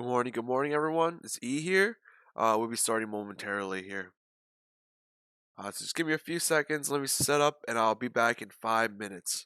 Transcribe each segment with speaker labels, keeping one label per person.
Speaker 1: Good morning, everyone. It's E here. We'll be starting momentarily here. So just give me a few seconds. Let me set up, and I'll be back in 5 minutes.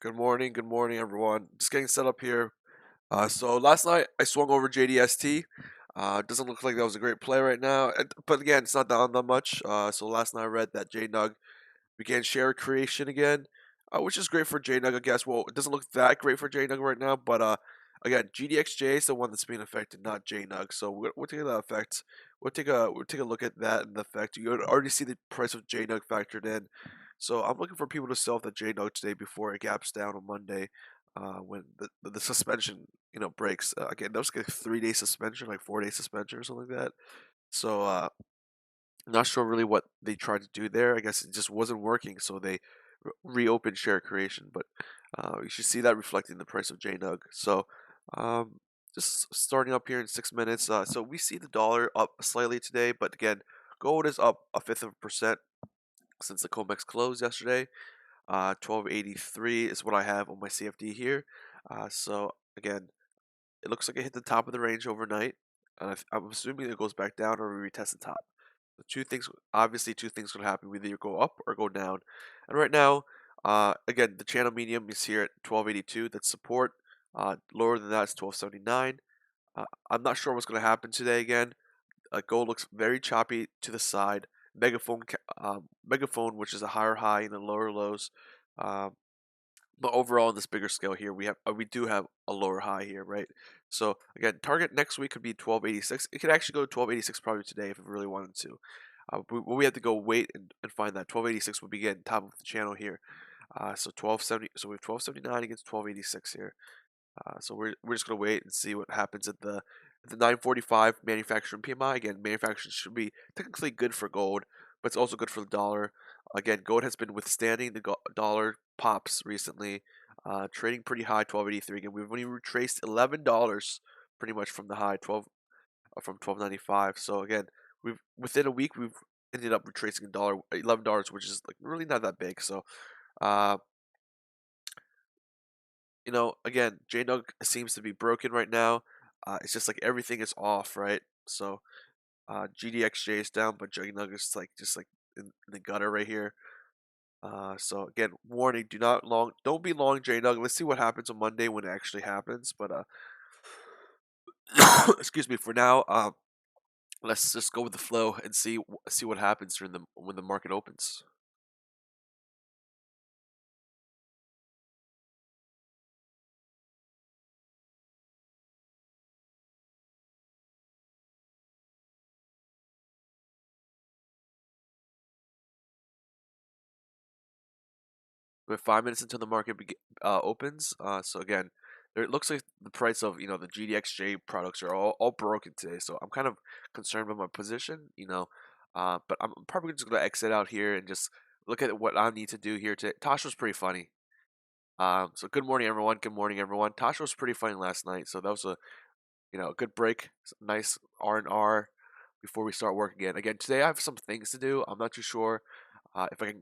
Speaker 1: Good morning, everyone. Just getting set up here. So last night I swung over JDST. Doesn't look like that was a great play right now, but again, it's not down that much. So last night I read that JNUG began share creation again, which is great for JNUG, I guess. Well, it doesn't look that great for JNUG right now, but again, GDXJ is the one that's being affected, not JNUG. So we'll take that effect. We'll take a look at that and the effect. You already see the price of JNUG factored in. So I'm looking for people to sell the JNUG today before it gaps down on Monday, when the suspension breaks. Again, that was like a 3 day suspension, like 4 day suspension or something like that. So not sure really what they tried to do there. I guess it just wasn't working, so they reopened share creation. But you should see that reflecting the price of JNUG. So um, just starting up here in 6 minutes. So we see the dollar up slightly today, but again, gold is up a fifth of a percent since the COMEX closed yesterday. 1283 is what I have on my CFD here. So again, it looks like it hit the top of the range overnight. I'm assuming it goes back down or we retest the top. The two things, obviously, two things could happen. We either go up or go down. And right now, again, the channel medium is here at 1282. That's support. Lower than that is 1279. I'm not sure what's going to happen today again. Gold looks very choppy to the side. Megaphone, which is a higher high and a lower lows. Um, but overall, on this bigger scale here, we do have a lower high here, right? So again, target next week could be 1286. It could actually go to 1286 probably today if it really wanted to. We have to go wait and find that 1286 would begin top of the channel here. So 1270. So we have 1279 against 1286 here. So we're just gonna wait and see what happens at the 945 manufacturing PMI. Again, manufacturing should be technically good for gold, but it's also good for the dollar. Again, gold has been withstanding the dollar pops recently, trading pretty high, 1283. Again, we've only retraced $11 pretty much from the high, 12.95. So again, we've within a week we've ended up retracing a dollar, $11, which is like really not that big. So. Uh, again, JNUG seems to be broken right now. It's just like everything is off, right? So GDXJ is down, but JNUG is like just like in the gutter right here. So again, warning: don't be long JNUG. Let's see what happens on Monday when it actually happens. But excuse me. For now, let's just go with the flow and see what happens when the market opens. We're 5 minutes until the market opens. So again, it looks like the price of the GDXJ products are all broken today. So I'm kind of concerned about my position. But I'm probably just gonna exit out here and just look at what I need to do here. Tasha was pretty funny. So good morning everyone. Good morning everyone. Tasha was pretty funny last night. So that was a good break. Nice R&R before we start work again. Again, today I have some things to do. I'm not too sure if I can.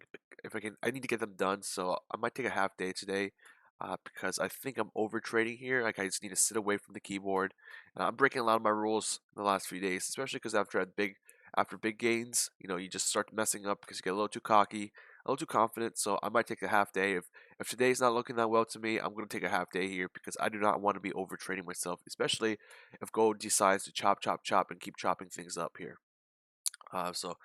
Speaker 1: I need to get them done, so I might take a half day today. Because I think I'm over trading here. Like I just need to sit away from the keyboard. I'm breaking a lot of my rules in the last few days, especially because after big gains, you just start messing up because you get a little too cocky, a little too confident. So I might take a half day. If today's not looking that well to me, I'm gonna take a half day here because I do not want to be over trading myself, especially if gold decides to chop, chop, chop, and keep chopping things up here. So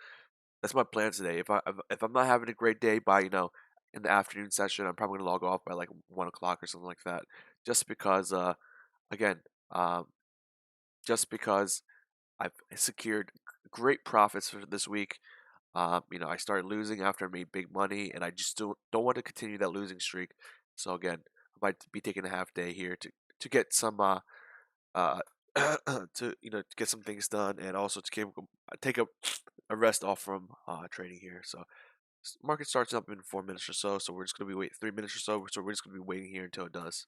Speaker 1: that's my plan today. If I'm not having a great day by in the afternoon session, I'm probably gonna log off by like 1 o'clock or something like that. Just because again, um, just because I've secured great profits for this week. I started losing after I made big money, and I just don't want to continue that losing streak. So again, I might be taking a half day here to get some uh to get some things done, and also to take a rest off from trading here. So market starts up in 4 minutes or so. So we're just gonna be wait 3 minutes or so. So we're just gonna be waiting here until it does.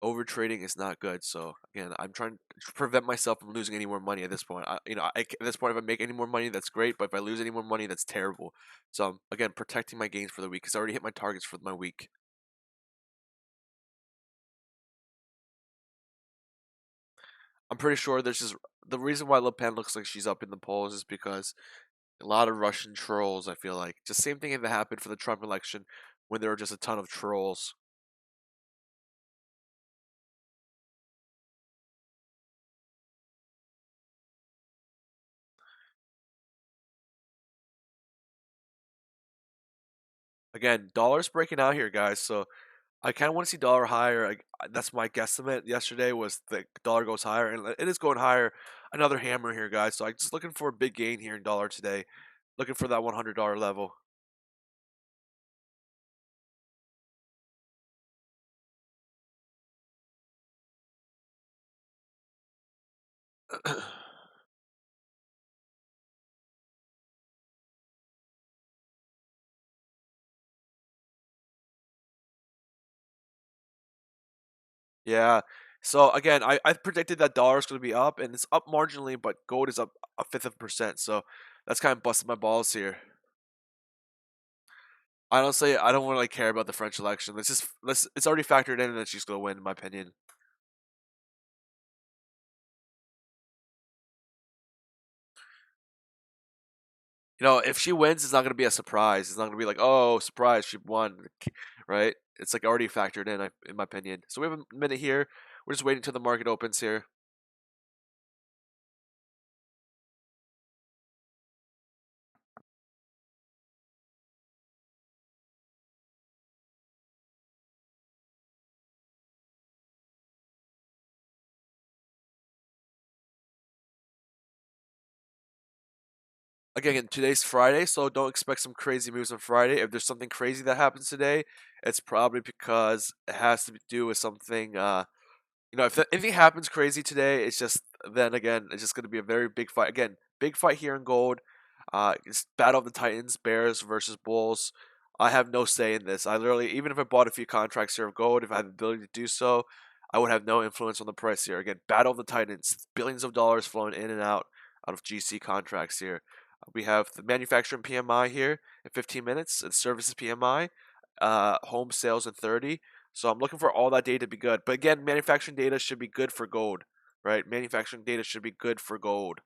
Speaker 1: Over trading is not good. So again, I'm trying to prevent myself from losing any more money at this point. At this point, if I make any more money, that's great. But if I lose any more money, that's terrible. So I'm again protecting my gains for the week because I already hit my targets for my week. I'm pretty sure there's just the reason why Le Pen looks like she's up in the polls is because a lot of Russian trolls. I feel like just same thing that happened for the Trump election when there were just a ton of trolls. Again, dollars breaking out here, guys. So I kind of want to see dollar higher. That's my guesstimate. Yesterday was the dollar goes higher, and it is going higher. Another hammer here, guys. So I'm just looking for a big gain here in dollar today. Looking for that $100 level. Yeah. So again, I predicted that dollar is going to be up, and it's up marginally, but gold is up a fifth of a percent. So that's kind of busting my balls here. Honestly, I don't really care about the French election. It's already factored in that she's going to win, in my opinion. If she wins, it's not going to be a surprise. It's not going to be like, oh, surprise, she won, right? It's like already factored in my opinion. So we have a minute here. We're just waiting until the market opens here. Again, today's Friday, so don't expect some crazy moves on Friday. If there's something crazy that happens today, it's probably because it has to do with something. If anything happens crazy today, it's just then again, it's just going to be a very big fight. Again, big fight here in gold. It's battle of the Titans, Bears versus Bulls. I have no say in this. I literally, even if I bought a few contracts here of gold, if I had the ability to do so, I would have no influence on the price here. Again, battle of the Titans, billions of dollars flowing in and out of GC contracts here. We have the manufacturing PMI here in 15 minutes, and services PMI, home sales in 30. So I'm looking for all that data to be good. But again, manufacturing data should be good for gold, right? Manufacturing data should be good for gold.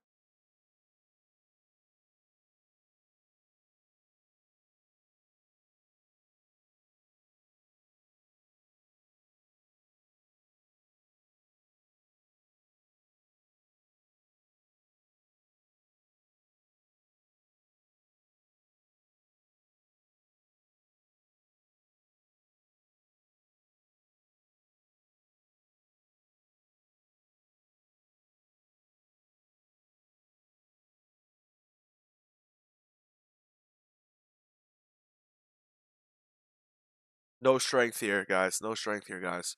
Speaker 1: No strength here, guys. No strength here, guys.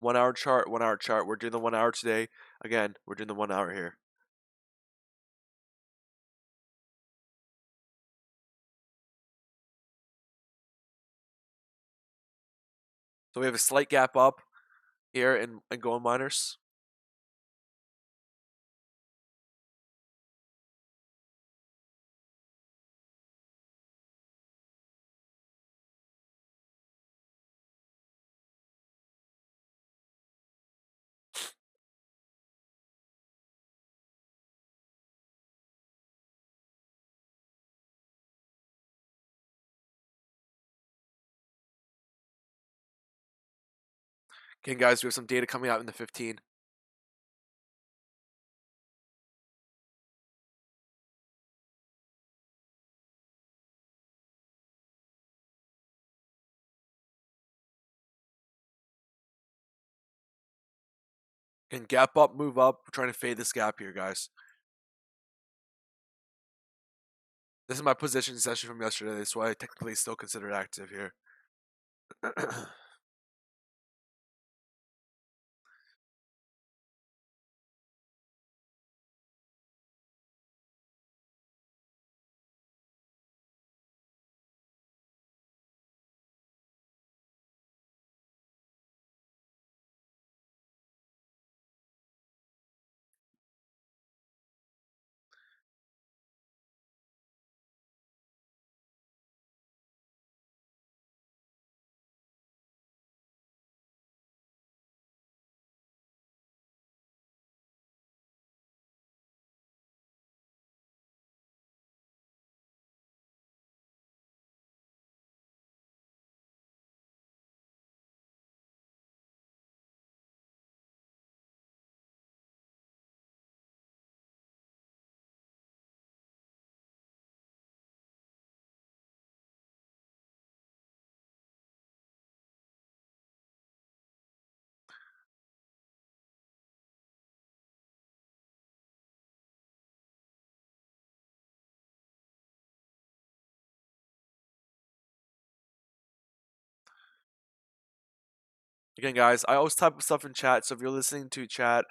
Speaker 1: 1 hour chart, 1 hour chart. We're doing the 1 hour today. Again, we're doing the 1 hour here. So we have a slight gap up here in gold miners. Okay, guys, we have some data coming out in the 15. Can gap up, move up. We're trying to fade this gap here, guys. This is my position session from yesterday, so I technically still consider it active here. Again, guys, I always type stuff in chat, so if you're listening to chat,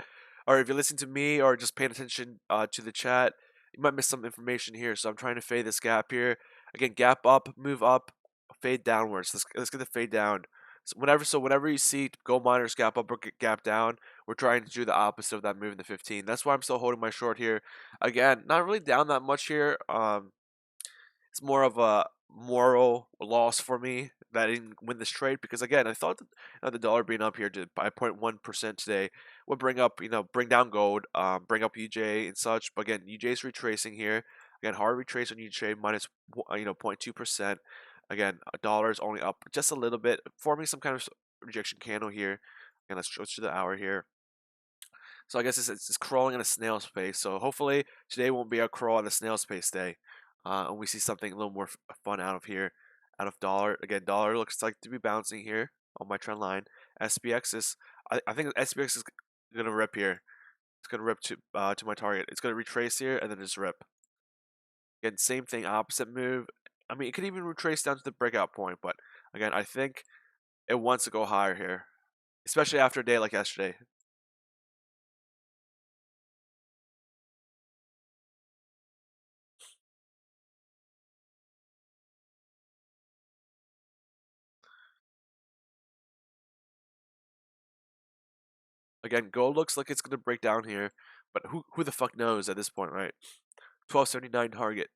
Speaker 1: or if you're listening to me, or just paying attention to the chat, you might miss some information here. So I'm trying to fade this gap here. Again, gap up, move up, fade downwards. Let's get the fade down. So whenever you see gold miners gap up or gap down, we're trying to do the opposite of that move in the 15. That's why I'm still holding my short here. Again, not really down that much here. It's more of a moral loss for me that I didn't win this trade because again I thought that, the dollar being up here to by 0.1% today would bring up bring down gold, bring up UJ and such. But again, UJ is retracing here. Again, hard retrace on UJ minus 0.2%. Again, a dollar is only up just a little bit, forming some kind of rejection candle here. Again, let's switch to the hour here. So I guess it's crawling in a snail's pace. So hopefully today won't be a crawl at a snail's pace day, and we see something a little more fun out of here, out of dollar. Again, dollar looks like to be bouncing here on my trend line. SPX is, I think SPX is gonna rip here. It's gonna rip to my target. It's gonna retrace here and then just rip. Again, same thing, opposite move. I mean, it could even retrace down to the breakout point, but again, I think it wants to go higher here, especially after a day like yesterday. Again, gold looks like it's gonna break down here, but who the fuck knows at this point, right? 1279 target.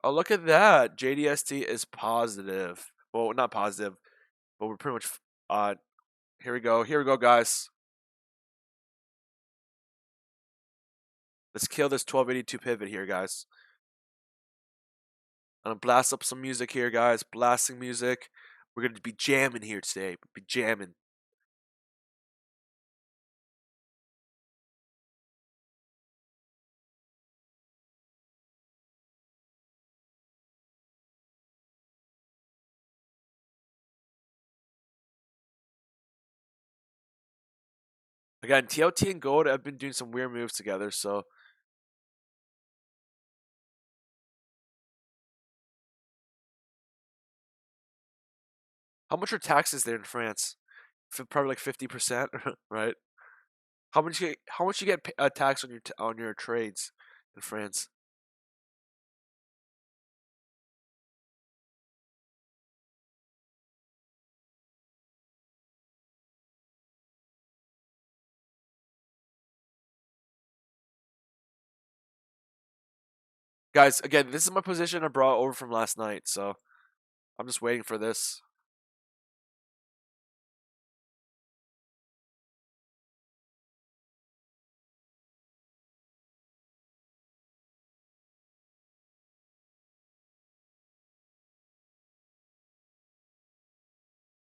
Speaker 1: Oh, look at that. JDST is positive. Well, not positive, but we're pretty much here we go. Here we go, guys. Let's kill this 1282 pivot here, guys. I'm gonna blast up some music here, guys. Blasting music. We're gonna be jamming here today. Be jamming. Again, TLT and Gold have been doing some weird moves together, so how much are taxes there in France? Probably like 50%, right? How much you get taxed on your trades in France? Guys, again, this is my position I brought over from last night, so I'm just waiting for this.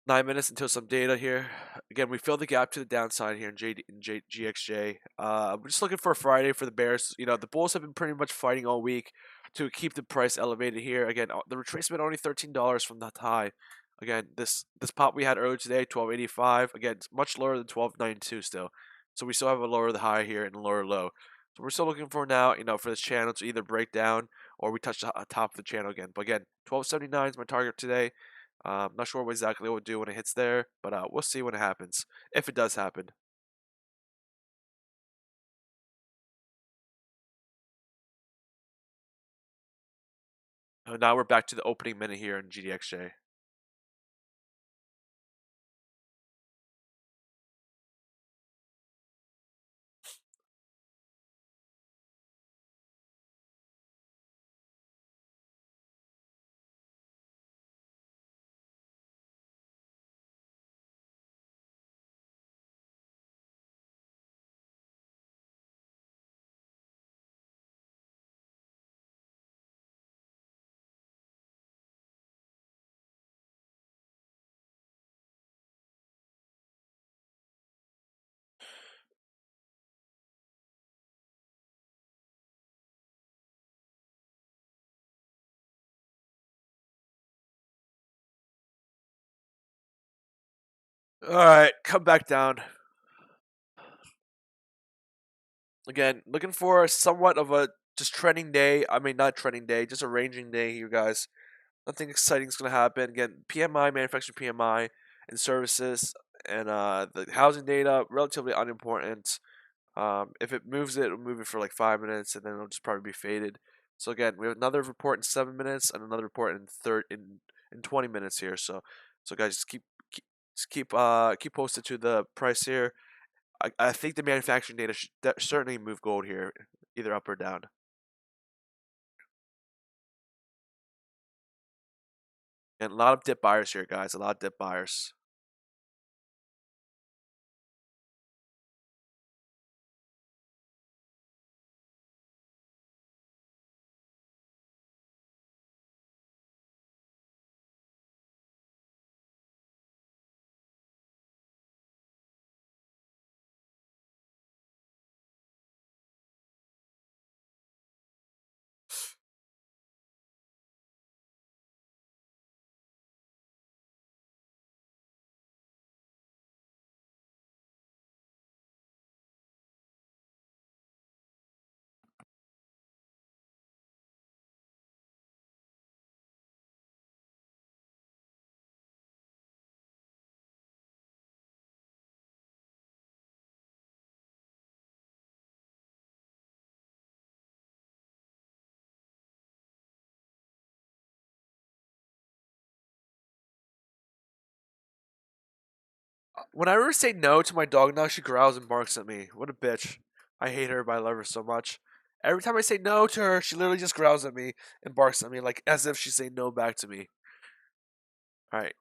Speaker 1: 9 minutes until some data here. Again, we filled the gap to the downside here in GXJ. We're just looking for a Friday for the Bears. The Bulls have been pretty much fighting all week to keep the price elevated here. Again, the retracement only $13 from that high. Again, this pop we had earlier today, 1285. Again, it's much lower than 1292 still. So we still have a lower the high here and a lower low. So we're still looking for now, for this channel to either break down or we touch the top of the channel again. But again, 1279 is my target today. Not sure what exactly it would do when it hits there, but we'll see when it happens, if it does happen. Now we're back to the opening minute here in GDXJ. All right, come back down. Again, looking for somewhat of a just trending day. I mean, not trending day, just a ranging day here, guys. Nothing exciting is going to happen. Again, PMI, manufacturing PMI, and services, and the housing data, relatively unimportant. If it moves it, it'll move it for like 5 minutes, and then it'll just probably be faded. So again, we have another report in 7 minutes, and another report in 20 minutes here. So guys, just keep posted to the price here. I think the manufacturing data should certainly move gold here, either up or down. And a lot of dip buyers here, guys. A lot of dip buyers. When I ever say no to my dog now, she growls and barks at me. What a bitch. I hate her, but I love her so much. Every time I say no to her, she literally just growls at me and barks at me, like as if she's saying no back to me. Alright,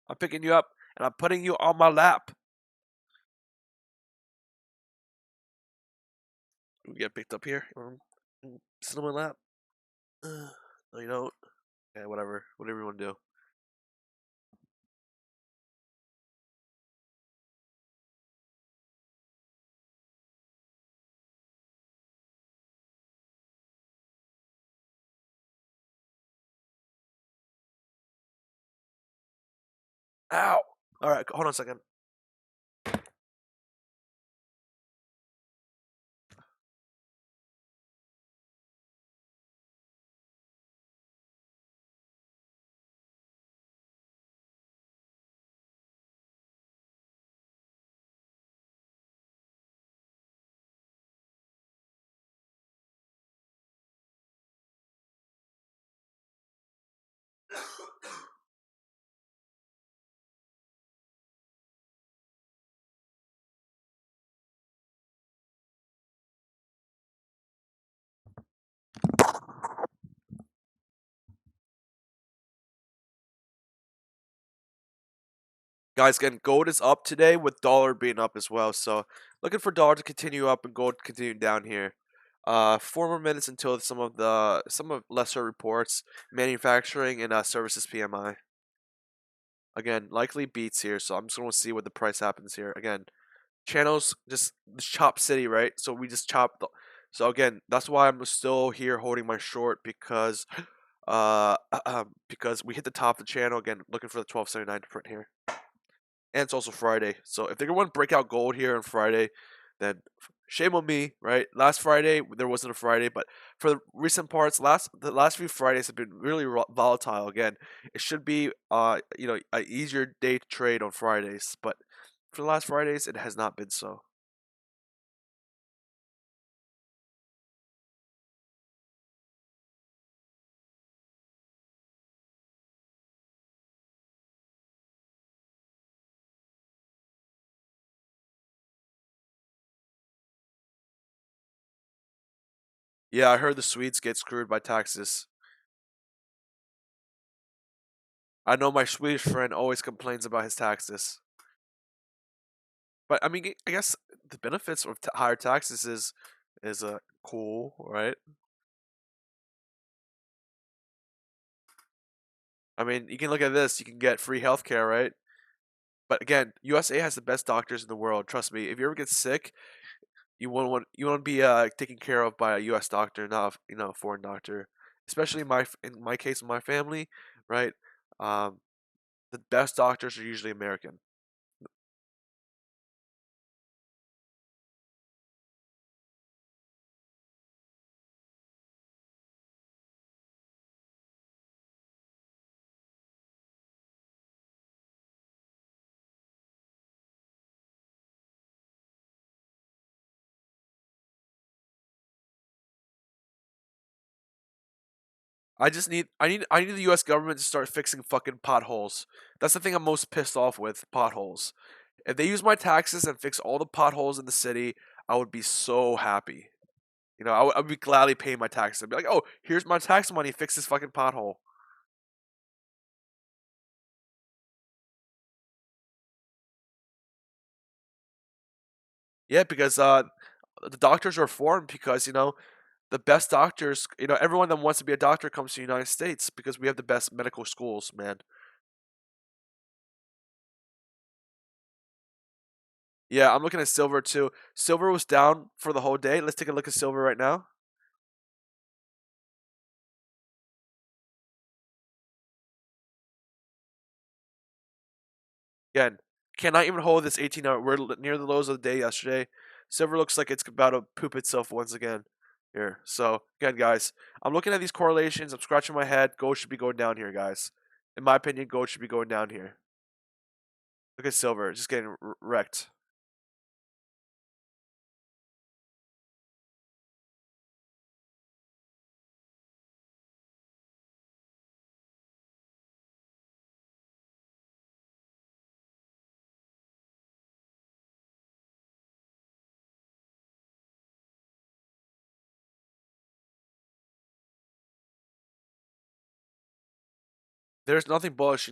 Speaker 1: I'm picking you up and I'm putting you on my lap. You get picked up here. Sit on my lap. No, you don't. Yeah, whatever. Whatever you want to do. Ow! Alright, hold on a second. Guys, again, gold is up today with dollar being up as well. So looking for dollar to continue up and gold to continue down here. 4 more minutes until some of lesser reports, manufacturing and services PMI. Again, likely beats here, so I'm just gonna see what the price happens here. Again, channels just chop city, right? So we just chop the. So again, that's why I'm still here holding my short because, because we hit the top of the channel again, looking for the 1279 to print here. And it's also Friday. So if they're going to break out gold here on Friday, then shame on me, right? Last Friday there wasn't a Friday, but for the recent parts, the last few Fridays have been really volatile. Again, it should be a easier day to trade on Fridays, but for the last Fridays it has not been so. Yeah, I heard the Swedes get screwed by taxes. I know my Swedish friend always complains about his taxes. But I mean, I guess the benefits of higher taxes is cool, right? I mean, you can look at this. You can get free healthcare, right? But again, USA has the best doctors in the world. Trust me. If you ever get sick, you want to be taken care of by a U.S. doctor, not a foreign doctor. Especially in my case, in my family, right? Um, the best doctors are usually American. I need the U.S. government to start fixing fucking potholes. That's the thing I'm most pissed off with, potholes. If they use my taxes and fix all the potholes in the city, I would be so happy. I would be gladly paying my taxes. I'd be like, oh, here's my tax money, fix this fucking pothole. Yeah, because the doctors are reformed because the best doctors, everyone that wants to be a doctor comes to the United States because we have the best medical schools, man. Yeah, I'm looking at silver too. Silver was down for the whole day. Let's take a look at silver right now. Again, cannot even hold this 18-hour. We're near the lows of the day yesterday. Silver looks like it's about to poop itself once again here. So, again, guys, I'm looking at these correlations. I'm scratching my head. Gold should be going down here, guys. In my opinion, gold should be going down here. Look at silver. It's just getting wrecked. There's nothing bullish,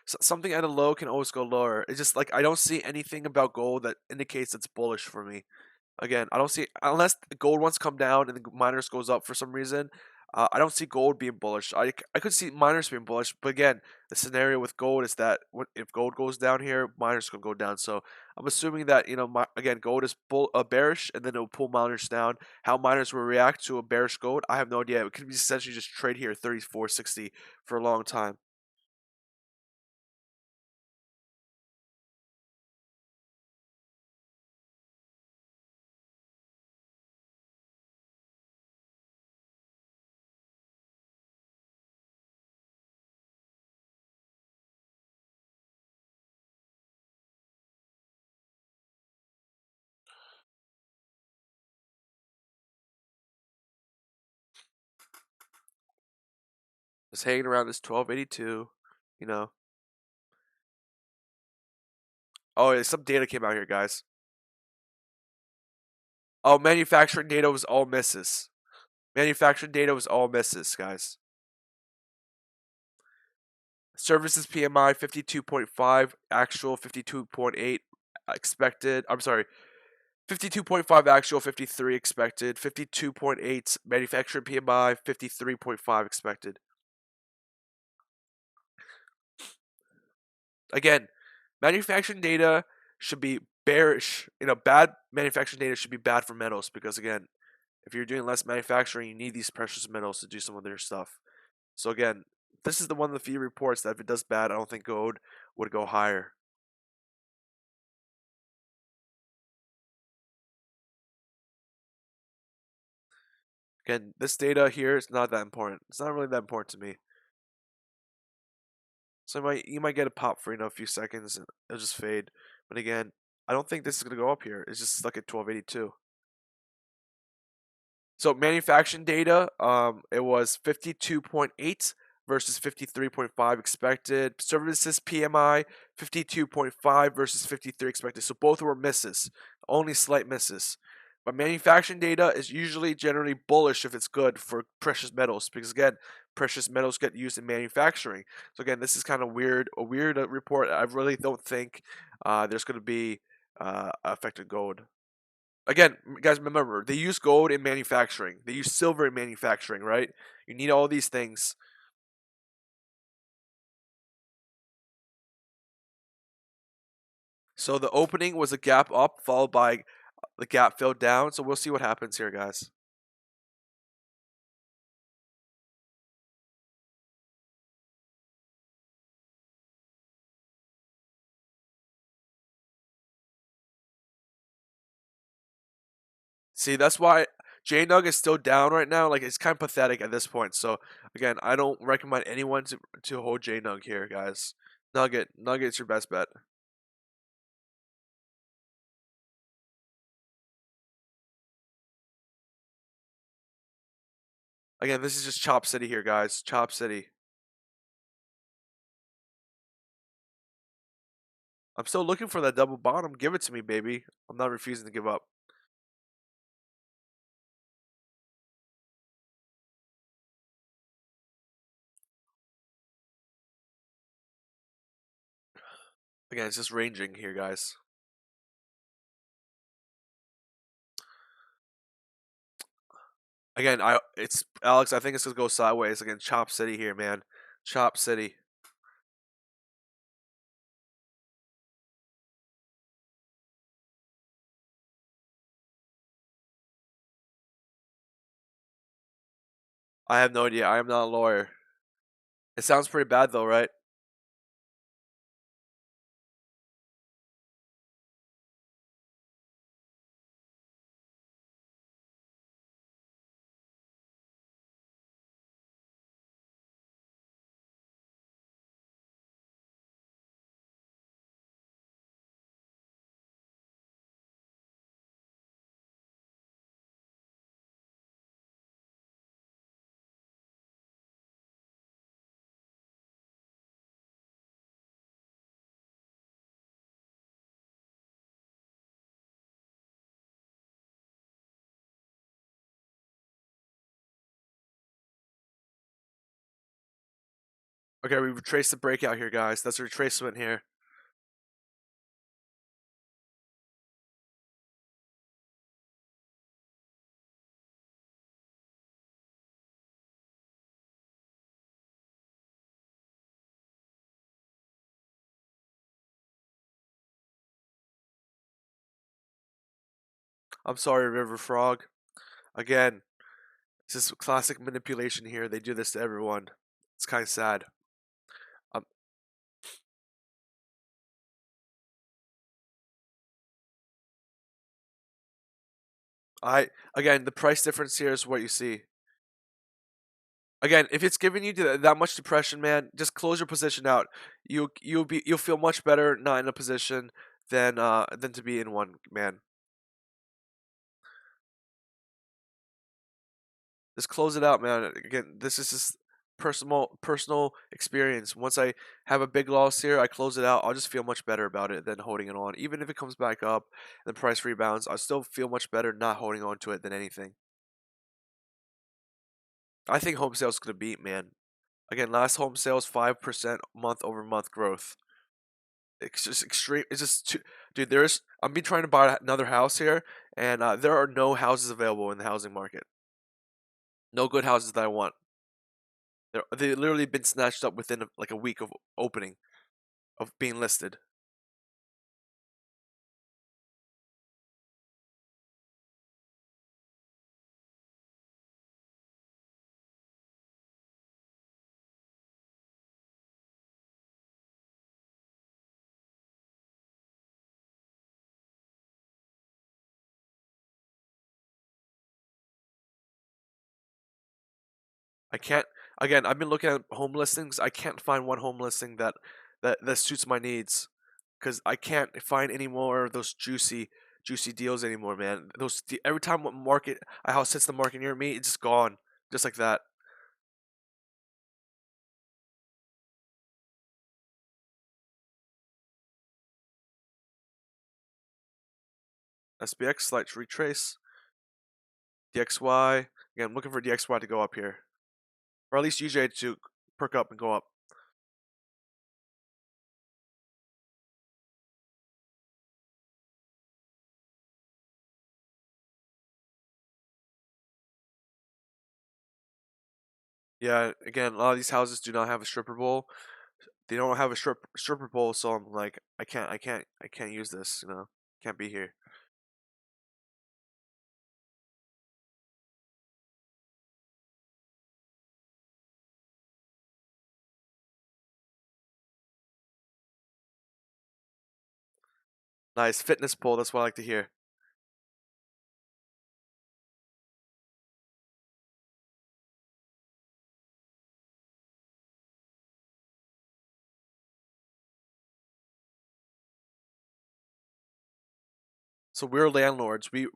Speaker 1: something at a low can always go lower. It's just like I don't see anything about gold that indicates it's bullish for me. Again, I don't see unless the gold wants to come down and the miners goes up for some reason. I don't see gold being bullish. I could see miners being bullish, but again, the scenario with gold is that if gold goes down here, miners can go down. So I'm assuming that again, gold is bearish, and then it will pull miners down. How miners will react to a bearish gold, I have no idea. It could be essentially just trade here 34.60 for a long time. Just hanging around this 1282, you know. Oh, yeah, some data came out here, guys. Oh, manufacturing data was all misses. Manufacturing data was all misses, guys. Services PMI 52.5, actual 52.8 expected. I'm sorry, 52.5 actual, 53 expected. 52.8 manufacturing PMI, 53.5 expected. Again, manufacturing data should be bearish. Bad manufacturing data should be bad for metals because again, if you're doing less manufacturing, you need these precious metals to do some of their stuff. So again, this is the one of the few reports that if it does bad, I don't think gold would go higher. Again, this data here is not that important. It's not really that important to me. So you might get a pop for a few seconds and it'll just fade. But again, I don't think this is gonna go up here. It's just stuck at 1282. So manufacturing data, it was 52.8 versus 53.5 expected. Services PMI 52.5 versus 53 expected. So both were misses, only slight misses. But manufacturing data is usually generally bullish if it's good for precious metals because again, precious metals get used in manufacturing. So again, this is kind of weird, a weird report. I really don't think there's going to be affected gold. Again, guys, remember they use gold in manufacturing. They use silver in manufacturing, right? You need all these things. So the opening was a gap up, followed by the gap filled down. So we'll see what happens here, guys. See, that's why JNUG is still down right now. Like it's kind of pathetic at this point. So again, I don't recommend anyone to hold JNUG here, guys. Nugget's your best bet. Again, this is just Chop City here, guys. Chop City. I'm still looking for that double bottom. Give it to me, baby. I'm not refusing to give up. Again, it's just ranging here, guys. Again, it's Alex. I think it's gonna go sideways. Again, Chop City here, man. Chop City. I have no idea. I am not a lawyer. It sounds pretty bad though, right? Okay, we retraced the breakout here, guys. That's a retracement here. I'm sorry, River Frog. Again, it's just classic manipulation here. They do this to everyone. It's kind of sad. Um, I again, the price difference here is what you see. Again, if it's giving you that much depression, man, just close your position out. You'll feel much better not in a position than to be in one, man. Just close it out, man. Again, this is just personal experience. Once I have a big loss here, I close it out. I'll just feel much better about it than holding it on. Even if it comes back up and the price rebounds, I still feel much better not holding on to it than anything. I think home sales is gonna beat, man. Again, last home sales 5% month over month growth. It's just extreme. It's just too, dude. I've been trying to buy another house here, and there are no houses available in the housing market. No good houses that I want. They literally been snatched up within like a week of opening, of being listed. I can't. Again, I've been looking at home listings. I can't find one home listing that suits my needs, because I can't find any more of those juicy deals anymore, man. Every time a house hits the market near me, it's just gone, just like that. SPX slight retrace. DXY. Again, I'm looking for DXY to go up here, or at least UJ to perk up and go up. Yeah, again, a lot of these houses do not have a stripper bowl. They don't have a stripper bowl, so I'm like, I can't use this. Can't be here. Nice fitness pole. That's what I like to hear. So we're landlords. We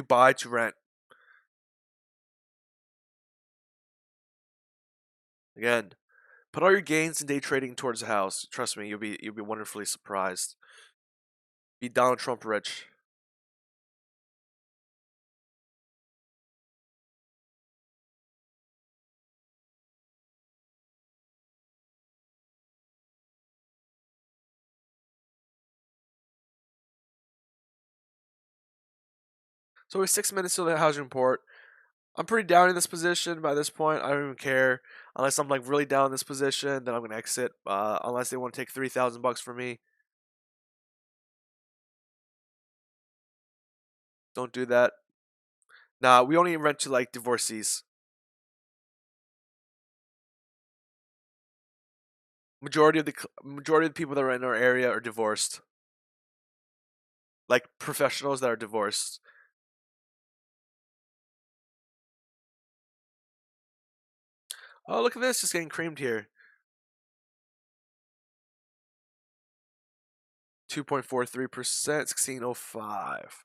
Speaker 1: buy to rent. Again, put all your gains in day trading towards the house. Trust me, you'll be wonderfully surprised. Be Donald Trump rich. So we're 6 minutes to the housing report. I'm pretty down in this position by this point. I don't even care unless I'm like really down in this position. Then I'm gonna exit. Unless they want to take $3,000 from me, don't do that. Nah, we only rent to like divorcees. Majority of the people that are in our area are divorced, like professionals that are divorced. Oh, look at this, just getting creamed here. 2.43%, 1605.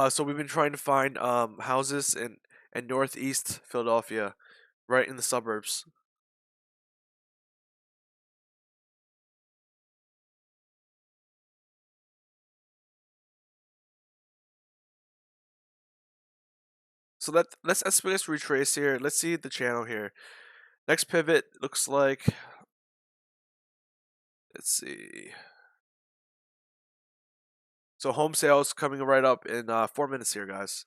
Speaker 1: So we've been trying to find houses in northeast Philadelphia, right in the suburbs. So let's retrace here. Let's see the channel here. Next pivot looks like, let's see. So home sales coming right up in 4 minutes here, guys.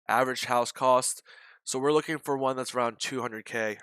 Speaker 1: Average house cost. So we're looking for one that's around 200K.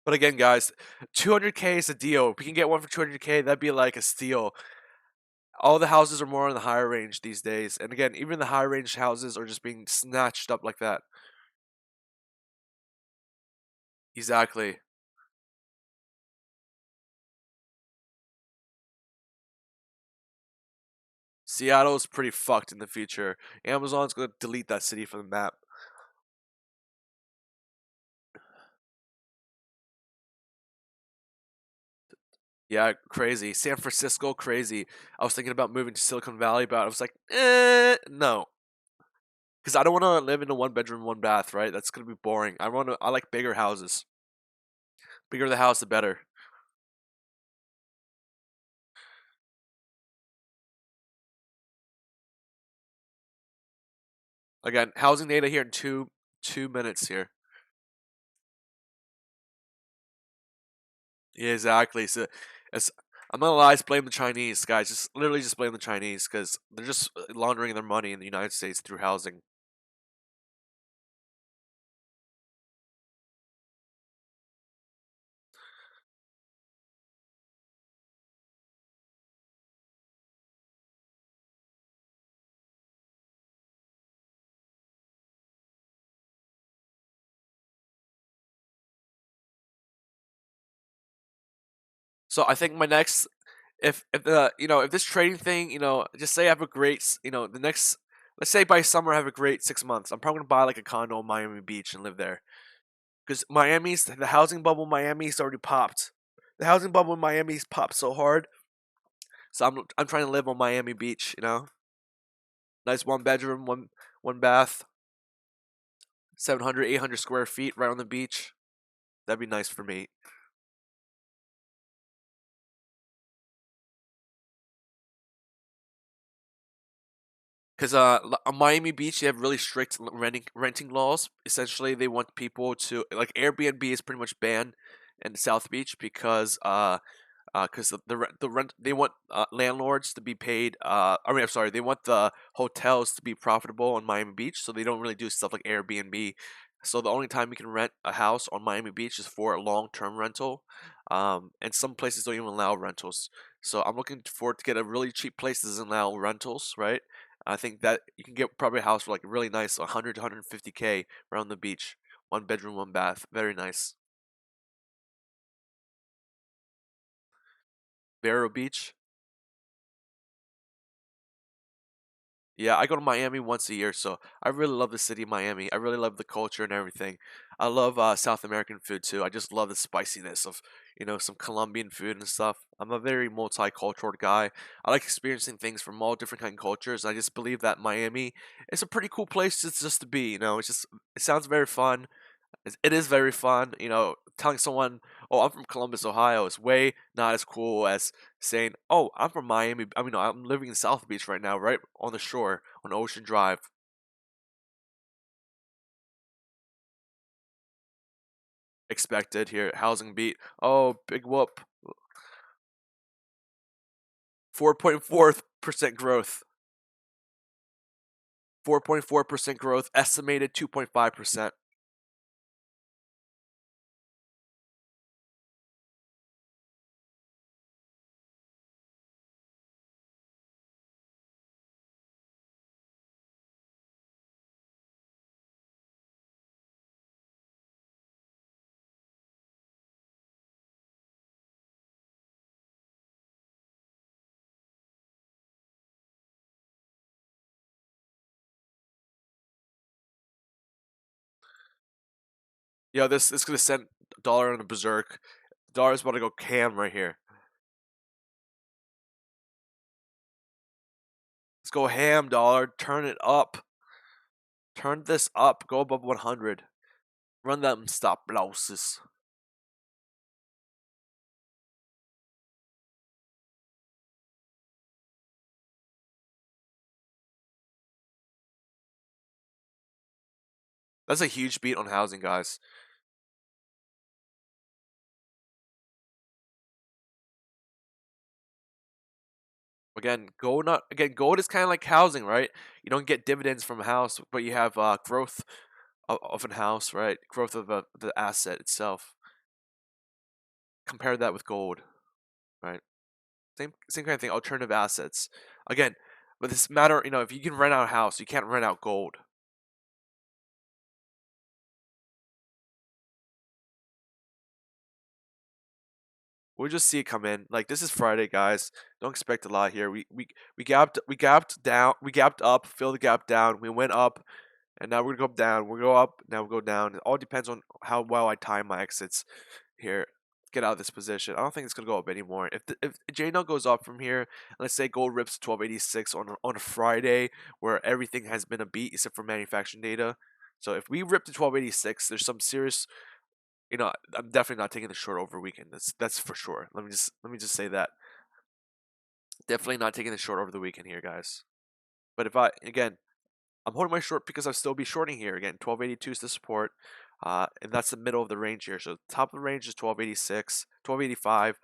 Speaker 1: But again, guys, 200K is a deal. If we can get one for 200K, that'd be like a steal. All the houses are more in the higher range these days. And again, even the high range houses are just being snatched up like that. Exactly. Seattle's pretty fucked in the future. Amazon's going to delete that city from the map. Yeah, crazy. San Francisco, crazy. I was thinking about moving to Silicon Valley, but I was like, no. Because I don't want to live in a one bedroom, one bath, right? That's going to be boring. I like bigger houses. Bigger the house, the better. Again, housing data here in two minutes here. Yeah, exactly. So, it's, I'm not gonna lie, just blame the Chinese guys. Just literally just blame the Chinese because they're just laundering their money in the United States through housing. So I think my next, if the if this trading thing, just say I have a great, the next, let's say by summer I have a great 6 months. I'm probably gonna buy like a condo in Miami Beach and live there because the housing bubble in Miami's already popped. The housing bubble in Miami's popped so hard. So I'm trying to live on Miami Beach. Nice one bedroom, one bath, 700 800 square feet right on the beach. That'd be nice for me. Because on Miami Beach, they have really strict renting laws. Essentially, they want people to like Airbnb is pretty much banned in South Beach because the rent they want landlords to be paid. I mean, I'm sorry, they want the hotels to be profitable on Miami Beach, so they don't really do stuff like Airbnb. So the only time you can rent a house on Miami Beach is for a long-term rental, and some places don't even allow rentals. So I'm looking forward to get a really cheap place that doesn't allow rentals, right? I think that you can get probably a house for like really nice, 100 to 150K around the beach, one bedroom, one bath, very nice. Vero Beach. Yeah, I go to Miami once a year, so I really love the city of Miami. I really love the culture and everything. I love South American food too. I just love the spiciness of, some Colombian food and stuff. I'm a very multicultural guy. I like experiencing things from all different kind of cultures. I just believe that Miami is a pretty cool place just to be. It sounds very fun. It is very fun. Telling someone, "Oh, I'm from Columbus, Ohio," is way not as cool as saying, "Oh, I'm from Miami. I mean, no, I'm living in South Beach right now, right on the shore on Ocean Drive." Expected here, housing beat. Oh, big whoop. 4.4% growth. 4.4% growth. Estimated 2.5%. Yo, this is gonna send dollar on a berserk. Dollar's about to go cam right here. Let's go ham, dollar. Turn it up. Turn this up. Go above 100. Run them stop losses. That's a huge beat on housing, guys. Gold is kind of like housing, right? You don't get dividends from a house, but you have growth of a house, right? Growth of the asset itself. Compare that with gold, right? Same kind of thing. Alternative assets. Again, but this matter, if you can rent out a house, you can't rent out gold. We'll just see it come in. Like this is Friday, guys. Don't expect a lot here. We gapped down, we gapped up, fill the gap down. We went up, and now we're gonna go down. We go up, now we go down. It all depends on how well I time my exits here. Get out of this position. I don't think it's gonna go up anymore. If JNL goes up from here, let's say gold rips 1286 on a Friday where everything has been a beat except for manufacturing data. So if we rip to 1286, there's some serious. I'm definitely not taking the short over weekend. That's for sure. Let me just say that. Definitely not taking the short over the weekend here, guys. But if I again, I'm holding my short because I'll still be shorting here. Again, 1282 is the support, and that's the middle of the range here. So the top of the range is 1286, 1285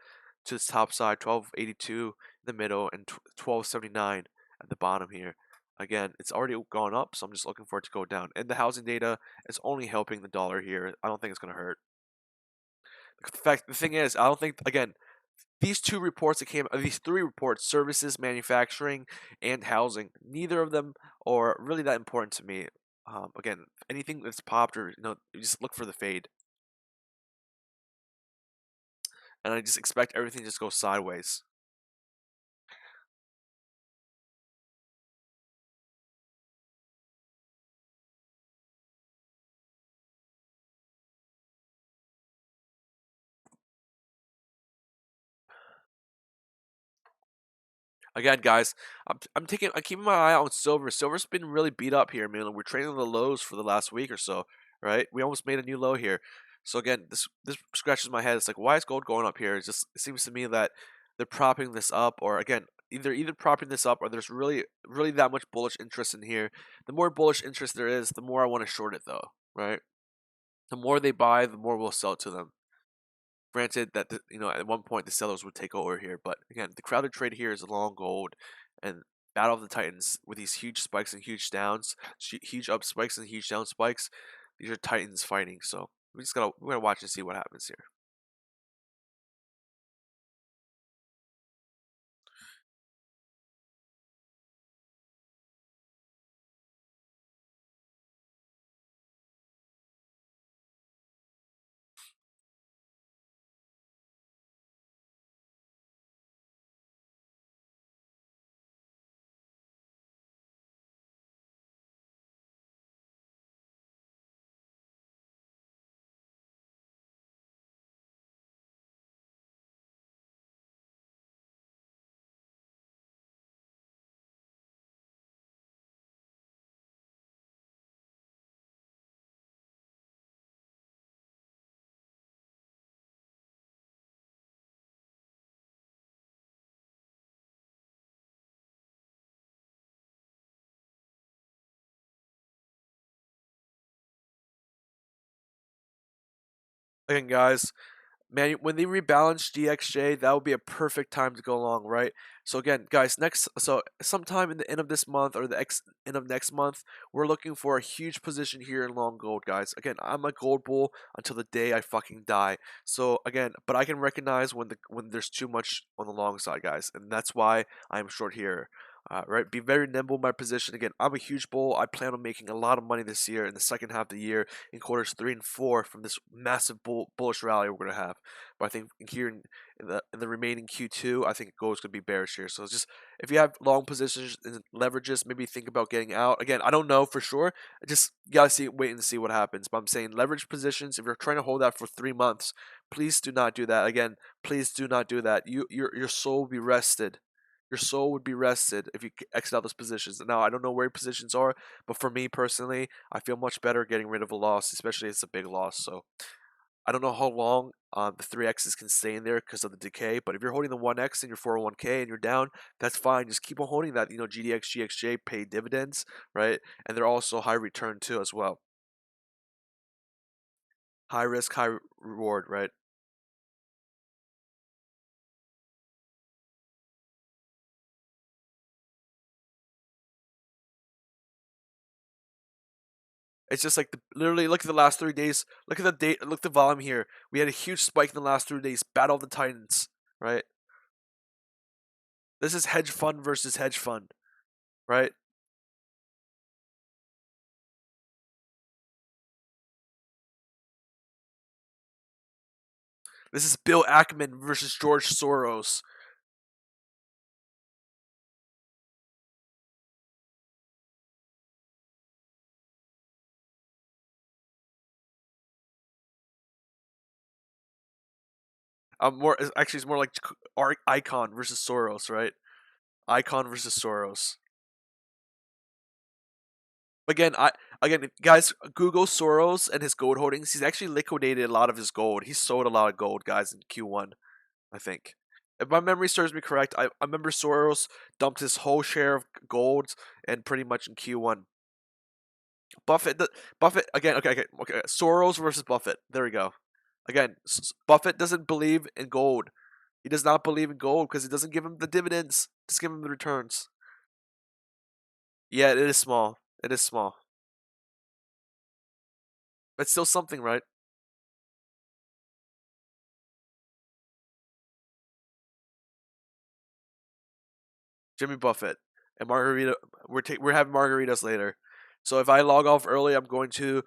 Speaker 1: to the top side, 1282 in the middle, and 1279 at the bottom here. Again, it's already gone up, so I'm just looking for it to go down. And the housing data is only helping the dollar here. I don't think it's going to hurt. The thing is, I don't think again these two reports that came, these three reports, services, manufacturing, and housing, neither of them are really that important to me. Again, anything that's popped or you just look for the fade. and I just expect everything to just go sideways. Again, guys, I'm keeping my eye out on silver. Silver's been really beat up here, man. We're trading the lows for the last week or so, right? We almost made a new low here. So again, this scratches my head. It's like, why is gold going up here? It seems to me that they're propping this up, or again, either propping this up, or there's really that much bullish interest in here. The more bullish interest there is, the more I want to short it, though, right? The more they buy, the more we'll sell it to them. Granted that at one point the sellers would take over here, but again, the crowded trade here is long gold, and Battle of the Titans with these huge spikes and huge downs, huge up spikes and huge down spikes. These are Titans fighting, so we're gonna watch and see what happens here. Again, guys, man, when they rebalance DXJ, that would be a perfect time to go long, right? So again, guys, so sometime in the end of this month or end of next month, we're looking for a huge position here in long gold, guys. Again, I'm a gold bull until the day I fucking die. So again, but I can recognize when there's too much on the long side, guys, and that's why I'm short here. Right, be very nimble in my position. Again, I'm a huge bull. I plan on making a lot of money this year in the second half of the year in quarters 3 and 4 from this massive bullish rally we're gonna have. But I think here in the remaining Q2, I think gold's gonna be bearish here. So it's just if you have long positions and leverages, maybe think about getting out. Again, I don't know for sure. I just gotta wait and see what happens. But I'm saying leverage positions. If you're trying to hold that for 3 months, please do not do that. Again, please do not do that. Your soul will be rested. Your soul would be rested if you exit out those positions. Now, I don't know where your positions are, but for me personally, I feel much better getting rid of a loss, especially if it's a big loss. So I don't know how long the 3Xs can stay in there because of the decay, but if you're holding the 1X in your 401k and you're down, that's fine. Just keep on holding that. GDX, GXJ pay dividends, right? And they're also high return too as well. High risk, high reward, right? It's just like literally look at the last 3 days. Look at the date. Look at the volume here. We had a huge spike in the last 3 days. Battle of the Titans, right? This is hedge fund versus hedge fund, right? This is Bill Ackman versus George Soros. More actually, it's more like Icon versus Soros, right? Icon versus Soros. Again, guys, Google Soros and his gold holdings. He's actually liquidated a lot of his gold. He sold a lot of gold, guys, in Q1, I think. If my memory serves me correct, I remember Soros dumped his whole share of gold and pretty much in Q1. Buffett again. Okay. Soros versus Buffett. There we go. Again, Buffett doesn't believe in gold. He does not believe in gold because it doesn't give him the dividends. Just give him the returns. Yeah, it is small. It is small. It's still something, right? Jimmy Buffett and margarita. We're having margaritas later. So if I log off early, I'm going to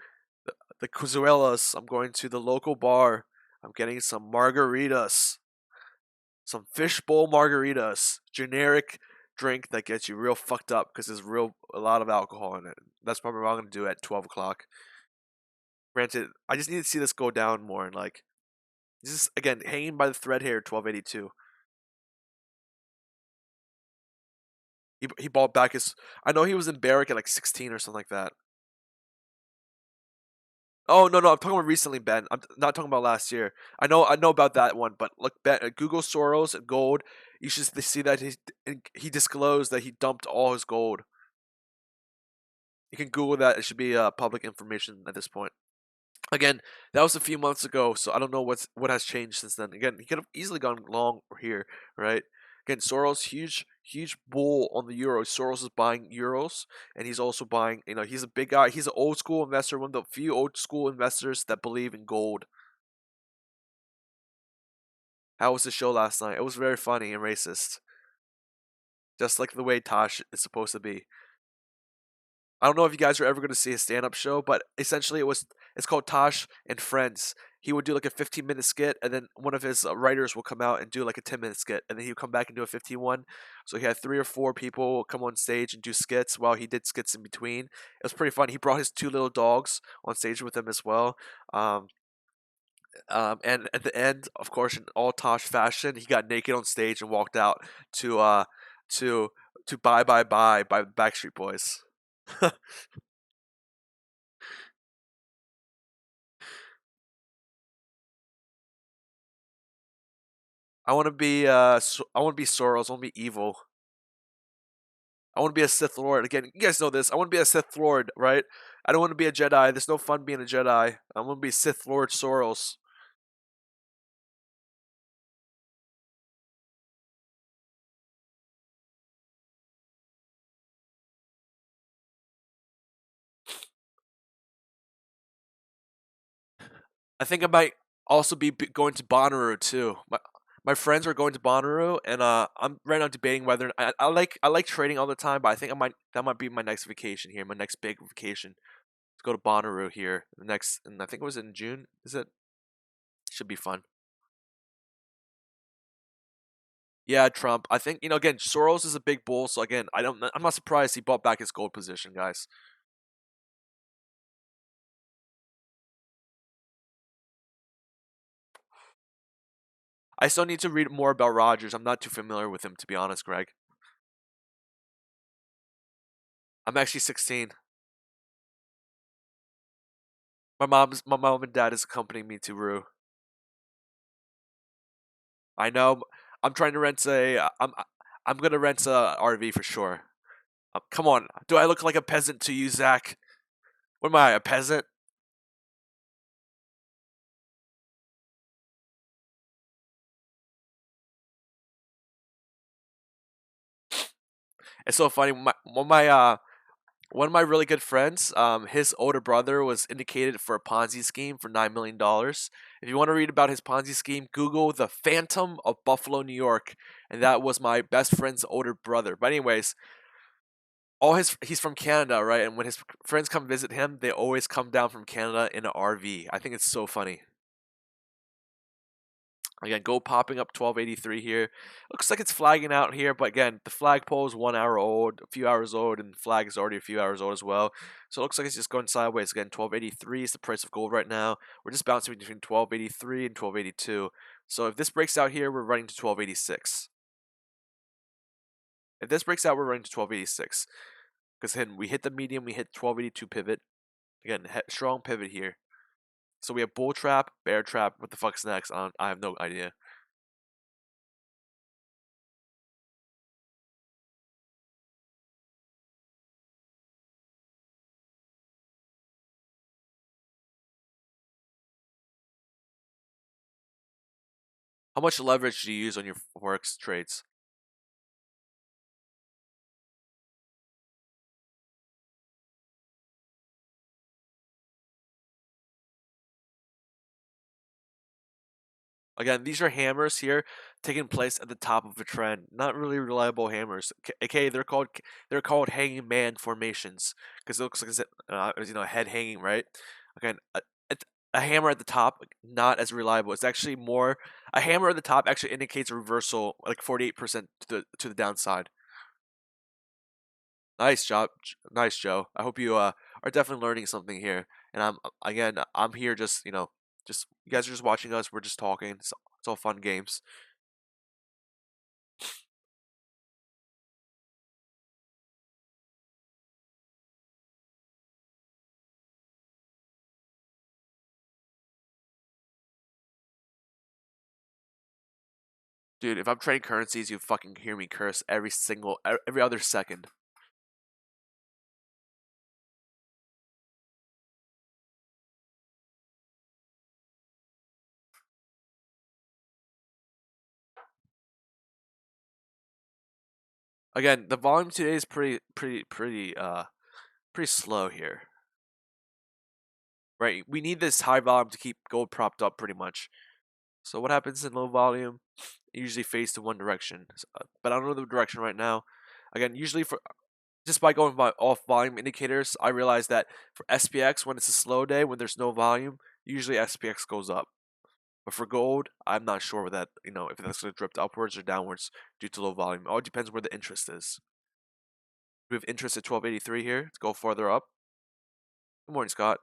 Speaker 1: the Cazuelas. I'm going to the local bar. I'm getting some margaritas. some fishbowl margaritas, generic drink that gets you real fucked up because there's a lot of alcohol in it. That's probably what I'm gonna do at 12 o'clock. Granted, I just need to see this go down more and like this is again hanging by the thread here. 1282. He bought back his. I know he was in Barrick at like 16 or something like that. Oh no, I'm talking about recently, Ben. I'm not talking about last year. I know about that one, but look, Ben, Google Soros and gold. You should see that he disclosed that he dumped all his gold. You can Google that. It should be public information at this point. Again, that was a few months ago, so I don't know what has changed since then. Again, he could have easily gone long here, right? Again, Soros, huge bull on the euro. Soros is buying euros, and he's also buying. He's a big guy. He's an old school investor, one of the few old school investors that believe in gold. How was the show last night? It was very funny and racist, just like the way Tosh is supposed to be. I don't know if you guys are ever going to see his stand-up show, but essentially it's called Tosh and Friends. He would do like a 15-minute skit, and then one of his writers will come out and do like a 10-minute skit, and then he would come back and do a 15 one. So he had 3 or 4 people come on stage and do skits while he did skits in between. It was pretty fun. He brought his 2 little dogs on stage with him as well. Um, and at the end, of course, in all Tosh fashion, he got naked on stage and walked out to to Bye Bye Bye by Backstreet Boys. I want to be Soros. I want to be evil. I want to be a Sith Lord. Again, you guys know this. I want to be a Sith Lord, right? I don't want to be a Jedi. There's no fun being a Jedi. I want to be Sith Lord Soros. I think I might also be going to Bonnaroo too. My friends are going to Bonnaroo, and I'm right now debating whether I like trading all the time, but I think I might that might be my next vacation here, my next big vacation. Let's go to Bonnaroo here the next, and I think it was in June. Is it? Should be fun. Yeah, Trump. I think again Soros is a big bull, so again I'm not surprised he bought back his gold position, guys. I still need to read more about Rogers. I'm not too familiar with him, to be honest, Greg. I'm actually 16. My mom and dad is accompanying me to Rue. I know. I'm trying to rent a. I'm gonna rent a RV for sure. Come on, do I look like a peasant to you, Zach? What am I, a peasant? It's so funny. One of my really good friends, his older brother was indicated for a Ponzi scheme for $9 million. If you want to read about his Ponzi scheme, Google the Phantom of Buffalo, New York, and that was my best friend's older brother. But anyways, he's from Canada, right? And when his friends come visit him, they always come down from Canada in an RV. I think it's so funny. Again, go popping up 1283 here. Looks like it's flagging out here, but again, the flagpole is 1 hour old, a few hours old, and the flag is already a few hours old as well. So it looks like it's just going sideways. Again, 1283 is the price of gold right now. We're just bouncing between 1283 and 1282. So if this breaks out here, we're running to 1286. If this breaks out, we're running to 1286. Because then we hit the medium, we hit 1282 pivot. Again, strong pivot here. So we have bull trap, bear trap. What the fuck's next? I have no idea. How much leverage do you use on your forex trades? Again, these are hammers here taking place at the top of a trend. Not really reliable hammers. Okay, they're called hanging man formations because it looks like it's head hanging, right? Again, a hammer at the top, not as reliable. It's actually more a hammer at the top actually indicates a reversal, like 48% to the downside. Nice job, nice Joe. I hope you are definitely learning something here. And I'm here just just you guys are just watching us. We're just talking. It's all fun games. Dude, if I'm trading currencies, you fucking hear me curse every other second. Again, the volume today is pretty slow here. Right? We need this high volume to keep gold propped up pretty much. So what happens in low volume? It usually fades to one direction. But I don't know the direction right now. Again, usually for just by going by off volume indicators, I realize that for SPX, when it's a slow day, when there's no volume, usually SPX goes up. But for gold, I'm not sure with that, if that's going to drift upwards or downwards due to low volume. It all depends where the interest is. We have interest at 1283 here. Let's go farther up. Good morning, Scott.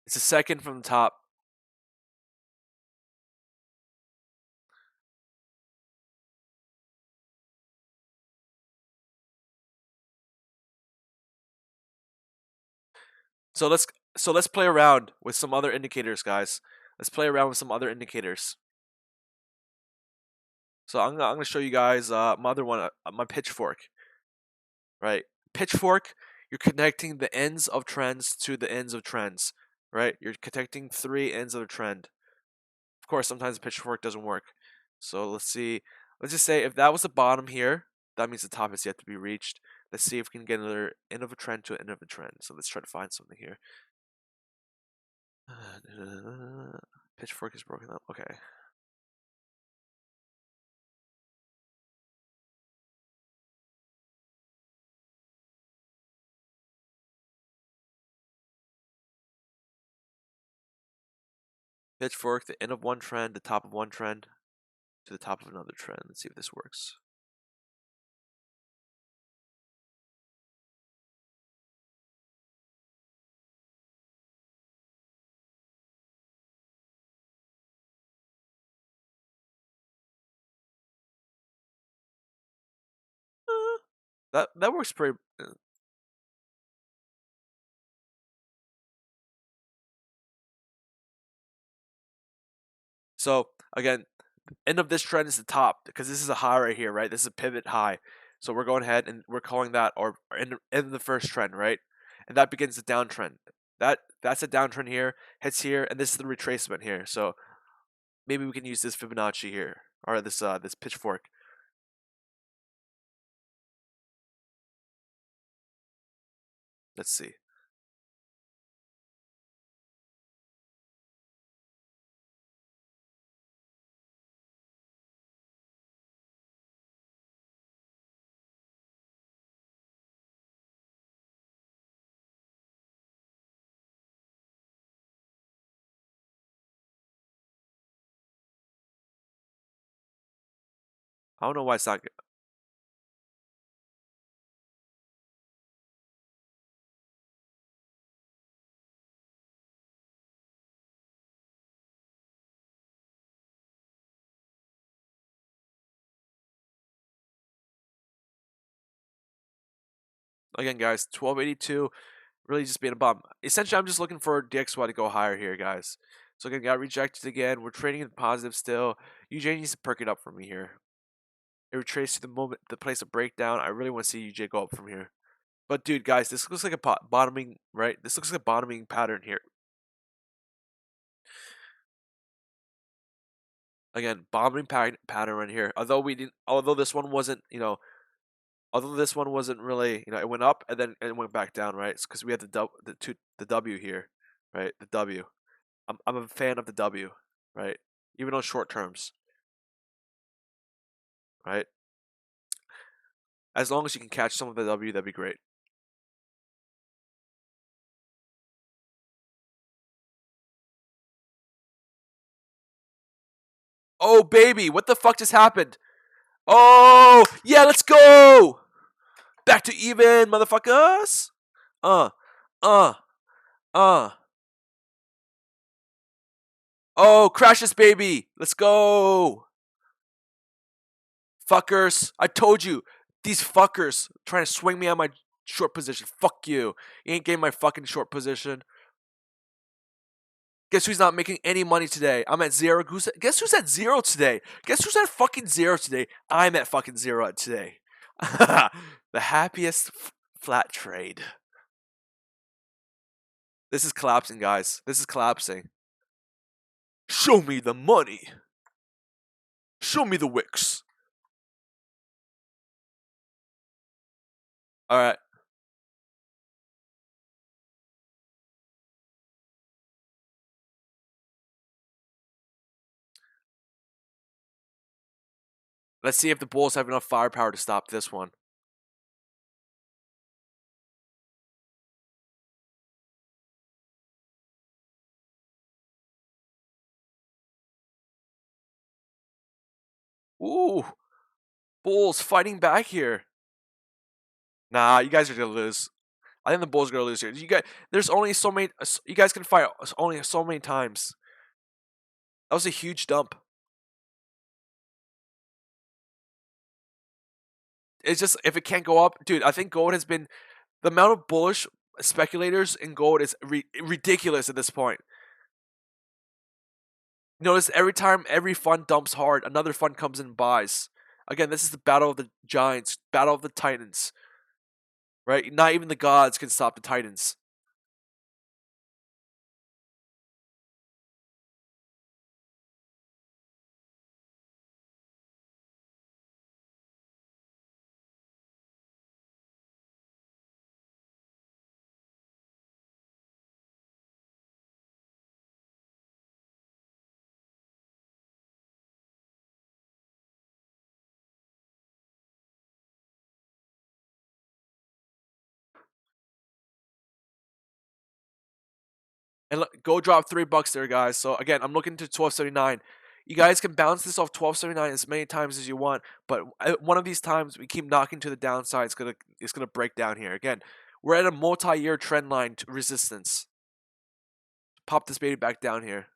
Speaker 1: It's a second from the top. So let's play around with some other indicators, guys. Let's play around with some other indicators. So I'm gonna show you guys my other one, my pitchfork. Right, pitchfork. You're connecting the ends of trends to the ends of trends. Right, you're connecting three ends of a trend. Of course, sometimes the pitchfork doesn't work. So let's see. Let's just say if that was the bottom here, that means the top is yet to be reached. Let's see if we can get another end of a trend to an end of a trend. So let's try to find something here. Pitchfork is broken up. Okay. Pitchfork, the end of one trend, the top of one trend, to the top of another trend. Let's see if this works. That works pretty. So again, end of this trend is the top because this is a high right here, right? This is a pivot high. So we're going ahead and we're calling that or in the first trend, right? And that begins the downtrend. That's a downtrend here, hits here, and this is the retracement here. So maybe we can use this Fibonacci here or this pitchfork. Let's see. I don't know why it's not. Again, guys, 1282 really just being a bum. Essentially, I'm just looking for DXY to go higher here, guys. So again, got rejected again. We're trading in positive still. UJ needs to perk it up for me here. It retraced to the place of breakdown. I really want to see UJ go up from here. But dude, guys, this looks like a bottoming, right? This looks like a bottoming pattern here. Again, bombing pattern right here. Although this one wasn't, although this one wasn't really, it went up and then it went back down, right? It's because we had the W here, right? The W. I'm a fan of the W, right? Even on short terms, right? As long as you can catch some of the W, that'd be great. Oh baby, what the fuck just happened? Oh yeah, let's go. Back to even, motherfuckers. Uh, uh, uh. Oh, crash this baby. Let's go. Fuckers. I told you. These fuckers trying to swing me on my short position. Fuck you. You ain't getting my fucking short position. Guess who's not making any money today? I'm at zero. Guess who's at zero today? Guess who's at fucking zero today? I'm at fucking zero today. The happiest flat trade. This is collapsing, guys. This is collapsing. Show me the money. Show me the wicks. All right. Let's see if the Bulls have enough firepower to stop this one. Ooh, Bulls fighting back here. Nah, you guys are gonna lose. I think the Bulls are gonna lose here. There's only so many. You guys can fight only so many times. That was a huge dump. It's just if it can't go up, dude. I think gold has been the amount of bullish speculators in gold is ridiculous at this point. Notice every time every fund dumps hard, another fund comes in and buys. Again, this is the battle of the giants, battle of the titans. Right? Not even the gods can stop the titans. And look, go drop $3 there, guys. So again, I'm looking to 1279. You guys can bounce this off 1279 as many times as you want, but one of these times we keep knocking to the downside. It's gonna break down here again. We're at a multi-year trend line to resistance. Pop this baby back down here.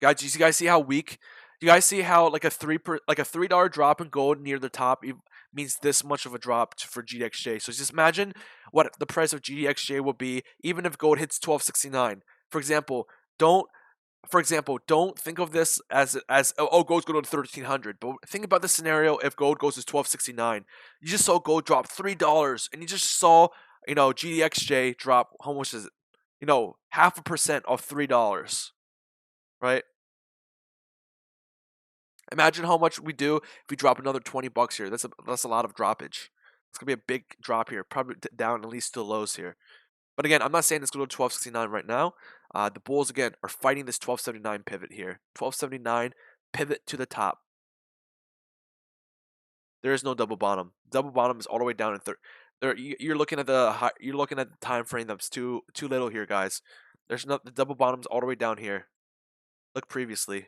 Speaker 1: Guys, you guys see how weak? You guys see how like a $3 drop in gold near the top means this much of a drop for GDXJ. So just imagine what the price of GDXJ will be even if gold hits 1269. For example, don't think of this as oh gold's going to 1300. But think about the scenario if gold goes to 1269. You just saw gold drop $3, and you just saw GDXJ drop how much is it? 0.5% of $3, right? Imagine how much we do if we drop another $20 here. That's a lot of droppage. It's gonna be a big drop here, probably down at least to lows here. But again, I'm not saying it's going to 1269 right now. The Bulls again are fighting this 1279 pivot here. 1279 pivot to the top. There is no double bottom. Double bottom is all the way down in there. You're looking at the time frame that's too little here, guys. There's no the double bottom's all the way down here. Look previously.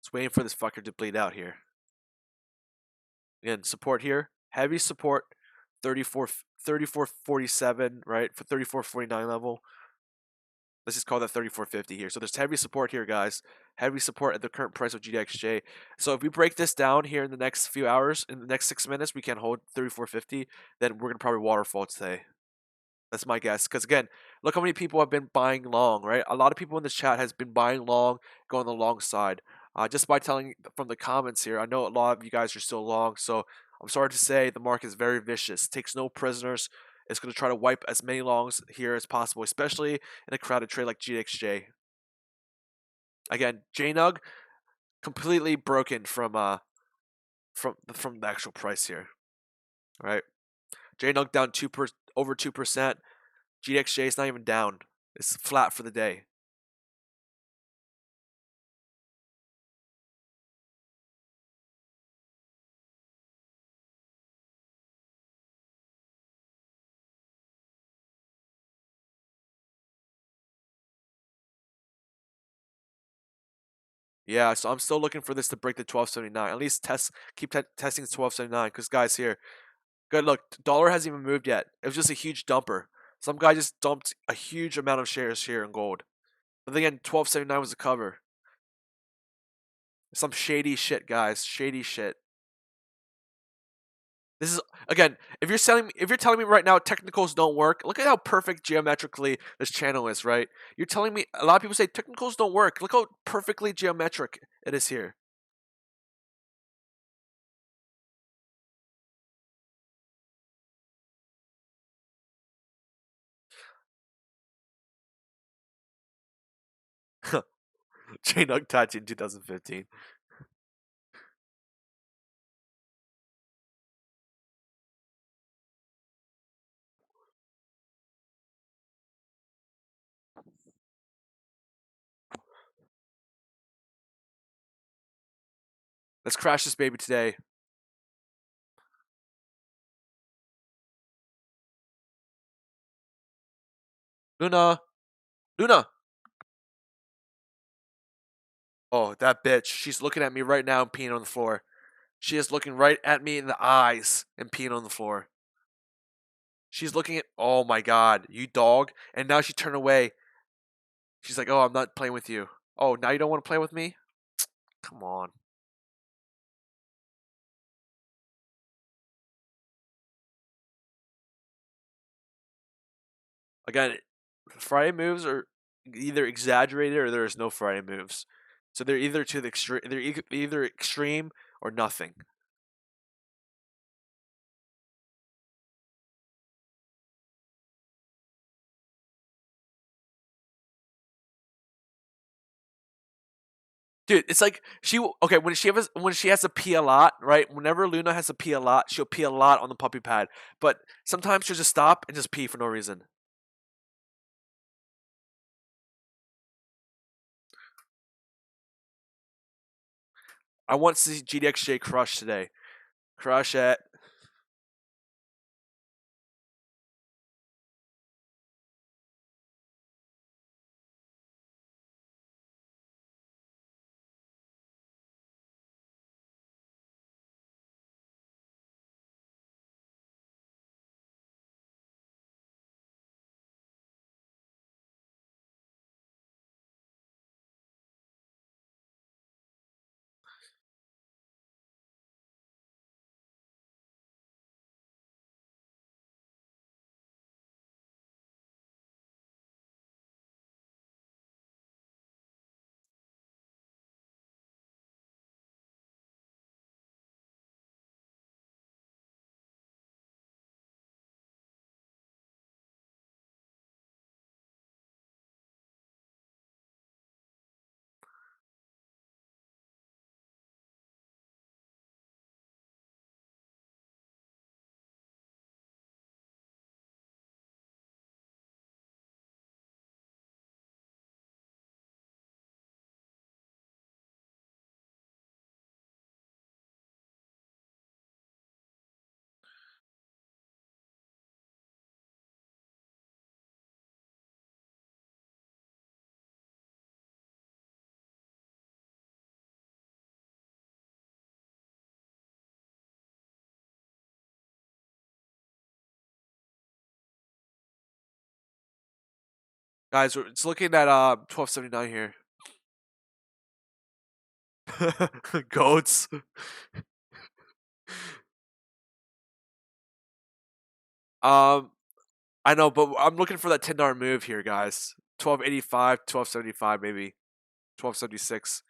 Speaker 1: Just waiting for this fucker to bleed out here. Again, support here. Heavy support. 3447, right? For 3449 level. Let's just call that 34.50 here. So there's heavy support here, guys. Heavy support at the current price of GDXJ. So if we break this down here in the next few hours, in the next 6 minutes, we can hold 34.50. Then we're gonna probably waterfall today. That's my guess. Because again, look how many people have been buying long, right? A lot of people in this chat has been buying long, going the long side. Just by telling from the comments here, I know a lot of you guys are still long. So I'm sorry to say the market is very vicious. Takes no prisoners. It's going to try to wipe as many longs here as possible, especially in a crowded trade like GXJ. Again, JNUG completely broken from the actual price here. All right, JNUG down over 2%. GXJ is not even down. It's flat for the day. Yeah, so I'm still looking for this to break the 1279. At least keep testing 1279. Because guys, here, good look. Dollar hasn't even moved yet. It was just a huge dumper. Some guy just dumped a huge amount of shares here in gold. But again, 1279 was the cover. Some shady shit, guys. Shady shit. This is again, if you're telling me right now technicals don't work, look at how perfect geometrically this channel is, right? You're telling me a lot of people say technicals don't work. Look how perfectly geometric it is here. JNUG Tachi in 2015. Let's crash this baby today. Luna! Luna! Oh, that bitch. She's looking at me right now and peeing on the floor. She is looking right at me in the eyes and peeing on the floor. She's looking at. Oh my god, you dog. And now she turned away. She's like, oh, I'm not playing with you. Oh, now you don't want to play with me? Come on. Again, Friday moves are either exaggerated or there is no Friday moves. So they're either to the extreme. They're either extreme or nothing. Dude, it's like okay when she has to pee a lot, right? Whenever Luna has to pee a lot, she'll pee a lot on the puppy pad. But sometimes she'll just stop and just pee for no reason. I want to see GDXJ crush today. Crush it. Guys, it's looking at 1279 here. Goats. Um, I know, but I'm looking for that $10 move here, guys. 1285, 1275, maybe 1276.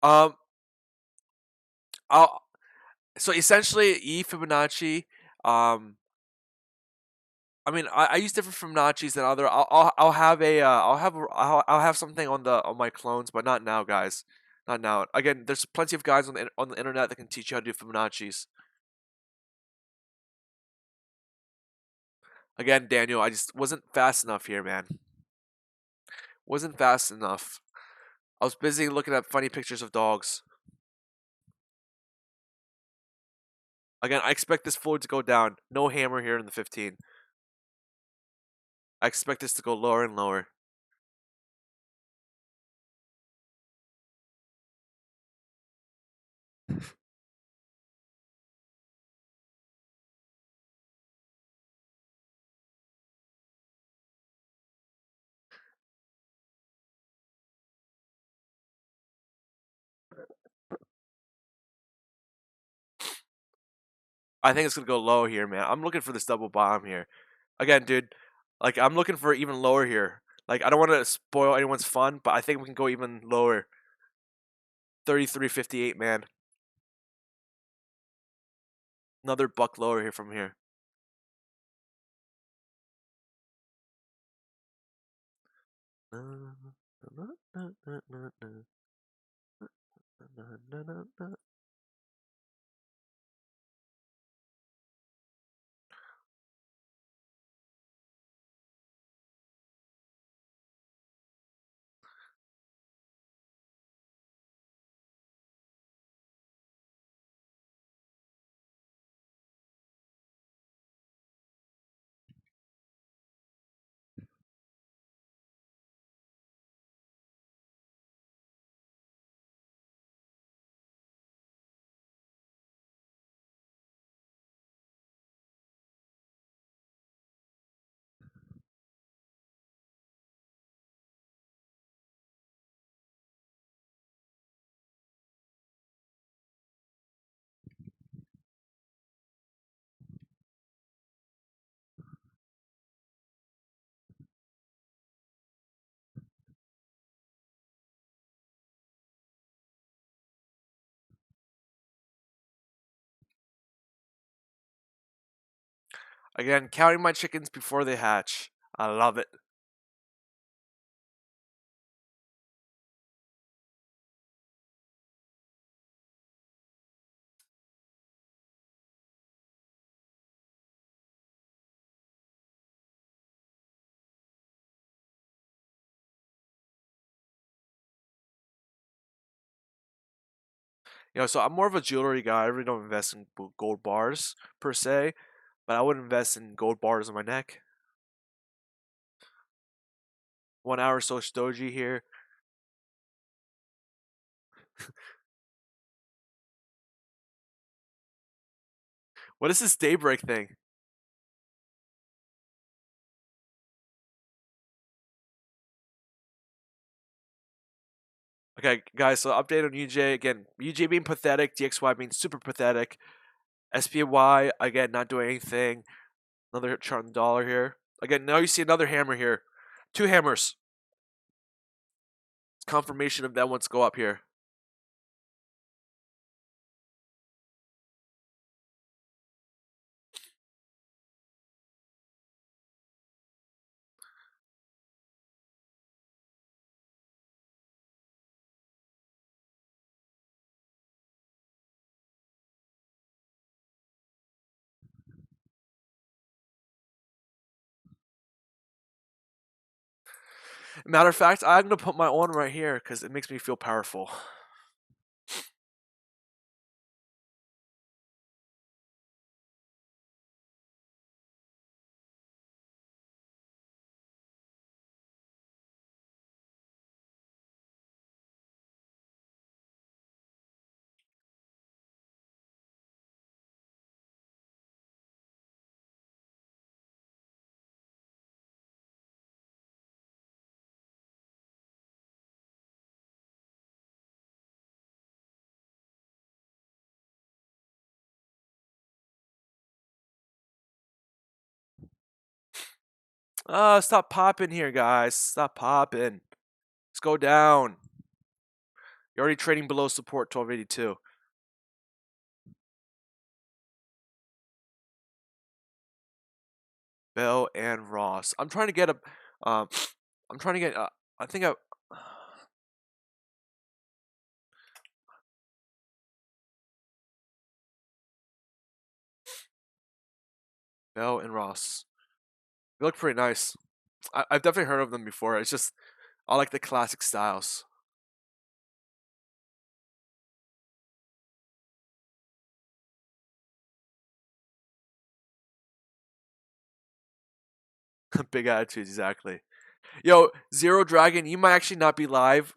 Speaker 1: Um, I'll, so essentially, E Fibonacci. Um, I mean, I use different Fibonacci's than other. I'll have a I'll have something on the on my clones, but not now, guys. Not now. Again, there's plenty of guys on the internet that can teach you how to do Fibonacci's. Again, Daniel, I just wasn't fast enough here, man. Wasn't fast enough. I was busy looking at funny pictures of dogs. Again, I expect this floor to go down. No hammer here in the 15. I expect this to go lower and lower. I think it's gonna go low here, man. I'm looking for this double bomb here. Again, dude, like I'm looking for even lower here. Like I don't want to spoil anyone's fun, but I think we can go even lower. 33.58, man. Another buck lower here from here. Again, counting my chickens before they hatch. I love it. So I'm more of a jewelry guy. I really don't invest in gold bars per se, but I would invest in gold bars on my neck. 1 hour Soch Doji here. What is this daybreak thing? Okay, guys, so update on UJ again. UJ being pathetic, DXY being super pathetic. SPY again not doing anything. Another chart on the dollar here. Again, now you see another hammer here. Two hammers. It's confirmation of that one's go up here. Matter of fact, I'm gonna put my on right here because it makes me feel powerful. Stop popping here, guys. Stop popping. Let's go down. You're already trading below support 1282. Bell and Ross. I'm trying to get a. Um, I'm trying to get. I think I. Bell and Ross. They look pretty nice. I've definitely heard of them before. It's just I like the classic styles. Big attitudes, exactly. Yo, Zero Dragon, you might actually not be live.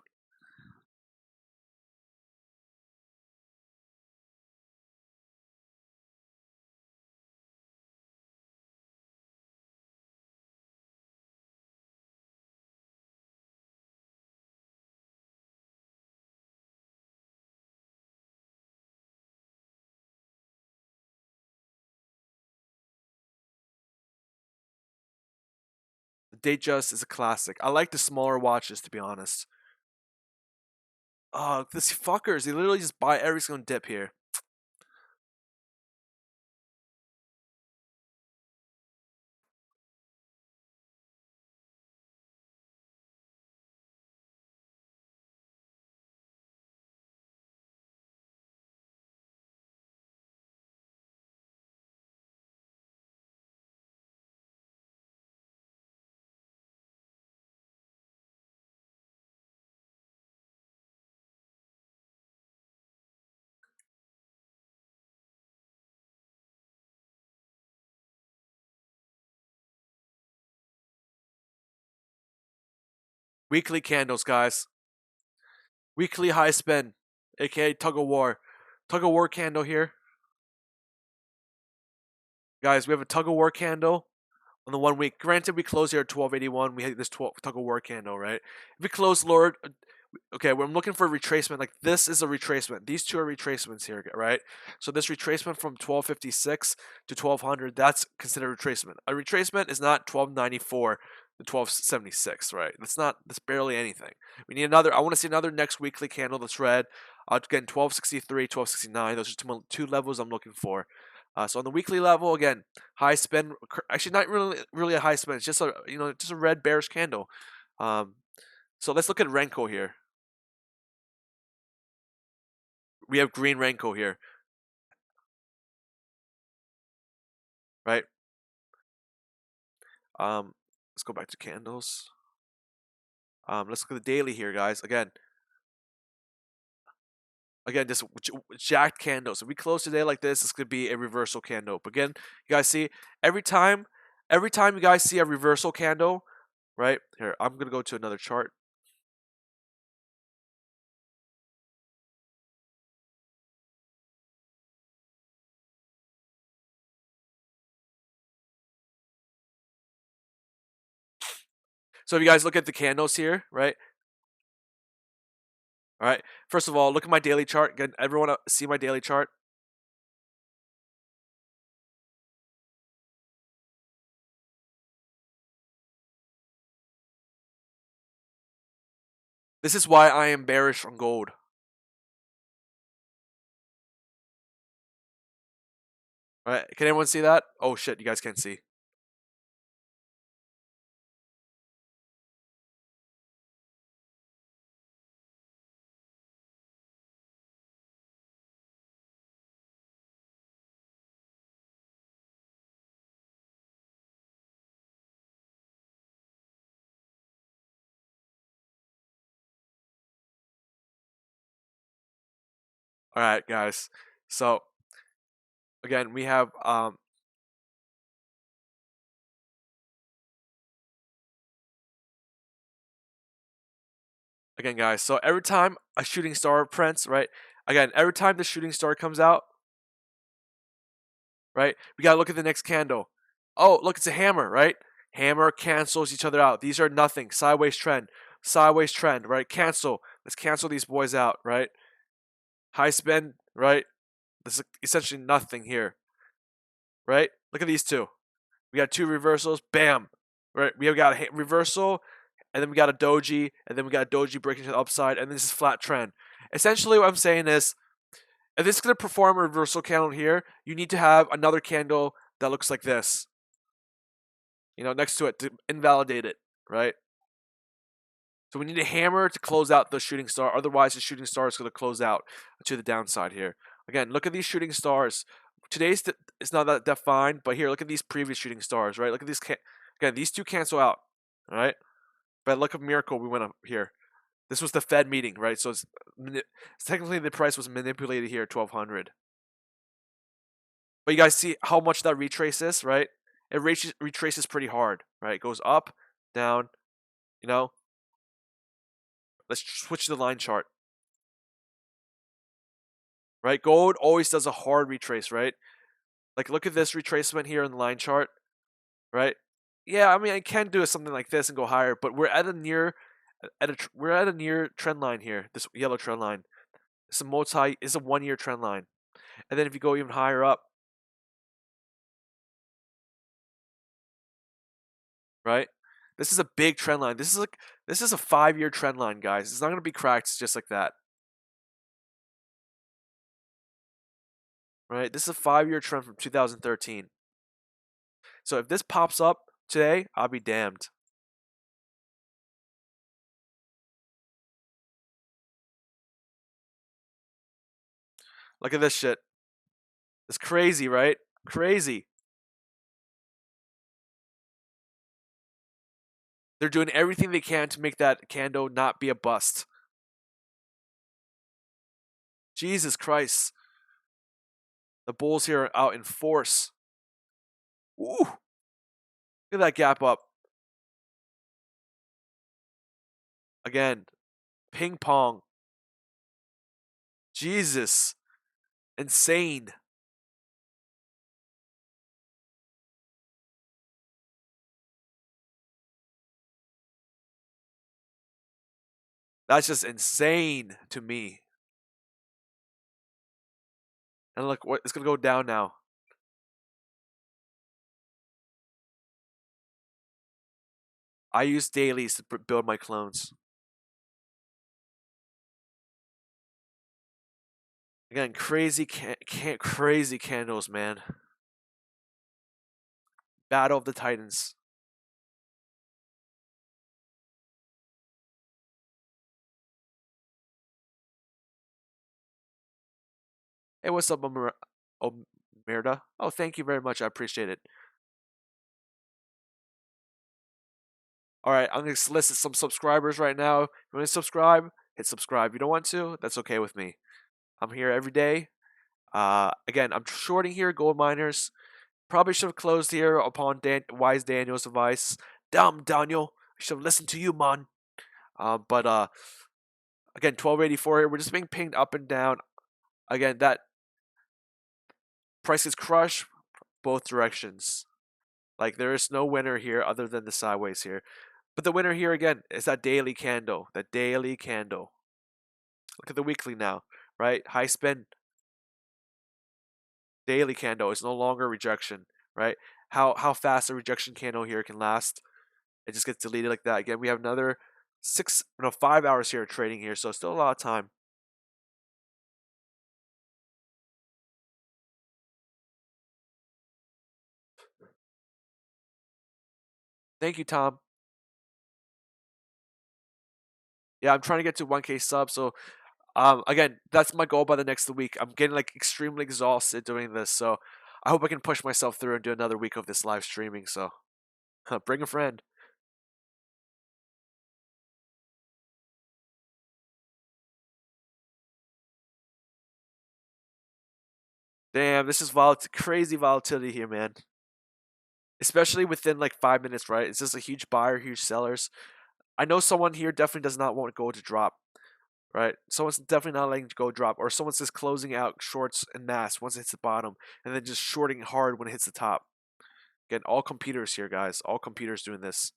Speaker 1: The Datejust is a classic. I like the smaller watches, to be honest. Oh, these fuckers, they literally just buy every single dip here. Weekly candles, guys. Weekly high spin, aka tug of war. Tug of war candle here. Guys, we have a tug of war candle on the 1 week. Granted, we close here at 1281. We hit this 12 tug of war candle, right? If we close lower, okay, when I'm looking for a retracement, like this is a retracement. These two are retracements here, right? So this retracement from 1256 to 1200, that's considered retracement. A retracement is not 1294 to 1276, right? That's barely anything. We need another, I want to see another next weekly candle that's red. Again, 1263, 1269. Those are two levels I'm looking for. So on the weekly level, again, high spin. Actually, not really a high spin. It's just just a red bearish candle. So let's look at Renko here. We have green Renko here, right? Let's go back to candles. Let's look at the daily here, guys. Again, just jacked candles. If we close today like this could be a reversal candle. But again, you guys see every time you guys see a reversal candle, right here, I'm gonna go to another chart. So if you guys look at the candles here, right? All right. First of all, look at my daily chart. Can everyone see my daily chart? This is why I am bearish on gold. All right. Can anyone see that? Oh shit, you guys can't see. All right, guys. So again, we have again, guys. So every time a shooting star prints, right? Again, every time the shooting star comes out, right? We gotta look at the next candle. Oh, look, it's a hammer, right? Hammer cancels each other out. These are nothing. Sideways trend, right? Cancel. Let's cancel these boys out, right? High spin, right? This is essentially nothing here, right? Look at these two. We got two reversals. Bam, right? We have got a reversal, and then we got a doji, and then we got a doji breaking to the upside, and this is flat trend. Essentially, what I'm saying is, if this is going to perform a reversal candle here, you need to have another candle that looks like this, next to it to invalidate it, right? So we need a hammer to close out the shooting star. Otherwise, the shooting star is going to close out to the downside here. Again, look at these shooting stars. Today's it's not that defined, but here, look at these previous shooting stars, right? Look at these. Again, these two cancel out, all right? But look at miracle we went up here. This was the Fed meeting, right? So it's technically the price was manipulated here at 1200. But you guys see how much that retraces, right? It retraces pretty hard, right? It goes up, down, you know. Let's switch to the line chart, right? Gold always does a hard retrace, right? Like look at this retracement here in the line chart, right? Yeah, I mean I can do something like this and go higher, but we're at a near trend line here. This yellow trend line. It's a 1 year trend line. And then if you go even higher up, right? This is a big trend line. This is a 5 year trend line, guys. It's not gonna be cracked just like that. Right? This is a 5 year trend from 2013. So if this pops up today, I'll be damned. Look at this shit. It's crazy, right? Crazy. They're doing everything they can to make that candle not be a bust. Jesus Christ. The bulls here are out in force. Ooh. Look at that gap up. Again. Ping pong. Jesus. Insane. That's just insane to me. And look, it's going to go down now. I use dailies to build my clones. Again, crazy candles, man. Battle of the Titans. Hey, what's up, Omerda? Oh, thank you very much. I appreciate it. All right, I'm going to solicit some subscribers right now. If you want to subscribe, hit subscribe. If you don't want to, that's okay with me. I'm here every day. Again, I'm shorting here, gold miners. Probably should have closed here upon Wise Daniel's advice. Damn, Daniel. I should have listened to you, man. But again, 1284 here. We're just being pinged up and down. Again, that price is crushed both directions. Like, there is no winner here other than the sideways here. But the winner here again is that daily candle. That daily candle. Look at the weekly now, right? High spin daily candle is no longer rejection, right? How fast a rejection candle here can last. It just gets deleted like that. Again, we have another 5 hours here of trading here, so still a lot of time. Thank you, Tom. Yeah, I'm trying to get to 1K subs, so again, that's my goal by the next week. I'm getting like extremely exhausted doing this, so I hope I can push myself through and do another week of this live streaming. So, bring a friend. Damn, this is crazy volatility here, man. Especially within like 5 minutes, right? It's just a huge buyer, huge sellers. I know someone here definitely does not want gold to drop, right? Someone's definitely not letting gold drop, or someone's just closing out shorts en masse once it hits the bottom, and then just shorting hard when it hits the top. Again, all computers here, guys. All computers doing this.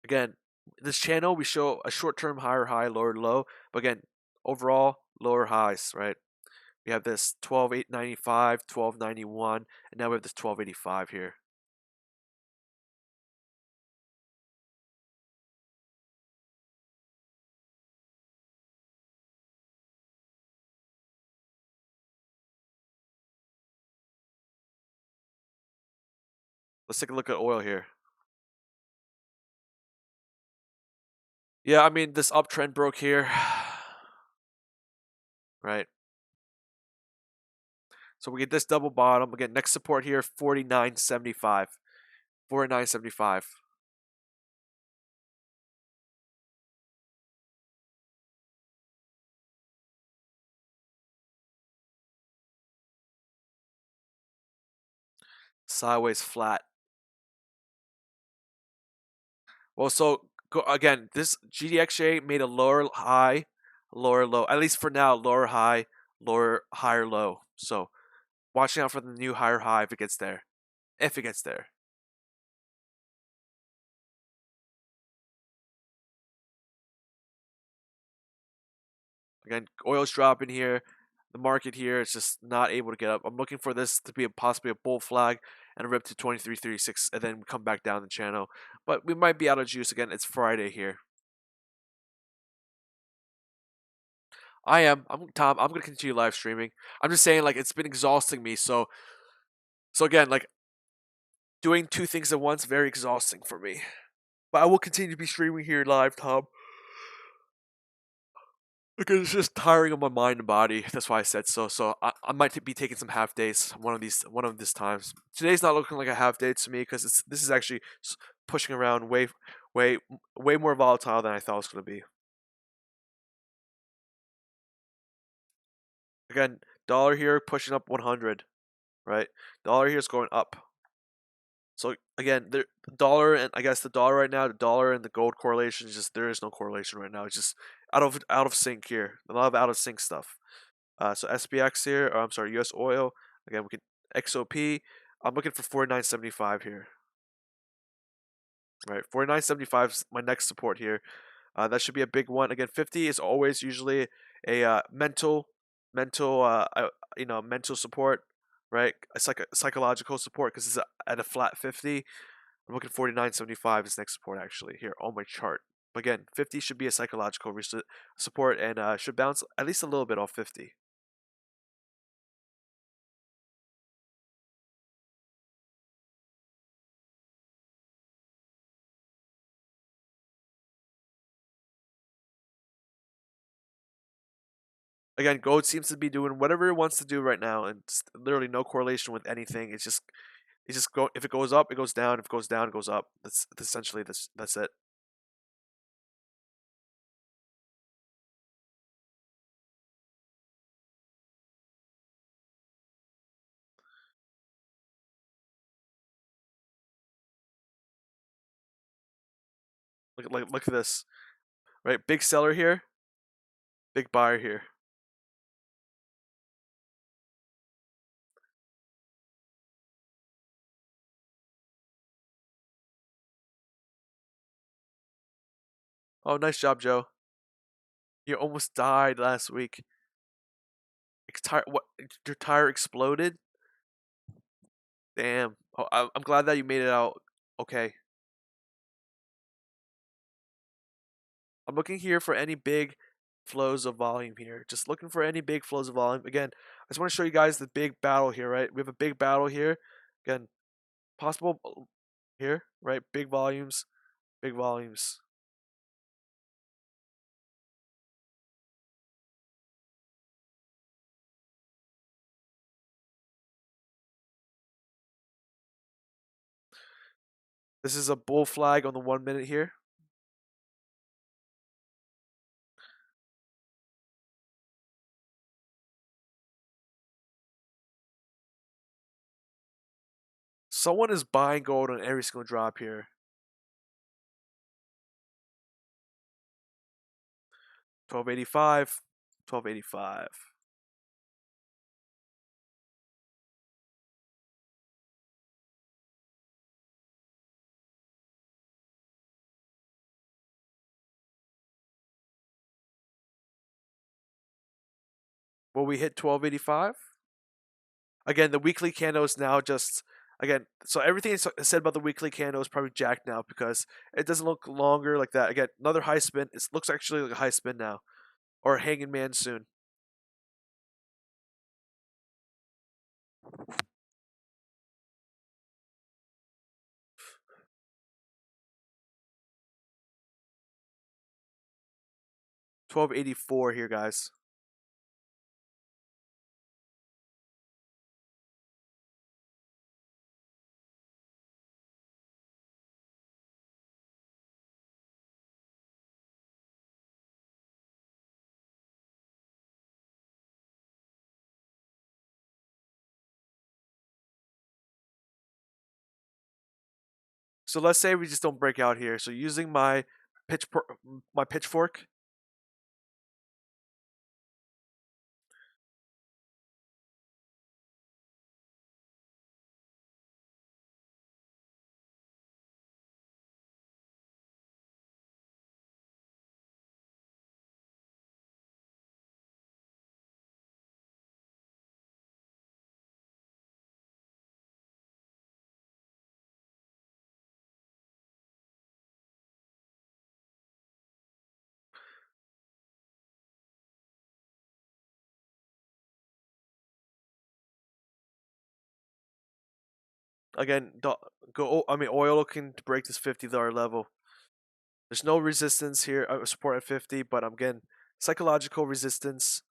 Speaker 1: Again, this channel we show a short-term higher high, lower low, but again, overall lower highs, right? We have this 12,895, 1291, and now we have this 1285 here. Let's take a look at oil here. Yeah, I mean this uptrend broke here, right? So we get this double bottom again. Next support here, 49.75, 49.75. Sideways flat. Well, so again, this GDXJ made a lower high, lower low. At least for now, lower high, lower higher low. So watching out for the new higher high if it gets there. If it gets there. Again, oil's dropping here. The market here is just not able to get up. I'm looking for this to be possibly a bull flag and a rip to 23.36 and then come back down the channel. But we might be out of juice again. It's Friday here. I am. I'm Tom. I'm gonna continue live streaming. I'm just saying, like, it's been exhausting me. So again, like, doing two things at once, very exhausting for me. But I will continue to be streaming here live, Tom. Because it's just tiring on my mind and body. That's why I said so. So I might be taking some half days one of these times. Today's not looking like a half day to me because this is actually pushing around way way more volatile than I thought it was going to be. Again, dollar here pushing up 100, right? Dollar here is going up. So again, the dollar and I guess the dollar right now, the dollar and the gold correlation is just there is no correlation right now. It's just out of sync here. A lot of out of sync stuff. So SPX here, or I'm sorry, US oil. Again, we can XOP. I'm looking for 49.75 here. Right, 49.75 is my next support here. That should be a big one. Again, 50 is always usually a mental, mental support, right? It's like a psychological support because it's at a flat 50. I'm looking 49.75 is next support actually here on my chart. But again, 50 should be a psychological support and should bounce at least a little bit off 50. Again, gold seems to be doing whatever it wants to do right now, and literally no correlation with anything. It's just go. If it goes up, it goes down. If it goes down, it goes up. That's essentially that's it. Look at this, right? Big seller here, big buyer here. Oh, nice job, Joe. You almost died last week. What? Your tire exploded? Damn. Oh, I'm glad that you made it out okay. I'm looking here for any big flows of volume here. Just looking for any big flows of volume. Again, I just want to show you guys the big battle here, right? We have a big battle here. Again, possible here, right? Big volumes, big volumes. This is a bull flag on the 1 minute here. Someone is buying gold on every single drop here. 1285, 1285. Will we hit 1285? Again, the weekly candle is now just again. So everything said about the weekly candle is probably jacked now because it doesn't look longer like that. Again, another high spin. It looks actually like a high spin now, or a hanging man soon. $12.84 here, guys. So let's say we just don't break out here. So using my pitchfork. Again, oil looking to break this $50 level. There's no resistance here, support at 50, but I'm getting psychological resistance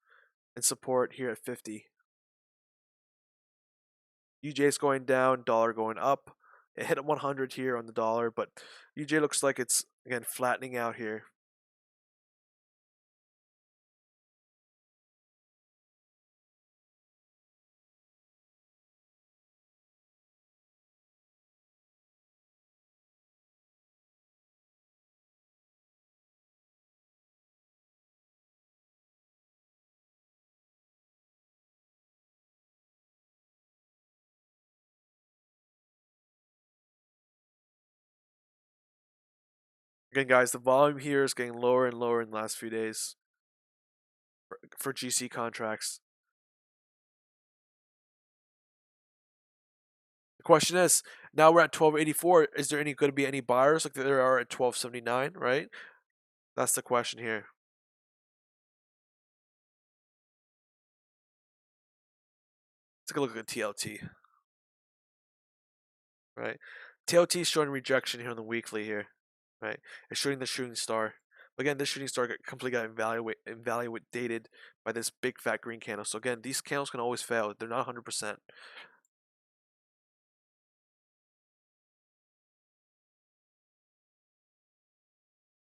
Speaker 1: and support here at 50. UJ is going down, dollar going up. It hit 100 here on the dollar, but UJ looks like it's again flattening out here. Again, guys, the volume here is getting lower and lower in the last few days for GC contracts. The question is, now we're at 1284. Is there going to be any buyers like there are at 1279? Right. That's the question here. Let's take a look at TLT. Right. TLT is showing rejection here on the weekly here. Right. It's showing the shooting star. Again, this shooting star completely got invalidated by this big fat green candle. So again, these candles can always fail. They're not 100%.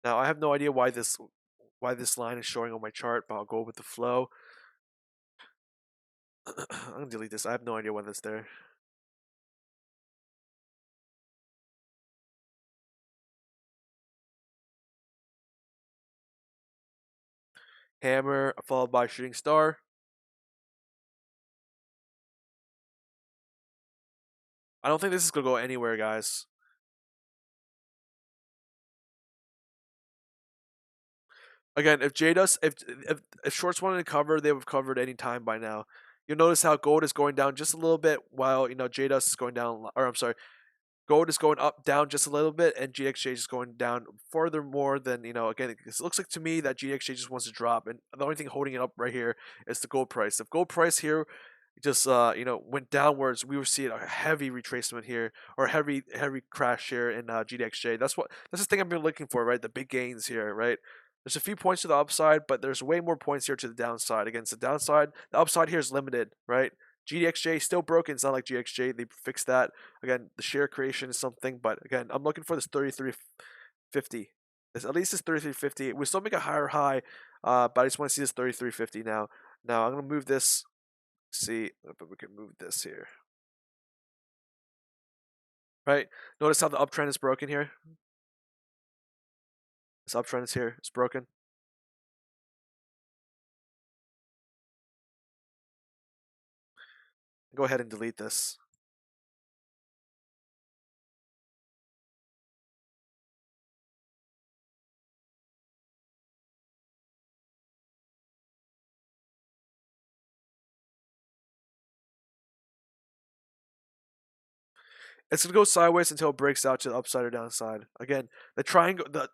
Speaker 1: Now I have no idea why this line is showing on my chart, but I'll go with the flow. I'm gonna delete this. I have no idea why that's there. Hammer followed by shooting star. I don't think this is gonna go anywhere, guys. Again, if Jada's if shorts wanted to cover, they would have covered any time by now. You'll notice how gold is going down just a little bit while Jada's is going down, or I'm sorry, gold is going up down just a little bit, and GXJ is going down further more than again. It looks like to me that GXJ just wants to drop, and the only thing holding it up right here is the gold price. If gold price here just went downwards, we would see a heavy retracement here, or a heavy crash here in GDXJ. That's the thing I've been looking for, right? The big gains here, right? There's a few points to the upside, but there's way more points here to the downside. Against the downside, the upside here is limited, right? GDXJ still broken. It's not like GXJ. They fixed that. Again, the share creation is something, but again, I'm looking for this 3350. At least this 3350. We still make a higher high, but I just want to see this 3350 now. Now I'm gonna move this. See, but we can move this here. Right? Notice how the uptrend is broken here. This uptrend is here. It's broken. Go ahead and delete this. It's gonna go sideways until it breaks out to the upside or downside. Again, the triangle, the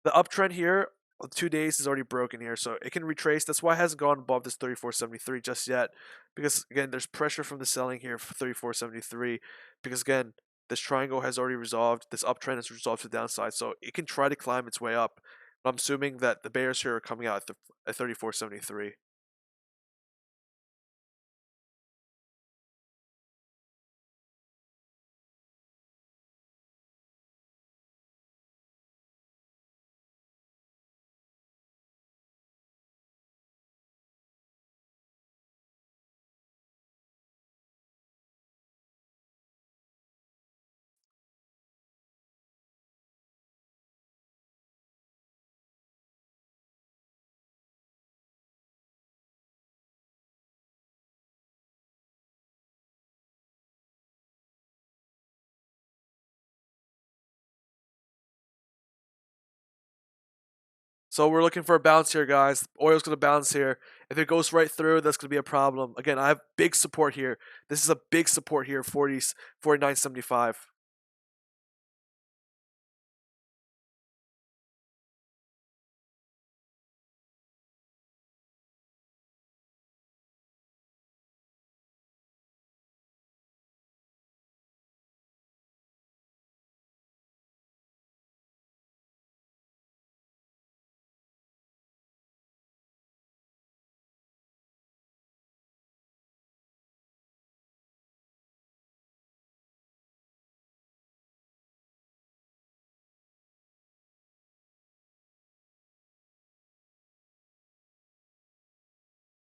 Speaker 1: uptrend here, 2 days is already broken here, so it can retrace. That's why it hasn't gone above this 3473 just yet, because again, there's pressure from the selling here for 3473. Because again, this triangle has already resolved. This uptrend has resolved to the downside, so it can try to climb its way up. But I'm assuming that the bears here are coming out at 3473. So we're looking for a bounce here, guys. Oil's going to bounce here. If it goes right through, that's going to be a problem. Again, I have big support here. This is a big support here, 49.75.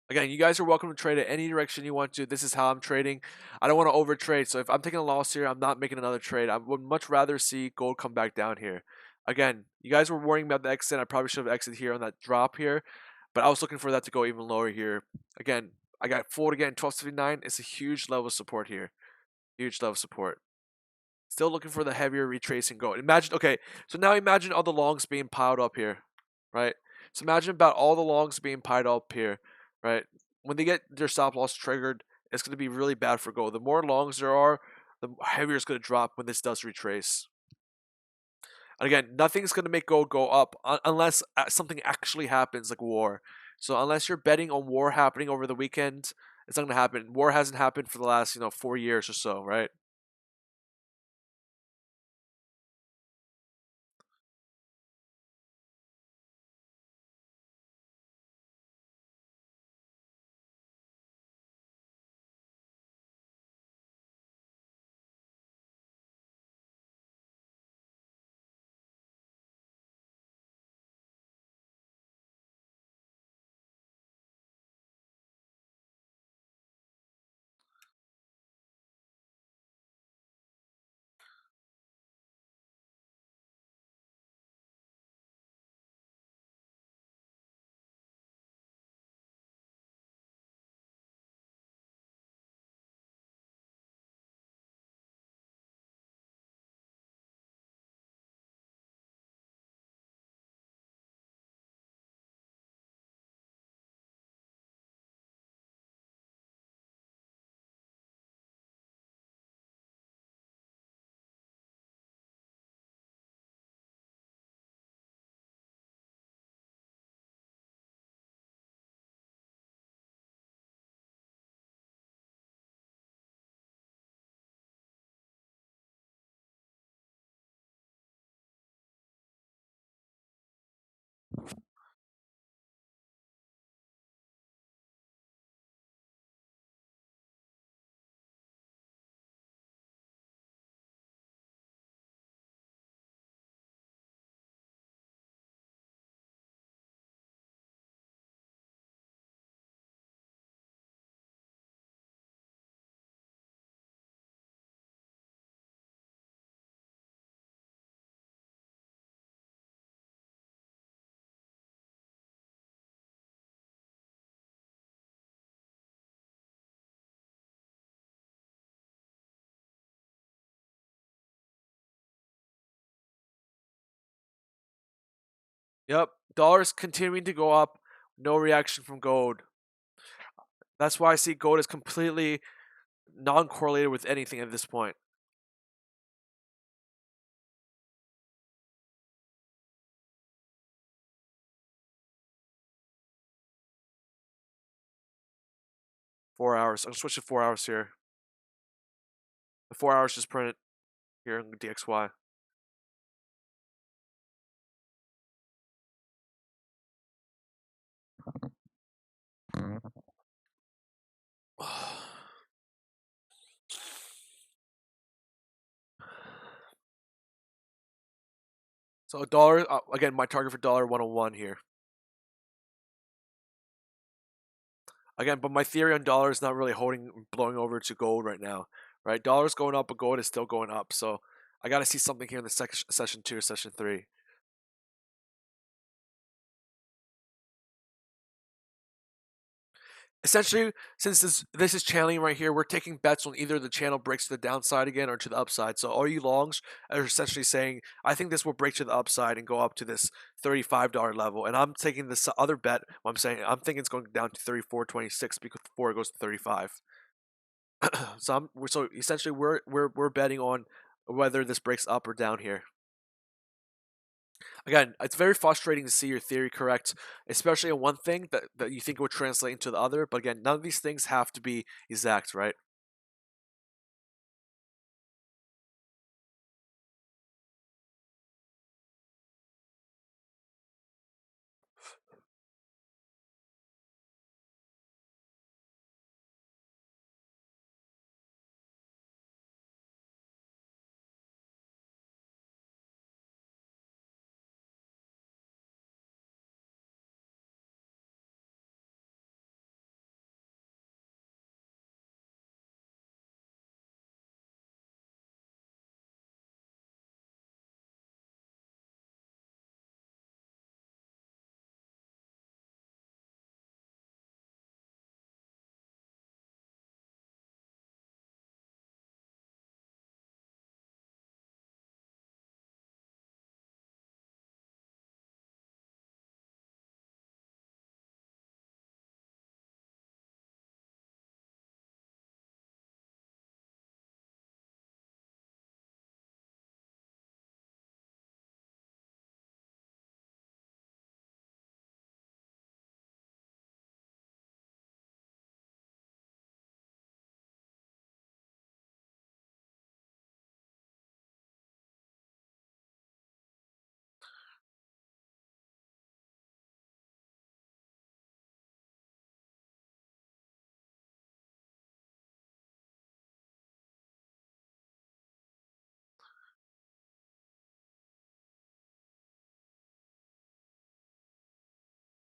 Speaker 1: Again, you guys are welcome to trade it any direction you want to. This is how I'm trading. I don't want to overtrade. So if I'm taking a loss here, I'm not making another trade. I would much rather see gold come back down here. Again, you guys were worrying about the exit. I probably should have exited here on that drop here, but I was looking for that to go even lower here. Again, I got full again, 1279. It's a huge level of support here. Huge level of support. Still looking for the heavier retracing gold. Imagine, okay, so now imagine all the longs being piled up here, right? So imagine about all the longs being piled up here, right? When they get their stop loss triggered, it's going to be really bad for gold. The more longs there are, the heavier it's going to drop when this does retrace. And again, nothing's going to make gold go up unless something actually happens, like war. So unless you're betting on war happening over the weekend, it's not going to happen. War hasn't happened for the last 4 years or so, right? Yep, dollar's continuing to go up. No reaction from gold. That's why I see gold is completely non-correlated with anything at this point. $4. I'm switching 4 hours here. The 4 hours just printed here in DXY. So dollar again. My target for dollar 101 here again, but my theory on dollar is not really blowing over to gold right now. Right, dollar's going up, but gold is still going up. So I got to see something here in the session 2 or session 3. Essentially, since this is channeling right here, we're taking bets on either the channel breaks to the downside again or to the upside. So all you longs are essentially saying, I think this will break to the upside and go up to this $35 level. And I'm taking this other bet. I'm thinking it's going down to 34.26 before it goes to 35. So essentially we're betting on whether this breaks up or down here. Again, it's very frustrating to see your theory correct, especially on one thing that you think would translate into the other. But again, none of these things have to be exact, right?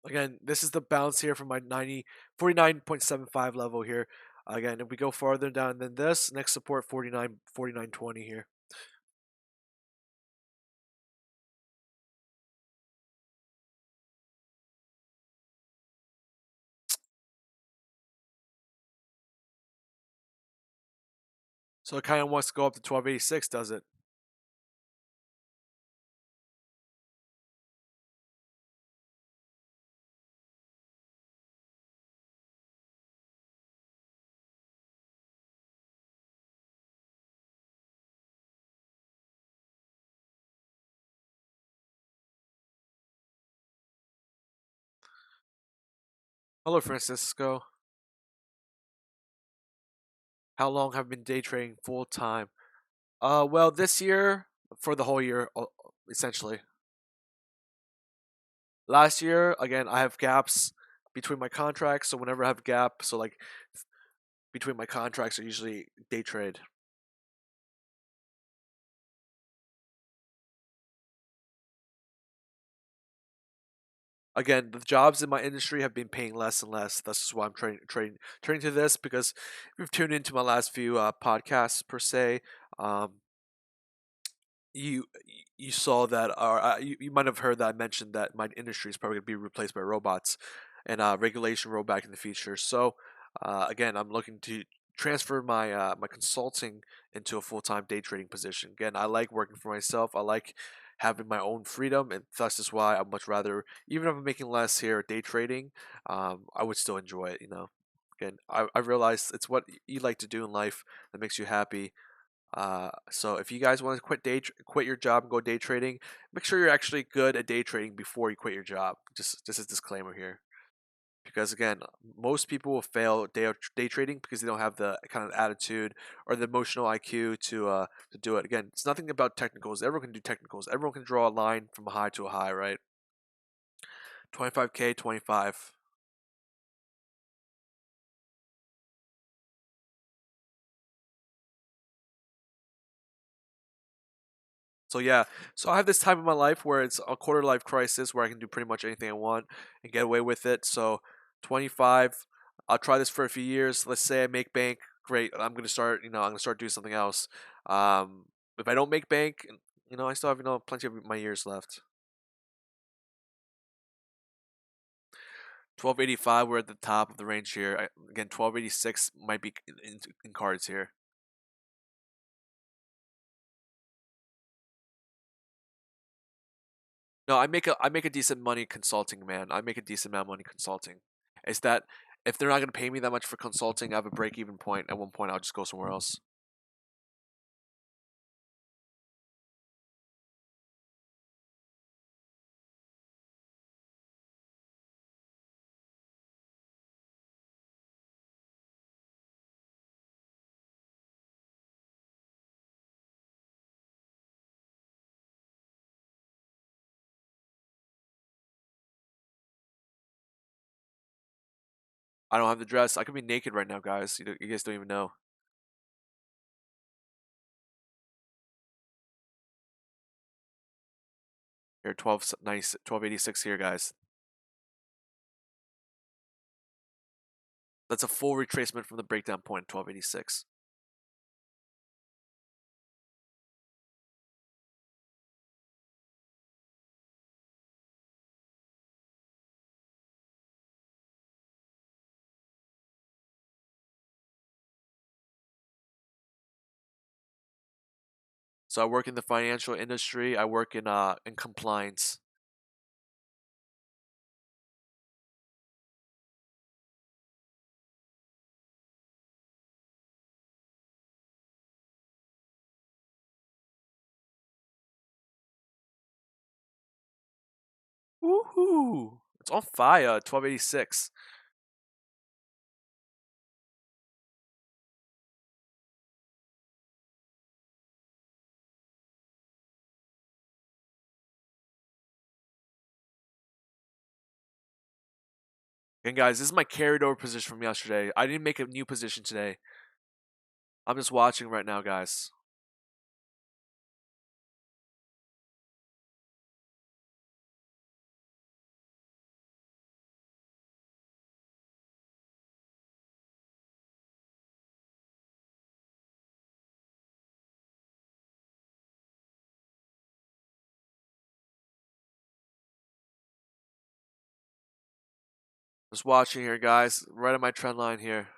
Speaker 1: Again, this is the bounce here from my 49.75 level here. Again, if we go farther down than this, next support 49.20 here. So it kind of wants to go up to 1286, does it? Hello, Francisco. How long have you been day trading full time? Well, this year for the whole year, essentially. Last year, again, I have gaps between my contracts, so whenever I have a gap, so like between my contracts, I usually day trade. Again, the jobs in my industry have been paying less and less. That's just why I'm trading to this because if you've tuned into my last few podcasts per se, um, you you saw that, or you might have heard that I mentioned that my industry is probably going to be replaced by robots and regulation rollback in the future. So again, I'm looking to transfer my consulting into a full time day trading position. Again, I like working for myself. I like having my own freedom, and thus is why I much rather, even if I'm making less here day trading, I would still enjoy it. Again, I realize it's what you like to do in life that makes you happy. So if you guys want to quit your job and go day trading, make sure you're actually good at day trading before you quit your job. Just a disclaimer here, because again, most people will fail day trading because they don't have the kind of attitude or the emotional IQ to do it. Again, it's nothing about technicals. Everyone can do technicals. Everyone can draw a line from a high to a high, right? 25K, 25. So yeah, so I have this time in my life where it's a quarter life crisis where I can do pretty much anything I want and get away with it. So 25, I'll try this for a few years. Let's say I make bank, great. I'm gonna start doing something else. If I don't make bank, I still have plenty of my years left. 1285, we're at the top of the range here. Again, 1286 might be in cards here. No, I make a decent money consulting, man. I make a decent amount of money consulting. It's that if they're not gonna pay me that much for consulting, I have a break even point. At one point, I'll just go somewhere else. I don't have the dress. I could be naked right now, guys. You guys don't even know. Here, 1286 here, guys. That's a full retracement from the breakdown point, 1286. So I work in the financial industry. I work in compliance. Woohoo! It's on fire. 1286. And guys, this is my carried over position from yesterday. I didn't make a new position today. I'm just watching right now, guys. Just watching here, guys. Right on my trend line here.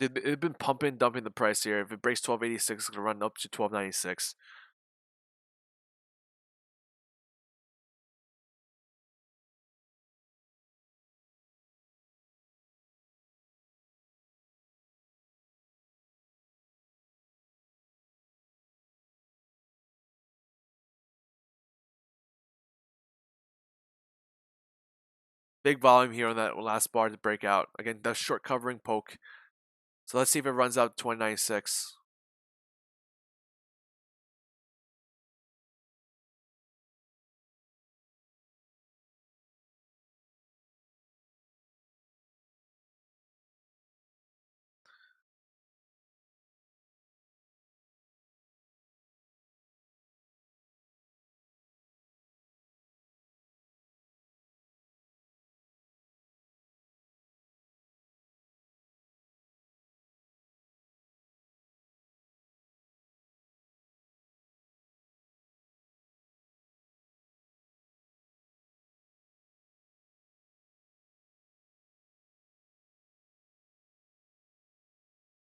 Speaker 1: It's been pumping, dumping the price here. If it breaks 1286, it's gonna run up to 1296. big volume here on that last bar to break out. Again, the short covering poke. So let's see if it runs out 29.6.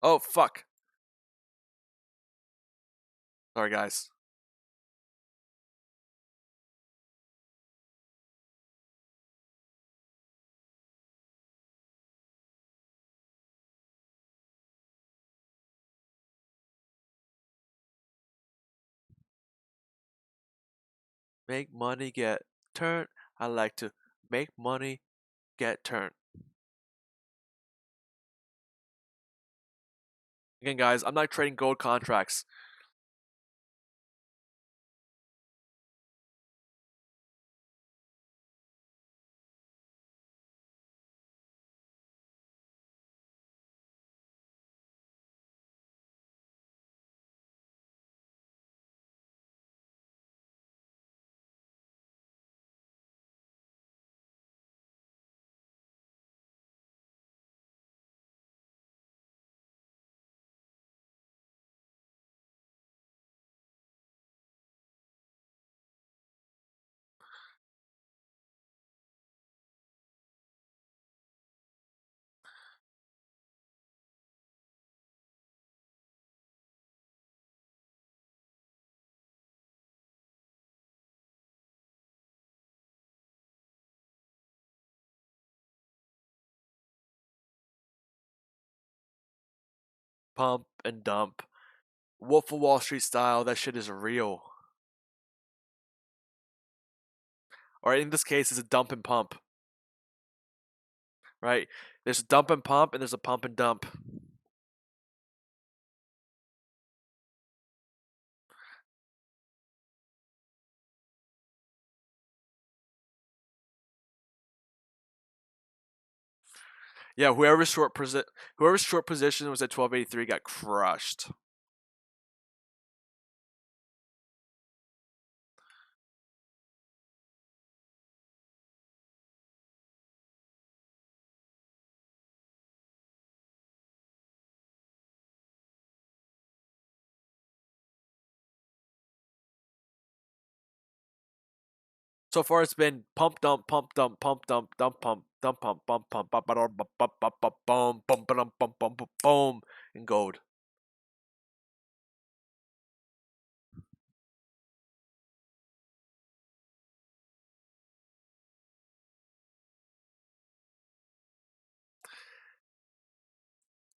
Speaker 1: Oh, fuck. Sorry, guys. Make money, get turned. I like to make money, get turned. Again, guys, I'm not trading gold contracts. Pump and dump. Wolf of Wall Street style, that shit is real. Or in this case, it's a dump and pump. Right? There's a dump and pump, and there's a pump and dump. Yeah, whoever's short position was at 1283 got crushed. So far, it's been pump dump pump dump pump dump dump pump dump pump bump pump bump bump bump bump bump bump bump bump bump bump boom and gold.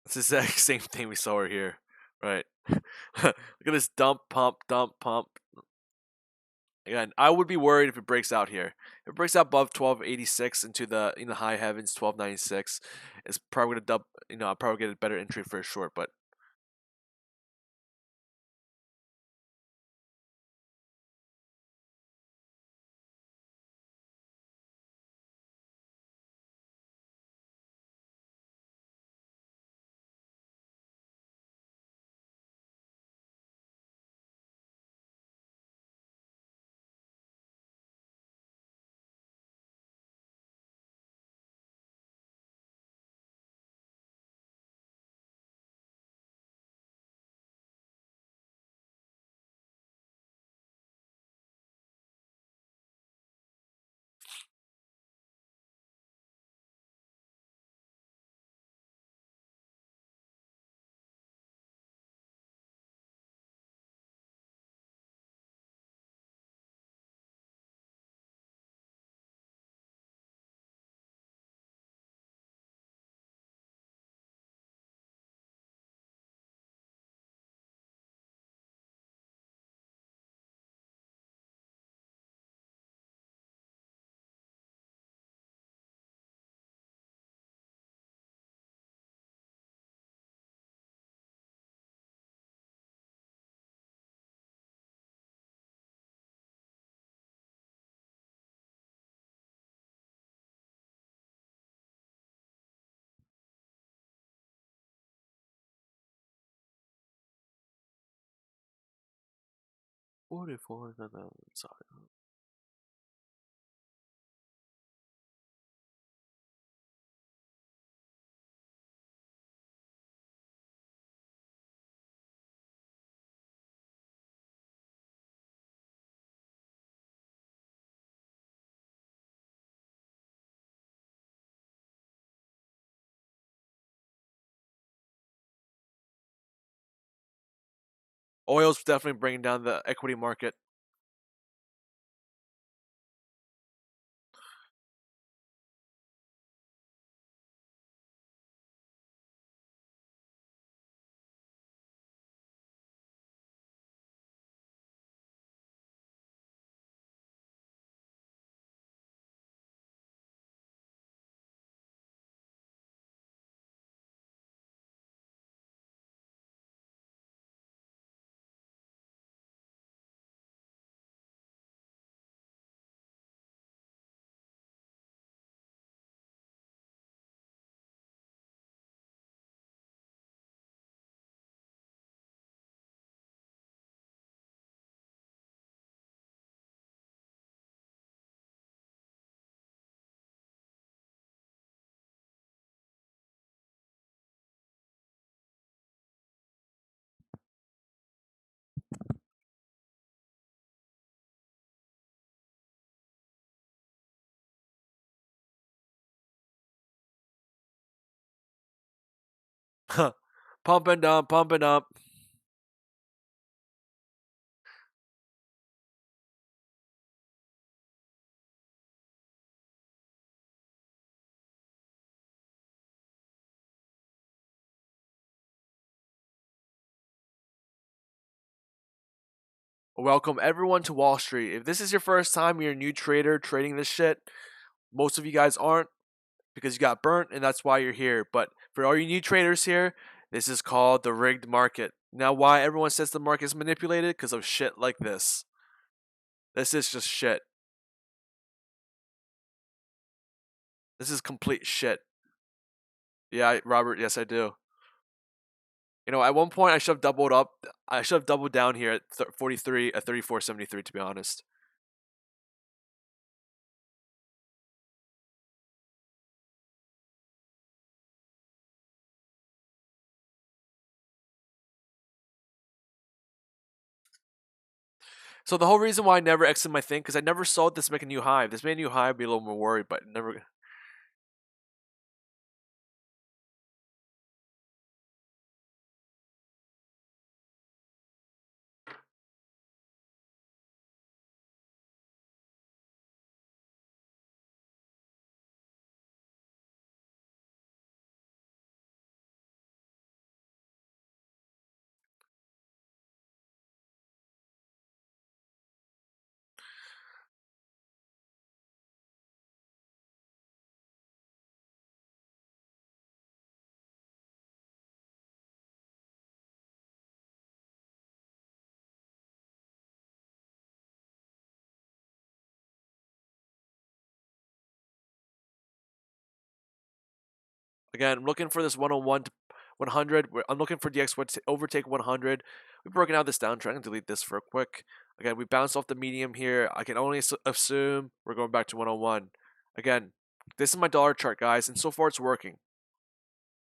Speaker 1: It's the exact same thing we saw here, right? Look at this dump pump dump pump. Again, I would be worried if it breaks out here. If it breaks out above 1286 into the high heavens 1296, it's probably gonna dump. I'll probably get a better entry for a short, but 44. No, no, sorry. Oil's definitely bringing down the equity market. Pump and dump, pump and dump. Welcome everyone to Wall Street. If this is your first time, you're a new trader trading this shit. Most of you guys aren't because you got burnt and that's why you're here. But for all you new traders here, this is called the rigged market. Now, why everyone says the market is manipulated? Because of shit like this. This is just shit. This is complete shit. Yeah, Robert, yes, I do. You know, at one point I should have doubled up. I should have doubled down here at 43, at 34.73, to be honest. So the whole reason why I never exited my thing, because I never saw this make a new high. If this made a new high, I'd be a little more worried, but never. Again, I'm looking for this 101 to 100. I'm looking for DXY to overtake 100. We've broken out this downtrend. I'm going to delete this for a quick. Again, we bounced off the medium here. I can only assume we're going back to 101. Again, this is my dollar chart, guys, and so far it's working.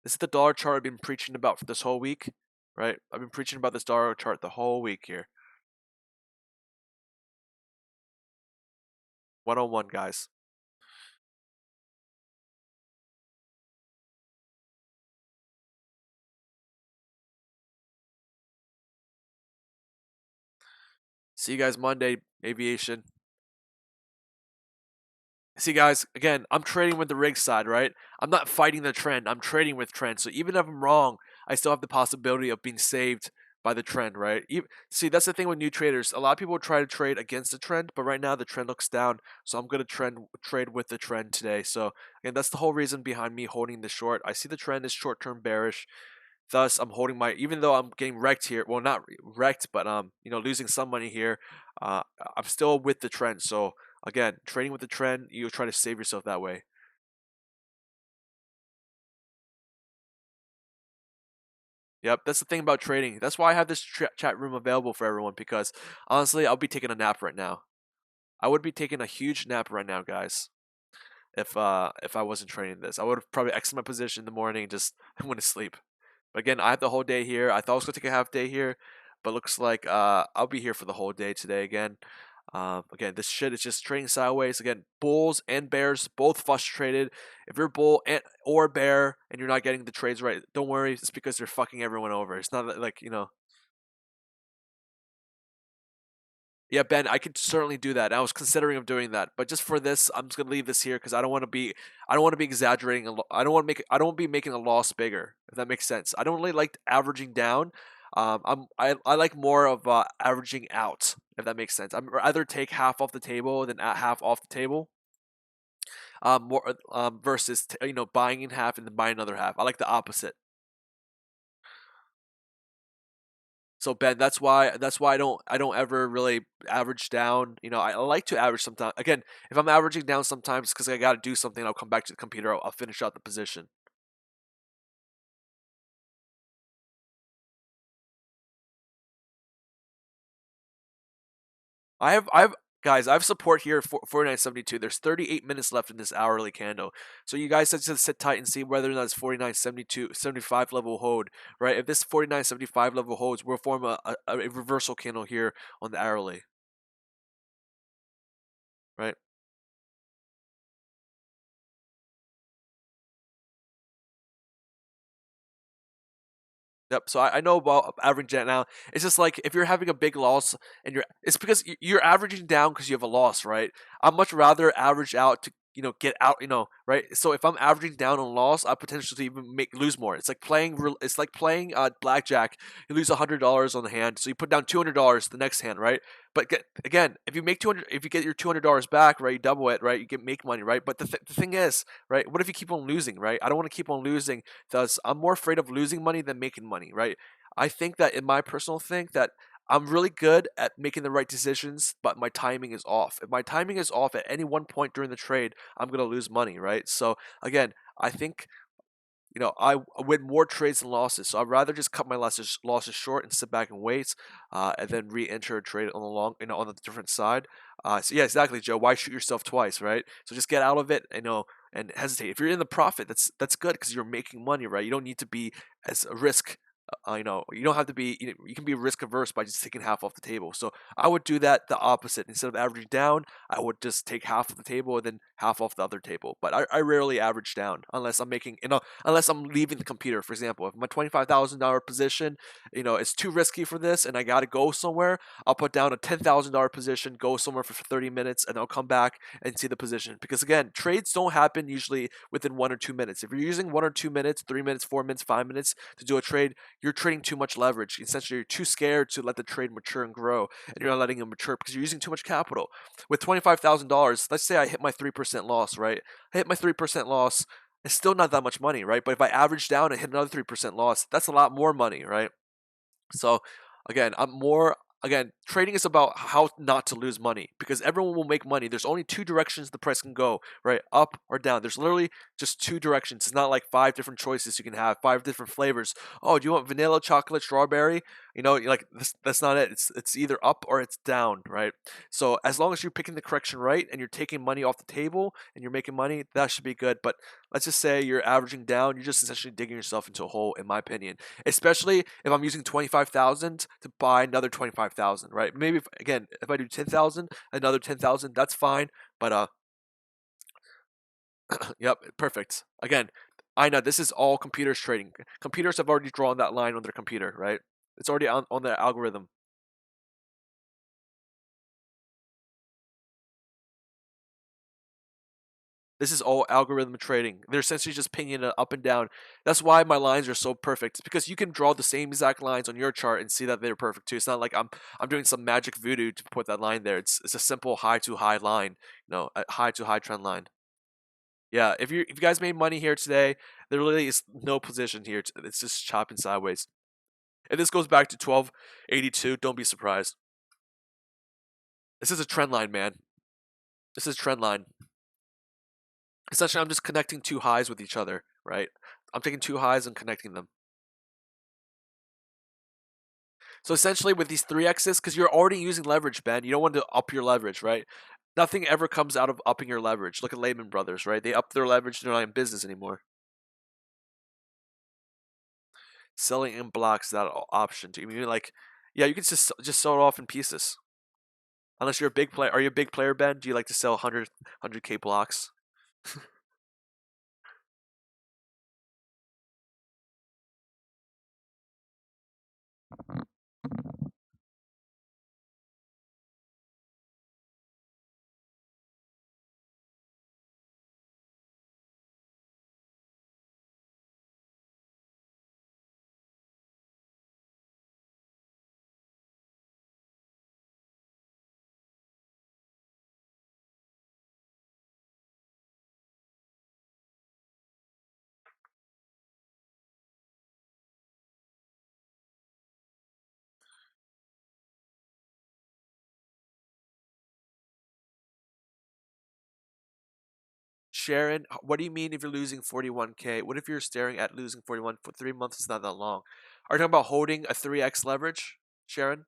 Speaker 1: This is the dollar chart I've been preaching about for this whole week, right? I've been preaching about this dollar chart the whole week here. 101, guys. See you guys Monday, aviation. See, guys, again, I'm trading with the rig side, right? I'm not fighting the trend. I'm trading with trend. So even if I'm wrong, I still have the possibility of being saved by the trend, right? See, that's the thing with new traders. A lot of people try to trade against the trend, but right now the trend looks down. So I'm going to trade with the trend today. So again, that's the whole reason behind me holding the short. I see the trend is short-term bearish. Thus, I'm holding my, even though I'm getting wrecked here, well, not wrecked, but losing some money here. Uh, I'm still with the trend. So again, trading with the trend, you try to save yourself that way. Yep, that's the thing about trading. That's why I have this chat room available for everyone because honestly, I'll be taking a nap right now. I would be taking a huge nap right now, guys. If I wasn't trading this, I would have probably exited my position in the morning and just went to sleep. But again, I have the whole day here. I thought I was gonna take a half day here, but looks like I'll be here for the whole day today again. Again, this shit is just trading sideways. Again, bulls and bears both frustrated. If you're bull or bear and you're not getting the trades right, don't worry. It's because they're fucking everyone over. It's not like Yeah, Ben, I could certainly do that. I was considering of doing that, but just for this, I'm just gonna leave this here because I don't want to be exaggerating. I don't want to be making a loss bigger. If that makes sense. I don't really like averaging down. I like more of averaging out. If that makes sense. I'd rather take half off the table than half off the table. More versus buying in half and then buying another half. I like the opposite. So Ben, that's why I don't ever really average down. I like to average sometimes. Again, if I'm averaging down sometimes because I got to do something, I'll come back to the computer. I'll finish out the position. I have guys. I have support here for 49.72. There's 38 minutes left in this hourly candle. So you guys just sit tight and see whether or not this 49.72 75 level hold. Right. If this 49.75 level holds, we'll form a reversal candle here on the hourly. Right. Yep. So I know about averaging it now. It's just like if you're having a big loss and it's because you're averaging down because you have a loss, right? I'd much rather average out to get out, right? So if I'm averaging down on loss, I potentially even lose more. It's like playing. It's like playing blackjack. You lose $100 on the hand, so you put down $200 the next hand, right? But again, if you make 200, if you get your $200 back, right, you double it, right? You get make money, right? But the thing is, right? What if you keep on losing, right? I don't want to keep on losing. Thus, I'm more afraid of losing money than making money, right? I think that in my personal think that I'm really good at making the right decisions, but my timing is off. If my timing is off at any one point during the trade, I'm gonna lose money, right? So again, I think I win more trades than losses, so I'd rather just cut my losses short and sit back and wait, and then re-enter a trade on the on the different side. So yeah, exactly, Joe. Why shoot yourself twice, right? So just get out of it, and hesitate. If you're in the profit, that's good because you're making money, right? You don't need to be as a risk. You don't have to be. You can be risk averse by just taking half off the table. So I would do that the opposite. Instead of averaging down, I would just take half of the table and then half off the other table. But I rarely average down unless I'm making unless I'm leaving the computer. For example, if my $25,000 position, it's too risky for this, and I got to go somewhere, I'll put down a $10,000 position, go somewhere for 30 minutes, and I'll come back and see the position. Because again, trades don't happen usually within 1 or 2 minutes. If you're using 1 or 2 minutes, 3 minutes, 4 minutes, 5 minutes to do a trade, you're trading too much leverage. Essentially, you're too scared to let the trade mature and grow, and you're not letting it mature because you're using too much capital. With $25,000, let's say I hit my 3% loss, right? I hit my 3% loss. It's still not that much money, right? But if I average down and hit another 3% loss, that's a lot more money, right? So again, trading is about how not to lose money because everyone will make money. There's only two directions the price can go, right? Up or down. There's literally just two directions. It's not like five different choices you can have, five different flavors. Oh, do you want vanilla, chocolate, strawberry? Like that's not it. It's either up or it's down, right? So as long as you're picking the correction right and you're taking money off the table and you're making money, that should be good. But let's just say you're averaging down, you're just essentially digging yourself into a hole, in my opinion. Especially if I'm using 25,000 to buy another 25,000, right? Maybe if I do 10,000, another 10,000, that's fine. But yep, perfect. Again, I know this is all computers trading. Computers have already drawn that line on their computer, right? It's already on their algorithm. This is all algorithm trading. They're essentially just pinging it up and down. That's why my lines are so perfect. It's because you can draw the same exact lines on your chart and see that they're perfect too. It's not like I'm doing some magic voodoo to put that line there. It's a simple high to high line, a high to high trend line. Yeah, if you guys made money here today, there really is no position here. It's just chopping sideways. If this goes back to 1282, don't be surprised. This is a trend line, man. This is a trend line. Essentially, I'm just connecting two highs with each other, right? I'm taking two highs and connecting them. So essentially, with these 3x's, because you're already using leverage, Ben, you don't want to up your leverage, right? Nothing ever comes out of upping your leverage. Look at Lehman Brothers, right? They upped their leverage; they're not in business anymore. Selling in blocks is that option. Do you mean like, yeah, you can just sell it off in pieces. Unless you're a big player. Are you a big player, Ben? Do you like to sell 100K blocks? Sharon, what do you mean if you're losing 41K? What if you're staring at losing 41 for 3 months? Is not that long. Are you talking about holding a 3x leverage, Sharon?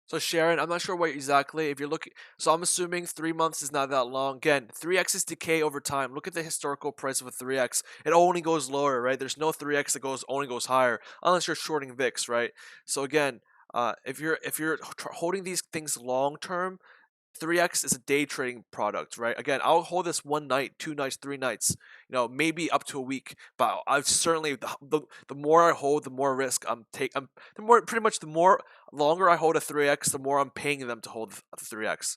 Speaker 1: So Sharon, I'm not sure what exactly if you're looking. So I'm assuming 3 months is not that long. Again, 3x is decay over time. Look at the historical price of a 3x. It only goes lower, right? There's no 3x that goes only goes higher unless you're shorting VIX, right? So again, if you're holding these things long term, 3x is a day trading product, right? Again, I'll hold this one night, 2 nights, 3 nights, maybe up to a week. But I've certainly the more I hold, the more risk I'm take. I'm the more pretty much the more longer I hold a 3x, the more I'm paying them to hold the 3x.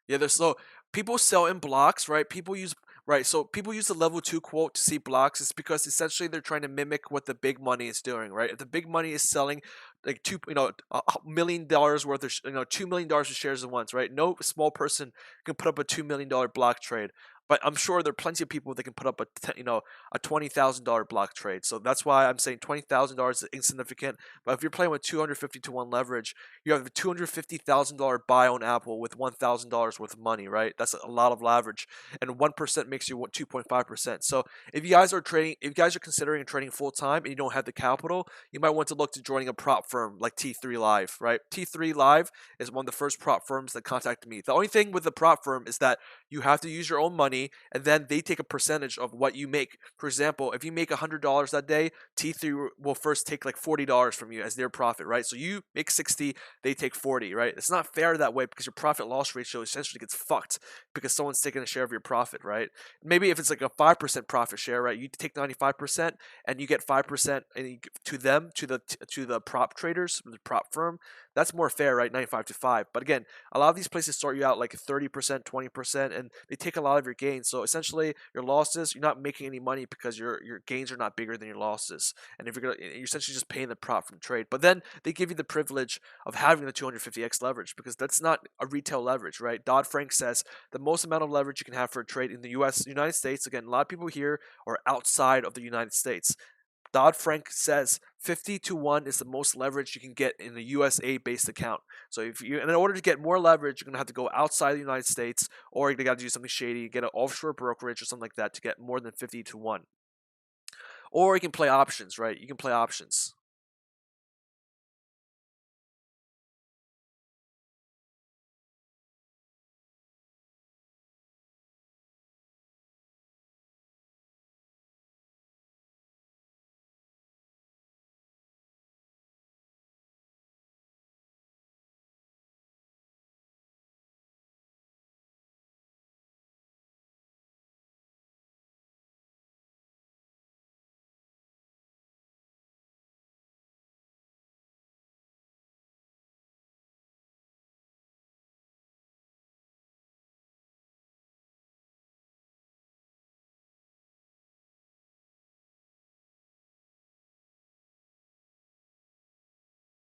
Speaker 1: Yeah, there's so people sell in blocks, right? People use the level two quote to see blocks. It's because essentially they're trying to mimic what the big money is doing, right? If the big money is selling like $1 million worth of $2 million of shares at once, right? No small person can put up a $2 million block trade. But I'm sure there are plenty of people that can put up a $20,000 block trade. So that's why I'm saying $20,000 is insignificant. But if you're playing with 250 to one leverage, you have a $250,000 buy on Apple with $1,000 worth of money, right? That's a lot of leverage, and 1% makes you 2.5%. So if you guys are considering trading full time and you don't have the capital, you might want to look to joining a prop firm like T3 Live, right? T3 Live is one of the first prop firms that contacted me. The only thing with the prop firm is that you have to use your own money, and then they take a percentage of what you make. For example, if you make $100 that day, T3 will first take like $40 from you as their profit, right? So you make 60, they take 40, right? It's not fair that way because your profit loss ratio essentially gets fucked because someone's taking a share of your profit, right? Maybe if it's like a 5% profit share, right? You take 95% and you get 5% and to them, to the prop traders, the prop firm, that's more fair, right? 95 to 5. But again, a lot of these places start you out like 30%, 20%, and they take a lot of your gains. So essentially, your losses, you're not making any money because your gains are not bigger than your losses. And if you're essentially just paying the prop from the trade. But then they give you the privilege of having the 250x leverage because that's not a retail leverage, right? Dodd Frank says the most amount of leverage you can have for a trade in the United States. Again, a lot of people here are outside of the United States. Dodd Frank says 50 to 1 is the most leverage you can get in a USA based account. So if you, in order to get more leverage, you're going to have to go outside the United States, or you got to do something shady, get an offshore brokerage or something like that to get more than 50 to 1. Or you can play options, right? You can play options.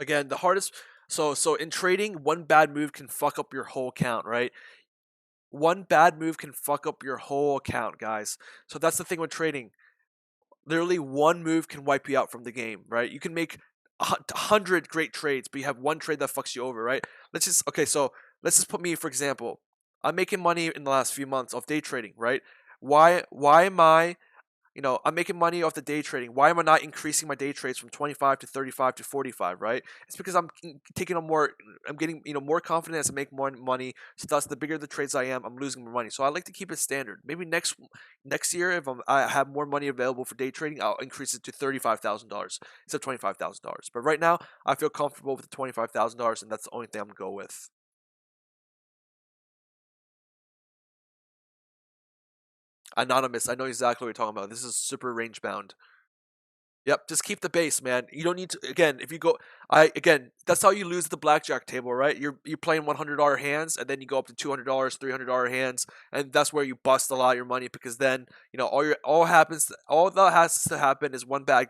Speaker 1: Again, the hardest. So in trading, one bad move can fuck up your whole account, right? One bad move can fuck up your whole account, guys. So that's the thing with trading. Literally, one move can wipe you out from the game, right? You can make 100 great trades, but you have one trade that fucks you over, right? So let's just put me for example. I'm making money in the last few months of day trading, right? Why am I I'm making money off the day trading. Why am I not increasing my day trades from 25 to 35 to 45, right? It's because taking on more, I'm getting, more confident as I make more money. So thus, the bigger the trades I am, I'm losing more money. So I like to keep it standard. Maybe next year, if I have more money available for day trading, I'll increase it to $35,000 instead of $25,000. But right now, I feel comfortable with the $25,000, and that's the only thing I'm gonna go with. Anonymous, I know exactly what you're talking about. This is super range bound. Yep, just keep the base, man. You don't need to again, if you go I again, that's how you lose the blackjack table, right? You're playing $100 hands and then you go up to $200, $300 hands, and that's where you bust a lot of your money because then, all that has to happen is one bad,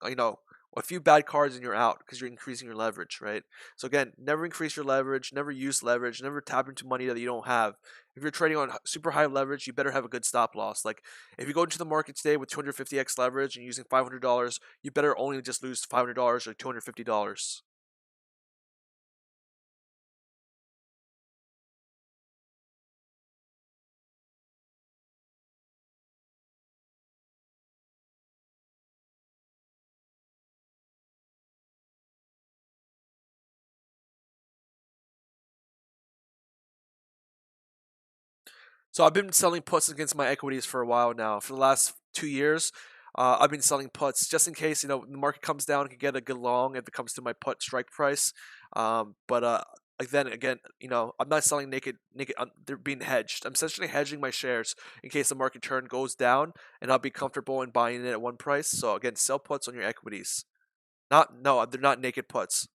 Speaker 1: you know, a few bad cards and you're out because you're increasing your leverage, right? So again, never increase your leverage, never use leverage, never tap into money that you don't have. If you're trading on super high leverage, you better have a good stop loss. Like if you go into the market today with 250x leverage and using $500, you better only just lose $500 or $250. So I've been selling puts against my equities for a while now. For the last 2 years, I've been selling puts just in case the market comes down, I can get a good long if it comes to my put strike price. But like then again, I'm not selling naked. They're being hedged. I'm essentially hedging my shares in case the market turn goes down, and I'll be comfortable in buying it at one price. So again, sell puts on your equities. Not no, they're not naked puts.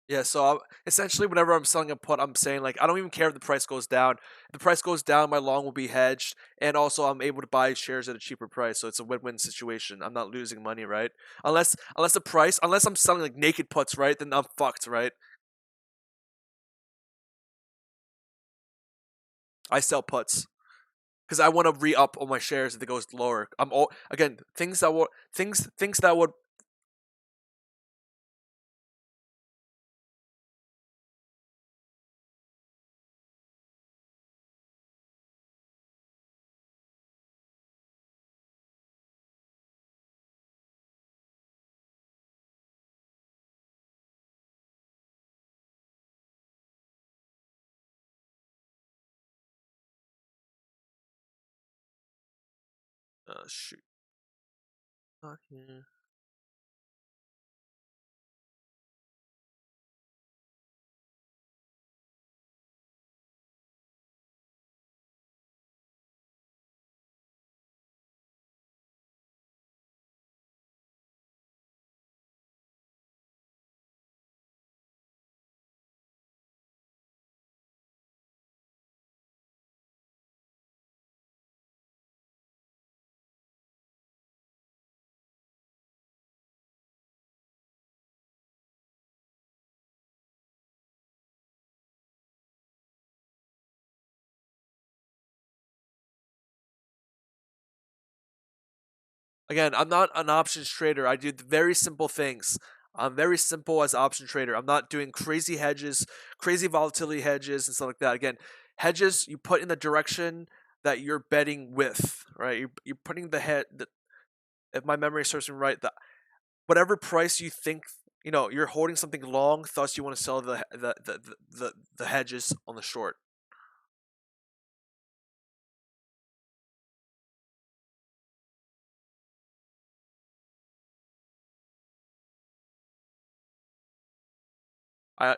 Speaker 1: Yeah, so essentially, whenever I'm selling a put, I'm saying like I don't even care if the price goes down. If the price goes down, my long will be hedged, and also I'm able to buy shares at a cheaper price. So it's a win-win situation. I'm not losing money, right? Unless I'm selling like naked puts, right? Then I'm fucked, right? I sell puts because I want to re-up on my shares if it goes lower. I'm all again things that would. Shoot. Not here. Again, I'm not an options trader. I do very simple things. I'm very simple as an option trader. I'm not doing crazy hedges, crazy volatility hedges and stuff like that. Again, hedges you put in the direction that you're betting with, right? You're putting the head. If my memory serves me right, the whatever price you think you're holding something long, thus you want to sell the hedges on the short.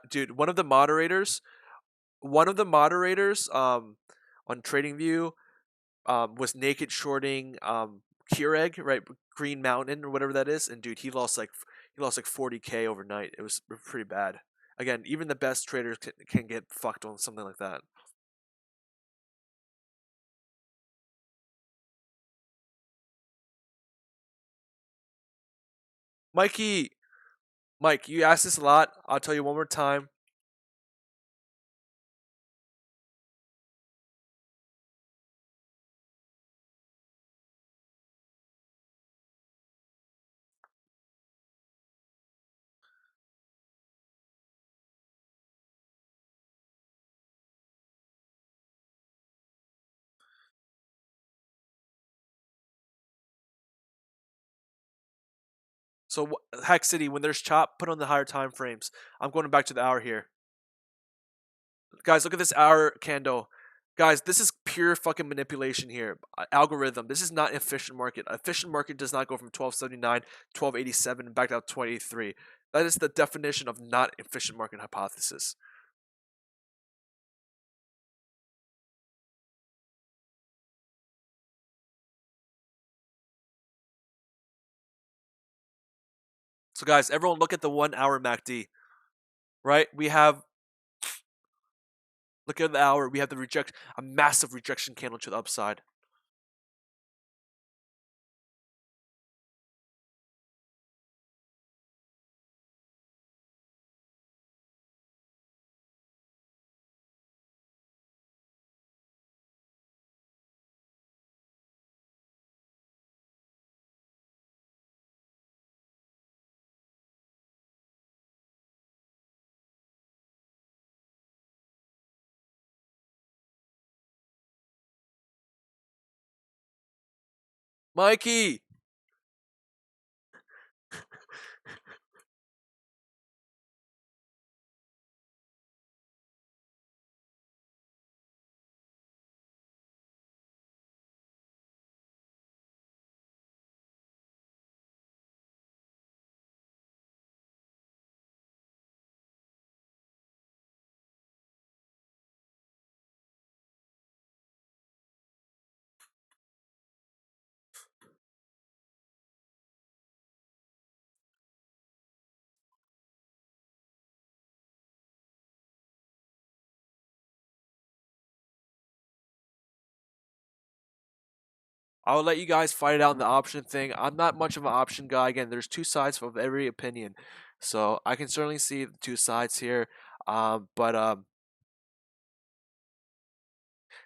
Speaker 1: Dude, one of the moderators on TradingView was naked shorting Keurig, right? Green Mountain or whatever that is, and dude, he lost like 40K overnight. It was pretty bad. Again, even the best traders can get fucked on something like that. Mikey, Mike, you asked this a lot. I'll tell you one more time. So Hack City, when there's chop, put on the higher time frames. I'm going back to the hour here. Guys, look at this hour candle. Guys, this is pure fucking manipulation here. Algorithm. This is not an efficient market. Efficient market does not go from 1279, 1287, and back down to 2083. That is the definition of not efficient market hypothesis. So guys, everyone look at the 1 hour MACD. Right? Look at the hour. We have a massive rejection candle to the upside. Mikey! I'll let you guys fight it out in the option thing. I'm not much of an option guy. Again, there's two sides of every opinion, so I can certainly see the two sides here. But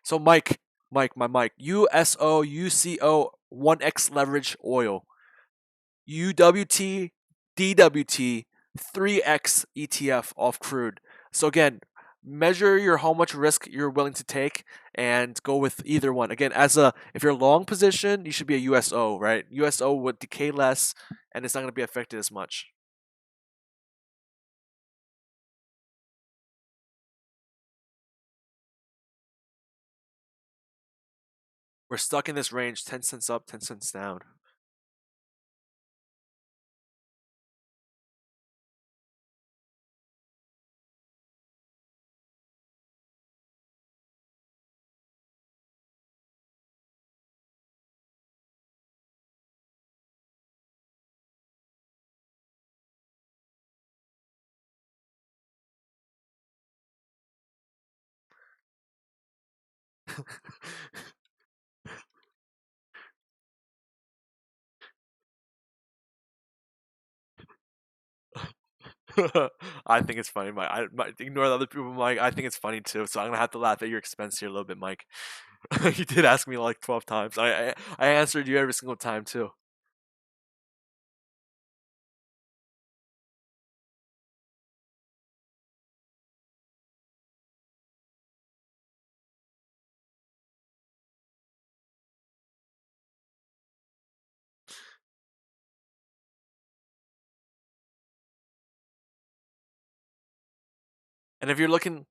Speaker 1: so Mike, USO UCO 1X leverage oil, UWT DWT 3X ETF off crude. So again, measure your how much risk you're willing to take and go with either one. Again, if you're long position, you should be a USO, right? USO would decay less and it's not going to be affected as much. We're stuck in this range, 10 cents up, 10 cents down. I think it's funny, Mike. Ignore the other people, Mike. I think it's funny too. So I'm gonna have to laugh at your expense here a little bit, Mike. You did ask me like 12 times. I answered you every single time too. And if you're looking,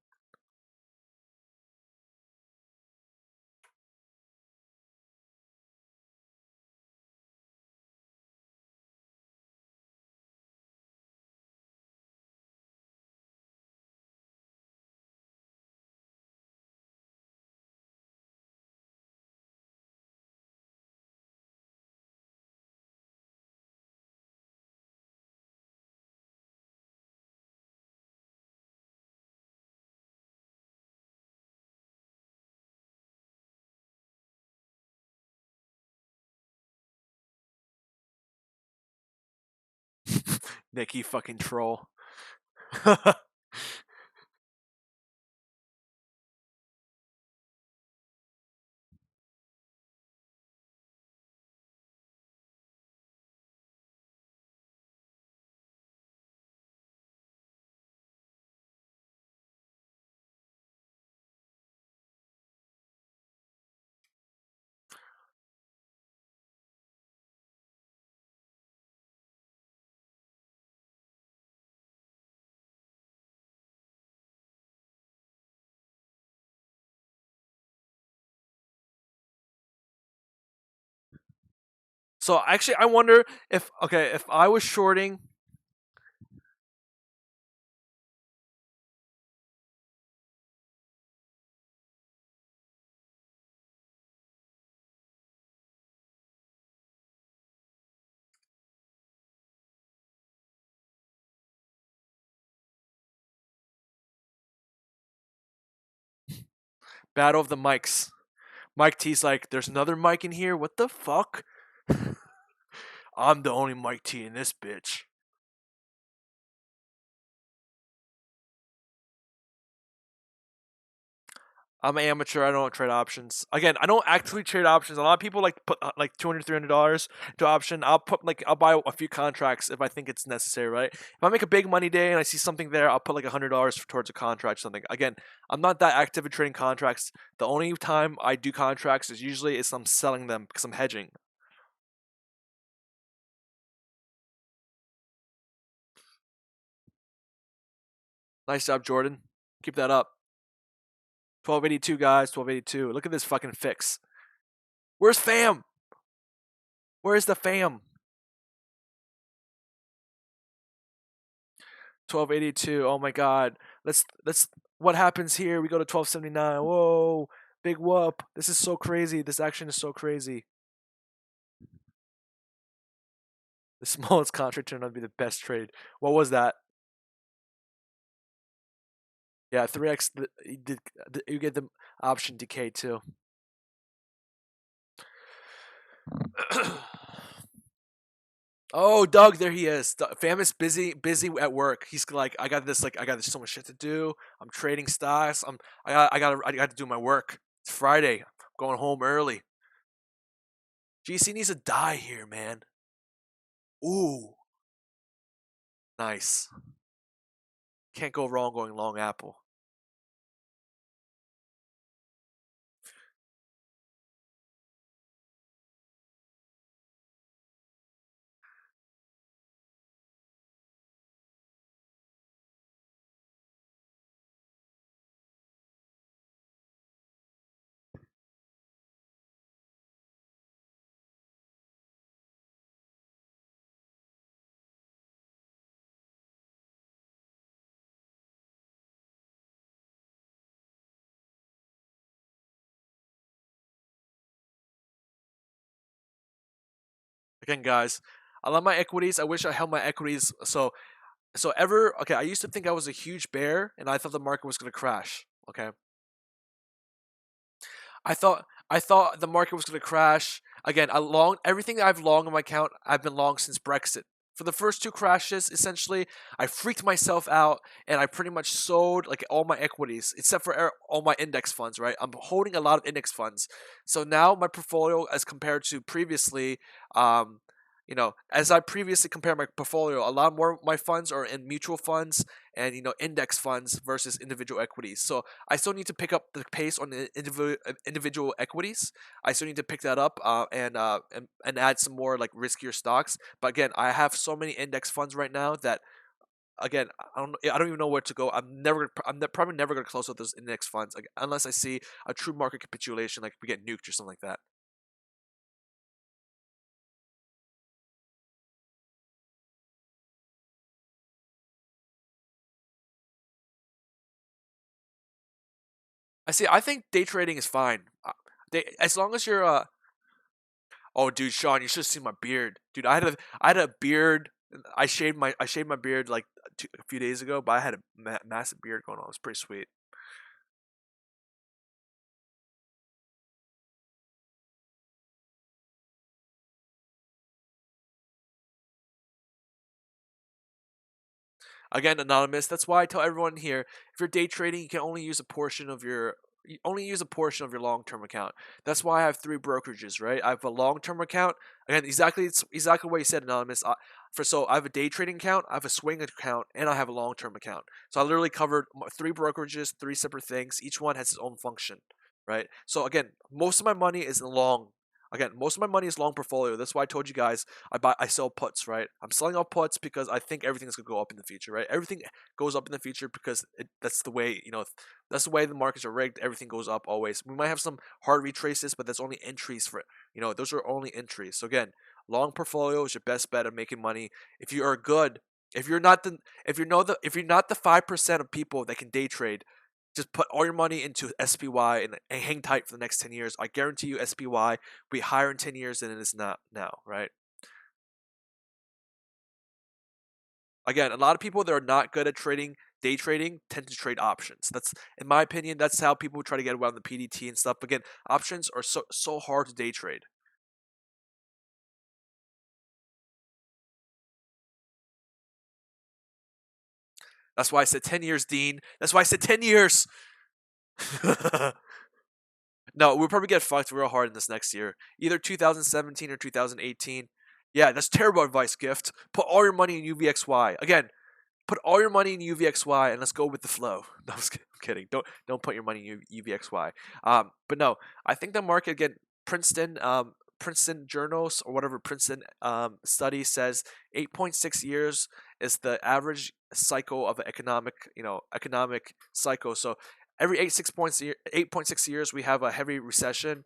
Speaker 1: Nikki fucking troll. So actually, I wonder if okay, if I was shorting. Battle of the mics. Mike T's like, there's another mic in here. What the fuck? I'm the only Mike T in this bitch. I'm an amateur. I don't trade options. Again, I don't actively trade options. A lot of people like to put like $200, $300 to option. I'll buy a few contracts if I think it's necessary, right? If I make a big money day and I see something there, I'll put like $100 towards a contract or something. Again, I'm not that active in trading contracts. The only time I do contracts is usually is I'm selling them because I'm hedging. Nice job, Jordan. Keep that up. 1282 guys, 1282. Look at this fucking fix. Where's fam? Where's the fam? 1282. Oh my god. Let's what happens here? We go to 1279. Whoa. Big whoop. This is so crazy. This action is so crazy. The smallest contract turned out to be the best trade. What was that? Yeah, 3x. You get the option decay too. Oh, Doug, there he is. Fam is busy at work. He's like, I got this so much shit to do. I'm trading stocks. I got to do my work. It's Friday. I'm going home early. GC needs to die here, man. Ooh, nice. Can't go wrong going long apple. Again, guys, I love my equities. I wish I held my equities. Okay, I used to think I was a huge bear and I thought the market was going to crash. Okay. I thought the market was going to crash. Again, I long everything I've long on my account. I've been long since Brexit. For the first two crashes, essentially, I freaked myself out and I pretty much sold like all my equities except for all my index funds. Right, I'm holding a lot of index funds. So now my portfolio, as compared to previously, um, as I previously compared my portfolio, a lot more of my funds are in mutual funds and index funds versus individual equities. So I still need to pick up the pace on the individual equities. I still need to pick that up and add some more like riskier stocks. But again, I have so many index funds right now that again I don't even know where to go. Probably never gonna close out those index funds like, unless I see a true market capitulation, like we get nuked or something like that. I see. I think day trading is fine. As long as you're Oh, dude, Sean, you should see my beard, dude. I had a beard. I shaved my beard like a few days ago, but I had a massive beard going on. It was pretty sweet. Again, anonymous. That's why I tell everyone here: if you're day trading, you can only use a portion of your long-term account. That's why I have three brokerages, right? I have a long-term account. Again, it's exactly what you said, anonymous. So I have a day trading account, I have a swing account, and I have a long-term account. So I literally covered three brokerages, three separate things. Each one has its own function, right? So again, most of my money is in long. Again, most of my money is long portfolio. That's why I told you guys I sell puts, right? I'm selling all puts because I think everything's gonna go up in the future, right? Everything goes up in the future because that's the way that's the way the markets are rigged. Everything goes up always. We might have some hard retraces, but that's only entries for those are only entries. So again, long portfolio is your best bet of making money. If you are good, if you're not the if you're not the 5% of people that can day trade, just put all your money into SPY and hang tight for the next 10 years. I guarantee you SPY will be higher in 10 years than it is not now, right? Again, a lot of people that are not good at day trading tend to trade options. That's, in my opinion, that's how people try to get around the PDT and stuff. Again, options are so hard to day trade. That's why I said 10 years, Dean. That's why I said 10 years. No, we'll probably get fucked real hard in this next year. Either 2017 or 2018. Yeah, that's terrible advice, Gift. Put all your money in UVXY. Again, put all your money in UVXY and let's go with the flow. No, I'm kidding. Don't put your money in UVXY. But no, I think the market again. Princeton journals or whatever Princeton study says 8.6 years is the average cycle of an economic cycle. So every 8.6 years we have a heavy recession.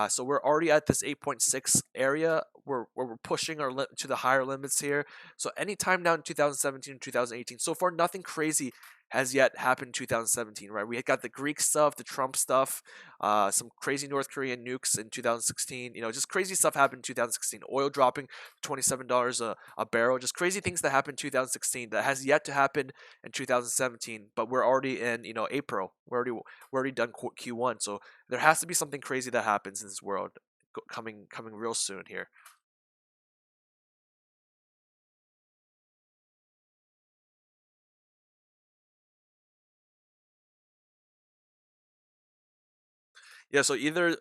Speaker 1: So we're already at this 8.6 area where we're pushing to the higher limits here. So anytime now in 2017 and 2018, so far nothing crazy has yet happened in 2017, right? We had got the Greek stuff, the Trump stuff, some crazy North Korean nukes in 2016. Just crazy stuff happened in 2016. Oil dropping $27 a barrel. Just crazy things that happened in 2016 that has yet to happen in 2017. But we're already in April. We're already done Q1. So there has to be something crazy that happens in this world coming real soon here. Yeah, so either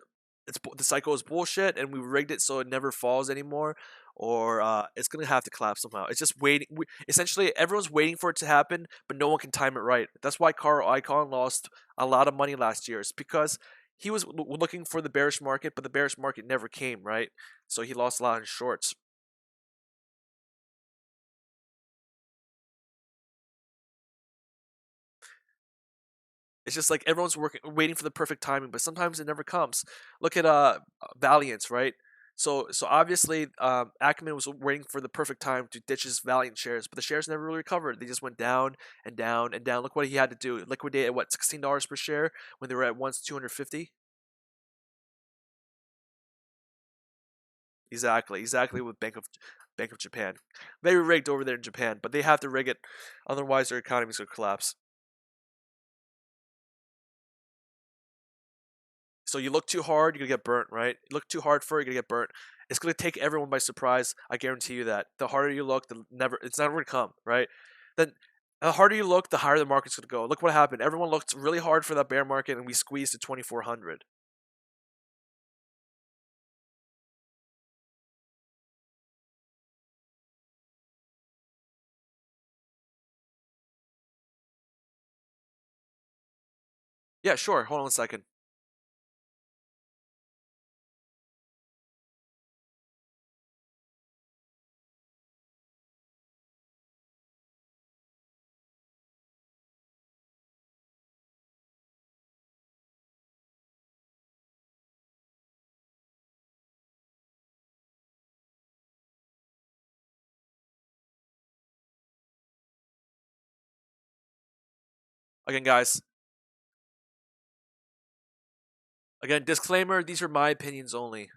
Speaker 1: the cycle is bullshit and we rigged it so it never falls anymore, or it's gonna have to collapse somehow. It's just waiting. Essentially, everyone's waiting for it to happen, but no one can time it right. That's why Carl Icahn lost a lot of money last year. It's because he was looking for the bearish market, but the bearish market never came, right? So he lost a lot in shorts. It's just like everyone's waiting for the perfect timing, but sometimes it never comes. Look at Valiance, right? So obviously, Ackman was waiting for the perfect time to ditch his Valiant shares, but the shares never really recovered. They just went down and down and down. Look what he had to do: liquidate at what, $16 per share when they were at once 250. Exactly with Bank of Japan. Very rigged over there in Japan, but they have to rig it, otherwise their economy's gonna collapse. So you look too hard, you're gonna get burnt, right? You look too hard for it, you're gonna get burnt. It's gonna take everyone by surprise. I guarantee you that. The harder you look, it's never gonna come, right? Then the harder you look, the higher the market's gonna go. Look what happened. Everyone looked really hard for that bear market, and we squeezed to 2,400. Yeah, sure. Hold on a second. Again, guys. Again, disclaimer: these are my opinions only.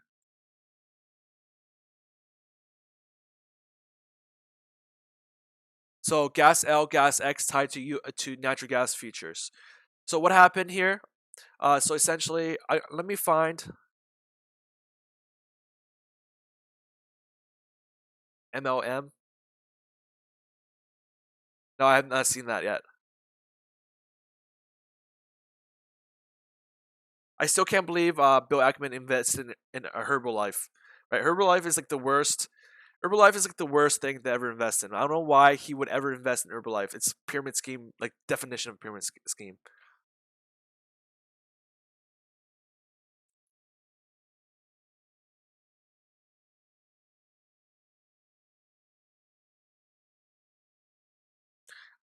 Speaker 1: So gas L, gas X tied to natural gas futures. So what happened here? So essentially, let me find MLM. No, I have not seen that yet. I still can't believe Bill Ackman invested in a Herbalife. Right, Herbalife is like the worst. Herbalife is like the worst thing to ever invest in. I don't know why he would ever invest in Herbalife. It's pyramid scheme, like definition of pyramid scheme.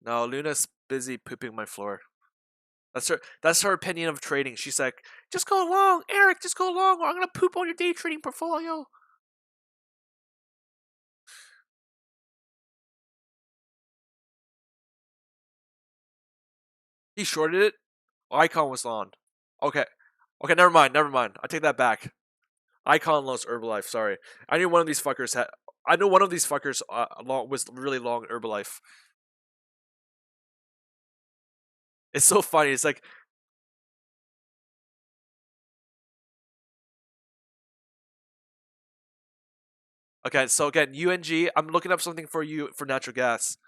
Speaker 1: No, Luna's busy pooping my floor. That's her. That's her opinion of trading. She's like, just go long, Eric. Just go long, or I'm gonna poop on your day trading portfolio. He shorted it. Icon was on. Okay. Okay, never mind. Never mind. I take that back. Icon lost Herbalife. Sorry. I knew one of these fuckers had. I know one of these fuckers was really long Herbalife. It's so funny. It's like, okay, so again, UNG. I'm looking up something for you for natural gas.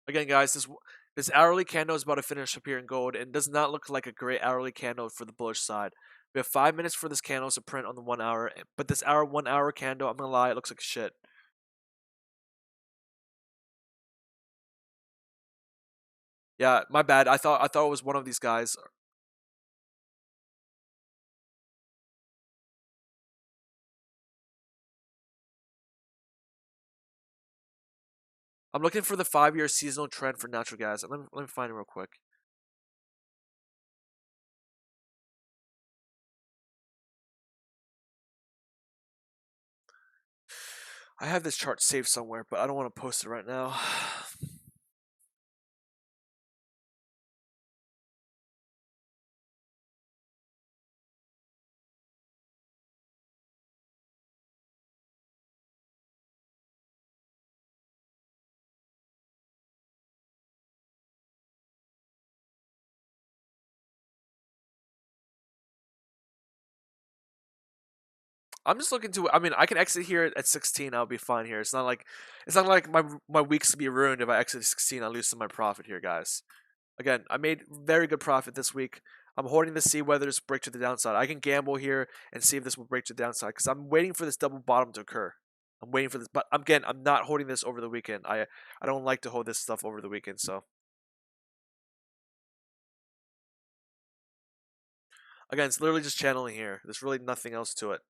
Speaker 1: Again, guys, this hourly candle is about to finish up here in gold, and does not look like a great hourly candle for the bullish side. We have 5 minutes for this candle to print on the 1 hour, but this 1 hour candle, I'm gonna lie, it looks like shit. Yeah, my bad. I thought it was one of these guys. I'm looking for the 5 year seasonal trend for natural gas. Let me find it real quick. I have this chart saved somewhere, but I don't want to post it right now. I'm just looking to. I mean, I can exit here at 16. I'll be fine here. It's not like my weeks to be ruined if I exit 16. I lose some of my profit here, guys. Again, I made very good profit this week. I'm holding to see whether this break to the downside. I can gamble here and see if this will break to the downside because I'm waiting for this double bottom to occur. I'm waiting for this, but again, I'm not holding this over the weekend. I don't like to hold this stuff over the weekend. So again, it's literally just channeling here. There's really nothing else to it.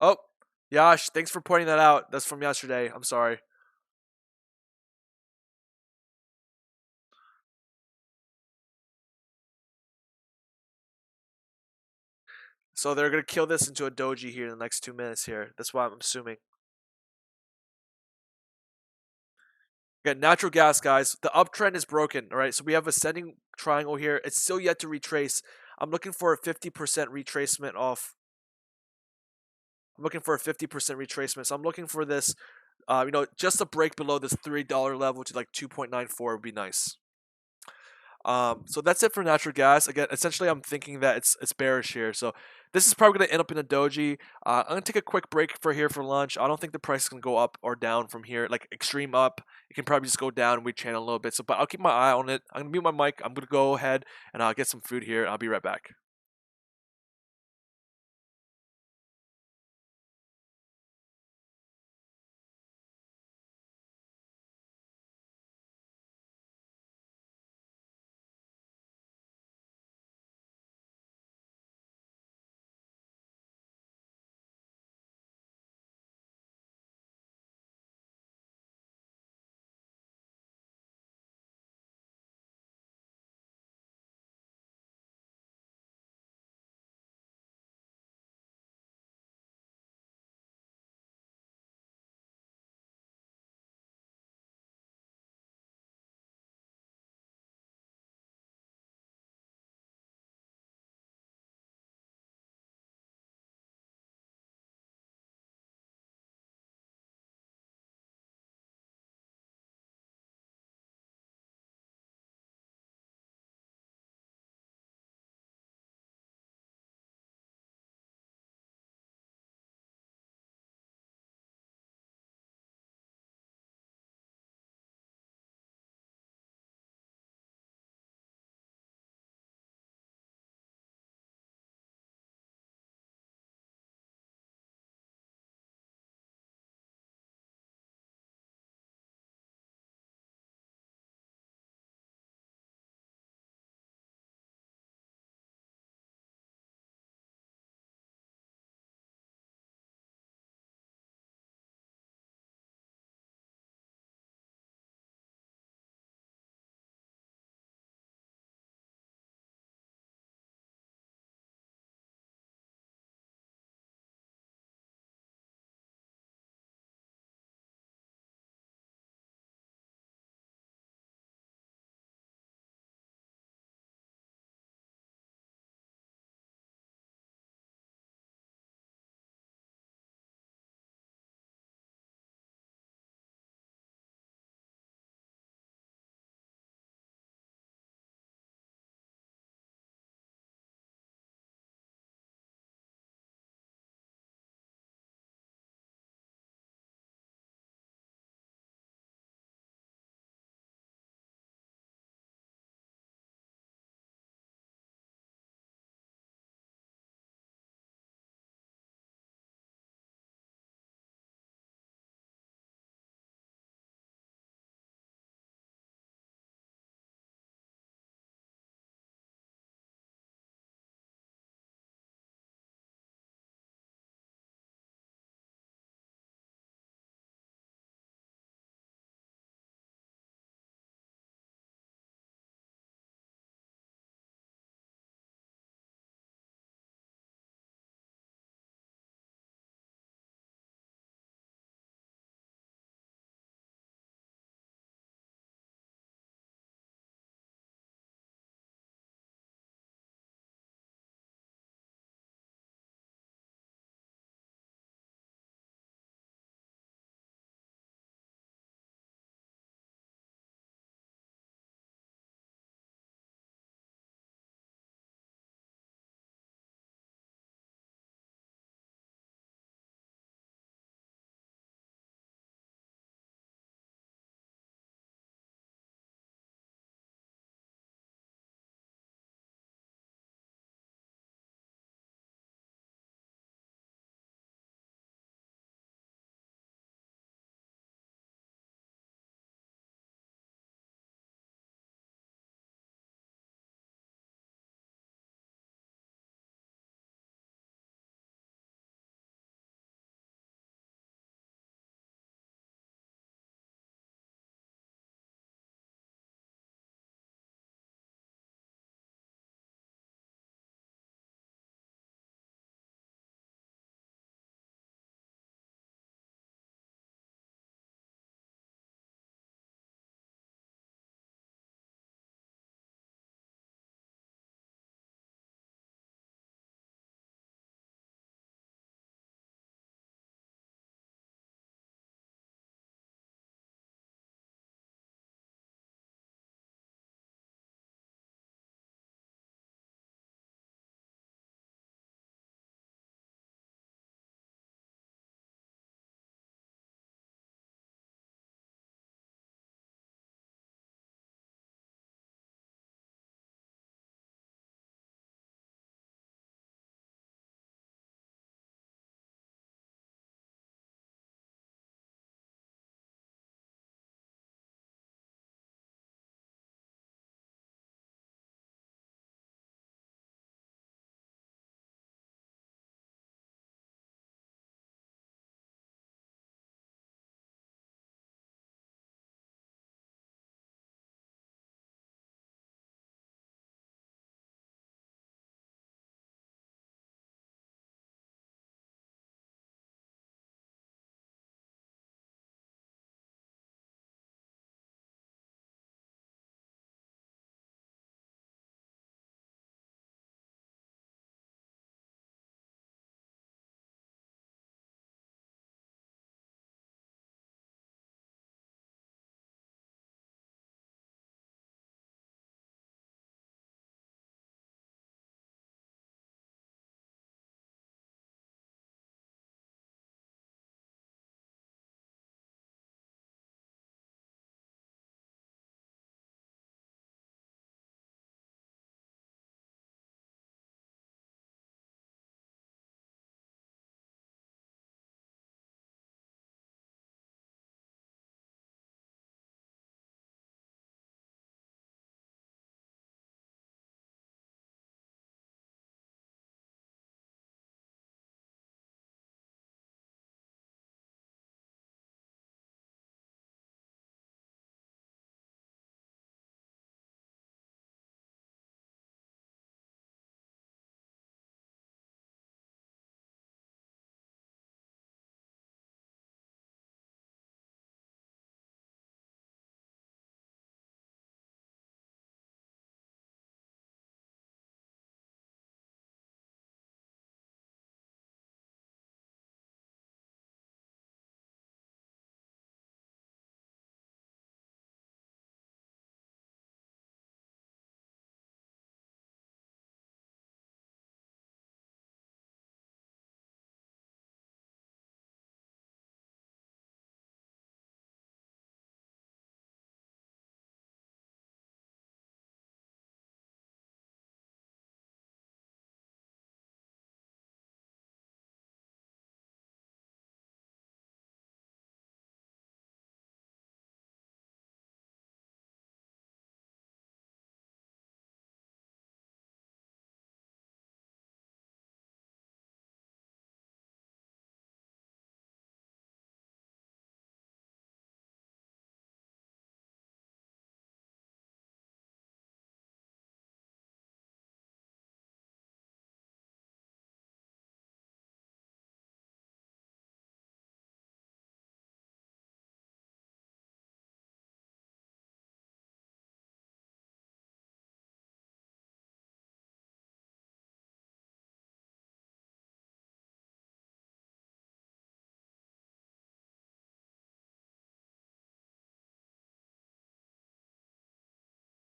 Speaker 1: Oh, Yash, thanks for pointing that out. That's from yesterday. I'm sorry. So they're gonna kill this into a doji here in the next 2 minutes here. That's what I'm assuming. Again, natural gas, guys. The uptrend is broken. All right, so we have ascending triangle here. It's still yet to retrace. I'm looking for a 50% retracement off. I'm looking for a 50% retracement. So I'm looking for this, just a break below this $3 level to like 2.94 would be nice. So that's it for natural gas. Again, essentially, I'm thinking that it's bearish here. So this is probably going to end up in a doji. I'm going to take a quick break for here for lunch. I don't think the price can go up or down from here, like extreme up. It can probably just go down and we channel a little bit. So, but I'll keep my eye on it. I'm going to mute my mic. I'm going to go ahead and get some food here. I'll be right back.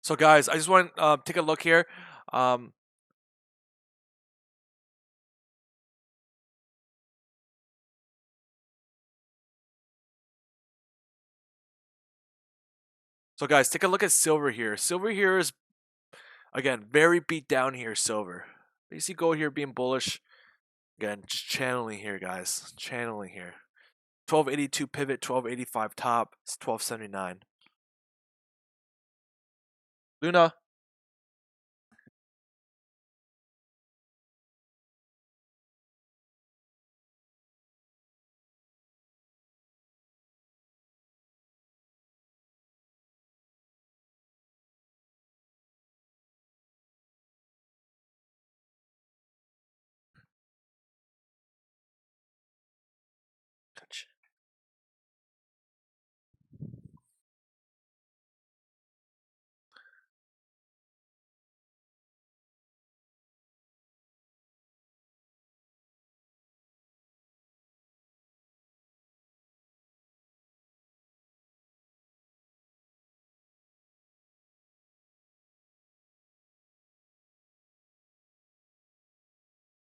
Speaker 1: So guys, I just want to take a look here. Um, so guys, take a look at silver here. Silver here is again very beat down here. Silver. You see gold here being bullish. Again, just channeling here, guys. Channeling here. 1282 pivot, 1285 top, it's 1279. Luna.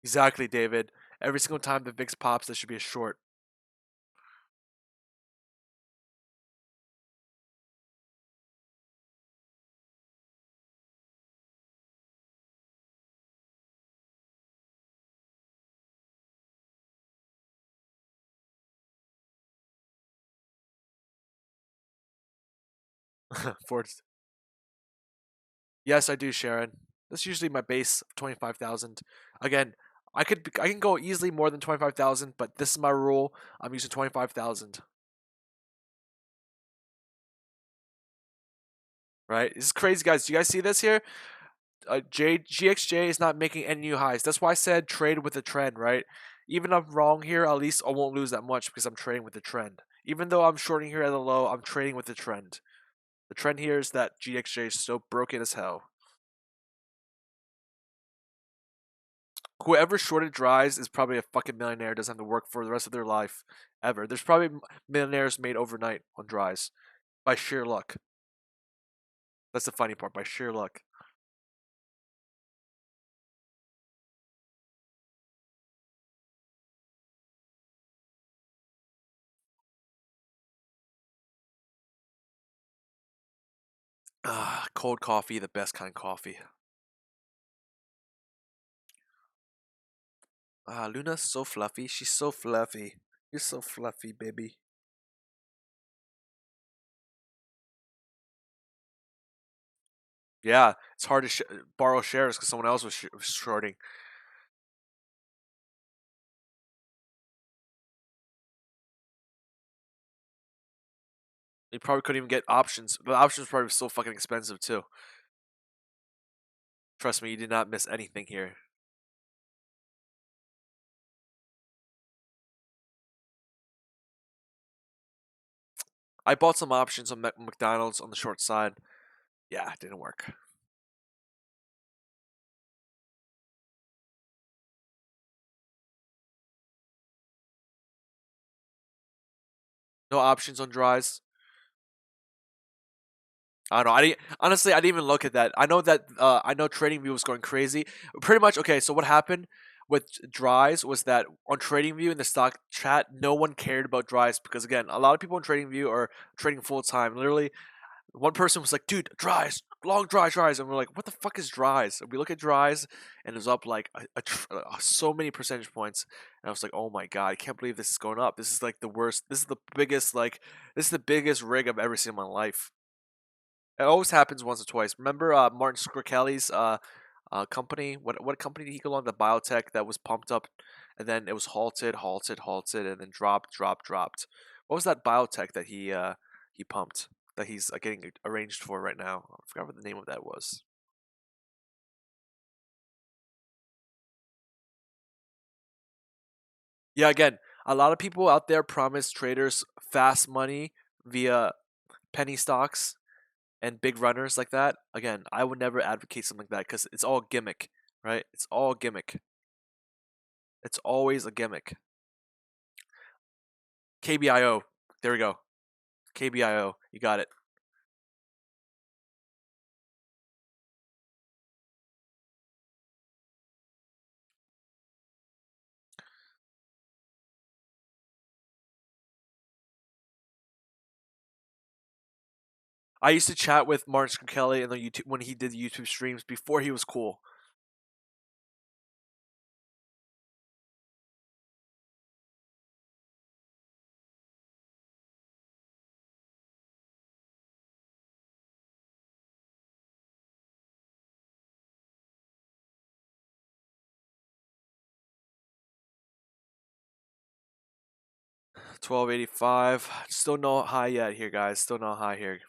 Speaker 1: Exactly, David. Every single time the VIX pops, there should be a short. For yes, I do, Sharon. That's usually my base of 25,000. Again, I can go easily more than 25,000, but this is my rule. I'm using 25,000. Right? This is crazy, guys. Do you guys see this here? GXJ is not making any new highs. That's why I said trade with the trend, right? Even if I'm wrong here, at least I won't lose that much because I'm trading with the trend. Even though I'm shorting here at the low, I'm trading with the trend. The trend here is that GXJ is so broken as hell. Whoever shorted dries is probably a fucking millionaire. Doesn't have to work for the rest of their life ever. There's probably millionaires made overnight on dries by sheer luck. That's the funny part. By sheer luck. Ah, cold coffee, the best kind of coffee. Ah, Luna's so fluffy. She's so fluffy. You're so fluffy, baby. Yeah, it's hard to borrow shares because someone else was shorting. You probably couldn't even get options. The options probably so fucking expensive too. Trust me, you did not miss anything here. I bought some options on McDonald's on the short side. Yeah, it didn't work. No options on dries. I don't know. I didn't honestly. I didn't even look at that. I know that. I know TradingView was going crazy. Pretty much. Okay. So what happened with dries was that on TradingView in the stock chat, no one cared about dries because again, a lot of people on TradingView are trading full time. Literally, one person was like, "Dude, dries, long dries," and we're like, "What the fuck is dries?" And we look at dries, and it was up like so many percentage points, and I was like, "Oh my god, I can't believe this is going up. This is like the worst. This is the biggest this is the biggest rig I've ever seen in my life." It always happens once or twice. Remember Martin Skrkelly's company? What company did he go on? The biotech that was pumped up, and then it was halted, and then dropped. What was that biotech that he pumped that he's getting arranged for right now? I forgot what the name of that was. Yeah, again, a lot of people out there promise traders fast money via penny stocks and big runners like that. Again, I would never advocate something like that because it's all gimmick, right? It's all gimmick. It's always a gimmick. KBIO. There we go. KBIO. You got it. I used to chat with Martin Kelly in the YouTube when he did YouTube streams before he was cool. 1285. Still no high yet here, guys. Still no high here.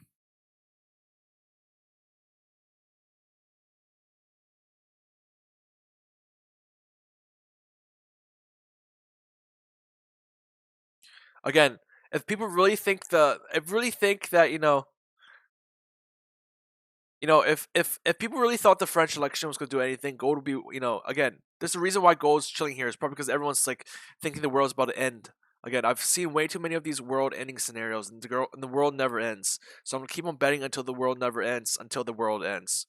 Speaker 1: Again, if people really think if really think that if people really thought the French election was going to do anything, gold would be, again, there's a reason why gold's chilling here. It's probably because everyone's like thinking the world's about to end. Again, I've seen way too many of these world-ending scenarios, and the world never ends. So I'm gonna keep on betting until the world never ends, until the world ends.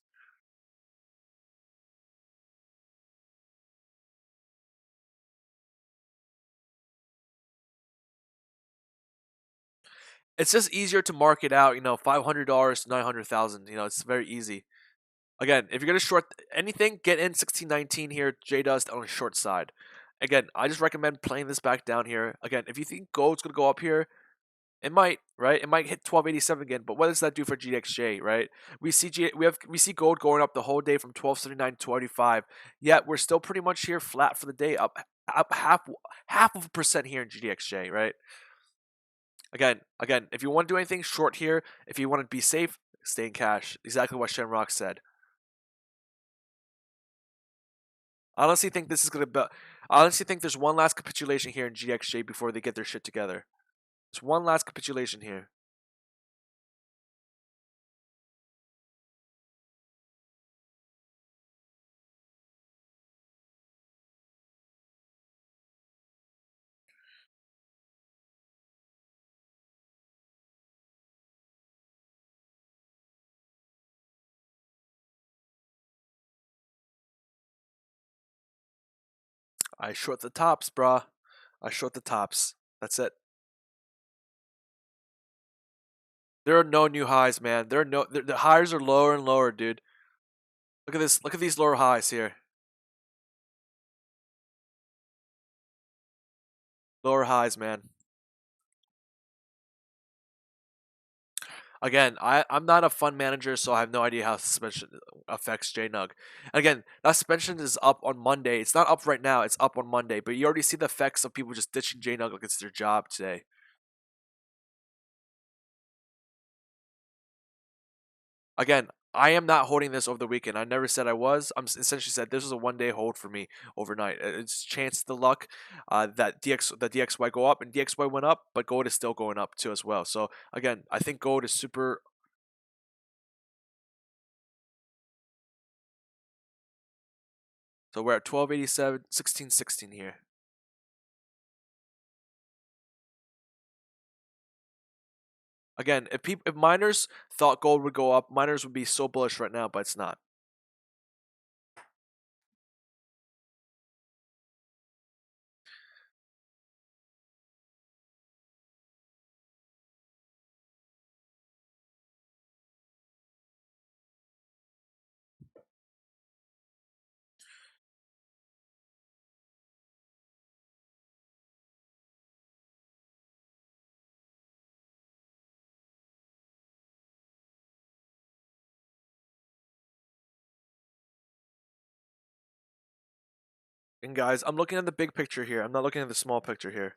Speaker 1: It's just easier to mark it out. $500 to 900,000. It's very easy. Again, if you're gonna short anything, get in 1619 here. J Dust on the short side. Again, I just recommend playing this back down here. Again, if you think gold's gonna go up here, it might, right? It might hit 1287 again, but what does that do for GDXJ, right? We see gold going up the whole day from 1279 to 1285. Yet we're still pretty much here flat for the day, up half of a percent here in GDXJ, right? Again, if you want to do anything short here, if you want to be safe, stay in cash. Exactly what Shenrock said. I honestly think this is gonna be. I honestly think there's one last capitulation here in GXJ before they get their shit together. There's one last capitulation here. I short the tops, bruh. I short the tops. That's it. There are no new highs, man. There are no the highs are lower and lower, dude. Look at this. Look at these lower highs here. Lower highs, man. Again, I'm not a fund manager, so I have no idea how suspension affects JNUG. Again, that suspension is up on Monday. It's not up right now. It's up on Monday, but you already see the effects of people just ditching JNUG like it's their job today. Again, I am not holding this over the weekend. I never said I was. I'm essentially said this was a 1 day hold for me overnight. It's chance the luck that DXY go up, and DXY went up, but gold is still going up too as well. So again, I think gold is super. So we're at 1287, 1616 here. Again, if miners thought gold would go up, miners would be so bullish right now, but it's not. And guys, I'm looking at the big picture here. I'm not looking at the small picture here.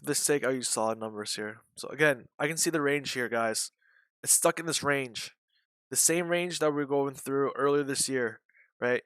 Speaker 2: this sake, I'll use solid numbers here. So again, I can see the range here, guys. It's stuck in this range. The same range that we are going through earlier this year, right?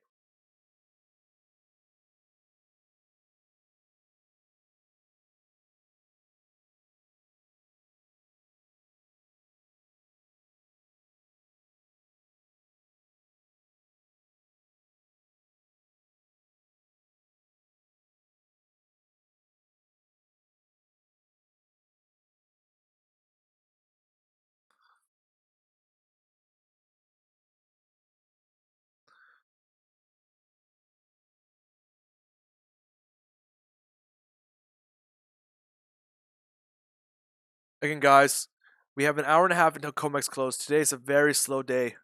Speaker 2: Again, guys, we have an hour and a half until Comex close. Today is a very slow day.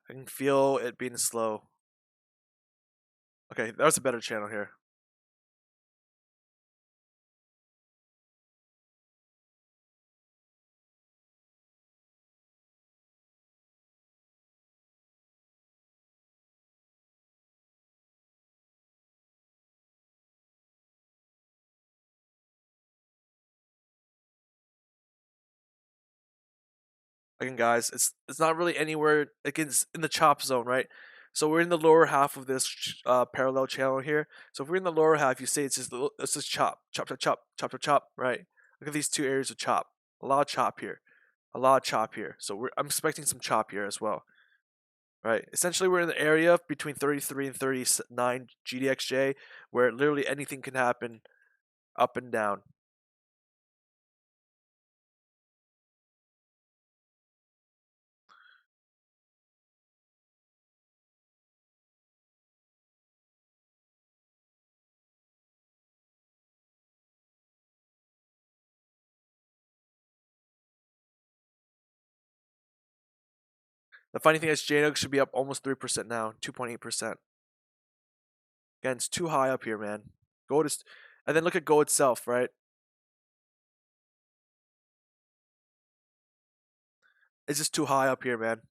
Speaker 2: I can feel it being slow. Okay, that was a better channel here. Again, guys, it's not really anywhere. Again, it's in the chop zone, right? So we're in the lower half of this parallel channel here. So if we're in the lower half, you say it's just chop, chop, chop, chop, chop, chop, chop, right? Look at these two areas of chop. A lot of chop here, a lot of chop here. So I'm expecting some chop here as well, right? Essentially, we're in the area between 33 and 39 GDXJ, where literally anything can happen, up and down. The funny thing is, JNOG should be up almost 3% now, 2.8%. Again, it's too high up here, man. Gold is, and then look at gold itself, right? It's just too high up here, man.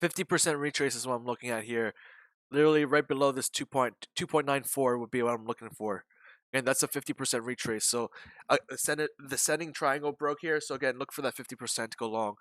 Speaker 2: %50 retrace is what I'm looking at here. Literally right below this 2.94 would be what I'm looking for. And that's a 50% retrace. So the setting triangle broke here. So again, look for that 50% to go long.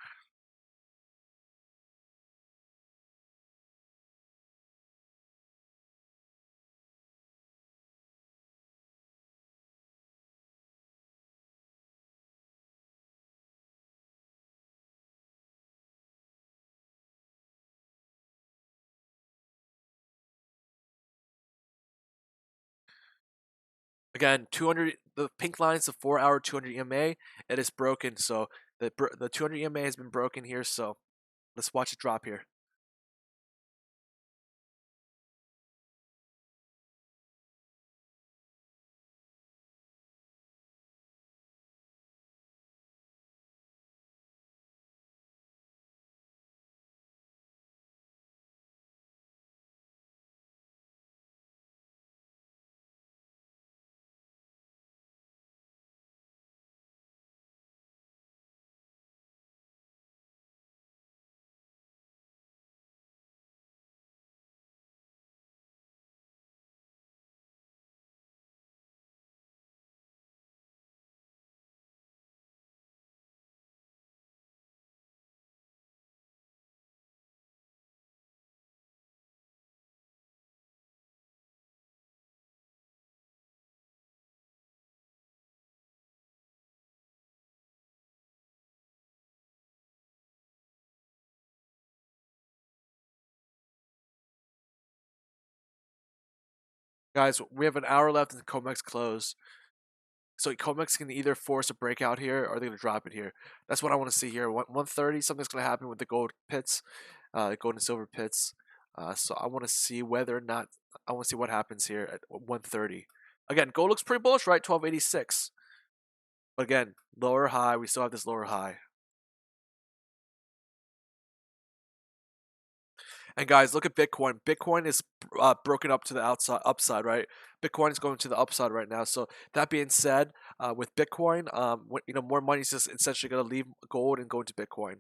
Speaker 2: Again, 200. The pink line is the 4-hour 200 EMA. It is broken, so the 200 EMA has been broken here. So let's watch it drop here. Guys, we have an hour left in the COMEX close. So COMEX can either force a breakout here or they're going to drop it here. That's what I want to see here. 130, something's going to happen with the gold pits, the gold and silver pits. So I want to see whether or not, I want to see what happens here at 130. Again, gold looks pretty bullish, right? 1286. But again, lower high. We still have this lower high. And guys, look at Bitcoin. Bitcoin is broken up to the upside, right? Bitcoin is going to the upside right now. So that being said, with Bitcoin, more money is just essentially going to leave gold and go into Bitcoin.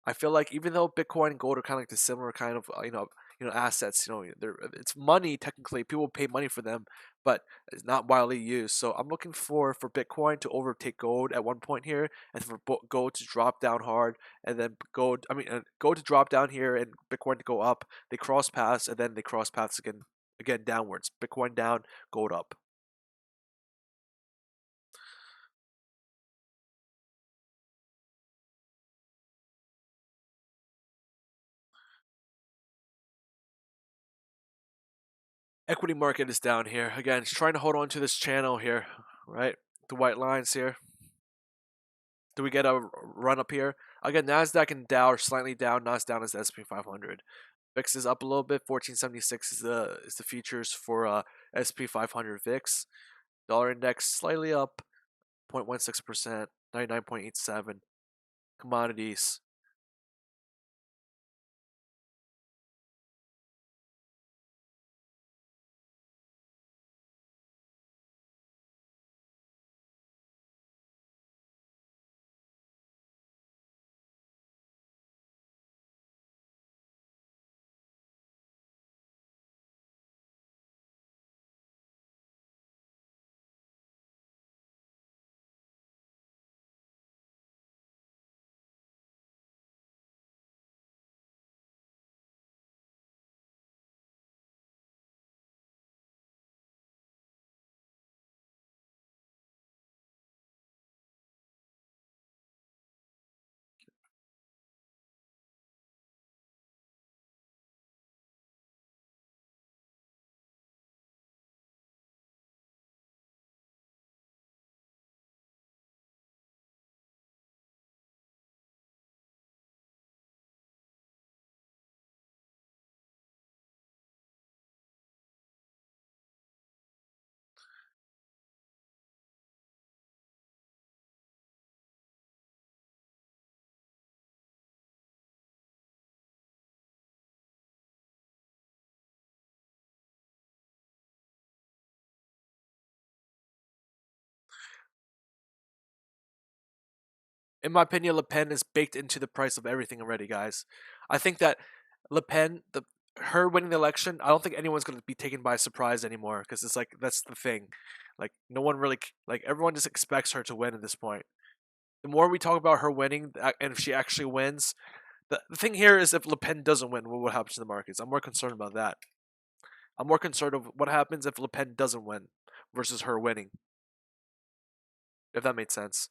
Speaker 2: I feel like even though Bitcoin and gold are kind of like the similar kind of assets, it's money technically. People pay money for them, but it's not widely used. So I'm looking for Bitcoin to overtake gold at one point here, and for gold to drop down hard, and then gold to drop down here, and Bitcoin to go up. They cross paths, and then they cross paths again downwards. Bitcoin down, gold up. Equity market is down here. Again, it's trying to hold on to this channel here, right? The white lines here. Do we get a run up here? Again, Nasdaq and Dow are slightly down. Not as down as the S&P 500. VIX is up a little bit. 1476 is the futures for S&P 500 VIX. Dollar index slightly up, 0.16%, 99.87. Commodities. In my opinion, Le Pen is baked into the price of everything already, guys. I think that Le Pen, her winning the election, I don't think anyone's going to be taken by surprise anymore because it's like that's the thing. Like no one really like everyone just expects her to win at this point. The more we talk about her winning, and if she actually wins, the thing here is if Le Pen doesn't win, what happens to the markets? I'm more concerned about that. I'm more concerned of what happens if Le Pen doesn't win versus her winning. If that made sense.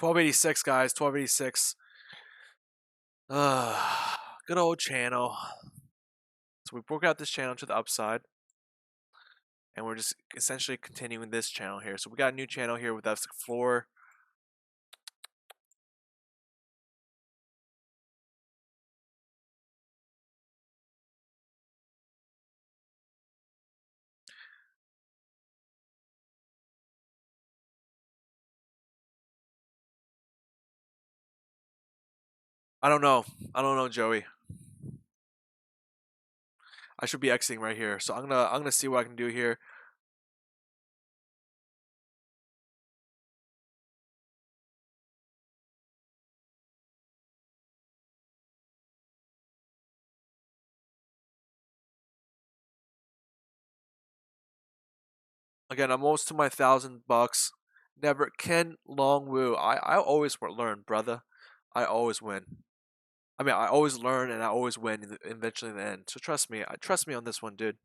Speaker 2: 1286, guys. 1286. Good old channel. So we broke out this channel to the upside, and we're just essentially continuing this channel here. So we got a new channel here with us floor. I don't know. I don't know, Joey. I should be exiting right here. So I'm gonna see what I can do here. Again, I'm almost to my $1,000. Never Ken Longwu. I always learn, brother. I always win. I mean, I always learn and I always win eventually in the end. So trust me. Trust me on this one, dude.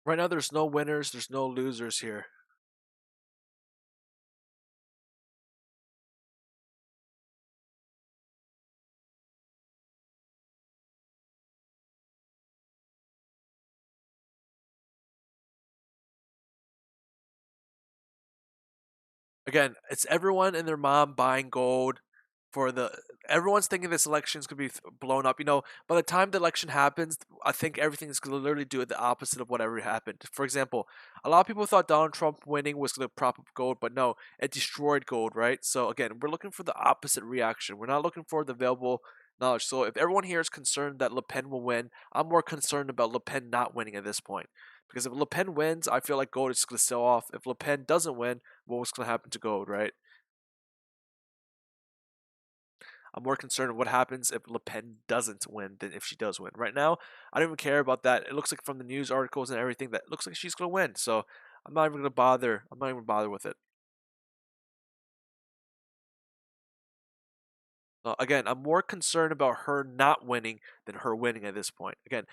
Speaker 2: Right now, there's no winners. There's no losers here. Again, it's everyone and their mom buying gold for the. Everyone's thinking this election's gonna be blown up. By the time the election happens, I think everything is gonna literally do the opposite of whatever happened. For example, a lot of people thought Donald Trump winning was gonna prop up gold, but no, it destroyed gold, right? So again, we're looking for the opposite reaction. We're not looking for the available knowledge. So if everyone here is concerned that Le Pen will win, I'm more concerned about Le Pen not winning at this point. Because if Le Pen wins, I feel like gold is going to sell off. If Le Pen doesn't win, what's going to happen to gold, right? I'm more concerned with what happens if Le Pen doesn't win than if she does win. Right now, I don't even care about that. It looks like from the news articles and everything that it looks like she's going to win. So I'm not even going to bother. I'm not even bother with it. Again, I'm more concerned about her not winning than her winning at this point. Again,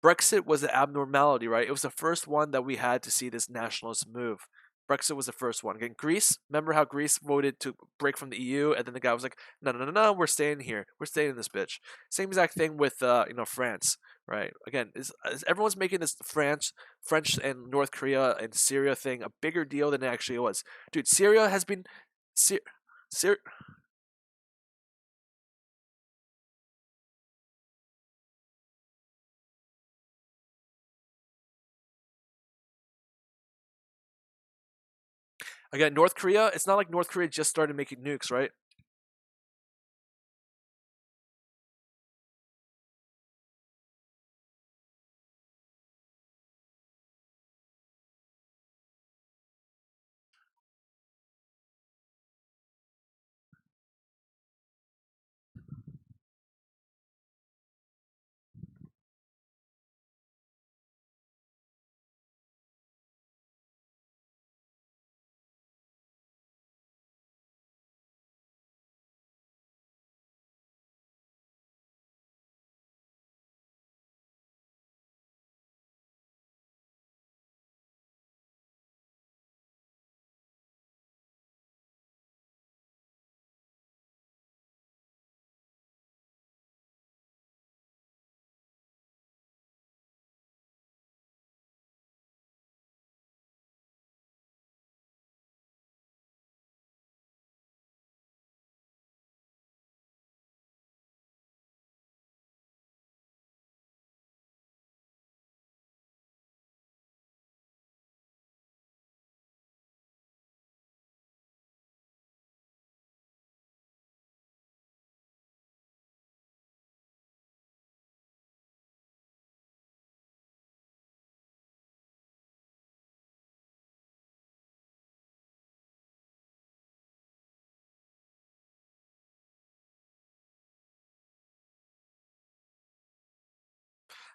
Speaker 2: Brexit was an abnormality, right? It was the first one that we had to see this nationalist move. Brexit was the first one. Again, Greece, remember how Greece voted to break from the EU, and then the guy was like, "No, no, no, no, we're staying here. We're staying in this bitch." Same exact thing with France, right? Again, is everyone's making this French and North Korea and Syria thing a bigger deal than it actually was, dude. Syria has been, Syria. Again, North Korea. It's not like North Korea just started making nukes, right?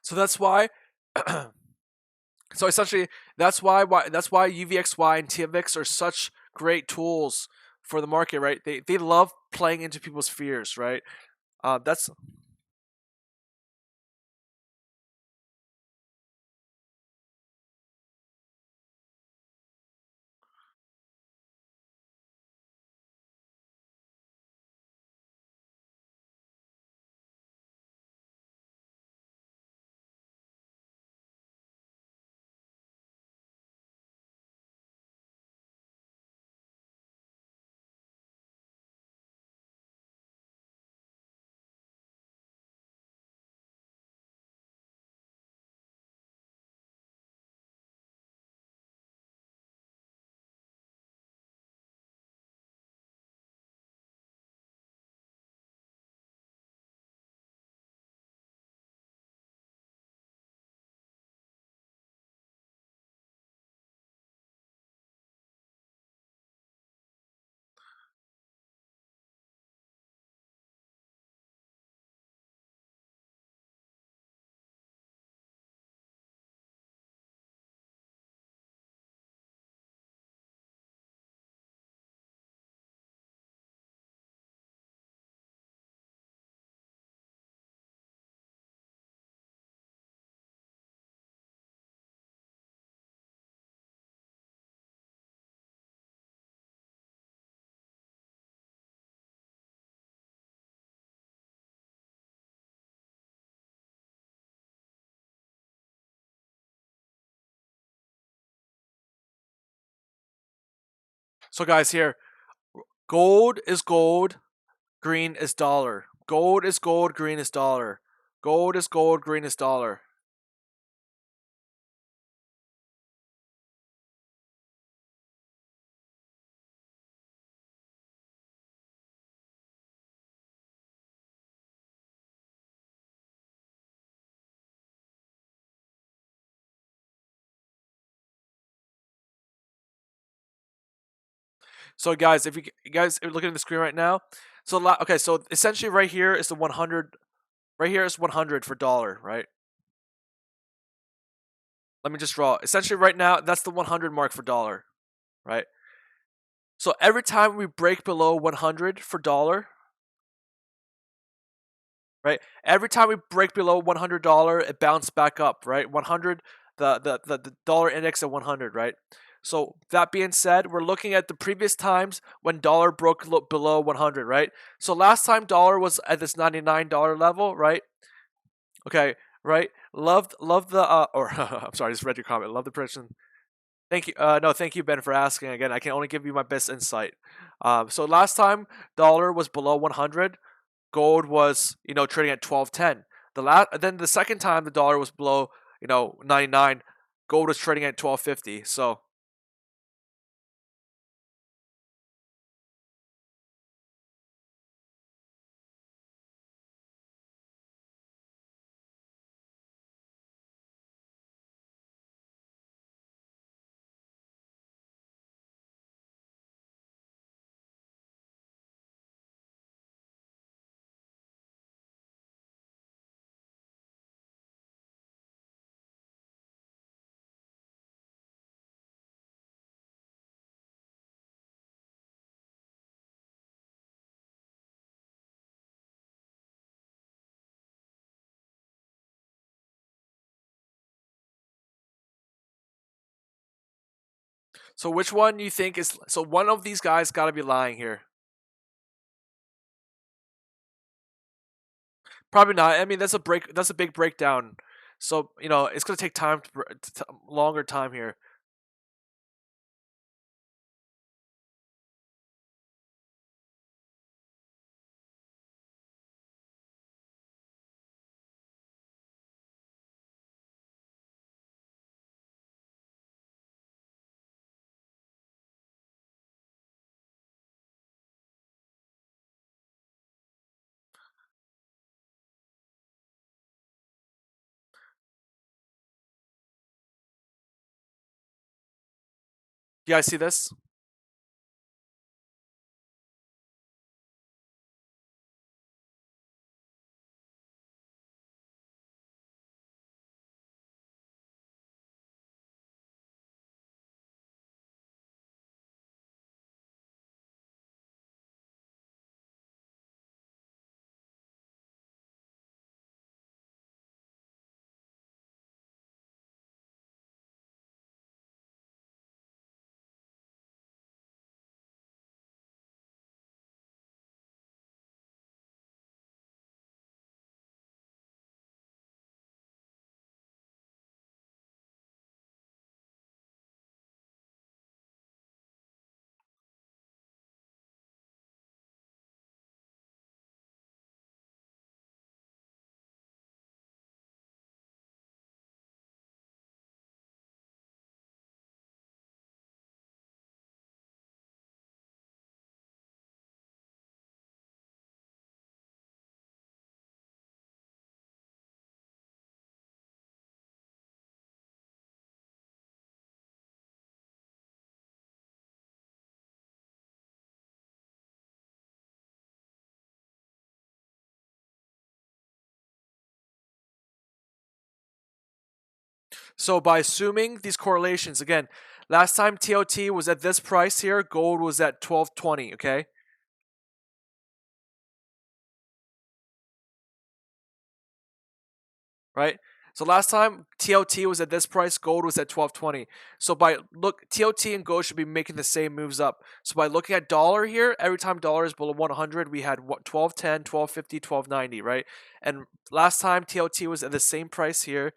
Speaker 2: So that's why. So essentially, that's why UVXY and TMX are such great tools for the market, right? They love playing into people's fears, right? That's so guys here. Gold is gold, green is dollar. Gold is gold, green is dollar. Gold is gold, green is dollar. So guys, if you guys are looking at the screen right now, so okay, so essentially right here is the 100. Right here is 100 for dollar, right? Let me just draw. Essentially right now, that's the 100 mark for dollar, right? So every time we break below 100 for dollar, right? Every time we break below $100, it bounced back up, right? 100, the dollar index at 100, right? So that being said, we're looking at the previous times when dollar broke below 100, right? So last time dollar was at this $99 level, right? Okay, right? Loved the or I'm sorry, I just read your comment. Love the prediction. Thank you. No, thank you, Ben, for asking again. I can only give you my best insight. So last time dollar was below 100, gold was trading at 12.10. Then the second time the dollar was below 99, gold was trading at 12.50. So which one you think is so one of these guys got to be lying here? Probably not. I mean, that's a break. That's a big breakdown. So it's gonna take time, longer time here. You guys see this? So by assuming these correlations, again, last time TOT was at this price here, gold was at 1220, okay? Right? So last time TOT was at this price, gold was at 1220. So by look, TOT and gold should be making the same moves up. So by looking at dollar here, every time dollar is below 100, we had 1210, 1250, 1290, right? And last time TOT was at the same price here,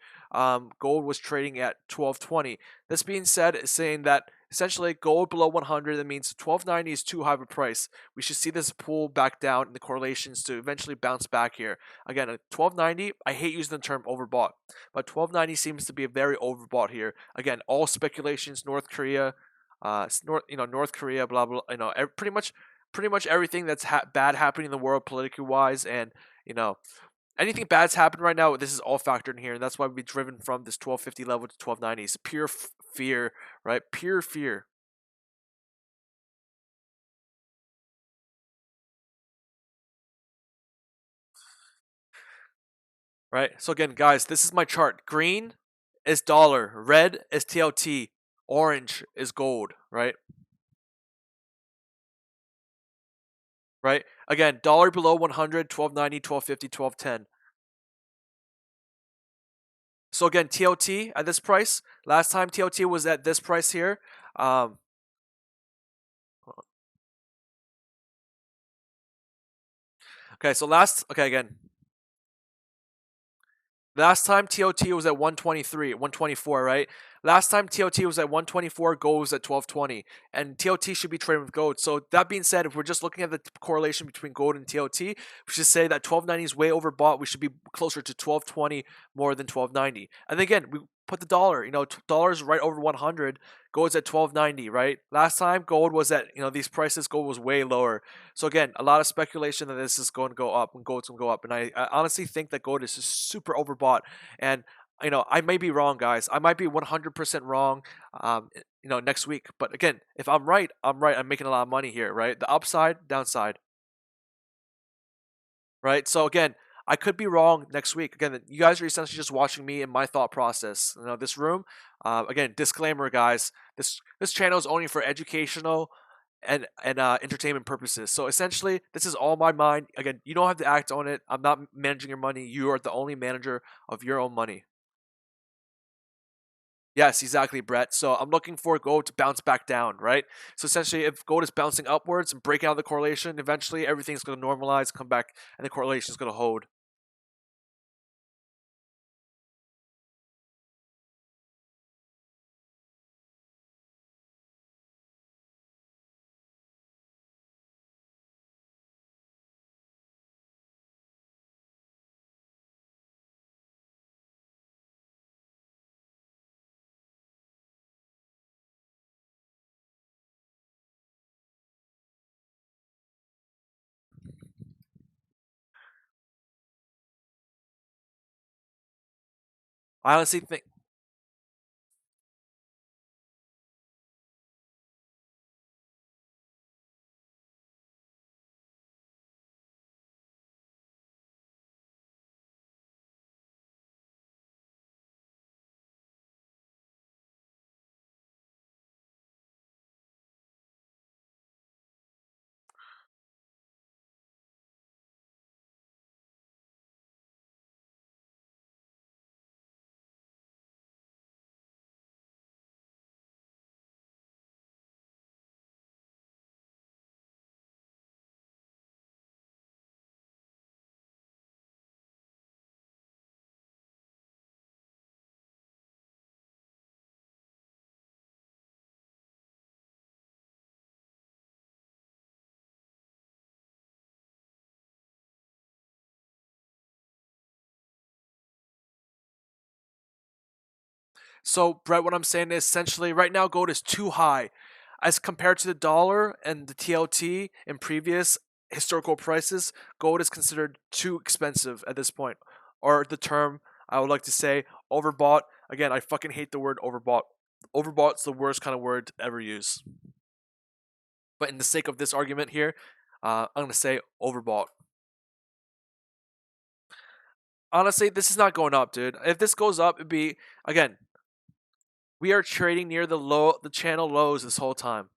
Speaker 2: gold was trading at 1220. This being said, is saying that essentially gold below 100, that means 1290 is too high of a price. We should see this pull back down in the correlations to eventually bounce back here. Again, at 1290, I hate using the term overbought, but 1290 seems to be a very overbought here. Again, all speculations, North Korea, North Korea, blah blah, pretty much everything that's bad happening in the world politically wise, and anything bad's happened right now. This is all factored in here, and that's why we've driven from this 1250 level to 1290. It's pure fear, right? Pure fear. Right? So again, guys, this is my chart. Green is dollar, red is TLT, orange is gold, right? Right? Again, dollar below 100, 1290, 1250, 1210. So again, TOT at this price. Last time TOT was at this price here. Okay, so again, last time TOT was at 123, 124, right? Last time TOT was at 124, gold was at 1220, and TOT should be trading with gold. So that being said, if we're just looking at the correlation between gold and TOT, we should say that 1290 is way overbought. We should be closer to 1220 more than 1290. And again, we put the dollar. Dollar is right over 100. Gold's at 1290, right? Last time gold was at these prices. Gold was way lower. So again, a lot of speculation that this is going to go up and gold's going to go up. And I honestly think that gold is just super overbought. And I may be wrong, guys. I might be 100% wrong. Next week. But again, if I'm right, I'm right. I'm making a lot of money here, right? The upside, downside, right? So again, I could be wrong next week. Again, you guys are essentially just watching me and my thought process. This room. Again, disclaimer, guys. This channel is only for educational and entertainment purposes. So essentially, this is all my mind. Again, you don't have to act on it. I'm not managing your money. You are the only manager of your own money. Yes, exactly, Brett. So I'm looking for gold to bounce back down, right? So essentially, if gold is bouncing upwards and breaking out of the correlation, eventually everything's going to normalize, come back, and the correlation is going to hold. I honestly think so. Brett, what I'm saying is essentially right now gold is too high, as compared to the dollar and the TLT in previous historical prices. Gold is considered too expensive at this point, or the term I would like to say overbought. Again, I fucking hate the word overbought. Overbought's the worst kind of word to ever use. But in the sake of this argument here, I'm gonna say overbought. Honestly, this is not going up, dude. If this goes up, it'd be again. We are trading near the channel lows this whole time.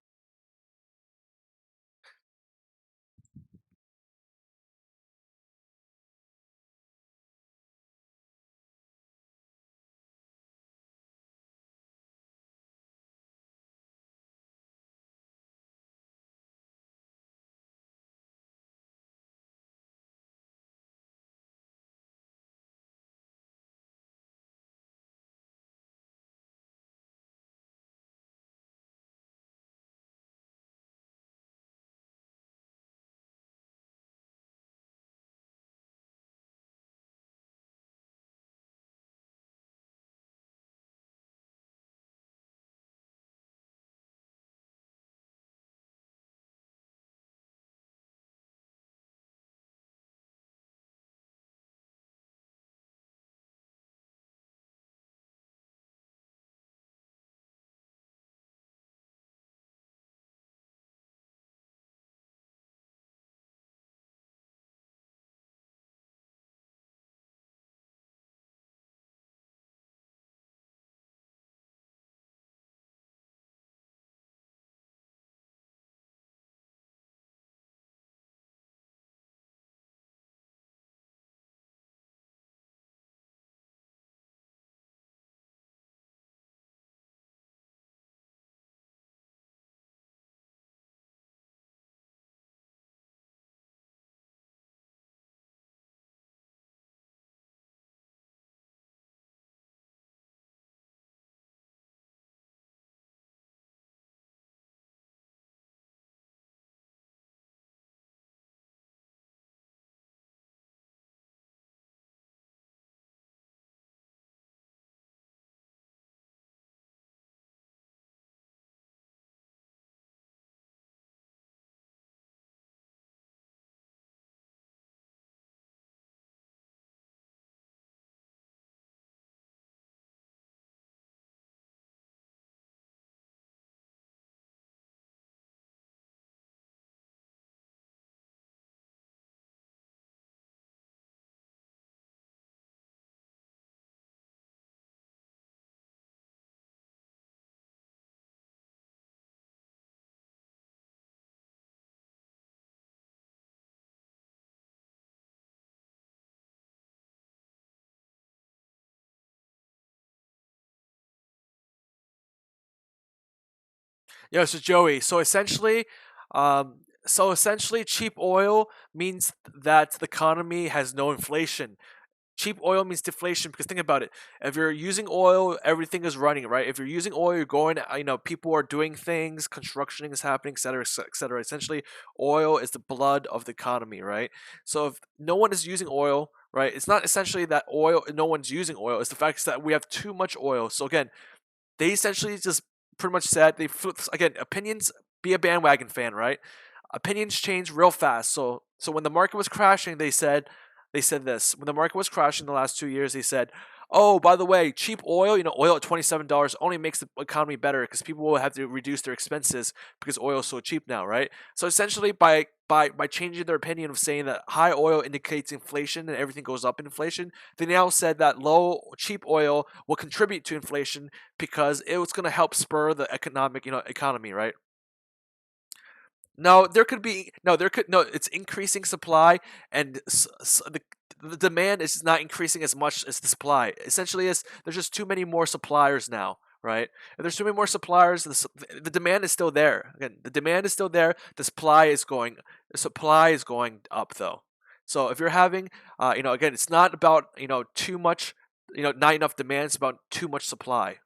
Speaker 2: Yeah, so Joey, so essentially, cheap oil means that the economy has no inflation. Cheap oil means deflation because think about it. If you're using oil, everything is running, right? If you're using oil, you're going, people are doing things, construction is happening, etc., etc. Essentially, oil is the blood of the economy, right? So if no one is using oil, right, it's not essentially that no one's using oil. It's the fact that we have too much oil. So again, they essentially just pretty much said they flipped again opinions. Be a bandwagon fan, right? Opinions change real fast. So when the market was crashing, they said this. When the market was crashing the last 2 years, they said, "Oh, by the way, cheap oil, oil at $27 only makes the economy better because people will have to reduce their expenses because oil is so cheap now, right?" So essentially, by changing their opinion of saying that high oil indicates inflation and everything goes up in inflation, they now said that low cheap oil will contribute to inflation because it was going to help spur the economy, right? No, there could be no, there could no. It's increasing supply, and the demand is not increasing as much as the supply. Essentially, is there's just too many more suppliers now, right? If there's too many more suppliers, the demand is still there. Again, the demand is still there. The supply is going up though. So if you're having, again, it's not about too much, not enough demand. It's about too much supply.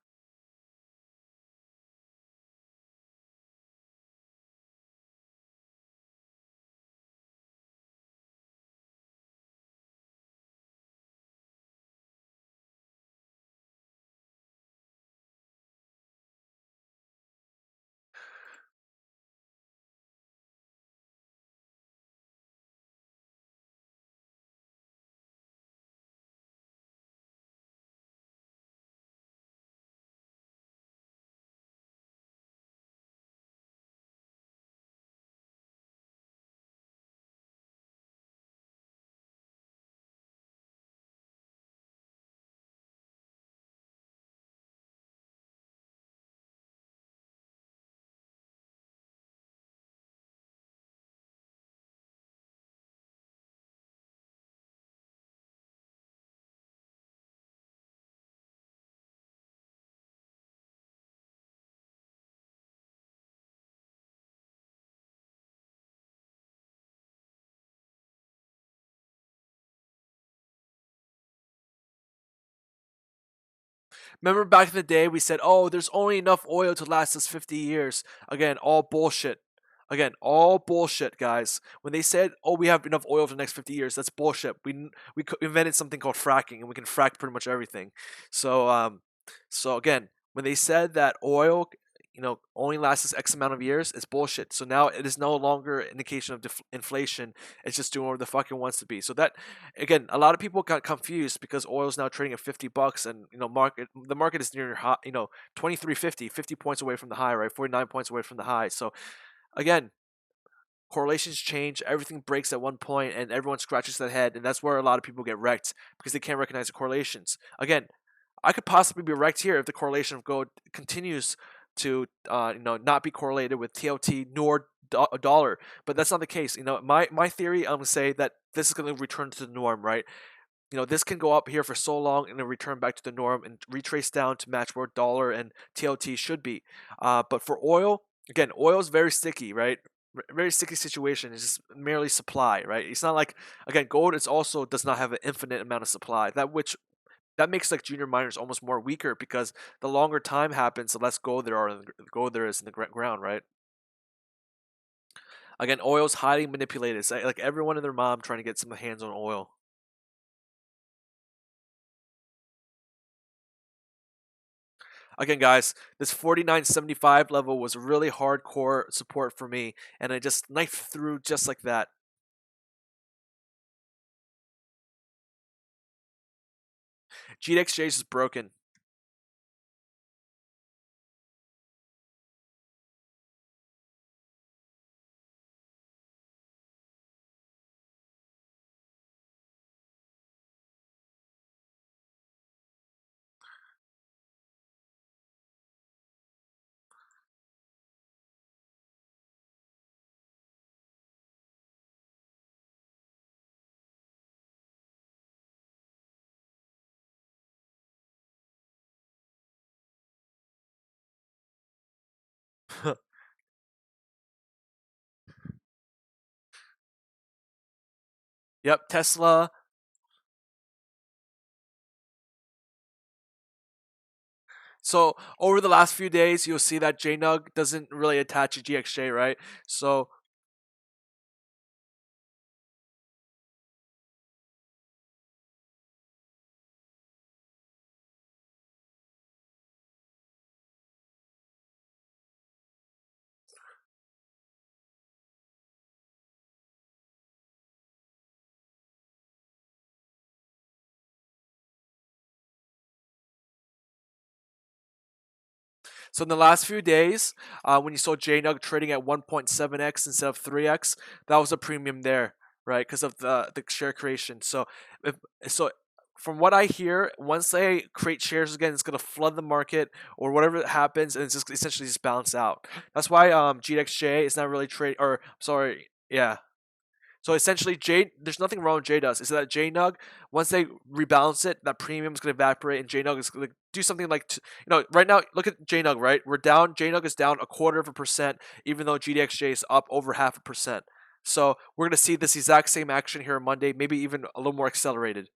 Speaker 2: Remember back in the day, we said, "Oh, there's only enough oil to last us 50 years." Again, all bullshit. Again, all bullshit, guys. When they said, "Oh, we have enough oil for the next 50 years," that's bullshit. We invented something called fracking, and we can frack pretty much everything. So, so again, when they said that oil, only lasts X amount of years, it's bullshit. So now it is no longer an indication of inflation. It's just doing what the fuck it wants to be. So that, again, a lot of people got confused because oil is now trading at $50, and the market is near high, 23.50, 50 points away from the high, right? 49 points away from the high. So again, correlations change, everything breaks at one point, and everyone scratches their head, and that's where a lot of people get wrecked because they can't recognize the correlations. Again, I could possibly be wrecked here if the correlation of gold continues to not be correlated with TLT nor dollar, but that's not the case. My theory, I'm gonna say that this is gonna return to the norm, right? This can go up here for so long and then return back to the norm and retrace down to match where dollar and TLT should be. But for oil, again, oil is very sticky, right? Very sticky situation. It's just merely supply, right? It's not like, again, gold is also does not have an infinite amount of supply. That makes like junior miners almost more weaker because the longer time happens, the less gold there is in the ground, right? Again, oil's highly manipulated. It's like everyone and their mom trying to get some hands on oil. Again, guys, this 49.75 level was really hardcore support for me, and I just knifed through just like that. GDXJ is broken. Yep, Tesla. So over the last few days, you'll see that JNUG doesn't really attach to GXJ, right? So So in the last few days, when you saw JNUG trading at 1.7x instead of 3x, that was a premium there, right? Because of the share creation. If, so from what I hear, once they create shares again, it's gonna flood the market or whatever happens, and it's just essentially just balance out. That's why GXJ is not really trade or sorry, yeah. So essentially, there's nothing wrong with JDUS. It's that JNUG, once they rebalance it, that premium is going to evaporate, and JNUG is going to do something like, right now, look at JNUG, right? We're down, JNUG is down 1/4%, even though GDXJ is up over 0.5%. So we're going to see this exact same action here on Monday, maybe even a little more accelerated.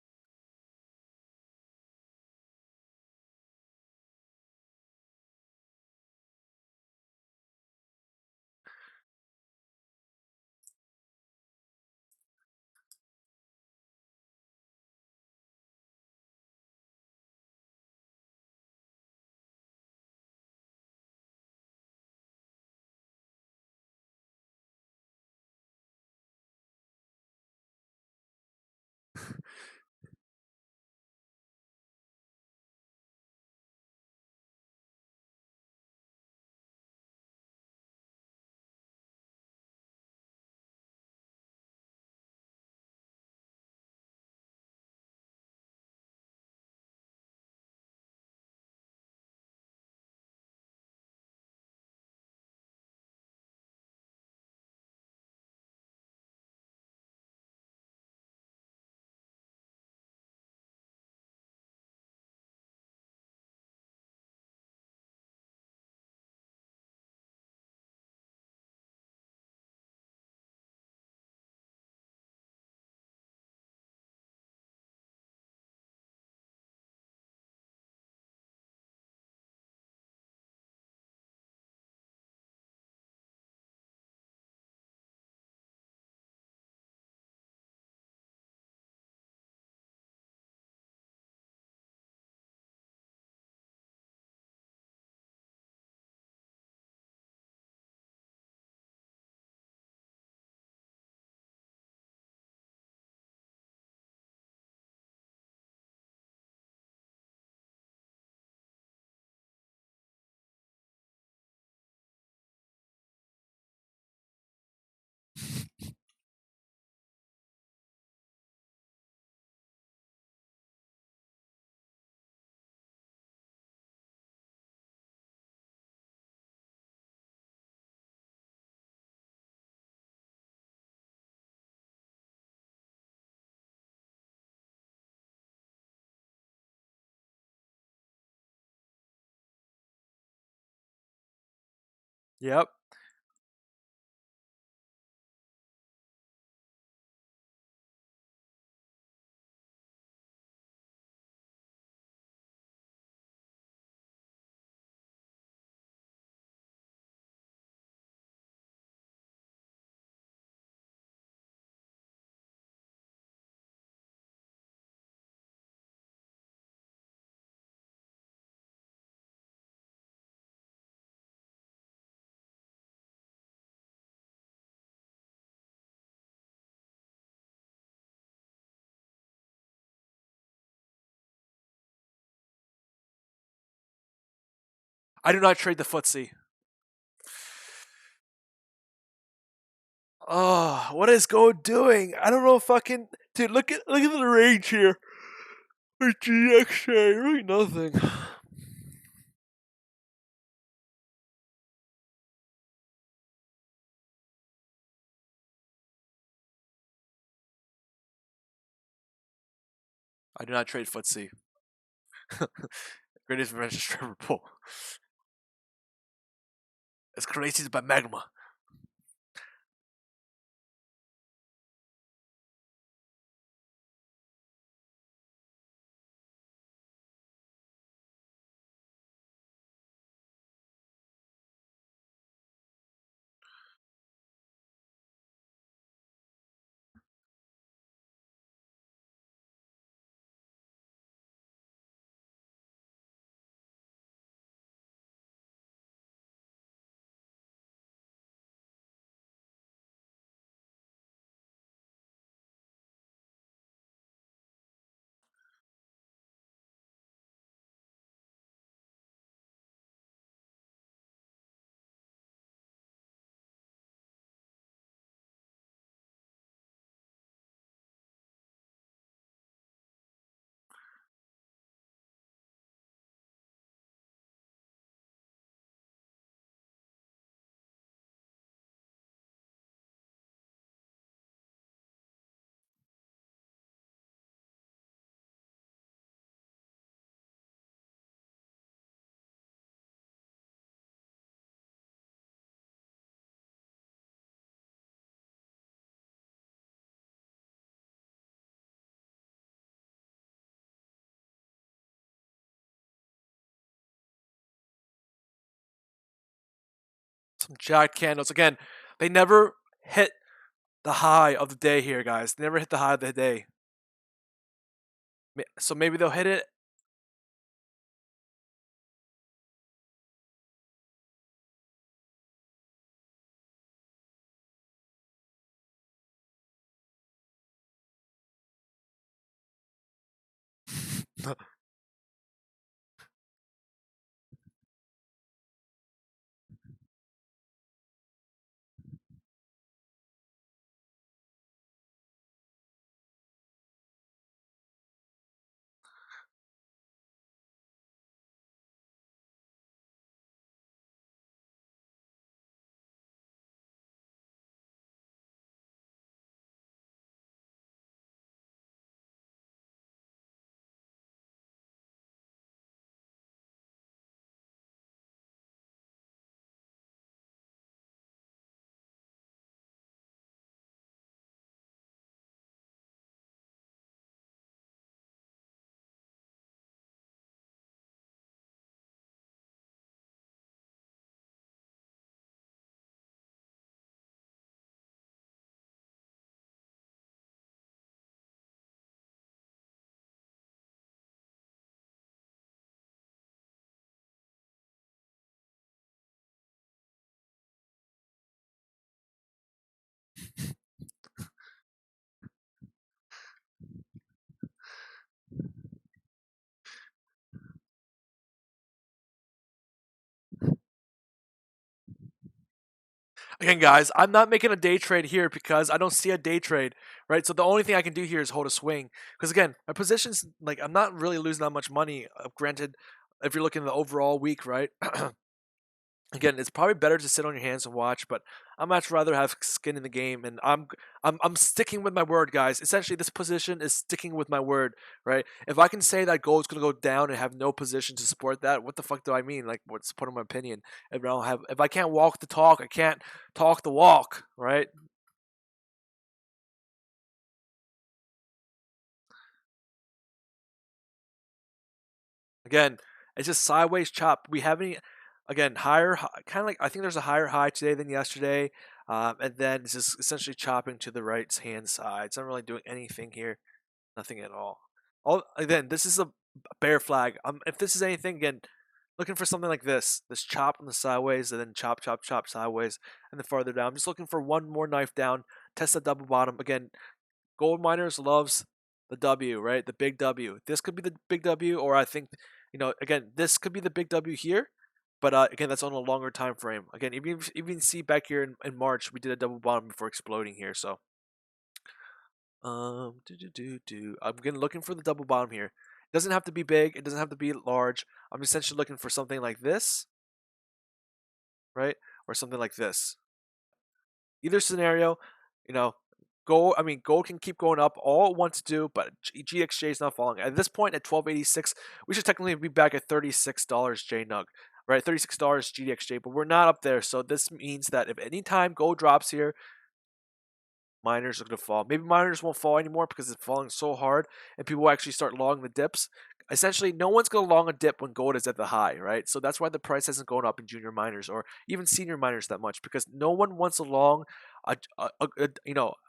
Speaker 2: Yep. I do not trade the footsie. Oh, what is Go doing? I don't know. Fucking dude, look at the range here. Or GXA, really nothing. I do not trade footsie. Greatest revenge is Trevor Poe. It's created by magma. Some jacked candles. Again, they never hit the high of the day here, guys. They never hit the high of the day. So maybe they'll hit it. Again, guys, I'm not making a day trade here because I don't see a day trade, right? So the only thing I can do here is hold a swing. Because again, my position's like I'm not really losing that much money. Granted, if you're looking at the overall week, right? Again, it's probably better to sit on your hands and watch, but I much rather have skin in the game, and I'm sticking with my word, guys. Essentially, this position is sticking with my word, right? If I can say that gold is gonna go down and have no position to support that, what the fuck do I mean? Like, what's the point of my opinion? If I can't walk the talk, I can't talk the walk, right? Again, it's just sideways chop. We haven't again higher, kind of like I think there's a higher high today than yesterday, and then it's just essentially chopping to the right hand side. It's not really doing anything here, nothing at all. All again, this is a bear flag. If this is anything, again, looking for something like this chop on the sideways, and then chop, chop, chop sideways, and then farther down. I'm just looking for one more knife down, test the double bottom again. Gold miners loves the W, right? The big W. This could be the big W, or I think, again, this could be the big W here. But again, that's on a longer time frame. Again, even see back here in March, we did a double bottom before exploding here. So, I'm again looking for the double bottom here. It doesn't have to be big. It doesn't have to be large. I'm essentially looking for something like this, right, or something like this. Either scenario, you know, gold. I mean, gold can keep going up all it wants to do, but GXJ is not falling. At this point, at 1286, we should technically be back at $36 JNUG, right? $36 GDXJ, but we're not up there. So this means that if any time gold drops here, miners are going to fall. Maybe miners won't fall anymore because it's falling so hard, and people will actually start long the dips. Essentially, no one's going to long a dip when gold is at the high, right? So that's why the price hasn't gone up in junior miners or even senior miners that much, because no one wants a long,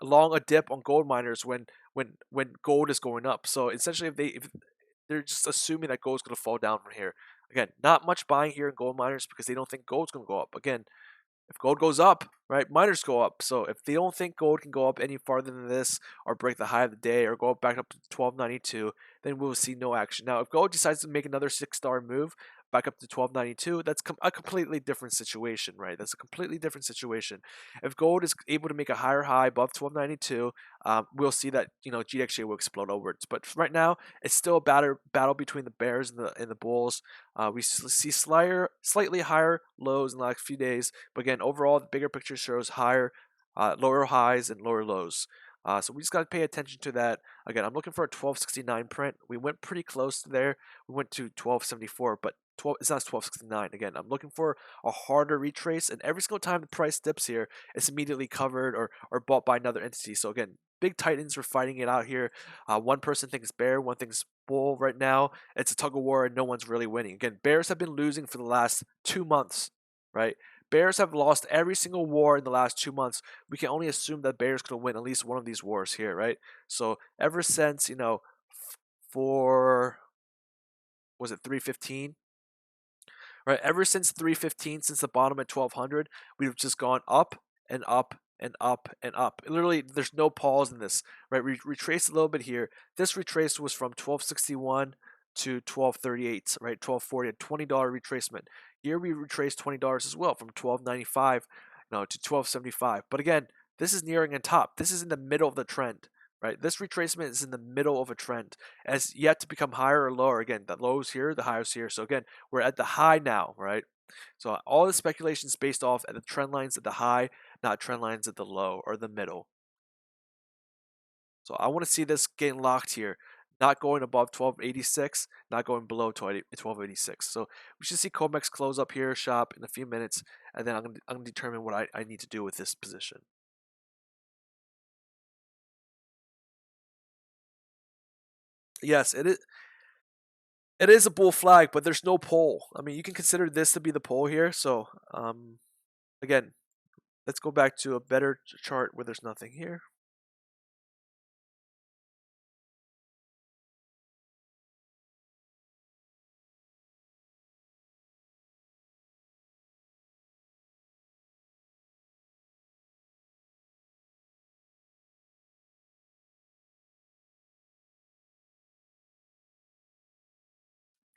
Speaker 2: long a dip on gold miners when gold is going up. So essentially, if they're just assuming that gold's going to fall down from here. Again, not much buying here in gold miners because they don't think gold's going to go up. Again, if gold goes up, right, miners go up. So if they don't think gold can go up any farther than this or break the high of the day or go back up to 1292, then we'll see no action. Now, if gold decides to make another $6 move back up to 1292, that's a completely different situation, right? That's a completely different situation. If gold is able to make a higher high above 1292, we'll see that GXJ will explode outwards. But right now, it's still a battle between the bears and the bulls. We see slightly higher lows in the last few days, but again, overall, the bigger picture shows lower highs and lower lows. So we just got to pay attention to that. Again, I'm looking for a 1269 print. We went pretty close to there. We went to 1274, but it's not 1269. Again, I'm looking for a harder retrace, and every single time the price dips here, it's immediately covered or bought by another entity. So again, big titans are fighting it out here. One person thinks bear, one thinks bull right now. It's a tug of war, and no one's really winning. Again, bears have been losing for the last 2 months, right? Bears have lost every single war in the last 2 months. We can only assume that Bears going to win at least one of these wars here, right? So ever since for was it 315? Right, ever since 315, since the bottom at 1200, we've just gone up and up and up and up. Literally, there's no pause in this. Right, we retraced a little bit here. This retrace was from 1261 to 1238. Right, 1240, a $20 retracement. Here we retraced $20 as well from 1295, to 1275. But again, this is nearing a top. This is in the middle of the trend. Right, this retracement is in the middle of a trend, as yet to become higher or lower. Again, the lows here, the highs here. So again, we're at the high now, right? So all the speculation is based off at the trend lines at the high, not trend lines at the low or the middle. So I want to see this getting locked here, not going above 1286, not going below 1286. So we should see COMEX close up here, shop in a few minutes, and then I'm gonna determine what I need to do with this position. Yes, it is. It is a bull flag, but there's no pole. I mean, you can consider this to be the pole here. So, again, let's go back to a better chart where there's nothing here.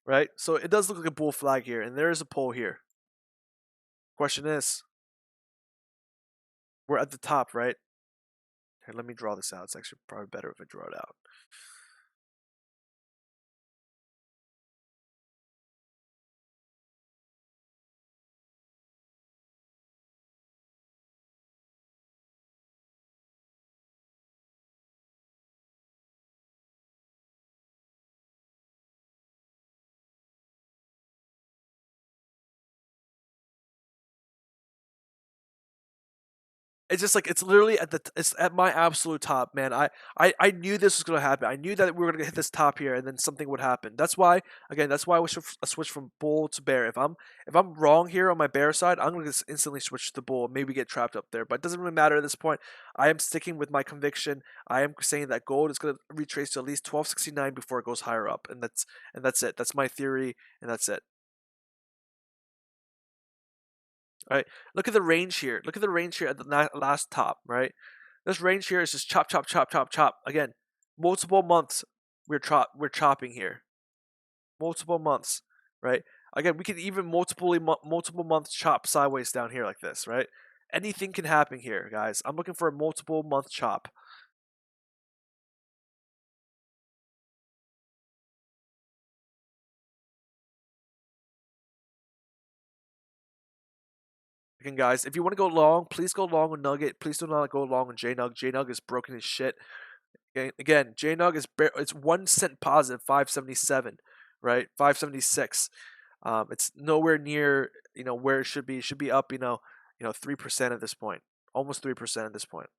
Speaker 2: Right? So it does look like a bull flag here, and there is a pole here. Question is, we're at the top, right? Here, let me draw this out. It's actually probably better if I draw it out. it's just like it's literally it's at my absolute top, man. I knew this was gonna happen. I knew that we were gonna hit this top here, and then something would happen. That's why, again, that's why I switch from bull to bear. If I'm wrong here on my bear side, I'm gonna just instantly switch to the bull, maybe get trapped up there. But it doesn't really matter at this point. I am sticking with my conviction. I am saying that gold is gonna retrace to at least 1269 before it goes higher up, and that's it. That's my theory, and that's it. Right? Look at the range here. Look at the range here at the last top, right? This range here is just chop, chop, chop, chop, chop. Again, multiple months we're chopping here. Multiple months, right? Again, we can even multiple months chop sideways down here like this, right? Anything can happen here, guys. I'm looking for a multiple month chop. Again, guys, if you want to go long, please go long with Nugget. Please do not go long with JNug. JNug is broken as shit. Again, JNug is it's 1 cent positive, 577, right? 576. It's nowhere near where it should be. It should be up 3% at this point, almost 3% at this point.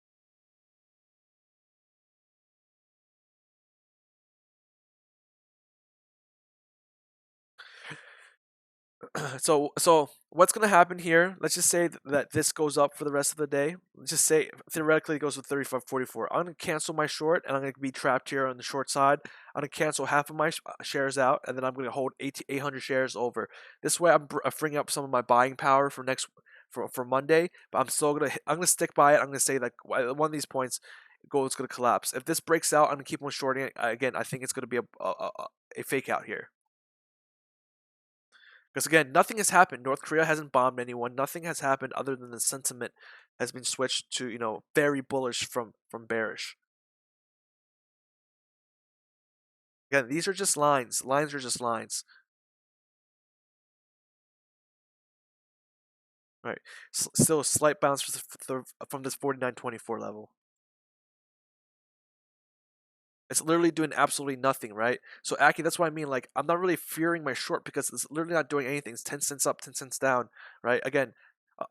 Speaker 2: So what's gonna happen here? Let's just say that this goes up for the rest of the day. Let's just say theoretically it goes to 35.44. I'm gonna cancel my short, and I'm gonna be trapped here on the short side. I'm gonna cancel half of my shares out, and then I'm gonna hold 800 shares over. This way, I'm freeing up some of my buying power for for Monday. But I'm gonna stick by it. I'm gonna say that one of these points, gold is gonna collapse. If this breaks out, I'm gonna keep on shorting it. Again, I think it's gonna be a fake out here. Because again, nothing has happened. North Korea hasn't bombed anyone. Nothing has happened other than the sentiment has been switched to very bullish from bearish. Again, these are just lines. Lines are just lines. Right. Still a slight bounce from this 49.24 level. It's literally doing absolutely nothing, right? So Aki, that's what I mean. Like, I'm not really fearing my short because it's literally not doing anything. It's 10 cents up, 10 cents down, right? Again,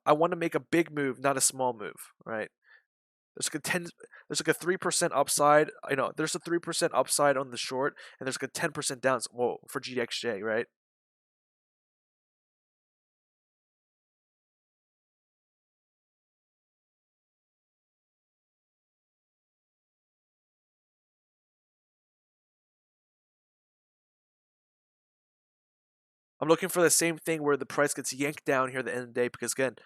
Speaker 2: I want to make a big move, not a small move, right? There's like a 3% upside. There's a 3% upside on the short, and there's like a 10% down. Whoa, for GDXJ, right? I'm looking for the same thing where the price gets yanked down here at the end of the day because again,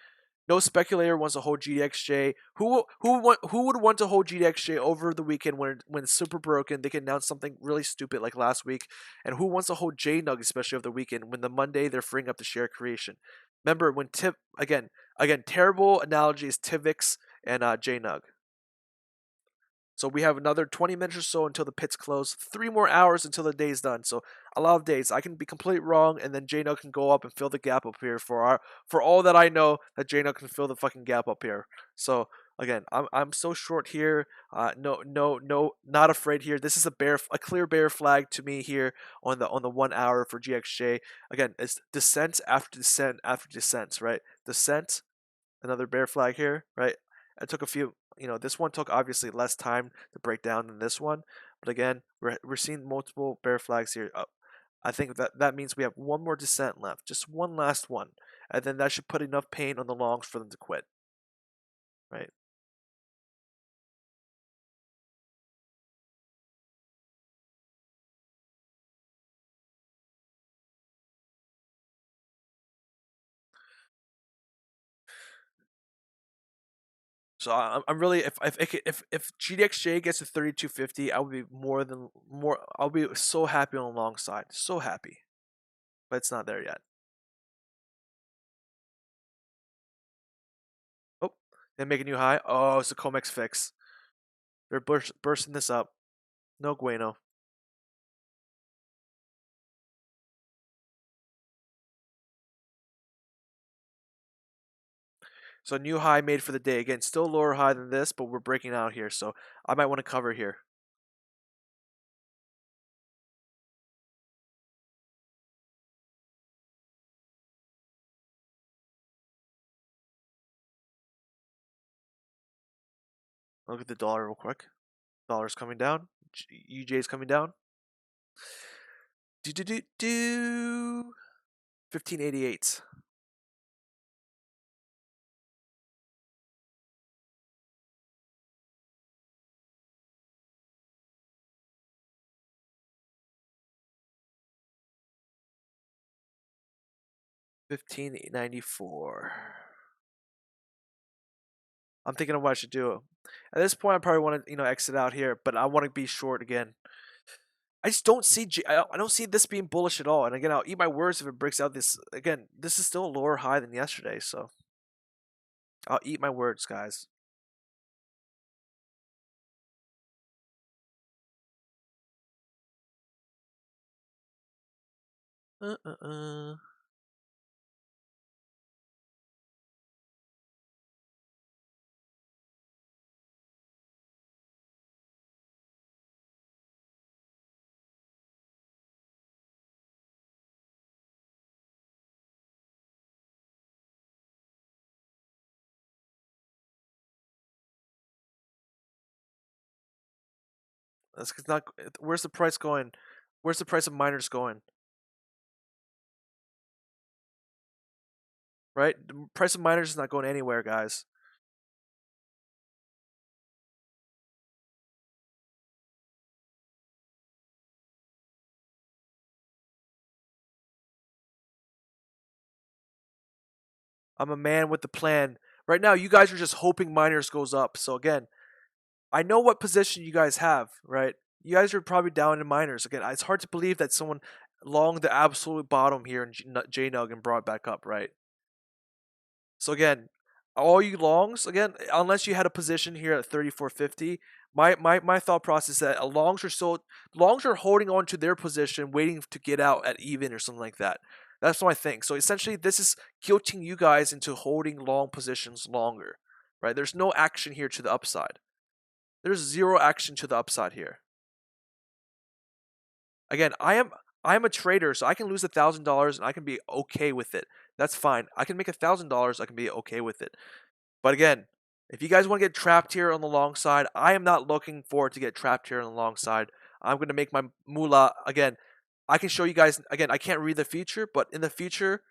Speaker 2: no speculator wants to hold GDXJ. Who would want to hold GDXJ over the weekend when it's super broken? They can announce something really stupid like last week. And who wants to hold JNug especially over the weekend when the Monday they're freeing up the share creation? Remember when again terrible analogy is Tivix and JNug. So we have another 20 minutes or so until the pits close. 3 more hours until the day's done. So a lot of days. I can be completely wrong, and then JNO can go up and fill the gap up here for all that I know that JNO can fill the fucking gap up here. So again, I'm so short here. No, not afraid here. This is a clear bear flag to me here on the 1 hour for GXJ. Again, it's descent after descent after descent, right? Descent, another bear flag here, right? It took a few. This one took obviously less time to break down than this one, but again, we're seeing multiple bear flags here. I think that means we have one more descent left, just one last one, and then that should put enough pain on the longs for them to quit, right? So I'm really if GDXJ gets to 3250, I would be more. I'll be so happy on the long side, so happy, but it's not there yet. Oh, they make a new high. Oh, it's a Comex fix. They're bursting this up. No bueno. So new high made for the day. Again, still lower high than this, but we're breaking out here. So I might want to cover here. Look at the dollar real quick. Dollar's coming down. UJ's coming down. Do 1588. $15.94. I'm thinking of what I should do. At this point, I probably want to exit out here, but I want to be short again. I just don't see I don't see this being bullish at all. And again, I'll eat my words if it breaks out this again. This is still a lower high than yesterday, so I'll eat my words, guys. Uh uh uh. That's not. Where's the price going? Where's the price of miners going? Right, the price of miners is not going anywhere, guys. I'm a man with the plan. Right now, you guys are just hoping miners goes up. So again, I know what position you guys have, right? You guys are probably down in miners. Again, it's hard to believe that someone long the absolute bottom here in JNUG and brought back up, right? So again, all you longs, again, unless you had a position here at 3450, my thought process is that longs are holding on to their position, waiting to get out at even or something like that. That's my thing. So essentially, this is guilting you guys into holding long positions longer, right? There's no action here to the upside. There's zero action to the upside here. Again, I am a trader, so I can lose $1,000 and I can be okay with it. That's fine. I can make $1,000. I can be okay with it. But again, if you guys want to get trapped here on the long side, I am not looking forward to get trapped here on the long side. I'm going to make my moolah again. I can show you guys again. I can't read the future, but in the future,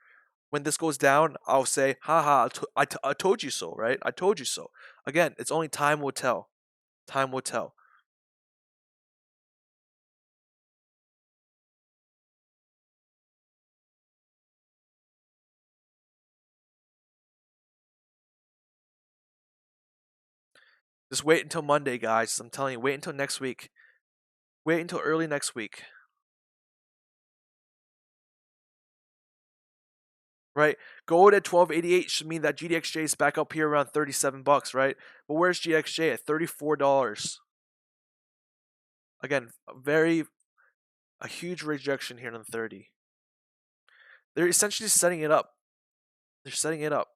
Speaker 2: when this goes down, I'll say, haha, I told you so, right? I told you so. Again, it's only time will tell. Time will tell. Just wait until Monday, guys. I'm telling you, wait until next week. Wait until early next week. Right? Gold at 1288 should mean that GDXJ is back up here around $37, right? But where's GDXJ at $34? Again, a huge rejection here on the 30. They're essentially setting it up. They're setting it up.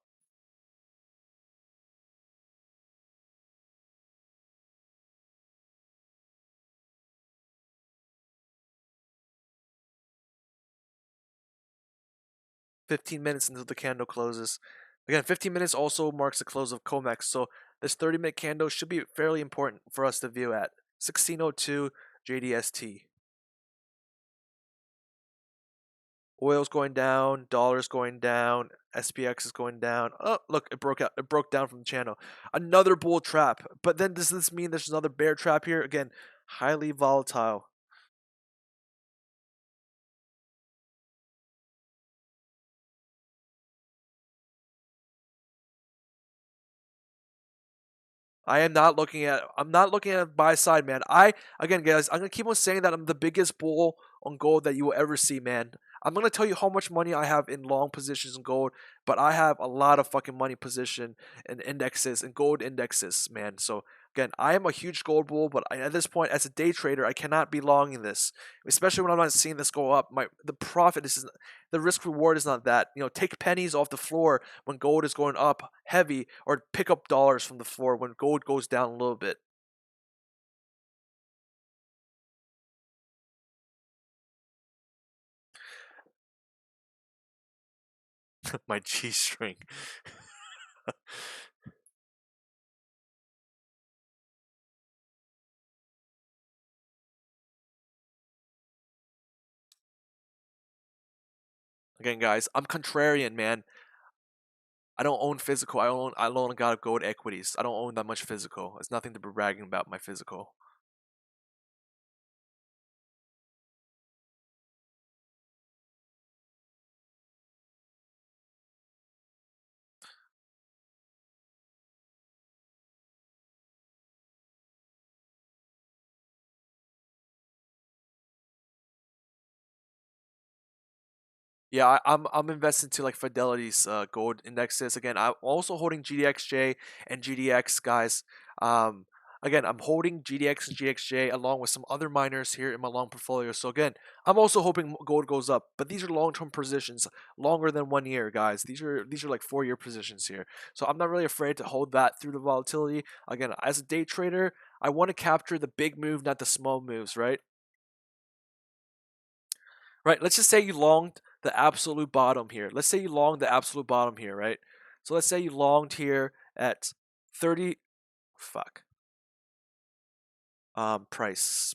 Speaker 2: $15 until the candle closes. Again, 15 minutes also marks the close of COMEX, so this 30-minute candle should be fairly important for us to view at 1602 JDST. Oil's going down, dollar's going down, SPX is going down. Oh, look, it broke out. It broke down from the channel. Another bull trap. But then does this mean there's another bear trap here? Again, highly volatile. I'm not looking at buy side, man. Again, guys, I'm gonna keep on saying that I'm the biggest bull on gold that you will ever see, man. I'm gonna tell you how much money I have in long positions in gold, but I have a lot of fucking money position in indexes and gold indexes, man. So again, I am a huge gold bull, but at this point, as a day trader, I cannot be longing this, especially when I'm not seeing this go up. The risk reward is not that. Take pennies off the floor when gold is going up heavy, or pick up dollars from the floor when gold goes down a little bit. My G string. Again, guys, I'm contrarian, man. I don't own physical. I only got gold equities. I don't own that much physical. It's nothing to be bragging about my physical. Yeah, I'm invested to like Fidelity's gold indexes. Again, I'm also holding GDXJ and GDX, guys. Um, again, I'm holding GDX and GXJ along with some other miners here in my long portfolio. So again, I'm also hoping gold goes up, but these are long-term positions, longer than 1 year, guys. These are like 4-year positions here. So I'm not really afraid to hold that through the volatility. Again, as a day trader, I want to capture the big move, not the small moves, right? Right, let's just say you longed the absolute bottom here. Let's say you longed the absolute bottom here, right? So let's say you longed here at 30, fuck, price.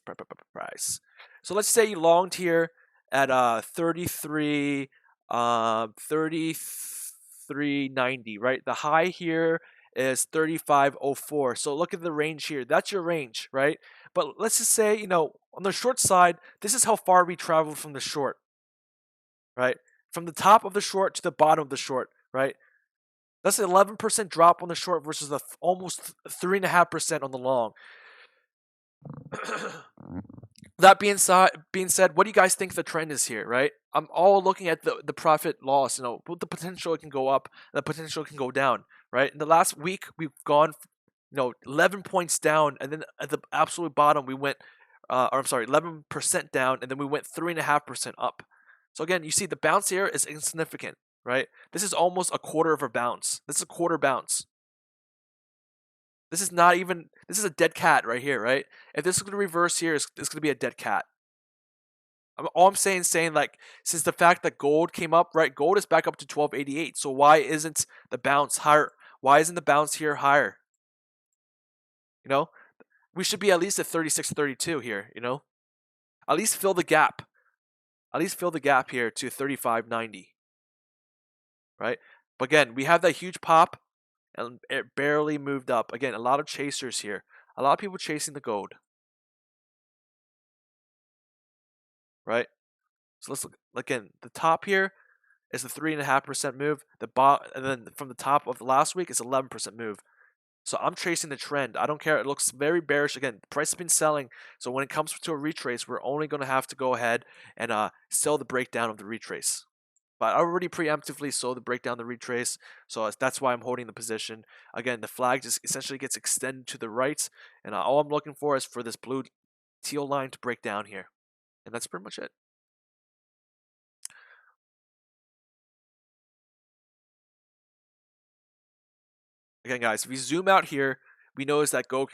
Speaker 2: So let's say you longed here at 33, 33.90, right? The high here is 35.04. So look at the range here. That's your range, right? But let's just say, on the short side, this is how far we traveled from the short, right? From the top of the short to the bottom of the short, right? That's an 11% drop on the short versus the almost 3.5% on the long. That being said, what do you guys think the trend is here, right? I'm all looking at the profit loss, the potential it can go up, the potential it can go down, right? In the last week, we've gone, 11 points down, and then at the absolute bottom, we went, or I'm sorry, 11% down, and then we went 3.5% up. So again, you see the bounce here is insignificant, right? This is almost a quarter of a bounce. This is a quarter bounce. This is not even. This is a dead cat right here, right? If this is going to reverse here, it's going to be a dead cat. All I'm saying, like, since the fact that gold came up, right? Gold is back up to 1288. So why isn't the bounce higher? Why isn't the bounce here higher? You know, we should be at least at 36.32 here. At least fill the gap. At least fill the gap here to 35.90. Right? But again, we have that huge pop, and it barely moved up. Again, a lot of chasers here. A lot of people chasing the gold. Right? So let's look again. The top here is a 3.5% move. And then from the top of the last week is 11% move. So I'm tracing the trend. I don't care. It looks very bearish. Again, the price has been selling. So when it comes to a retrace, we're only going to have to go ahead and sell the breakdown of the retrace. But I already preemptively sold the breakdown of the retrace, so that's why I'm holding the position. Again, the flag just essentially gets extended to the right, and all I'm looking for is for this blue teal line to break down here. And that's pretty much it. Again, guys, if we zoom out here, we notice that gold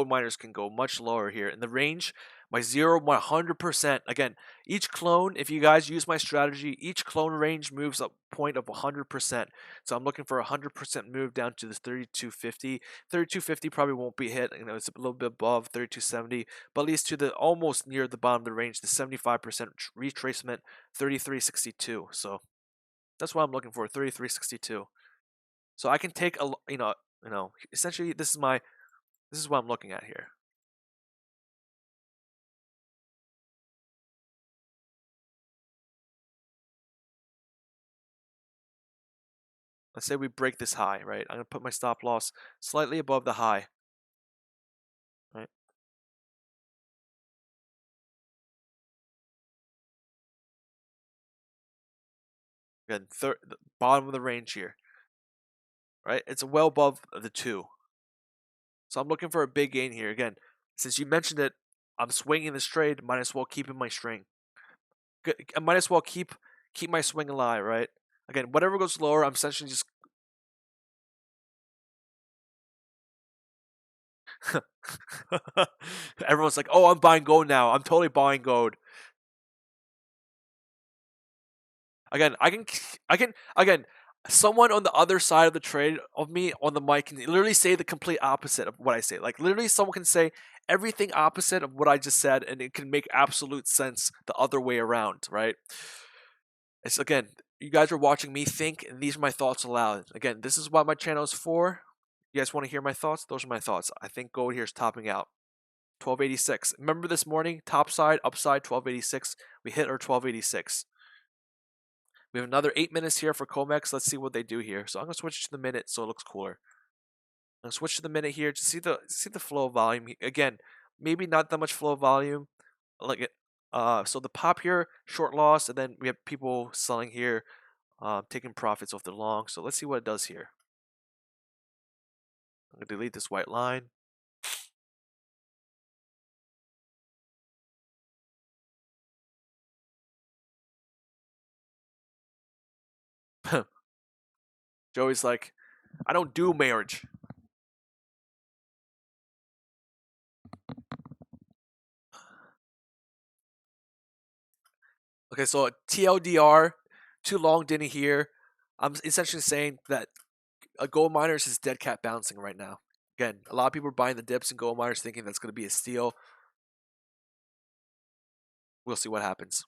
Speaker 2: miners can go much lower here. In the range, my 0, 100%. Again, each clone, if you guys use my strategy, each clone range moves a point of 100%. So I'm looking for a 100% move down to this 3250. 3250 probably won't be hit. It's a little bit above 3270, but at least to the almost near the bottom of the range, the 75% retracement, 3362. So that's what I'm looking for, 3362. So I can take essentially this is what I'm looking at here. Let's say we break this high, right? I'm gonna put my stop loss slightly above the high, right? Again, the bottom of the range here, right? It's well above the 2. So I'm looking for a big gain here. Again, since you mentioned it, I'm swinging this trade. Might as well keep in my string. I might as well keep my swing alive, right? Again, whatever goes lower, I'm essentially just everyone's like, "Oh, I'm buying gold now. I'm totally buying gold." Again, again. Someone on the other side of the trade of me on the mic can literally say the complete opposite of what I say. Like literally, someone can say everything opposite of what I just said, and it can make absolute sense the other way around, right? It's again, you guys are watching me think, and these are my thoughts aloud. Again, this is what my channel is for. You guys want to hear my thoughts? Those are my thoughts. I think gold here is topping out. 1286. Remember this morning, top side, upside, 1286. We hit our 1286. We have another 8 minutes here for COMEX. Let's see what they do here. So I'm gonna switch to the minute so it looks cooler. I'm gonna switch to the minute here to see the flow of volume. Again, maybe not that much flow of volume. Like it. So the pop here, short loss, and then we have people selling here, taking profits off the long. So let's see what it does here. I'm gonna delete this white line. Joey's like, I don't do marriage. Okay, so TLDR, too long didn't hear. I'm essentially saying that a gold miners is dead cat bouncing right now. Again, a lot of people are buying the dips in gold miners thinking that's going to be a steal. We'll see what happens.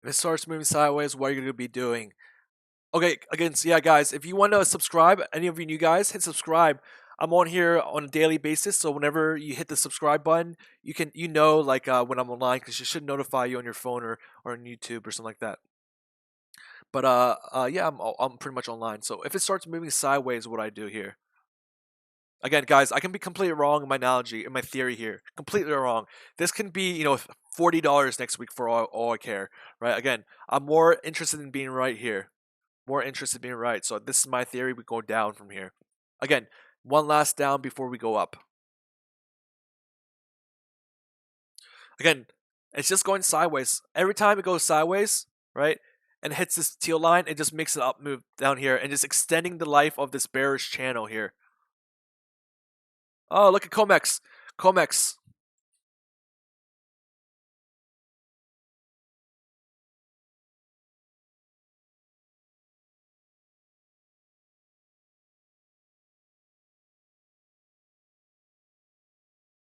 Speaker 2: If it starts moving sideways, what are you going to be doing? Okay, again, so yeah, guys, if you want to subscribe, any of you new guys, hit subscribe. I'm on here on a daily basis, so whenever you hit the subscribe button, like when I'm online, because it should notify you on your phone or on YouTube or something like that. But yeah, I'm pretty much online. So if it starts moving sideways, what I do here? Again, guys, I can be completely wrong in my analogy, in my theory here. Completely wrong. This can be, $40 next week for all I care, right? Again, I'm more interested in being right here. More interested in being right. So this is my theory. We go down from here. Again, one last down before we go up. Again, it's just going sideways. Every time it goes sideways, right, and hits this teal line, it just makes it up move down here and just extending the life of this bearish channel here. Oh, look at COMEX. COMEX.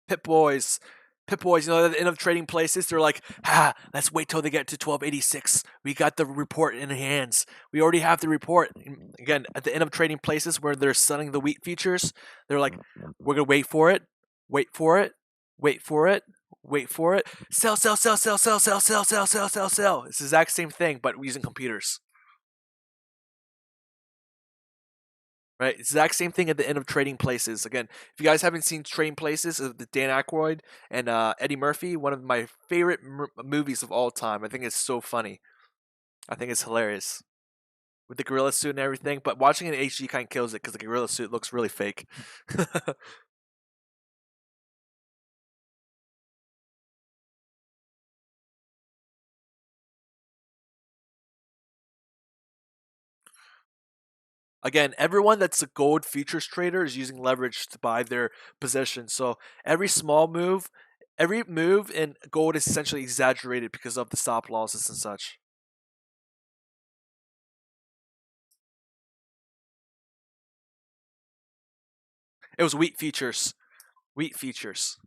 Speaker 2: Pip Boys. Pip Boys, at the end of trading places, they're like, let's wait till they get to 1286. We got the report in hands. We already have the report. And again, at the end of trading places where they're selling the wheat futures, they're like, we're going to wait for it, wait for it, wait for it, wait for it. Sell, sell, sell, sell, sell, sell, sell, sell, sell, sell, sell. It's the exact same thing, but using computers. Right, exact same thing at the end of Trading Places. Again, if you guys haven't seen Trading Places, the Dan Aykroyd and Eddie Murphy, one of my favorite movies of all time. I think it's so funny. I think it's hilarious with the gorilla suit and everything. But watching it in HD kind of kills it because the gorilla suit looks really fake. Again, everyone that's a gold futures trader is using leverage to buy their position. So every move in gold is essentially exaggerated because of the stop losses and such. It was wheat futures. Wheat futures.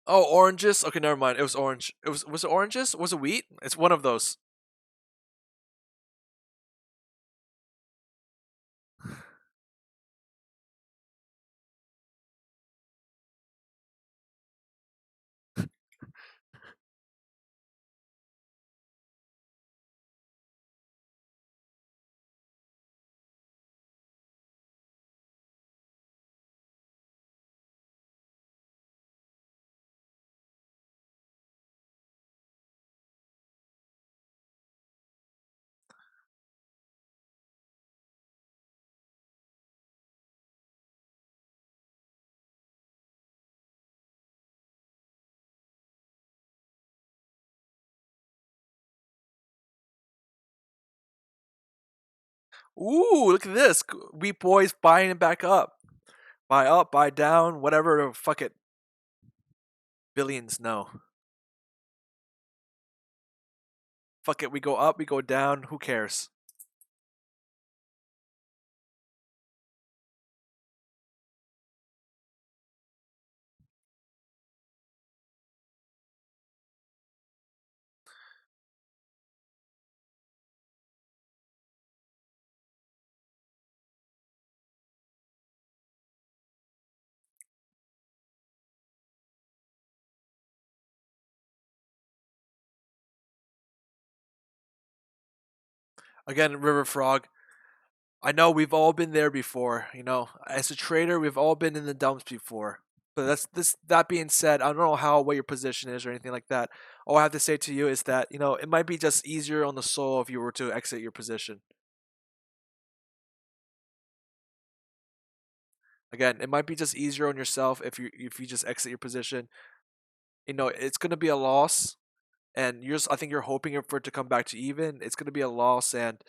Speaker 2: Oh, oranges. Okay, never mind. It was orange. Was it oranges? Was it wheat? It's one of those. Ooh, look at this. We boys buying it back up. Buy up, buy down, whatever. Fuck it. Billions, no. Fuck it. We go up, we go down. Who cares? Again, River Frog. I know we've all been there before. As a trader, we've all been in the dumps before. But that being said, I don't know what your position is or anything like that. All I have to say to you is that it might be just easier on the soul if you were to exit your position. Again, it might be just easier on yourself if you just exit your position. It's gonna be a loss, and I think you're hoping for it to come back to even. It's gonna be a loss, and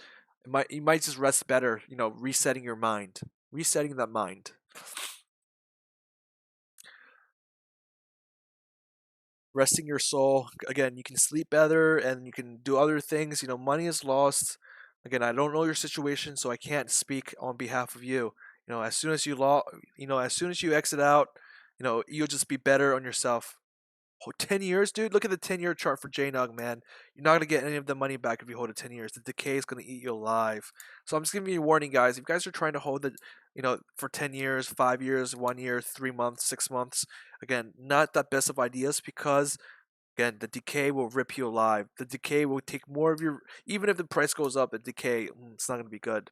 Speaker 2: you might just rest better. Resetting your mind, resetting that mind. Resting your soul. Again, you can sleep better and you can do other things. Money is lost. Again, I don't know your situation, so I can't speak on behalf of you. As soon as as soon as you exit out, you'll just be better on yourself. 10 years, dude. Look at the 10-year chart for JNUG, man. You're not gonna get any of the money back if you hold it 10 years. The decay is gonna eat you alive. So I'm just giving you a warning, guys. If you guys are trying to hold it, for 10 years, 5 years, 1 year, 3 months, 6 months, again, not that best of ideas because again, the decay will rip you alive. The decay will take more of your. Even if the price goes up, the decay, it's not gonna be good.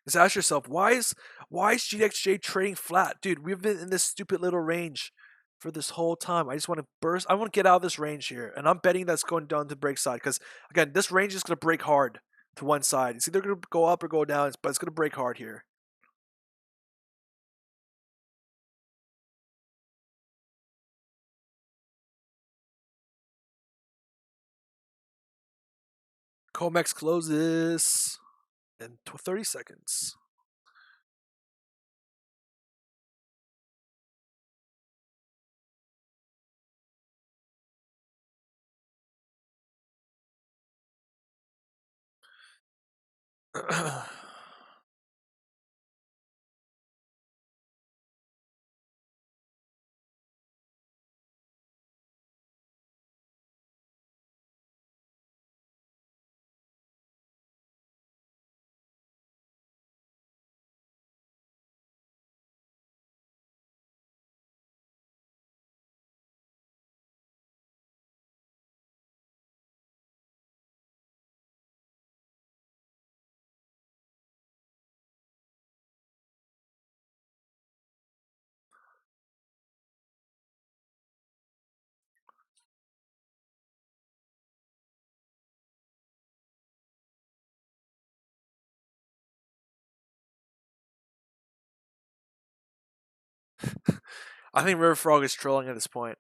Speaker 2: Just ask yourself, why is GXJ trading flat, dude? We've been in this stupid little range for this whole time. I just want to burst. I want to get out of this range here, and I'm betting that's going down to break side because again, this range is going to break hard to one side. It's either going to go up or go down, but it's going to break hard here. Comex closes in 30 seconds. I think River Frog is trolling at this point,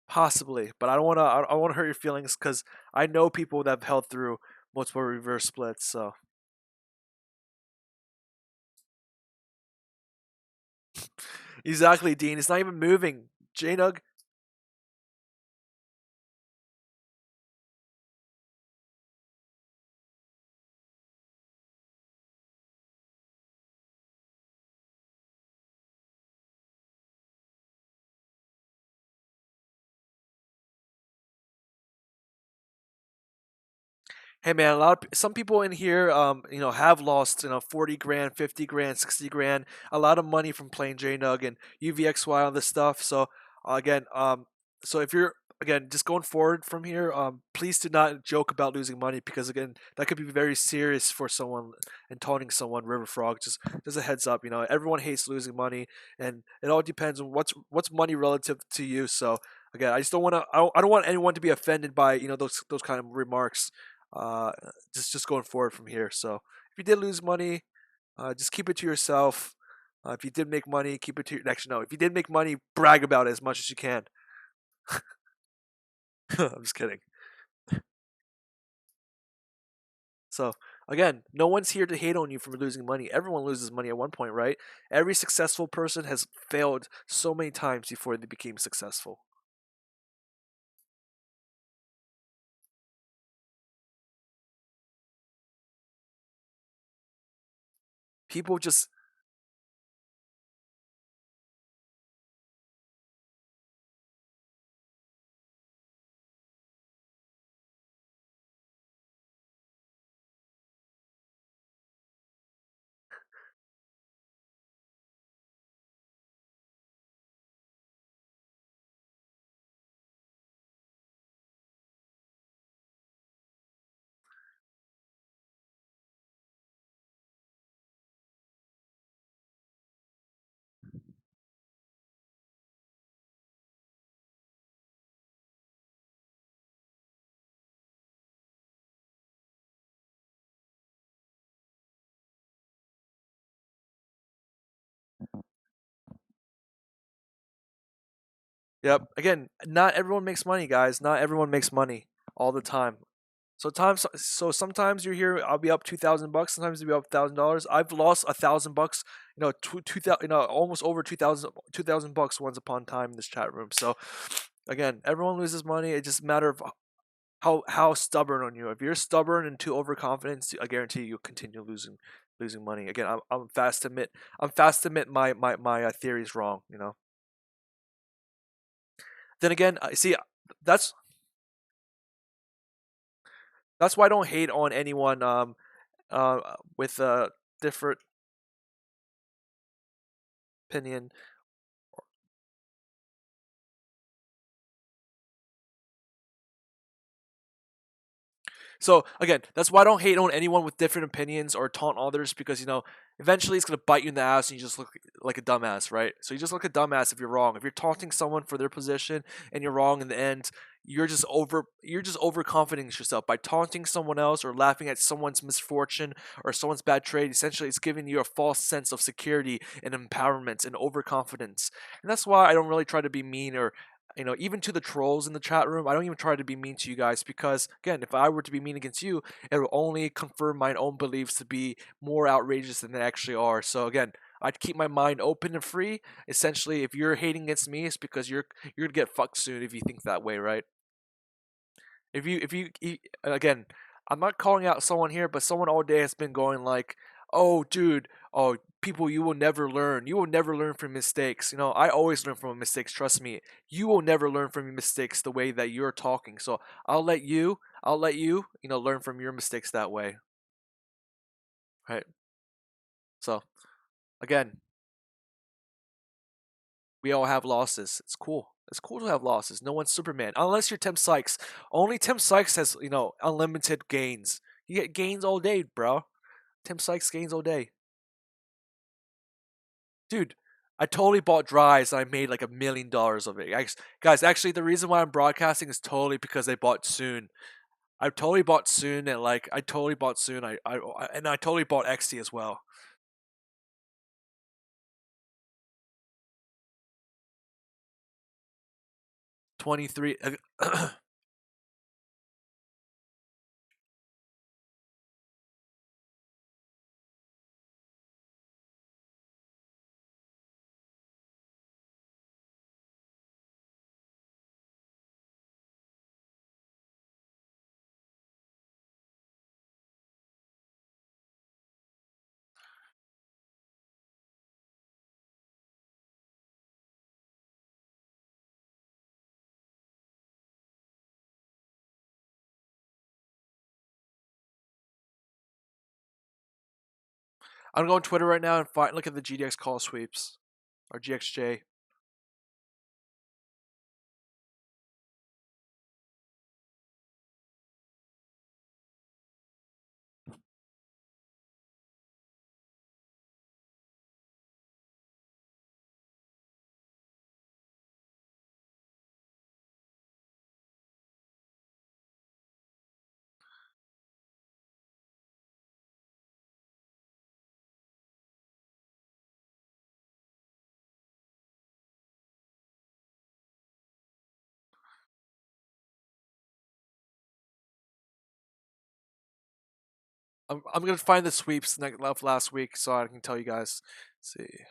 Speaker 2: possibly, but I don't want to. I want to hurt your feelings because I know people that have held through multiple reverse splits. So Exactly, Dean. It's not even moving. J-Nug. Hey man, some people in here, have lost, 40 grand, 50 grand, 60 grand, a lot of money from playing JNUG and UVXY on this stuff. So again, so if you're again just going forward from here, please do not joke about losing money because again, that could be very serious for someone and taunting someone. River Frog, just a heads up, everyone hates losing money, and it all depends on what's money relative to you. So again, I just don't want to, I don't want anyone to be offended by those kind of remarks uh, just going forward from here. So if you did lose money, just keep it to yourself. If you did make money, keep it to your next. No, if you did make money, brag about it as much as you can. I'm just kidding. So again, no one's here to hate on you for losing money. Everyone loses money at one point, right? Every successful person has failed so many times before they became successful. People just Yep. Again, not everyone makes money, guys. Not everyone makes money all the time. So sometimes you're here. I'll be up 2,000 bucks. Sometimes you'll be up $1,000. I've lost 1,000 bucks. Two thousand. Almost over 2,000 bucks once upon a time in this chat room. So again, everyone loses money. It's just a matter of how stubborn on you. If you're stubborn and too overconfident, I guarantee you'll continue losing money. Again, I'm fast to admit my theory is wrong. Then again, I see that's that's why I don't hate on anyone with a different opinion. So again, that's why I don't hate on anyone with different opinions or taunt others because eventually it's gonna bite you in the ass and you just look like a dumbass, right? So you just look a dumbass if you're wrong. If you're taunting someone for their position and you're wrong in the end, you're just overconfident yourself by taunting someone else or laughing at someone's misfortune or someone's bad trade. Essentially, it's giving you a false sense of security and empowerment and overconfidence. And that's why I don't really try to be mean or even to the trolls in the chat room, I don't even try to be mean to you guys because, again, if I were to be mean against you, it will only confirm my own beliefs to be more outrageous than they actually are. So, again, I'd keep my mind open and free. Essentially, if you're hating against me, it's because you're gonna get fucked soon if you think that way, right? Again, I'm not calling out someone here, but someone all day has been going like, "Oh, dude, oh, people, you will never learn. You will never learn from mistakes." I always learn from mistakes. Trust me. You will never learn from your mistakes the way that you're talking. So I'll let you, learn from your mistakes that way, right? So again, we all have losses. It's cool. It's cool to have losses. No one's Superman unless you're Tim Sykes. Only Tim Sykes has unlimited gains. You get gains all day, bro. Tim Sykes gains all day, dude. I totally bought Dries and I made like $1 million of it. Guys, actually, the reason why I'm broadcasting is totally because I bought Soon. I totally bought Soon and like I totally bought Soon. I totally bought XT as well. 23. I'm going Twitter right now and look at the GDX call sweeps or GXJ. I'm gonna find the sweeps left last week so I can tell you guys. Let's see.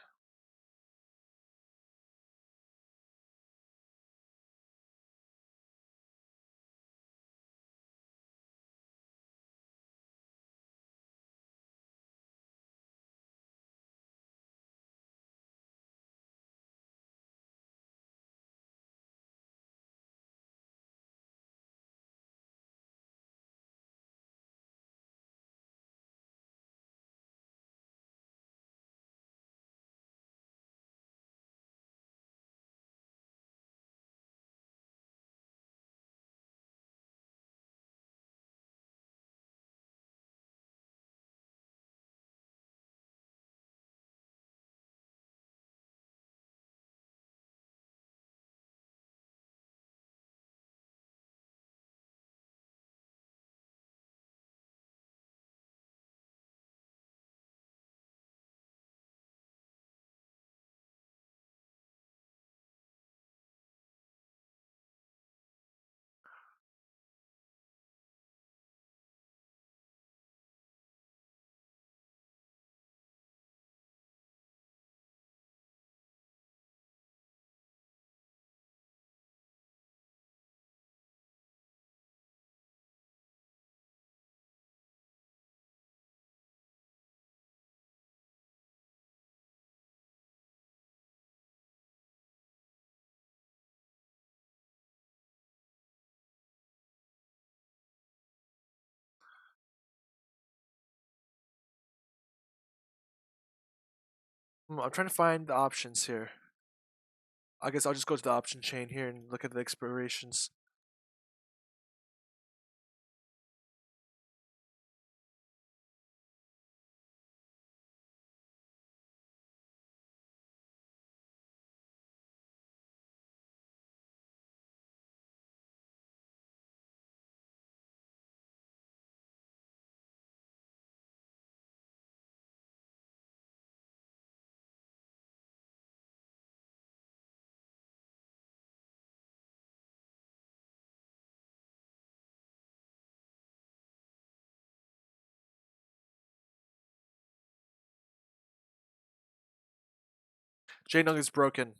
Speaker 2: I'm trying to find the options here. I guess I'll just go to the option chain here and look at the expirations. JNUG is broken.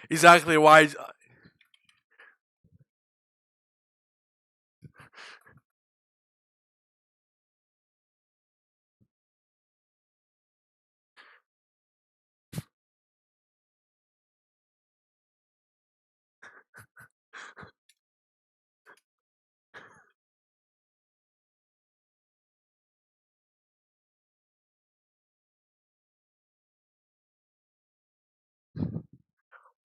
Speaker 2: exactly why.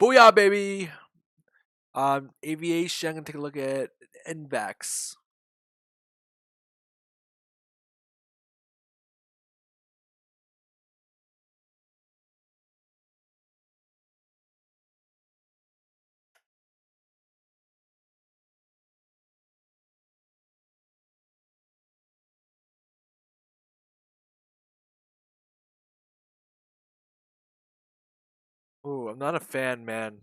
Speaker 2: Booyah, baby. Aviation. I'm gonna take a look at NVAX. Ooh, I'm not a fan, man.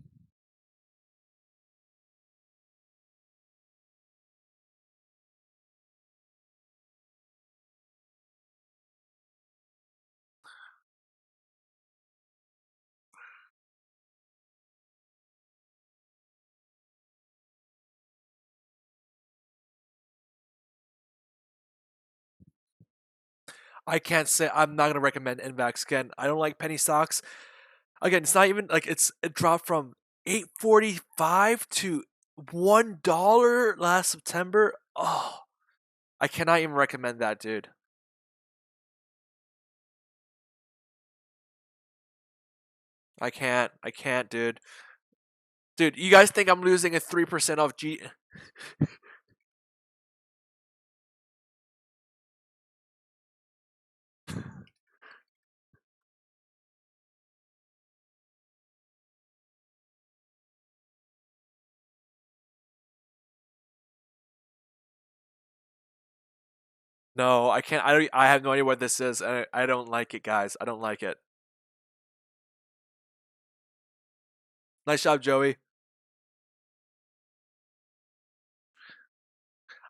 Speaker 2: I can't say I'm not gonna recommend NVAX again. I don't like penny stocks. Again, it's not even like it dropped from 8.45 to $1 last September. Oh, I cannot even recommend that, dude. I can't, dude. Dude, you guys think I'm losing a 3% off G? No, I can't. I have no idea what this is. I don't like it, guys. I don't like it. Nice job, Joey.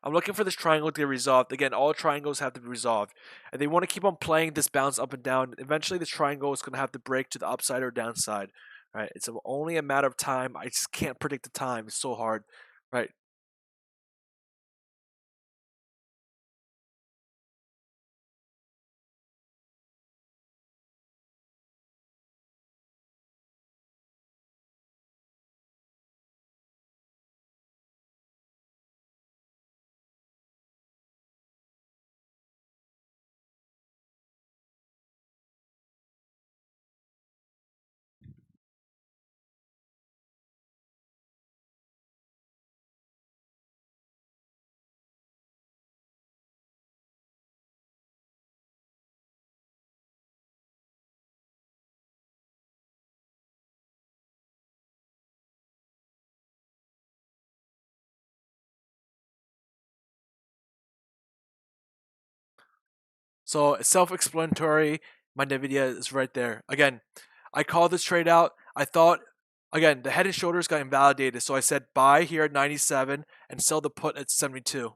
Speaker 2: I'm looking for this triangle to get resolved. Again, all triangles have to be resolved. And they want to keep on playing this bounce up and down. Eventually, this triangle is going to have to break to the upside or downside. Right? It's only a matter of time. I just can't predict the time. It's so hard. Right? So it's self-explanatory. My Nvidia is right there. Again, I called this trade out. I thought, again, the head and shoulders got invalidated. So I said buy here at 97 and sell the put at 72.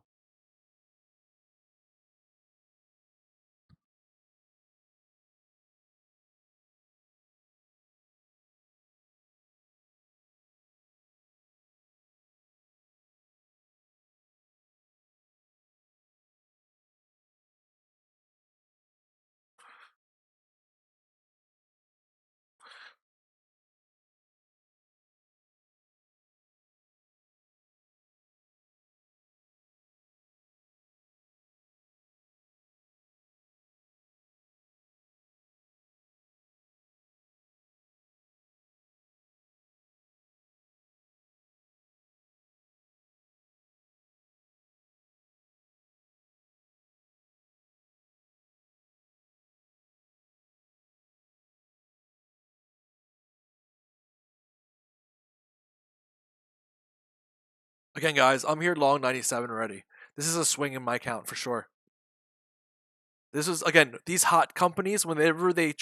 Speaker 2: Again, guys, I'm here long 97 already. This is a swing in my account for sure. This is again these hot companies. Whenever they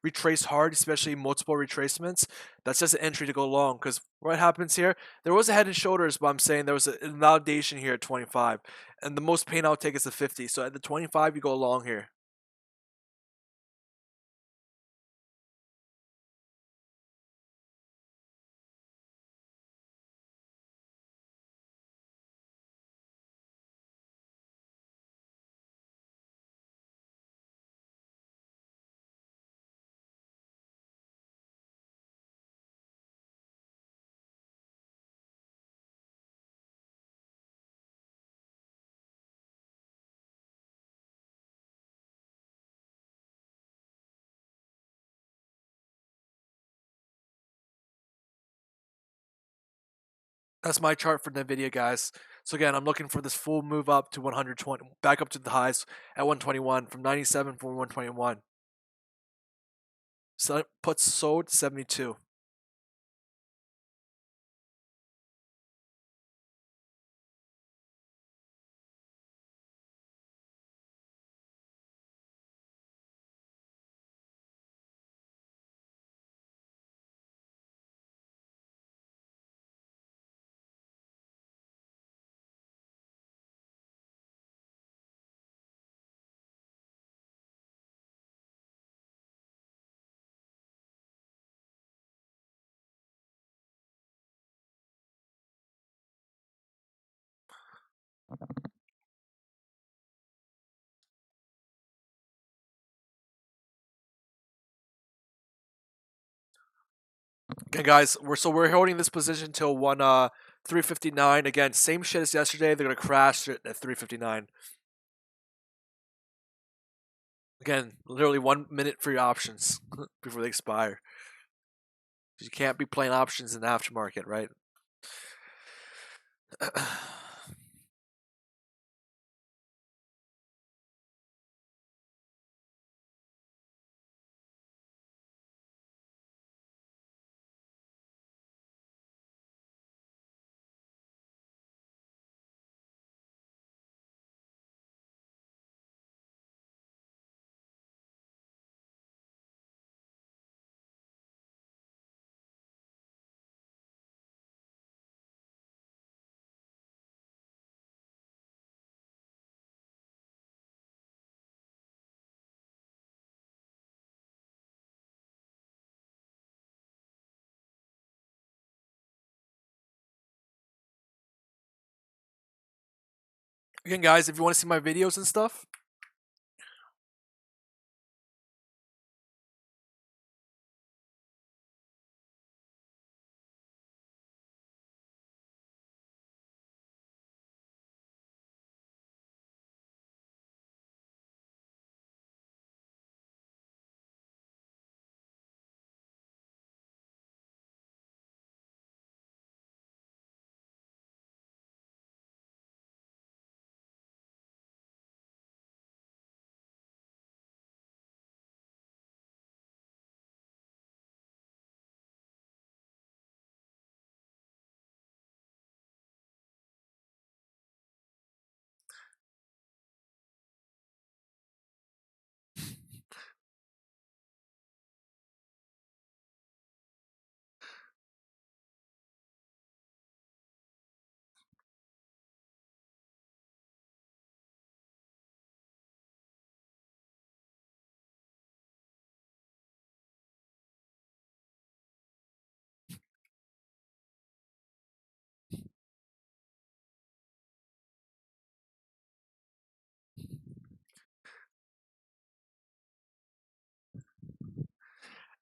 Speaker 2: retrace hard, especially multiple retracements, that's just an entry to go long. Because what happens here? There was a head and shoulders, but I'm saying there was an invalidation here at 25, and the most pain I'll take is the 50. So at the 25, you go long here. That's my chart for NVIDIA, guys. So again, I'm looking for this full move up to 120, back up to the highs at 121 from 97 for 121. So puts sold 72. Okay, guys, we're holding this position till 359. Again, same shit as yesterday. They're gonna crash it at 359. Again, literally 1 minute for your options before they expire. You can't be playing options in the aftermarket, right? Again, guys, if you want to see my videos and stuff,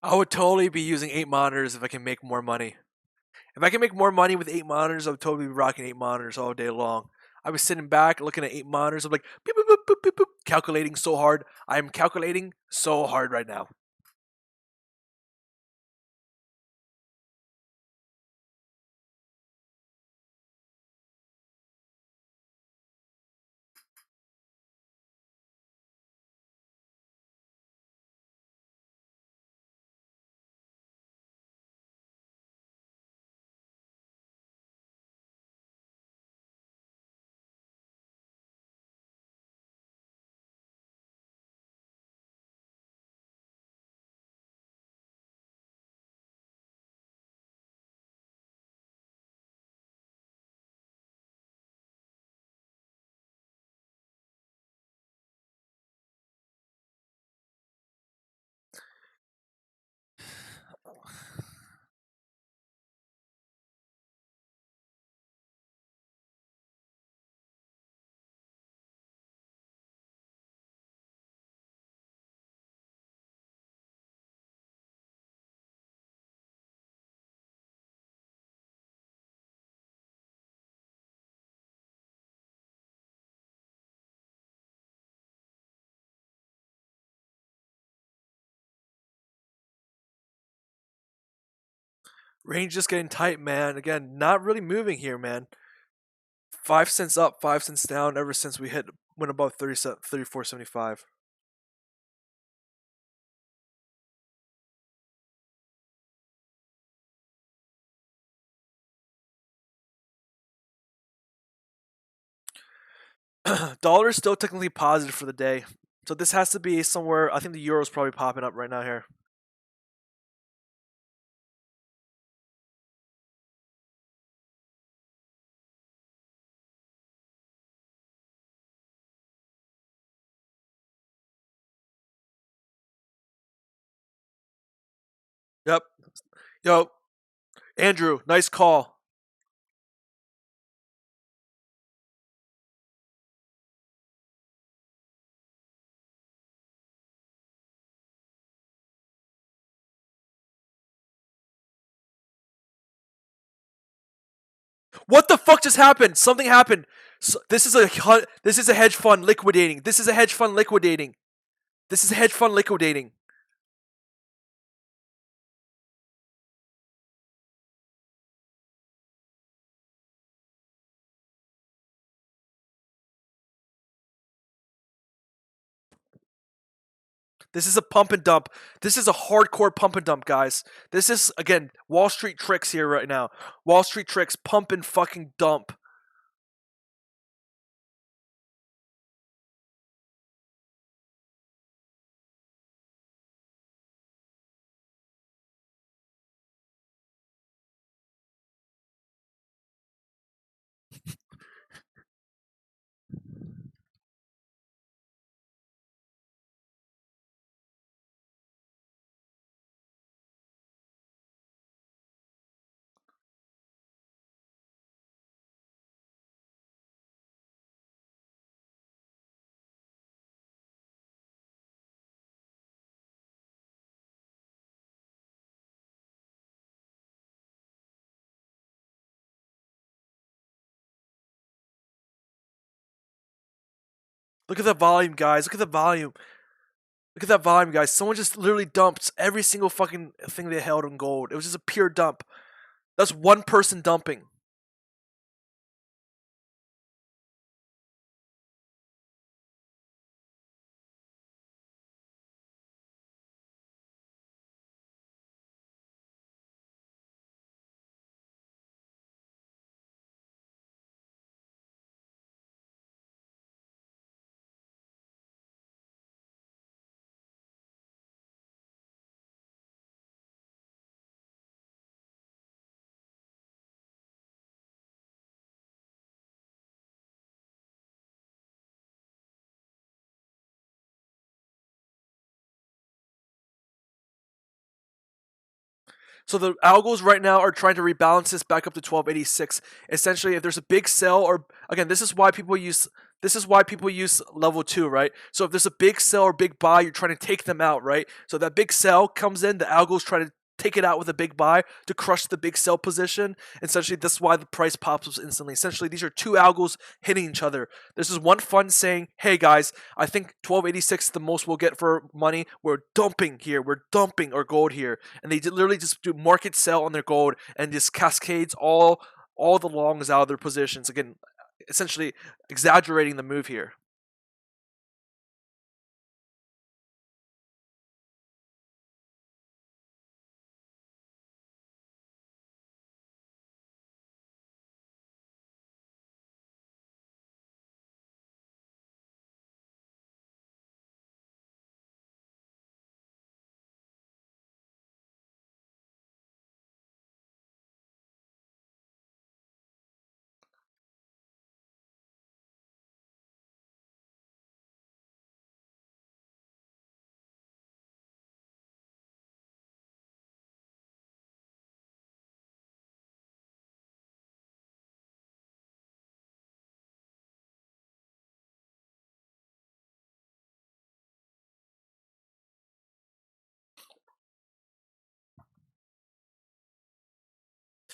Speaker 2: I would totally be using 8 monitors if I can make more money. If I can make more money with 8 monitors, I would totally be rocking 8 monitors all day long. I was sitting back looking at 8 monitors. I'm like, beep, beep, beep, beep, beep, beep, calculating so hard. I am calculating so hard right now. Range just getting tight, man. Again, not really moving here, man. 5 cents up, 5 cents down ever since we went above 34.75. Dollar is still technically positive for the day. So this has to be somewhere. I think the euro is probably popping up right now here. Yep. Yo, Andrew, nice call. What the fuck just happened? Something happened. This is a hedge fund liquidating. This is a hedge fund liquidating. This is a hedge fund liquidating. This is a pump and dump. This is a hardcore pump and dump, guys. This is again Wall Street tricks here right now. Wall Street tricks, pump and fucking dump. Look at the volume, guys. Look at the volume. Look at that volume, guys. Someone just literally dumped every single fucking thing they held in gold. It was just a pure dump. That's one person dumping. So the algos right now are trying to rebalance this back up to 1286. Essentially, if there's a big sell, or again, this is why people use level 2, right? So if there's a big sell or big buy, you're trying to take them out, right? So that big sell comes in, the algos try to take it out with a big buy to crush the big sell position. Essentially, that's why the price pops up instantly. Essentially, these are two algos hitting each other. This is one fund saying, "Hey guys, I think 1286 is the most we'll get for money. We're dumping here. We're dumping our gold here," and they literally just do market sell on their gold and just cascades all the longs out of their positions. Again, essentially exaggerating the move here.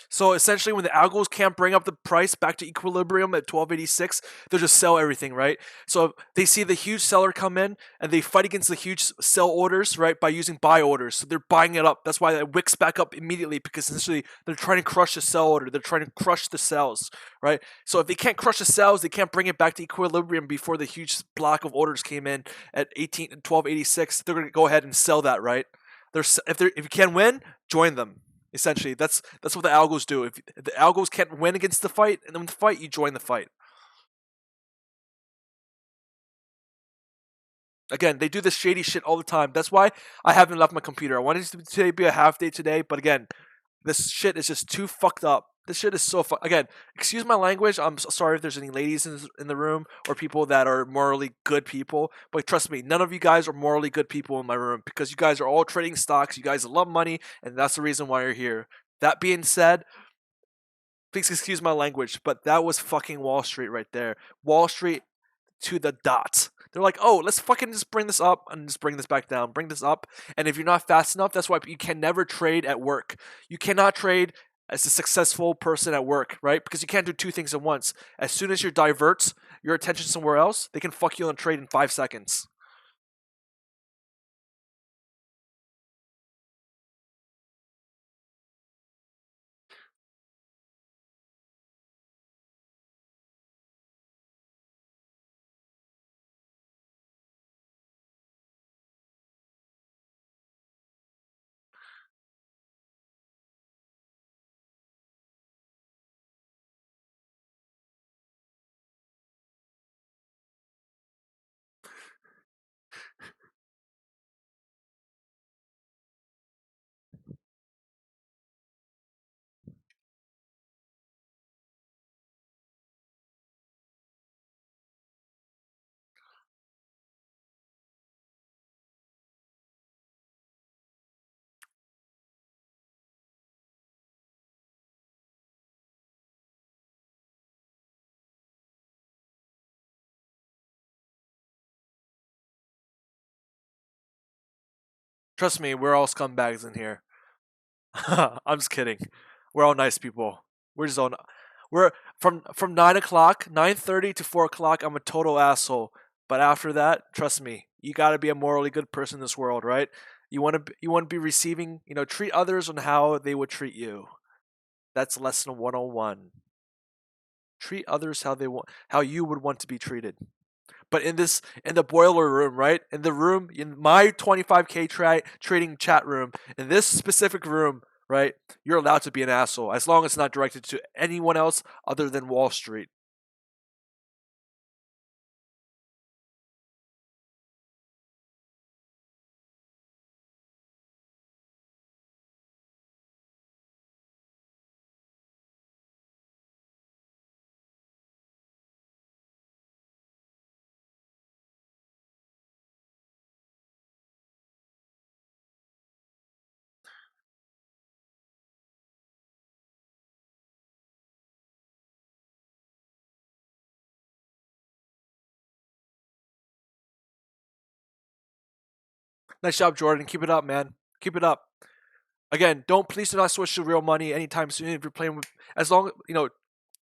Speaker 2: So essentially, when the algos can't bring up the price back to equilibrium at 1286, they'll just sell everything, right? So if they see the huge seller come in and they fight against the huge sell orders, right, by using buy orders. So they're buying it up. That's why it wicks back up immediately because essentially they're trying to crush the sell order. They're trying to crush the sells, right? So if they can't crush the sells, they can't bring it back to equilibrium before the huge block of orders came in at 1286. They're going to go ahead and sell that, right? If you can win, join them. Essentially, that's what the algos do. If the algos can't win against the fight, and then the fight, you join the fight. Again, they do this shady shit all the time. That's why I haven't left my computer. I wanted to today be a half day today, but again, this shit is just too fucked up. This shit is so again. Excuse my language. I'm sorry if there's any ladies in the room or people that are morally good people. But trust me, none of you guys are morally good people in my room because you guys are all trading stocks. You guys love money, and that's the reason why you're here. That being said, please excuse my language, but that was fucking Wall Street right there. Wall Street to the dot. They're like, oh, let's fucking just bring this up and just bring this back down. Bring this up. And if you're not fast enough, that's why you can never trade at work. You cannot trade as a successful person at work, right? Because you can't do two things at once. As soon as you divert your attention somewhere else, they can fuck you on trade in 5 seconds. Trust me, we're all scumbags in here. I'm just kidding. We're all nice people. We're just all. We're from 9 o'clock, 9:30 to 4 o'clock. I'm a total asshole. But after that, trust me, you got to be a morally good person in this world, right? You want to be receiving. Treat others on how they would treat you. That's lesson 101. Treat others how you would want to be treated. But in the boiler room, right? In the room, in my 25K trading chat room, in this specific room, right? You're allowed to be an asshole as long as it's not directed to anyone else other than Wall Street. Nice job, Jordan. Keep it up, man. Keep it up. Again, please do not switch to real money anytime soon if you're playing with, as long,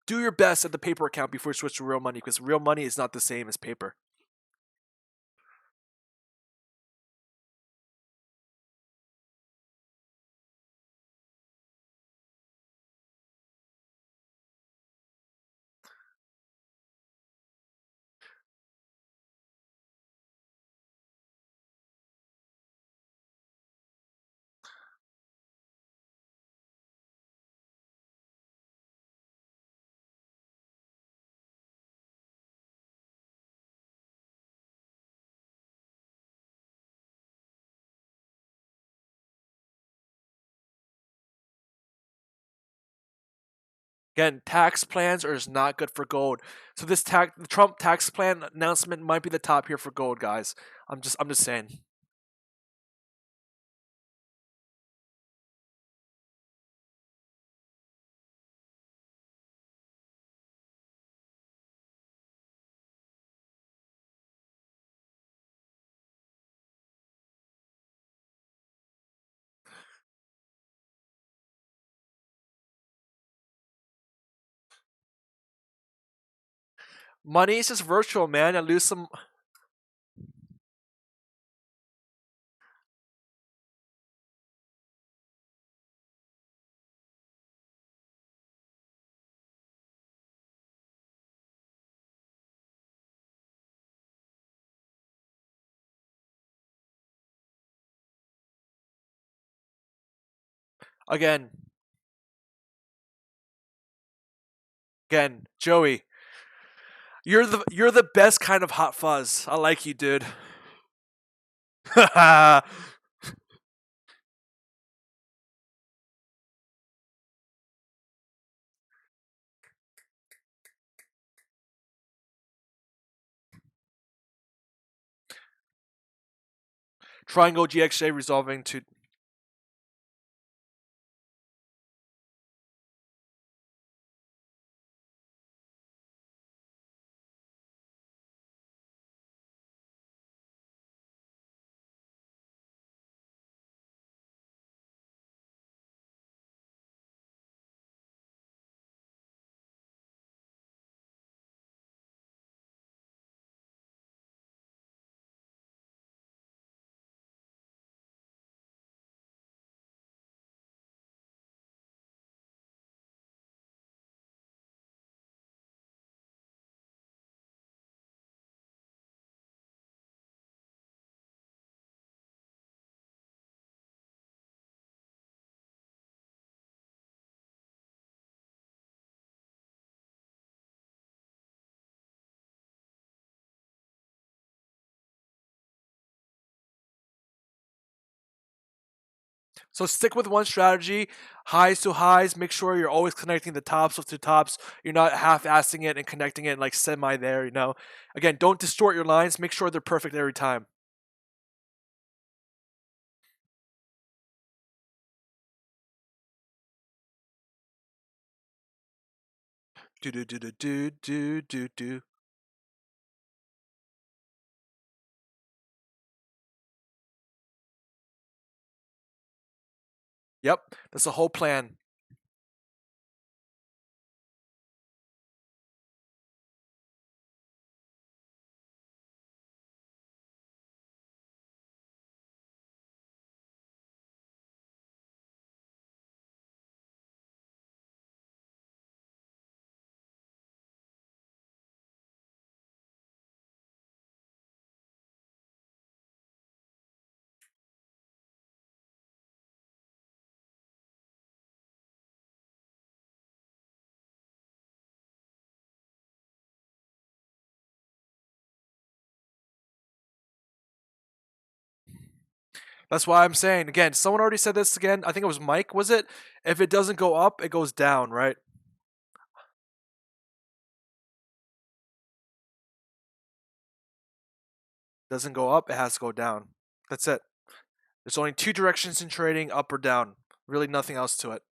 Speaker 2: do your best at the paper account before you switch to real money because real money is not the same as paper. Again, tax plans are just not good for gold. So the Trump tax plan announcement might be the top here for gold, guys. I'm just saying. Money is just virtual, man. I lose some. Again, again, Joey, you're the best kind of hot fuzz. I like you, dude. Triangle GXJ resolving to. So stick with one strategy, highs to highs. Make sure you're always connecting the tops to tops. You're not half-assing it and connecting it like semi there. Again, don't distort your lines. Make sure they're perfect every time. Do do do do do do do do. Yep, that's the whole plan. That's why I'm saying again. Someone already said this again. I think it was Mike. Was it? If it doesn't go up, it goes down, right? Doesn't go up, it has to go down. That's it. There's only two directions in trading, up or down. Really, nothing else to it.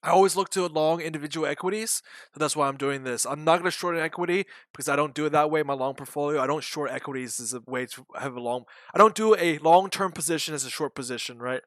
Speaker 2: I always look to long individual equities, so that's why I'm doing this. I'm not going to short an equity because I don't do it that way. In my long portfolio, I don't short equities as a way to have a long. I don't do a long term position as a short position, right?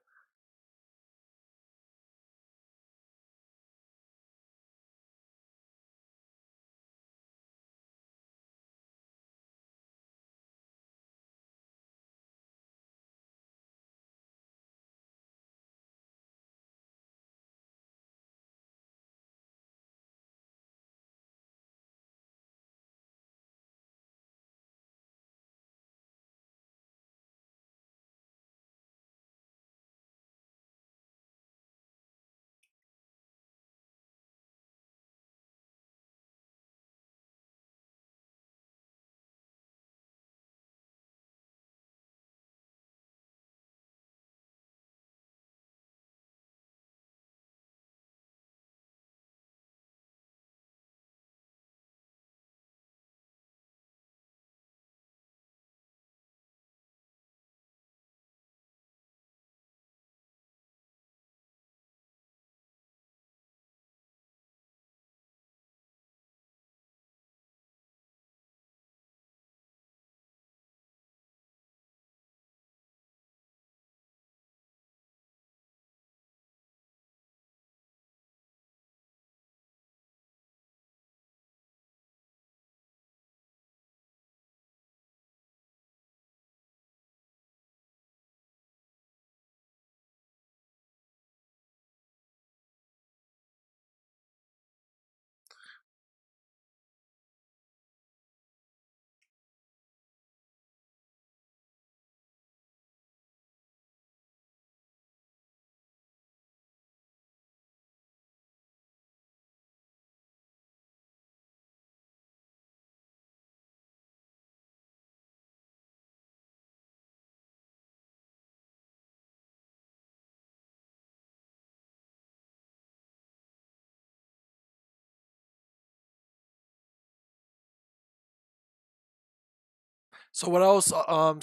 Speaker 2: So what else?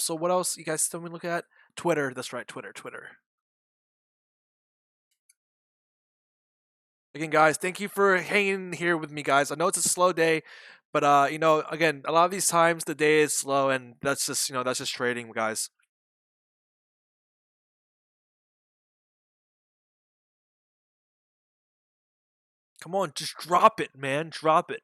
Speaker 2: So what else? You guys still me look at Twitter. That's right, Twitter, Twitter. Again, guys, thank you for hanging here with me, guys. I know it's a slow day, but again, a lot of these times the day is slow, and that's just trading, guys. Come on, just drop it, man, drop it.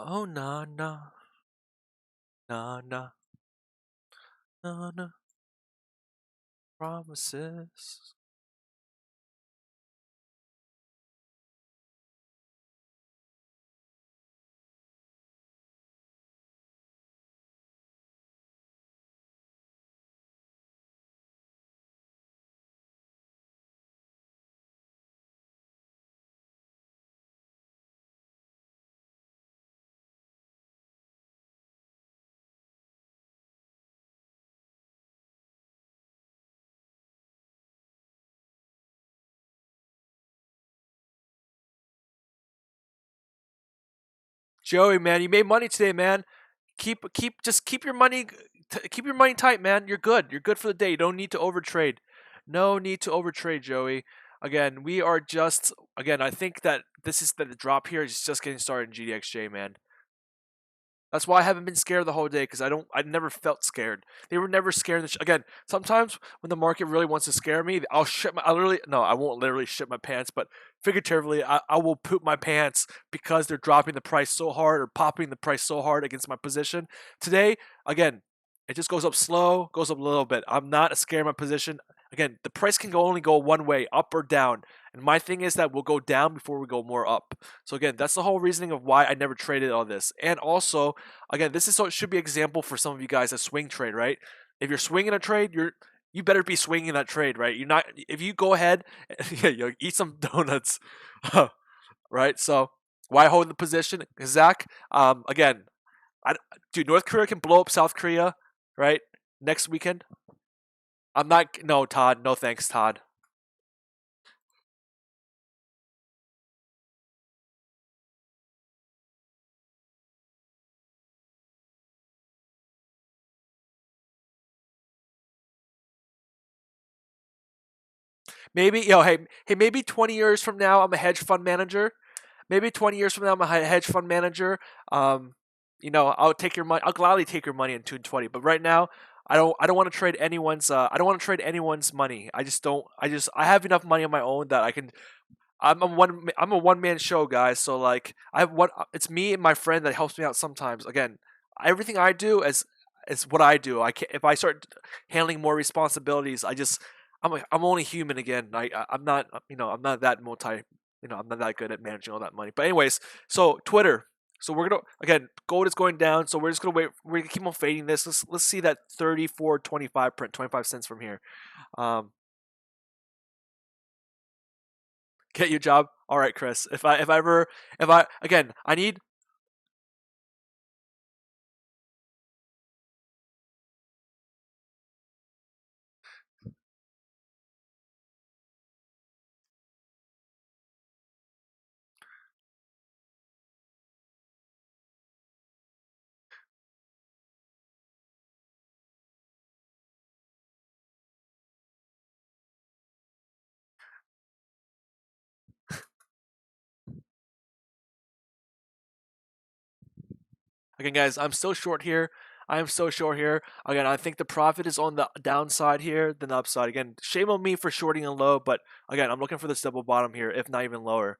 Speaker 2: Oh nah nah nah nah nah nah promises. Joey, man, you made money today, man. Keep your money keep your money tight, man. You're good. You're good for the day. You don't need to overtrade. No need to overtrade, Joey. Again, we are just again. I think that this is the drop here is just getting started in GDXJ, man. That's why I haven't been scared the whole day because I never felt scared. They were never scared. Again, sometimes when the market really wants to scare me, I literally, no, I won't literally shit my pants, but figuratively, I will poop my pants because they're dropping the price so hard or popping the price so hard against my position. Today, again, it just goes up slow, goes up a little bit. I'm not scared of my position. Again, the price can only go one way, up or down. And my thing is that we'll go down before we go more up. So again, that's the whole reasoning of why I never traded all this. And also, again, this is so it should be an example for some of you guys that swing trade, right? If you're swinging a trade, you better be swinging that trade, right? You're not if you go ahead, yeah, eat some donuts, right? So why hold the position, Zach? Again, I, dude, North Korea can blow up South Korea, right? Next weekend. I'm not. No, Todd. No thanks, Todd. Maybe, hey, maybe 20 years from now, I'm a hedge fund manager. Maybe 20 years from now, I'm a hedge fund manager. Um, I'll take your money. I'll gladly take your money in 220. But right now, I don't want to trade anyone's. I don't want to trade anyone's money. I just don't. I have enough money on my own that I can. I'm a one man show, guys. So like, I have one. It's me and my friend that helps me out sometimes. Again, everything I do is what I do. I can't if I start handling more responsibilities. I'm only human again. I'm not I'm not that I'm not that good at managing all that money. But anyways, so Twitter. So we're gonna again gold is going down. So we're just gonna wait. We're gonna keep on fading this. Let's see that 34.25 print 25 cents from here. Um, get your job. All right, Chris. If I ever if I again I need again, guys. I'm still short here. I am so short here. Again, I think the profit is on the downside here than the upside. Again, shame on me for shorting a low, but again, I'm looking for this double bottom here, if not even lower.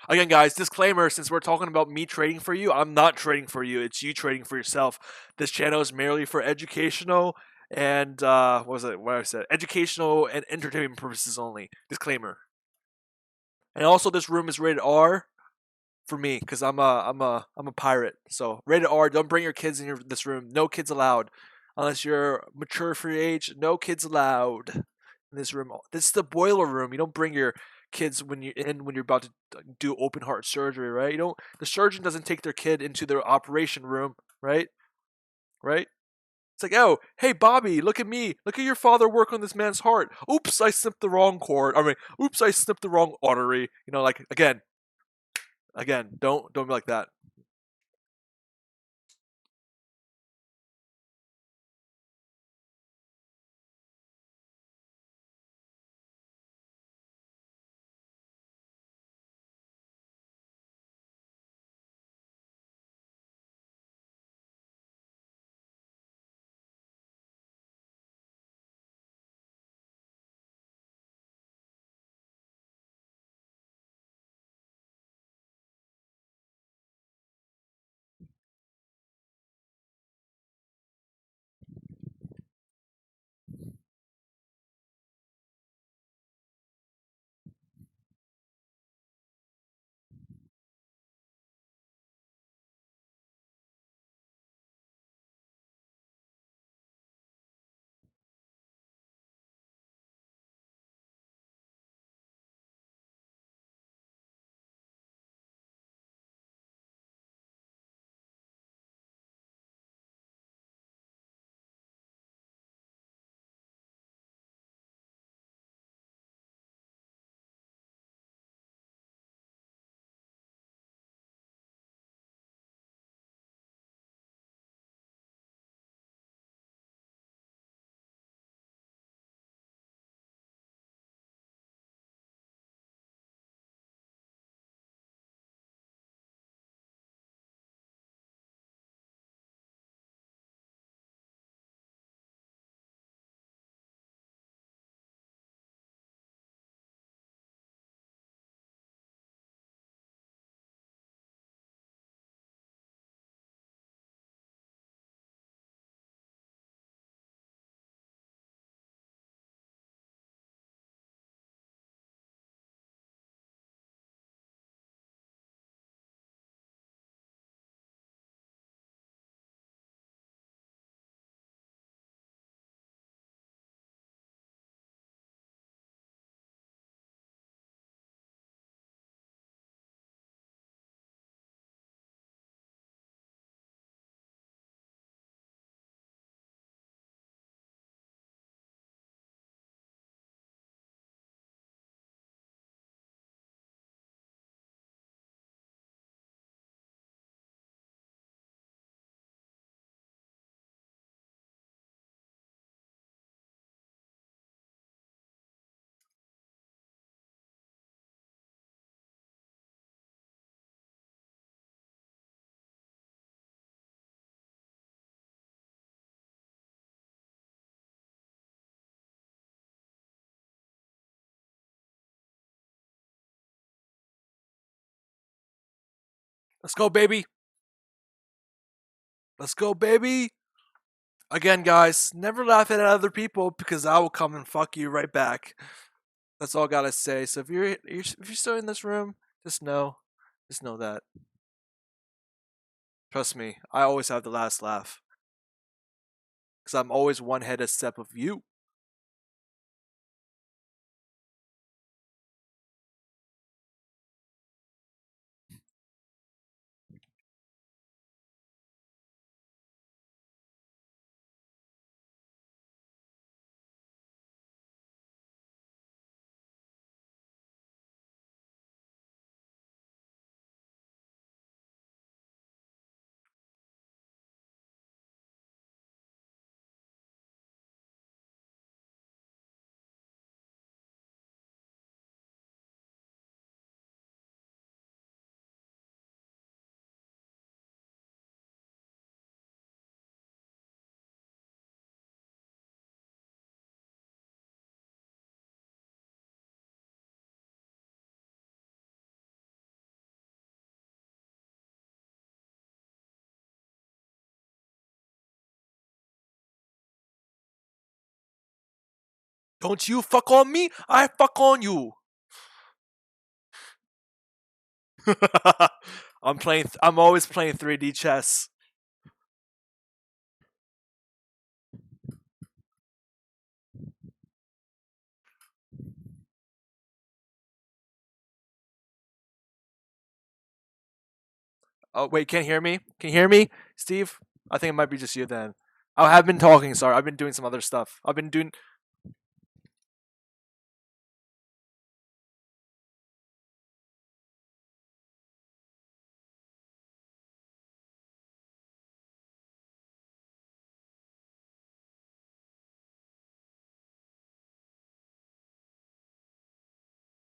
Speaker 2: Again, guys, disclaimer: since we're talking about me trading for you, I'm not trading for you. It's you trading for yourself. This channel is merely for educational and what was it? What I said? Educational and entertainment purposes only. Disclaimer. And also, this room is rated R for me because I'm a pirate. So rated R. Don't bring your kids in this room. No kids allowed, unless you're mature for your age. No kids allowed in this room. This is the boiler room. You don't bring your kids when you're about to do open heart surgery, right? You don't. The surgeon doesn't take their kid into their operation room, right? Right? It's like, oh, hey, Bobby, look at me. Look at your father work on this man's heart. Oops, I snipped the wrong cord. I mean, oops, I snipped the wrong artery. Like again, don't be like that. Let's go, baby. Let's go, baby. Again, guys, never laugh at other people because I will come and fuck you right back. That's all I gotta say. So if you're still in this room, just know that. Trust me, I always have the last laugh because I'm always one head a step of you. Don't you fuck on me, I fuck on you. I'm always playing 3D chess. Oh wait, can't hear me? Can you hear me, Steve? I think it might be just you then. I have been talking. Sorry, I've been doing some other stuff. I've been doing.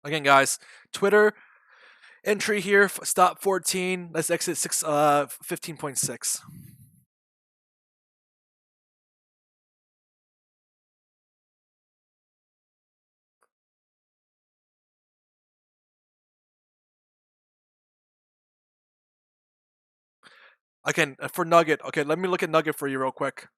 Speaker 2: Again, guys, Twitter entry here. Stop 14. Let's exit 15.6. Again, for Nugget. Okay, let me look at Nugget for you real quick.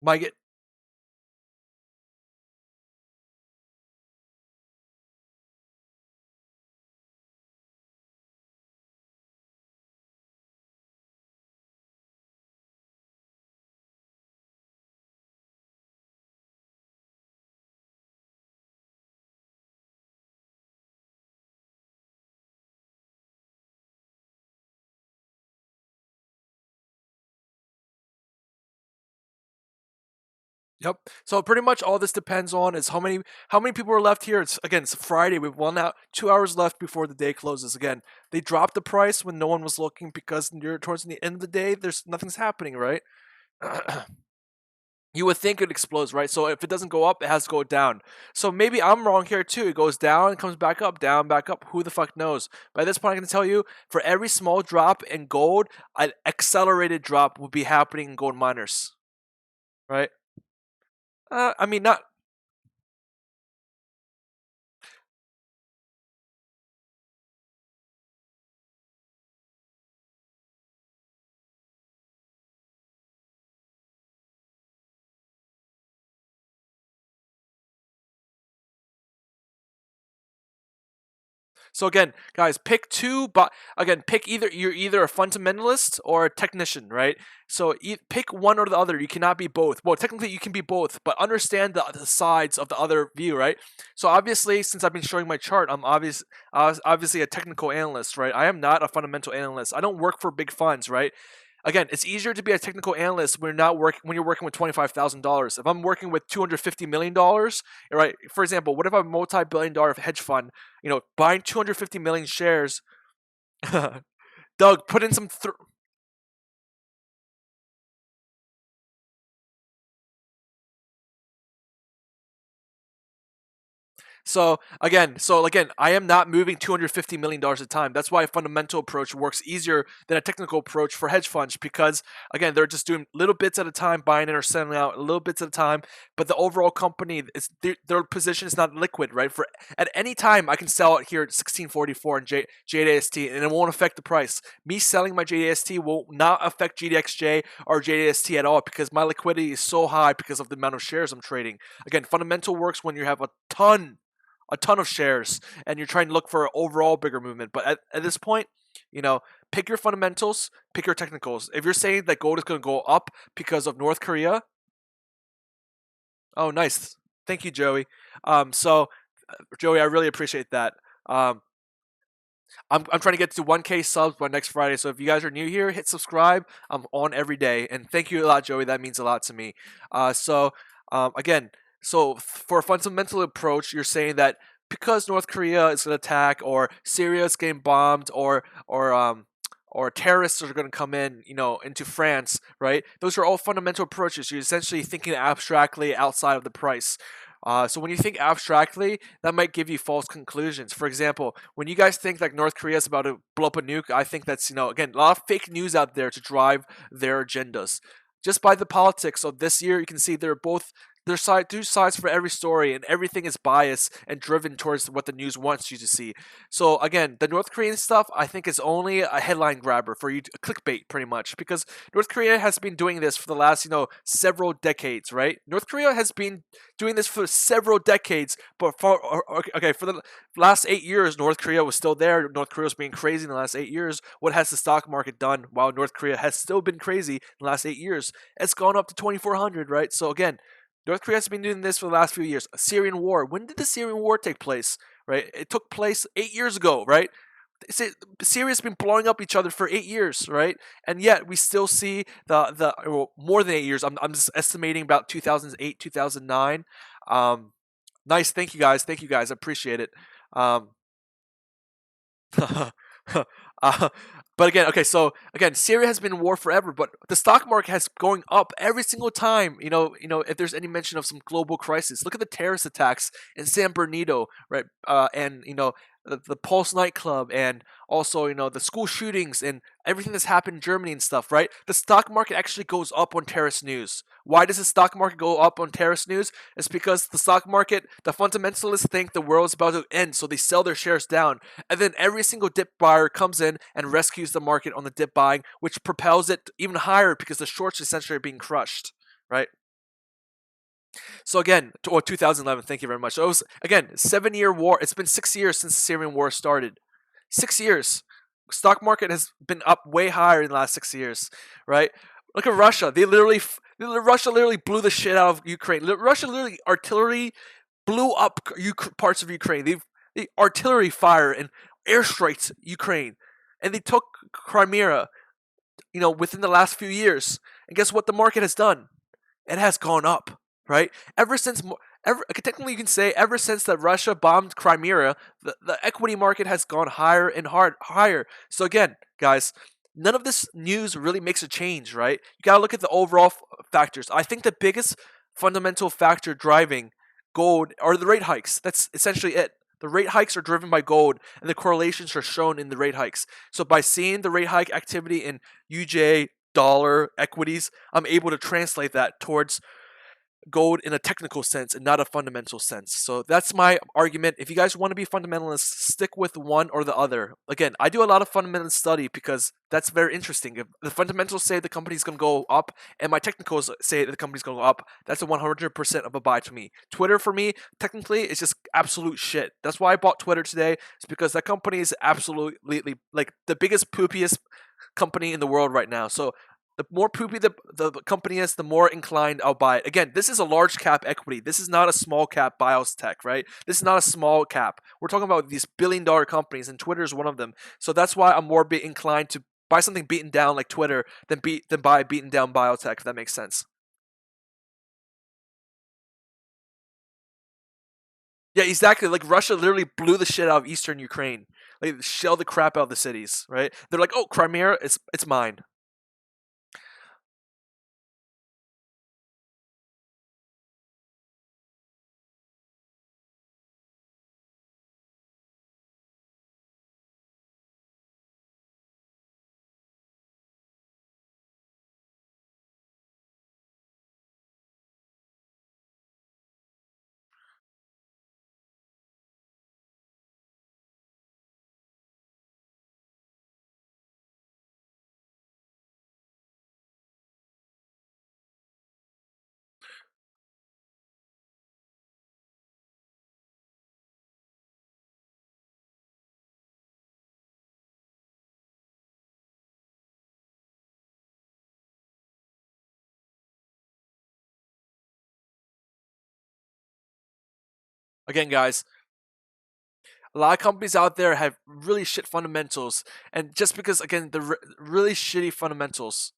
Speaker 2: Might get. Yep. So pretty much all this depends on is how many people are left here. It's Friday. We've 2 hours left before the day closes. Again, they dropped the price when no one was looking because towards the end of the day, nothing's happening, right? You would think it explodes, right? So if it doesn't go up, it has to go down. So maybe I'm wrong here too. It goes down, comes back up, down, back up. Who the fuck knows? By this point, I can tell you, for every small drop in gold, an accelerated drop will be happening in gold miners, right? I mean, not. So again, guys, pick two. But again, pick you're either a fundamentalist or a technician, right? So pick one or the other. You cannot be both. Well, technically you can be both, but understand the sides of the other view, right? So obviously, since I've been showing my chart, I was obviously a technical analyst, right? I am not a fundamental analyst. I don't work for big funds, right? Again, it's easier to be a technical analyst when you're working with $25,000. If I'm working with $250 million, right? For example, what if I'm a multi-billion-dollar hedge fund? Buying 250 million shares. Doug, put in some. So again, I am not moving $250 million at a time. That's why a fundamental approach works easier than a technical approach for hedge funds because again, they're just doing little bits at a time, buying in or selling out little bits at a time. But the overall company, is their position is not liquid, right? For at any time, I can sell it here at 1644 in JDST, and it won't affect the price. Me selling my JDST will not affect GDXJ or JDST at all because my liquidity is so high because of the amount of shares I'm trading. Again, fundamental works when you have a ton of shares and you're trying to look for an overall bigger movement. But at this point, pick your fundamentals, pick your technicals. If you're saying that gold is going to go up because of North Korea, oh, nice. Thank you, Joey. So, Joey, I really appreciate that. I'm trying to get to 1K subs by next Friday. So if you guys are new here, hit subscribe. I'm on every day, and thank you a lot, Joey. That means a lot to me. Again, so for a fundamental approach, you're saying that because North Korea is going to attack, or Syria is getting bombed, or terrorists are going to come in, into France, right? Those are all fundamental approaches. You're essentially thinking abstractly outside of the price. So when you think abstractly, that might give you false conclusions. For example, when you guys think like North Korea is about to blow up a nuke, I think that's again a lot of fake news out there to drive their agendas. Just by the politics of this year, you can see they're both there's two sides for every story, and everything is biased and driven towards what the news wants you to see. So again, the North Korean stuff I think is only a headline grabber for you, clickbait pretty much, because North Korea has been doing this for the last several decades, right? North Korea has been doing this for several decades, but for the last 8 years, North Korea was still there. North Korea was being crazy in the last 8 years. What has the stock market done while North Korea has still been crazy in the last 8 years? It's gone up to 2,400, right? So again, North Korea has been doing this for the last few years. A Syrian war. When did the Syrian war take place? Right? It took place 8 years ago, right? Syria's been blowing up each other for 8 years, right? And yet we still see more than 8 years. I'm just estimating about 2008, 2009. Nice. Thank you guys. Thank you guys. I appreciate it. uh, but again, okay, so again, Syria has been in war forever, but the stock market has going up every single time. If there's any mention of some global crisis, look at the terrorist attacks in San Bernardino, right? And the Pulse nightclub, and also the school shootings and everything that's happened in Germany and stuff, right? The stock market actually goes up on terrorist news. Why does the stock market go up on terrorist news? It's because the stock market, the fundamentalists think the world's about to end, so they sell their shares down. And then every single dip buyer comes in and rescues the market on the dip buying, which propels it even higher because the shorts essentially are being crushed, right? So again, 2011, thank you very much. So it was, again, 7-year war. It's been 6 years since the Syrian war started. 6 years. Stock market has been up way higher in the last 6 years, right? Look at Russia. Russia literally blew the shit out of Ukraine. Russia literally artillery blew up parts of Ukraine. They artillery fire and airstrikes Ukraine, and they took Crimea. Within the last few years. And guess what? The market has done. It has gone up, right? Technically, you can say ever since that Russia bombed Crimea, the equity market has gone higher and higher. So again, guys, none of this news really makes a change, right? You gotta look at the overall factors. I think the biggest fundamental factor driving gold are the rate hikes. That's essentially it. The rate hikes are driven by gold, and the correlations are shown in the rate hikes. So by seeing the rate hike activity in UJ, dollar, equities, I'm able to translate that towards gold in a technical sense and not a fundamental sense. So that's my argument. If you guys want to be fundamentalists, stick with one or the other. Again, I do a lot of fundamental study because that's very interesting. If the fundamentals say the company's going to go up and my technicals say the company's going to go up, that's a 100% of a buy to me. Twitter for me, technically, is just absolute shit. That's why I bought Twitter today. It's because that company is absolutely like the biggest poopiest company in the world right now. So the more poopy the company is, the more inclined I'll buy it. Again, this is a large cap equity. This is not a small cap biotech, right? This is not a small cap. We're talking about these billion-dollar companies, and Twitter is one of them. So that's why I'm more inclined to buy something beaten down like Twitter than buy a beaten down biotech, if that makes sense. Yeah, exactly. Like Russia literally blew the shit out of Eastern Ukraine. Like shell the crap out of the cities, right? They're like, oh, Crimea, it's mine. Again, guys, a lot of companies out there have really shit fundamentals, and just because again the really shitty fundamentals.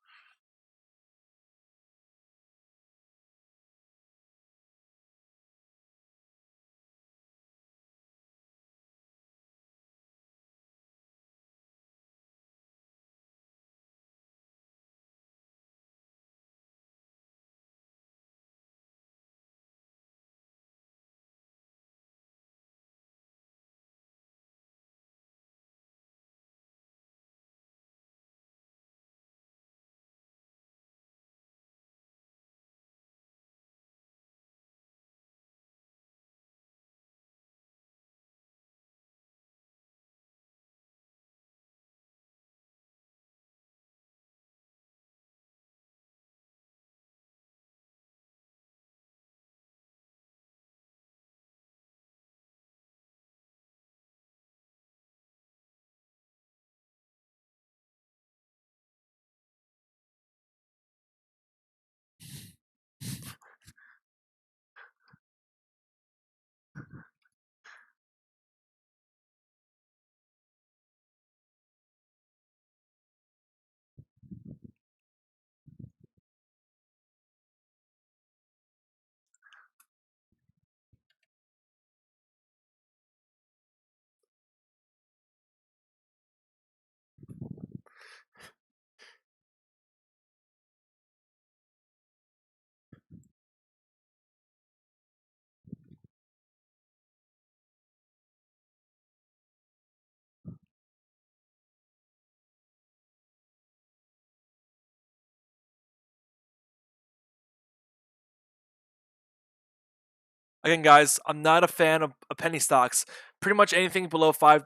Speaker 2: Again, guys, I'm not a fan of penny stocks. Pretty much anything below $5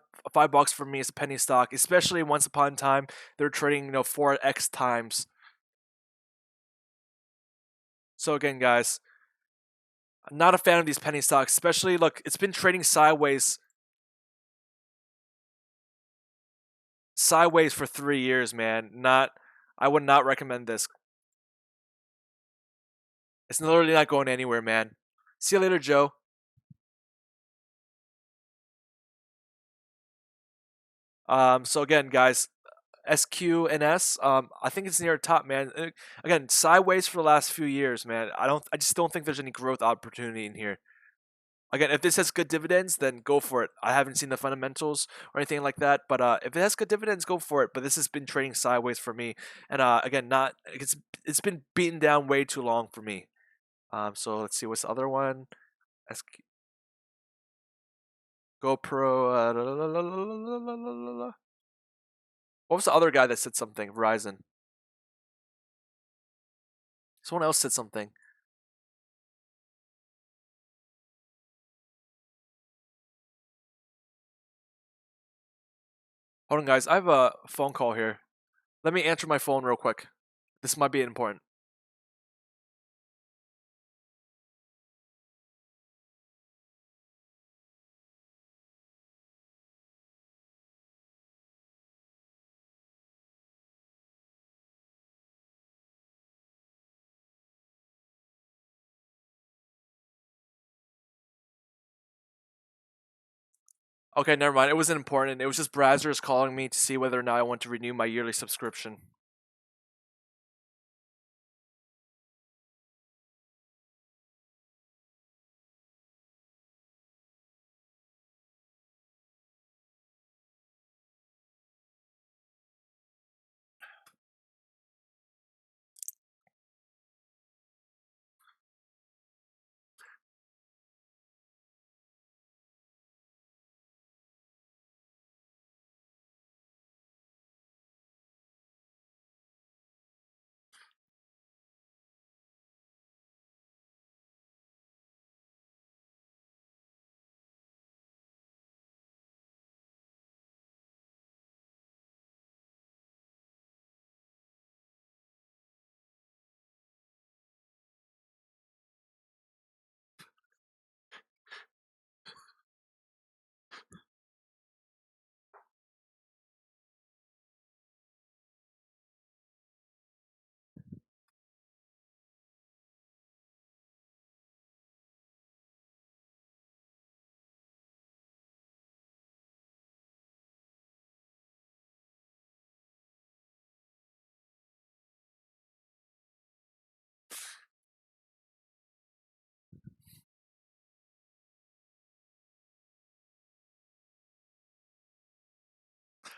Speaker 2: for me is a penny stock. Especially once upon a time they're trading 4x times. So again, guys, I'm not a fan of these penny stocks. Especially look, it's been trading sideways for 3 years, man. I would not recommend this. It's literally not going anywhere, man. See you later, Joe. So again, guys, SQNS. I think it's near the top, man. Again, sideways for the last few years, man. I just don't think there's any growth opportunity in here. Again, if this has good dividends, then go for it. I haven't seen the fundamentals or anything like that, but if it has good dividends, go for it. But this has been trading sideways for me, and again, not it's been beaten down way too long for me. So let's see what's the other one. SQ, GoPro. What was the other guy that said something? Verizon. Someone else said something. Hold on, guys. I have a phone call here. Let me answer my phone real quick. This might be important. Okay, never mind. It wasn't important. It was just Brazzers calling me to see whether or not I want to renew my yearly subscription.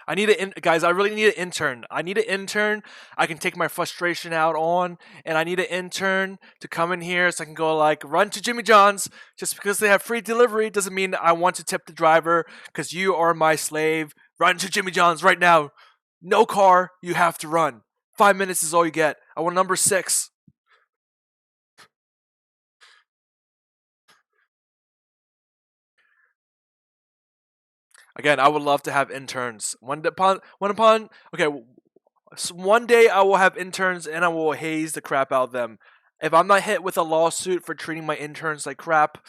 Speaker 2: I need guys. I really need an intern. I need an intern I can take my frustration out on, and I need an intern to come in here so I can go like run to Jimmy John's. Just because they have free delivery doesn't mean I want to tip the driver. Because you are my slave. Run to Jimmy John's right now. No car. You have to run. 5 minutes is all you get. I want number 6. Again, I would love to have interns. Okay, one day I will have interns and I will haze the crap out of them. If I'm not hit with a lawsuit for treating my interns like crap,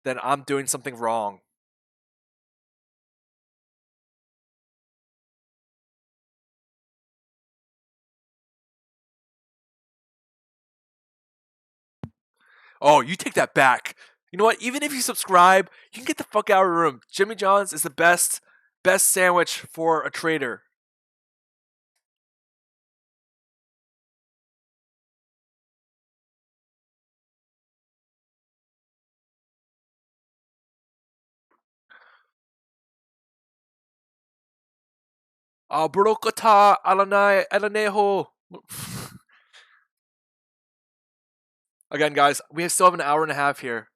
Speaker 2: then I'm doing something wrong. Oh, you take that back. You know what? Even if you subscribe, you can get the fuck out of the room. Jimmy John's is the best sandwich for a trader. Brokata Alanai Alaneho. Again, guys, we still have an hour and a half here.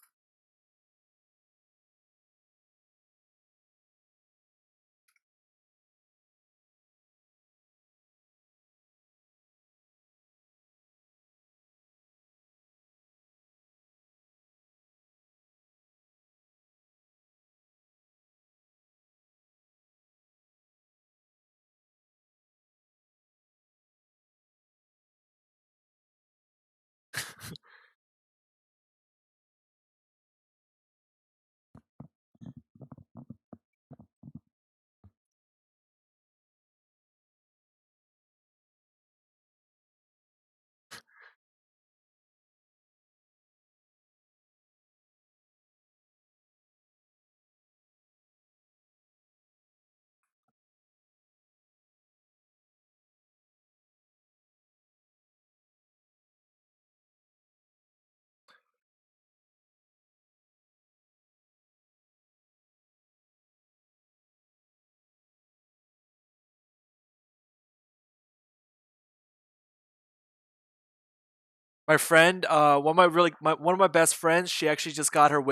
Speaker 2: My friend, one of my best friends, she actually just got her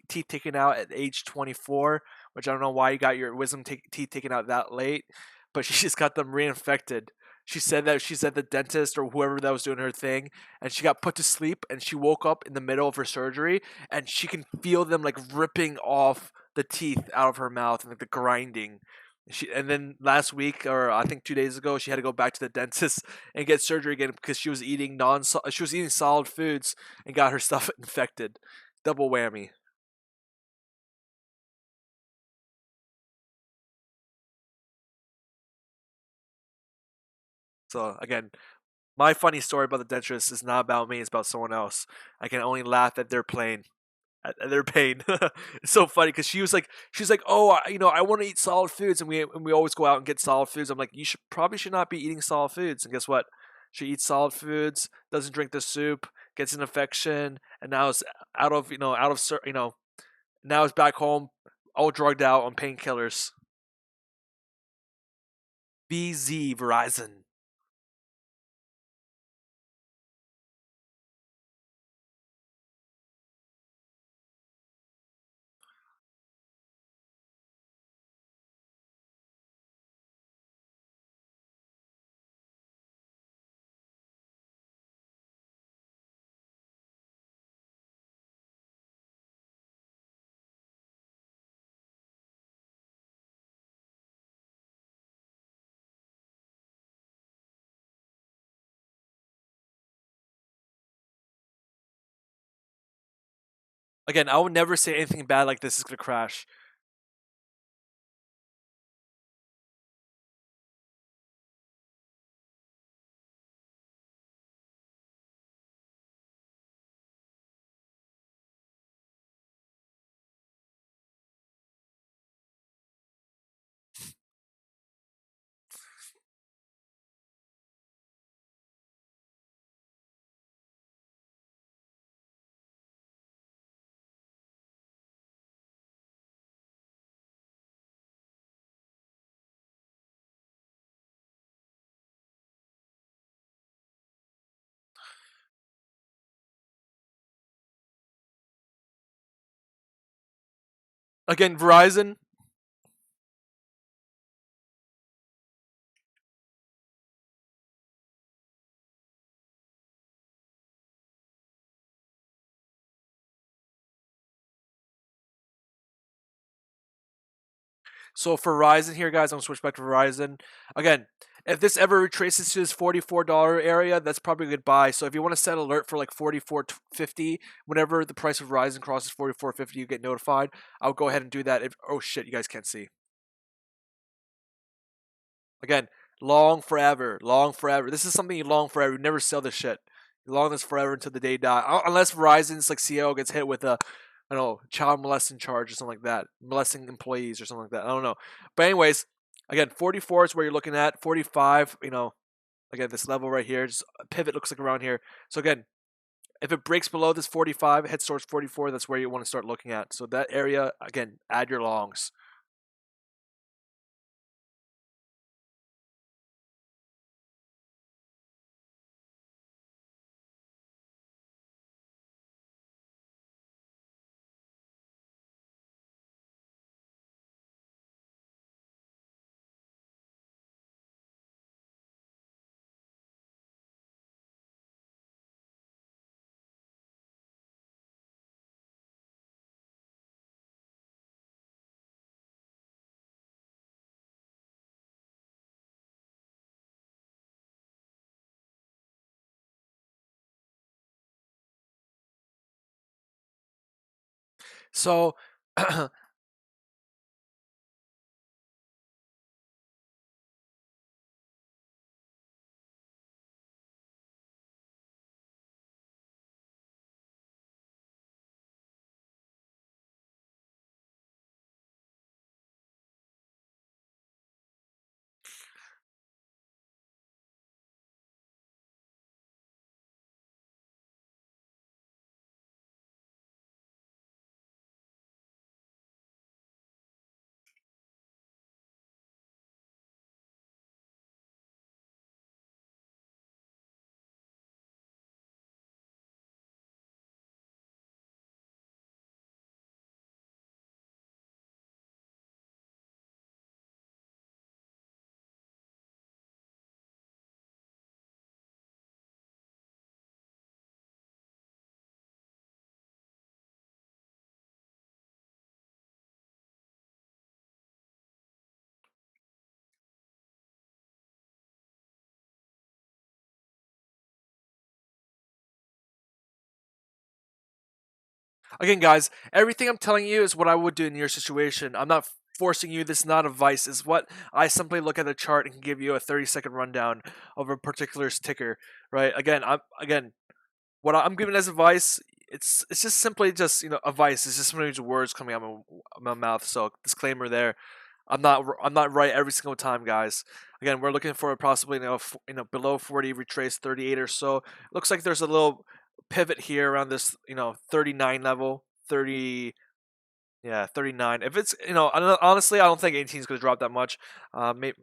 Speaker 2: teeth taken out at age 24, which I don't know why you got your teeth taken out that late, but she just got them reinfected. She said that she's at the dentist or whoever that was doing her thing, and she got put to sleep, and she woke up in the middle of her surgery, and she can feel them like ripping off the teeth out of her mouth and like the grinding. And then last week, or I think 2 days ago, she had to go back to the dentist and get surgery again because she was eating solid foods and got her stuff infected. Double whammy. So again, my funny story about the dentist is not about me; it's about someone else. I can only laugh at their pain. At their pain. It's so funny because she's like, oh, I want to eat solid foods, and we always go out and get solid foods. I'm like, you should not be eating solid foods. And guess what? She eats solid foods, doesn't drink the soup, gets an infection, and now is out of now is back home, all drugged out on painkillers. BZ Verizon. Again, I would never say anything bad like this is gonna crash. Again, Verizon. So for Verizon here, guys, I'm gonna switch back to Verizon. Again, if this ever retraces to this $44 area, that's probably a good buy. So if you want to set an alert for like 44.50, whenever the price of Verizon crosses 44.50, you get notified. I'll go ahead and do that. If, oh shit, you guys can't see. Again, long forever, long forever. This is something you long forever. You never sell this shit. You long this forever until the day die. Unless Verizon's like CEO gets hit with a, I don't know, child molesting charge or something like that, molesting employees or something like that. I don't know. But anyways, again, 44 is where you're looking at. 45, again, this level right here, just a pivot looks like around here. So again, if it breaks below this 45, heads towards 44, that's where you want to start looking at. So that area, again, add your longs. So again, guys, everything I'm telling you is what I would do in your situation. I'm not forcing you. This is not advice. Is what I simply look at a chart and can give you a 30-second rundown of a particular ticker. Right? Again, what I'm giving as advice. It's just simply just advice. It's just simply words coming out of my mouth. So disclaimer there. I'm not right every single time, guys. Again, we're looking for possibly below 40, retrace 38 or so. Looks like there's a little pivot here around this 39 level, 30, yeah, 39. If it's honestly, I don't think 18 is going to drop that much. Maybe.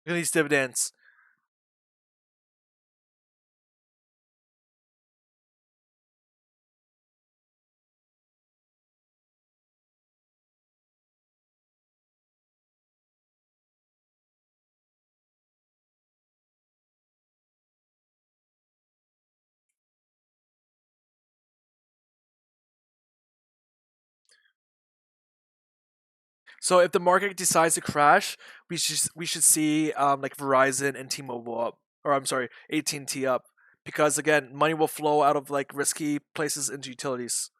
Speaker 2: These dividends. So if the market decides to crash, we should see like Verizon and T-Mobile up, or I'm sorry, AT&T up, because again, money will flow out of like risky places into utilities.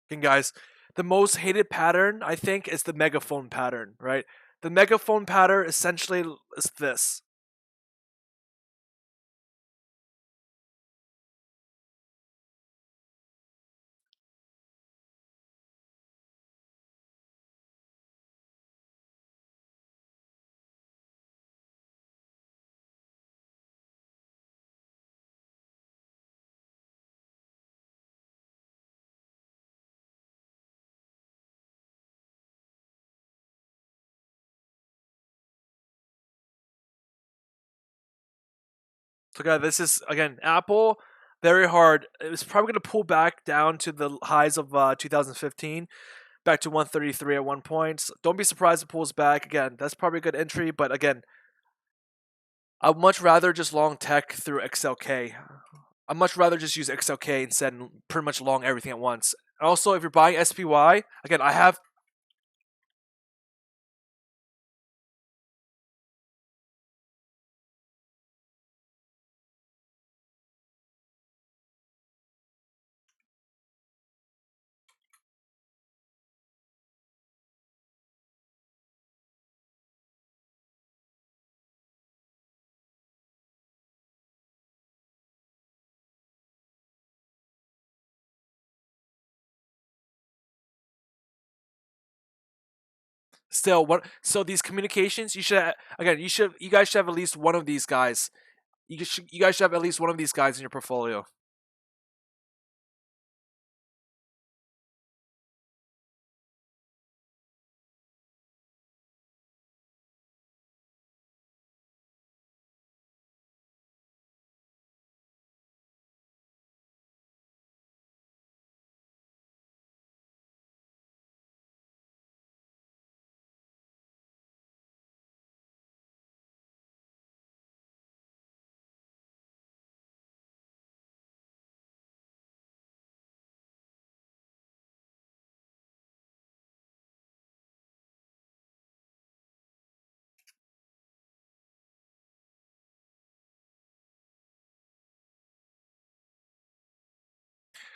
Speaker 2: And guys, the most hated pattern I think is the megaphone pattern, right? The megaphone pattern essentially is this. So guys, this is again Apple very hard. It's probably going to pull back down to the highs of 2015, back to 133 at one point. So don't be surprised it pulls back again. That's probably a good entry, but again, I'd much rather just long tech through XLK. I'd much rather just use XLK instead and pretty much long everything at once. Also, if you're buying SPY, again, I have. Still, what? So these communications, you should again, you guys should have at least one of these guys. You guys should have at least one of these guys in your portfolio.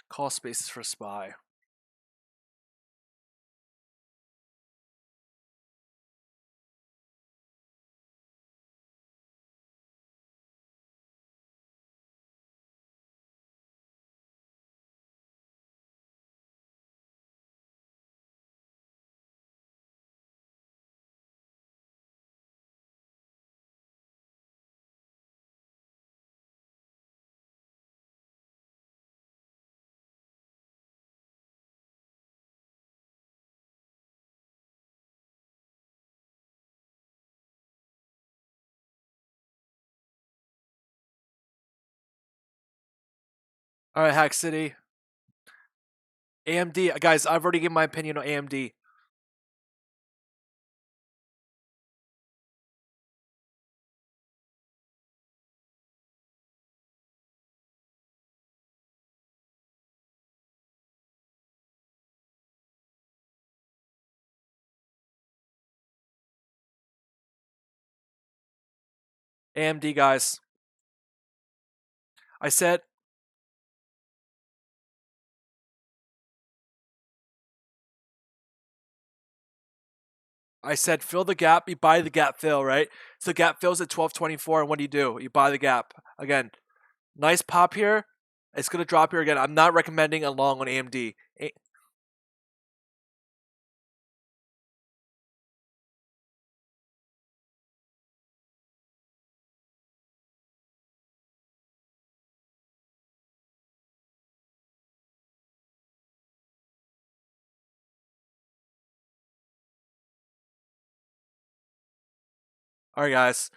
Speaker 2: Call spaces for spy. All right, Hack City. AMD, guys, I've already given my opinion on AMD. AMD, guys. I said fill the gap. You buy the gap fill, right? So gap fills at 1224, and what do? You buy the gap again. Nice pop here. It's gonna drop here again. I'm not recommending a long on AMD. All right, guys.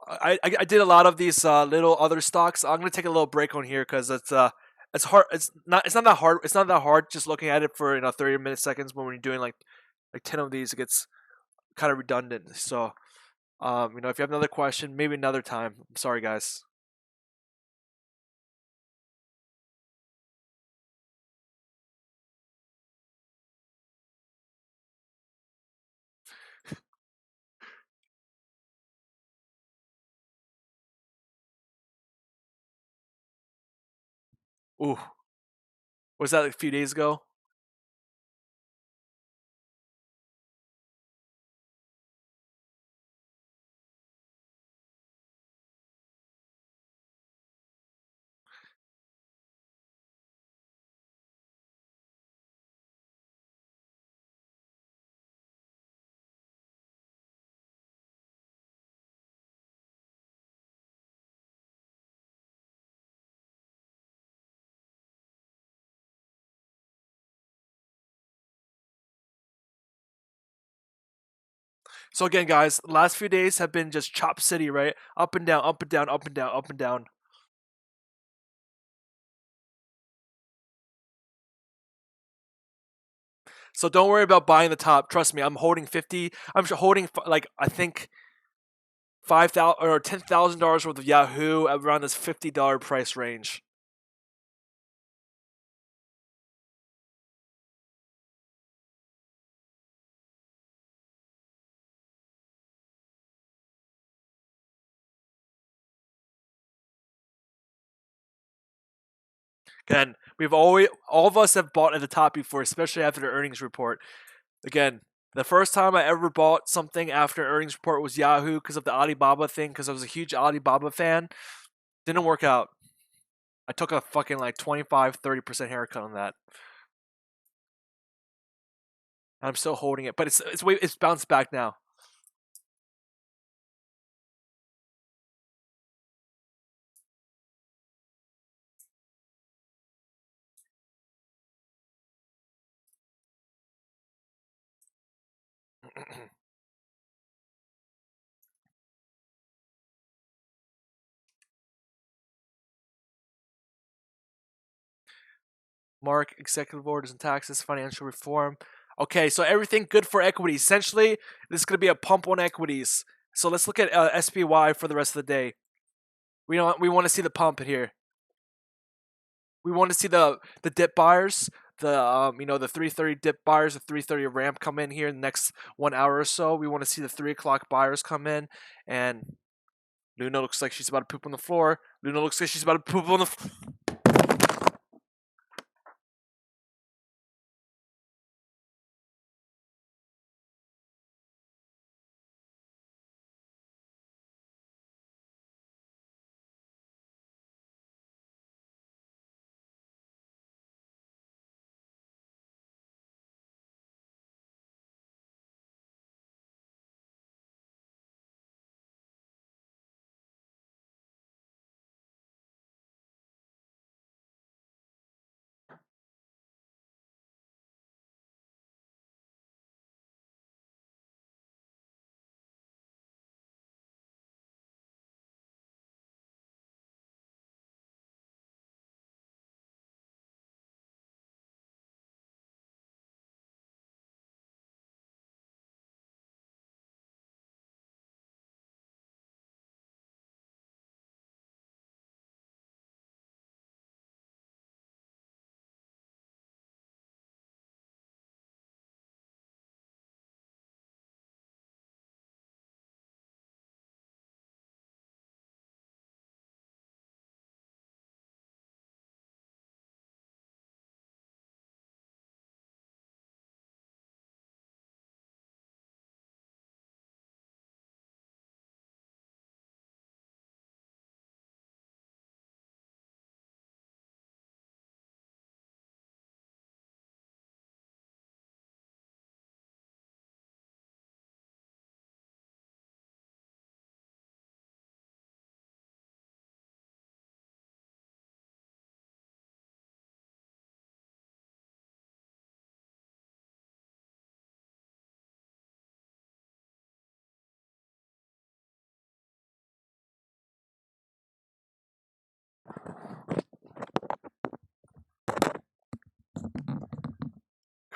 Speaker 2: I did a lot of these little other stocks. I'm gonna take a little break on here because it's hard. It's not that hard. It's not that hard just looking at it for 30 minute seconds. When we're doing like 10 of these, it gets kind of redundant. So if you have another question, maybe another time. I'm sorry, guys. Ooh, was that like a few days ago? So again, guys, last few days have been just chop city, right? Up and down, up and down, up and down, up and down. So don't worry about buying the top. Trust me, I'm holding 50. I'm holding like I think 5,000 or $10,000 worth of Yahoo around this $50 price range. Again, we've always all of us have bought at the top before, especially after the earnings report. Again, the first time I ever bought something after earnings report was Yahoo because of the Alibaba thing. Because I was a huge Alibaba fan. Didn't work out. I took a fucking like 25-30% haircut on that. I'm still holding it, but it's bounced back now. Mark, executive orders and taxes, financial reform. Okay, so everything good for equities. Essentially, this is going to be a pump on equities. So let's look at SPY for the rest of the day. We want to see the pump here. We want to see the dip buyers, the 3:30 dip buyers, the 3:30 ramp come in here in the next 1 hour or so. We want to see the 3 o'clock buyers come in, and Luna looks like she's about to poop on the floor. Luna looks like she's about to poop on the.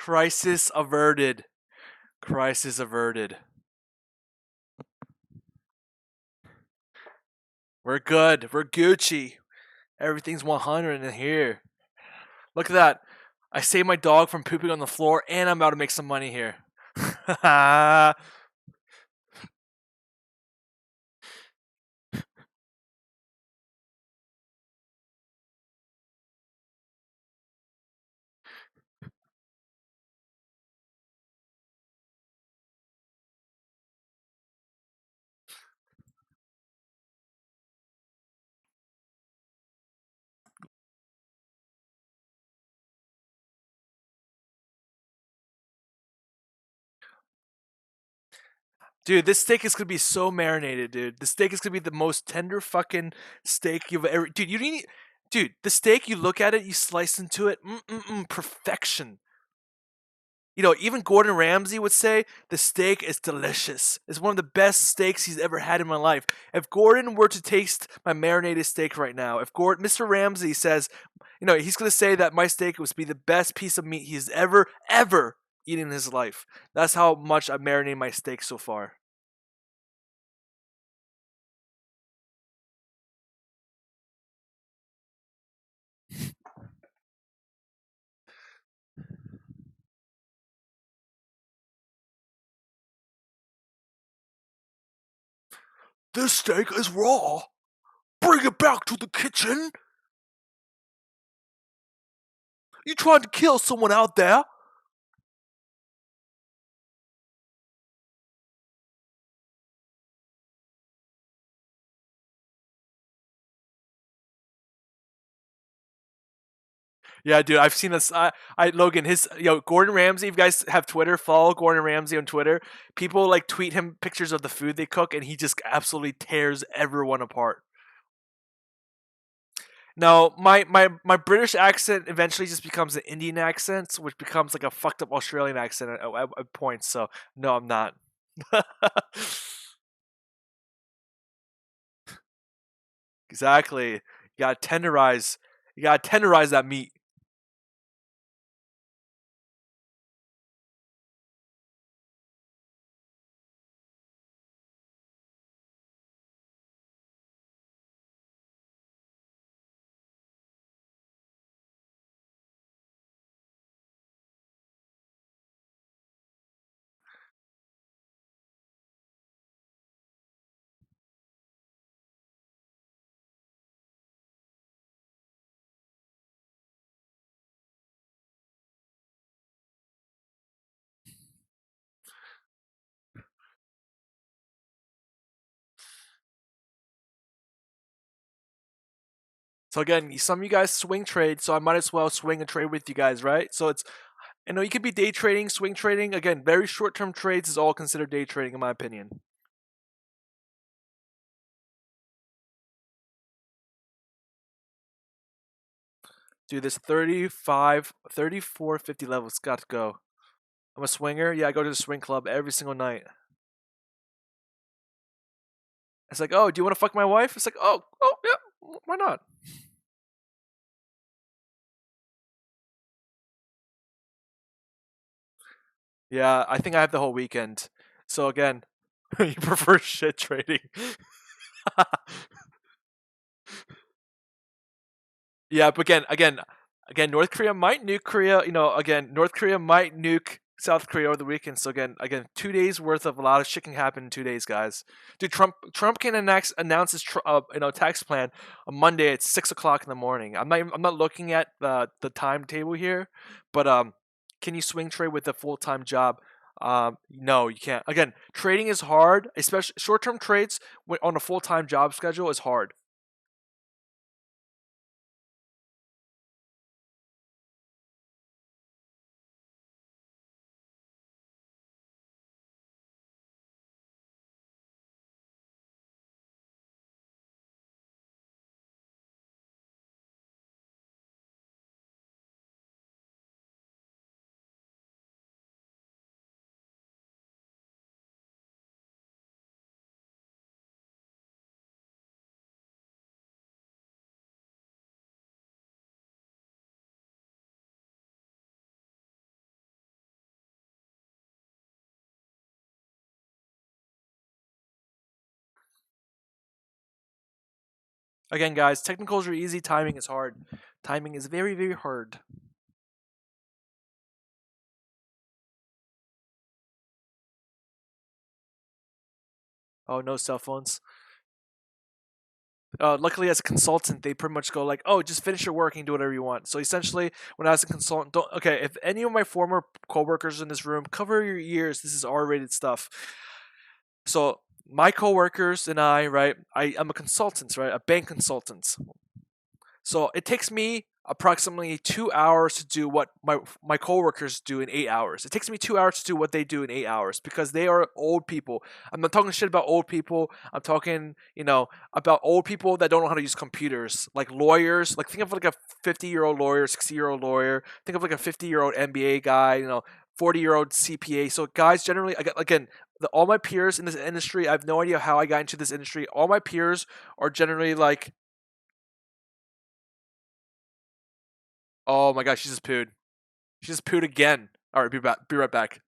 Speaker 2: Crisis averted. Crisis averted. We're good. We're Gucci. Everything's 100 in here. Look at that. I saved my dog from pooping on the floor, and I'm about to make some money here. Dude, this steak is gonna be so marinated, dude. The steak is gonna be the most tender fucking steak you've ever. Dude, you need. Dude, the steak, you look at it, you slice into it, perfection. You know, even Gordon Ramsay would say the steak is delicious. It's one of the best steaks he's ever had in my life. If Gordon were to taste my marinated steak right now, if Mr. Ramsay says, you know, he's gonna say that my steak was be the best piece of meat he's ever eaten in his life. That's how much I marinated my steak so far. This steak is raw. Bring it back to the kitchen. You trying to kill someone out there? Yeah, dude, I've seen this. Logan, Gordon Ramsay. If you guys have Twitter, follow Gordon Ramsay on Twitter. People like tweet him pictures of the food they cook, and he just absolutely tears everyone apart. No, my British accent eventually just becomes an Indian accent, which becomes like a fucked up Australian accent at points. So no, I'm not. Exactly. gotta tenderize. You gotta tenderize that meat. So again, some of you guys swing trade, so I might as well swing and trade with you guys, right? So it's, you know, you could be day trading, swing trading. Again, very short term trades is all considered day trading in my opinion. Dude, this 35, 34, 50 levels got to go. I'm a swinger. Yeah, I go to the swing club every single night. It's like, oh, do you want to fuck my wife? It's like, oh, yeah, why not? Yeah, I think I have the whole weekend. So again, you prefer shit trading. Yeah, but again, North Korea might nuke Korea. You know, again, North Korea might nuke South Korea over the weekend. So again, 2 days worth of a lot of shit can happen in 2 days, guys. Dude, Trump can announce his tax plan on Monday at 6 o'clock in the morning. I'm not looking at the timetable here, but can you swing trade with a full time job? No, you can't. Again, trading is hard, especially short term trades on a full time job schedule is hard. Again, guys, technicals are easy. Timing is hard. Timing is very, very hard. Oh, no cell phones. Luckily, as a consultant, they pretty much go like, "Oh, just finish your work and do whatever you want." So essentially, when I was a consultant, don't okay. If any of my former coworkers in this room, cover your ears. This is R-rated stuff. So my coworkers and I, right? I'm a consultant, right? A bank consultant. So it takes me approximately 2 hours to do what my coworkers do in 8 hours. It takes me 2 hours to do what they do in 8 hours because they are old people. I'm not talking shit about old people. I'm talking, about old people that don't know how to use computers, like lawyers. Like think of like a 50-year-old lawyer, 60-year-old lawyer. Think of like a 50-year-old MBA guy. 40-year-old CPA. So guys, generally, again, all my peers in this industry, I have no idea how I got into this industry. All my peers are generally like, oh my gosh, she just pooed. She just pooed again. All right, be back. Be right back.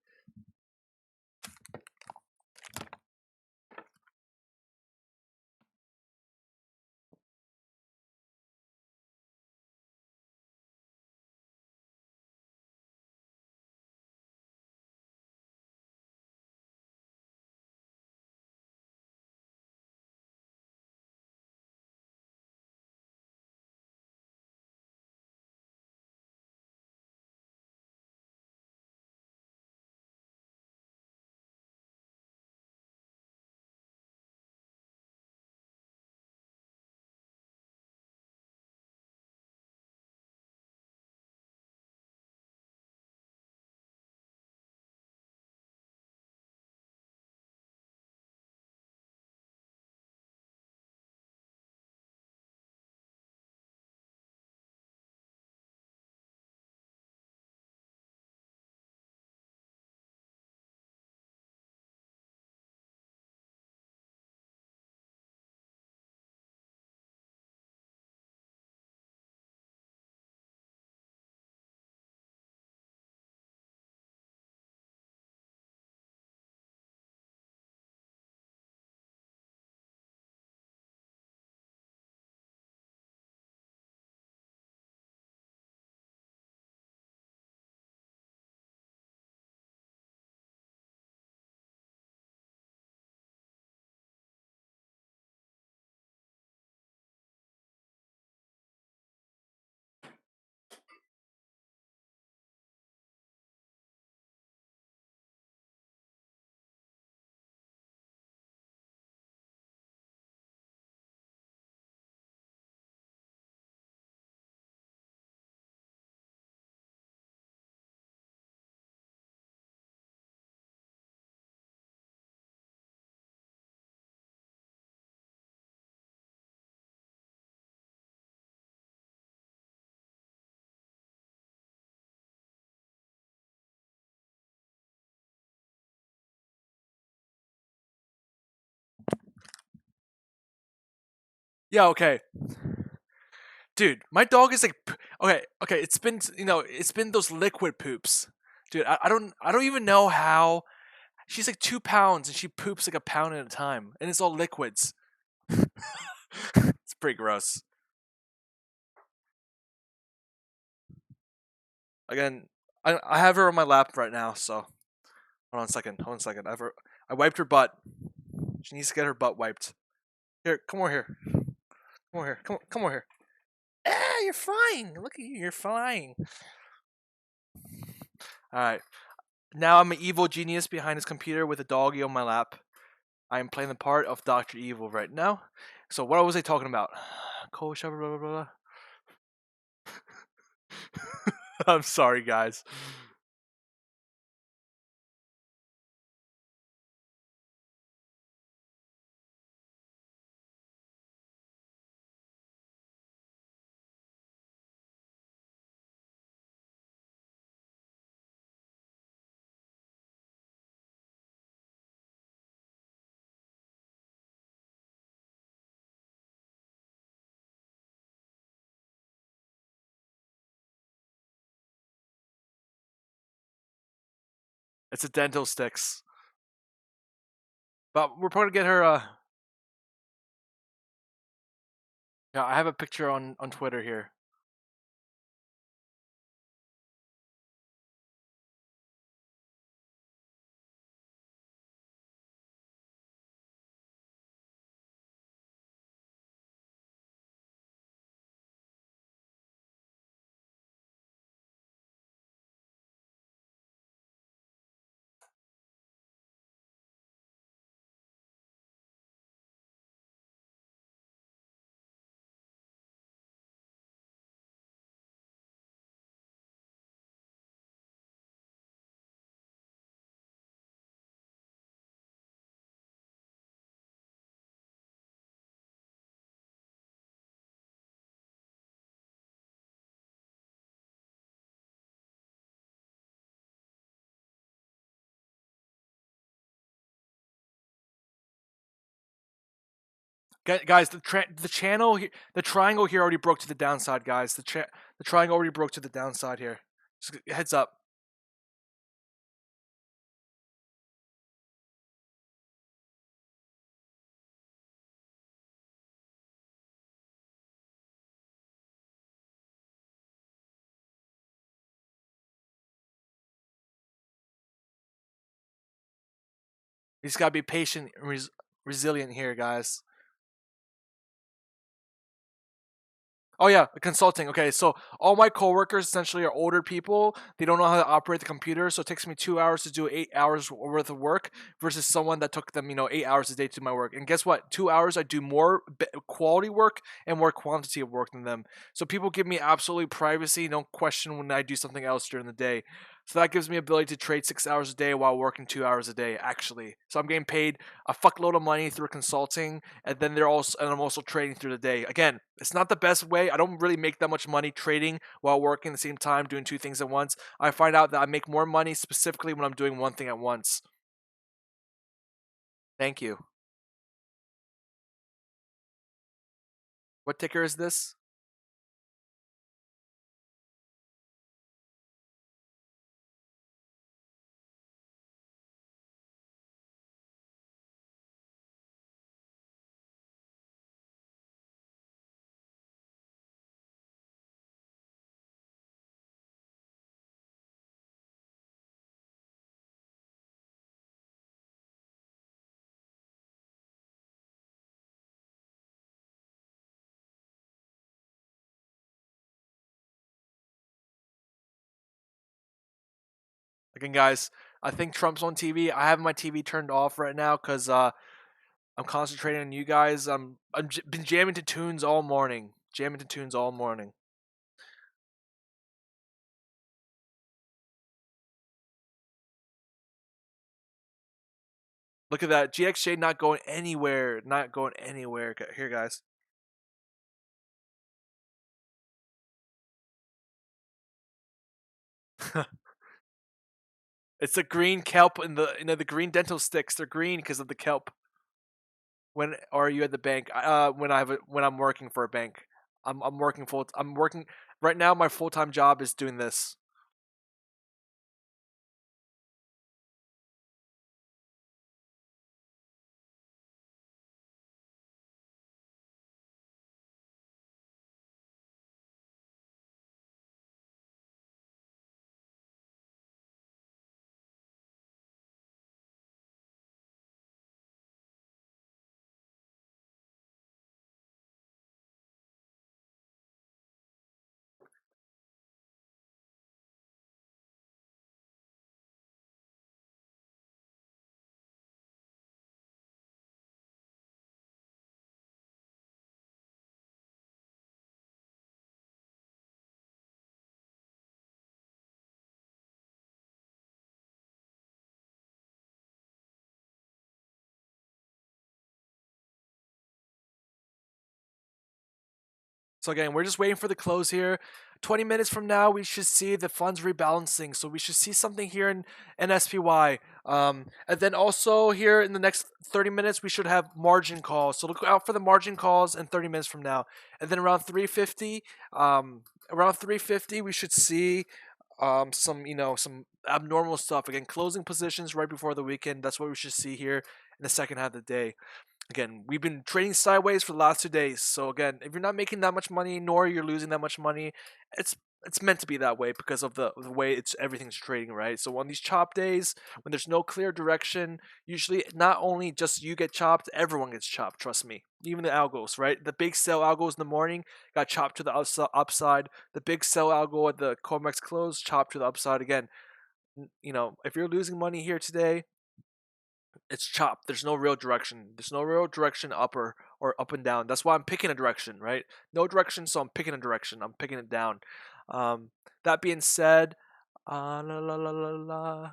Speaker 2: Yeah, okay. Dude, my dog is like okay, okay, it's been those liquid poops. Dude, I don't even know how she's like 2 pounds and she poops like a pound at a time. And it's all liquids. It's pretty gross. Again, I have her on my lap right now, so hold on a second. Hold on a second. I wiped her butt. She needs to get her butt wiped. Here, come over here. Come over here. Come over here. Ah, you're flying. Look at you. You're flying. All right. Now I'm an evil genius behind his computer with a doggy on my lap. I am playing the part of Doctor Evil right now. So what was I talking about? Cold shower, blah blah blah. I'm sorry, guys. It's a dental sticks. But we're probably gonna get her. Yeah, I have a picture on Twitter here. Guys, the channel here, the triangle here already broke to the downside, guys. The triangle already broke to the downside here. Just heads up. You just gotta be patient and resilient here, guys. Oh yeah, consulting. Okay, so all my coworkers essentially are older people. They don't know how to operate the computer, so it takes me 2 hours to do 8 hours worth of work versus someone that took them, 8 hours a day to do my work. And guess what? 2 hours, I do more quality work and more quantity of work than them. So people give me absolutely privacy, don't question when I do something else during the day. So that gives me ability to trade 6 hours a day while working 2 hours a day, actually. So I'm getting paid a fuckload of money through consulting, and then I'm also trading through the day. Again, it's not the best way. I don't really make that much money trading while working at the same time, doing two things at once. I find out that I make more money specifically when I'm doing one thing at once. Thank you. What ticker is this? Again, guys, I think Trump's on TV. I have my TV turned off right now because I'm concentrating on you guys. Been jamming to tunes all morning. Jamming to tunes all morning. Look at that. GXJ not going anywhere. Not going anywhere. Here, guys. It's the green kelp and the green dental sticks. They're green because of the kelp. When are you at the bank? When I'm working for a bank. I'm working full. I'm working right now. My full time job is doing this. So again, we're just waiting for the close here. 20 minutes from now, we should see the funds rebalancing. So we should see something here in SPY. And then also here in the next 30 minutes, we should have margin calls. So look out for the margin calls in 30 minutes from now. And then around 350, we should see some abnormal stuff. Again, closing positions right before the weekend. That's what we should see here in the second half of the day. Again, we've been trading sideways for the last 2 days. So again, if you're not making that much money, nor you're losing that much money, it's it's meant to be that way because of the way it's everything's trading, right? So on these chop days, when there's no clear direction, usually not only just you get chopped, everyone gets chopped. Trust me. Even the algos, right? The big sell algos in the morning got chopped to the upside. The big sell algo at the COMEX close chopped to the upside again. If you're losing money here today, it's chopped. There's no real direction. There's no real direction up or up and down. That's why I'm picking a direction, right? No direction, so I'm picking a direction. I'm picking it down. Um, that being said, la la la la la.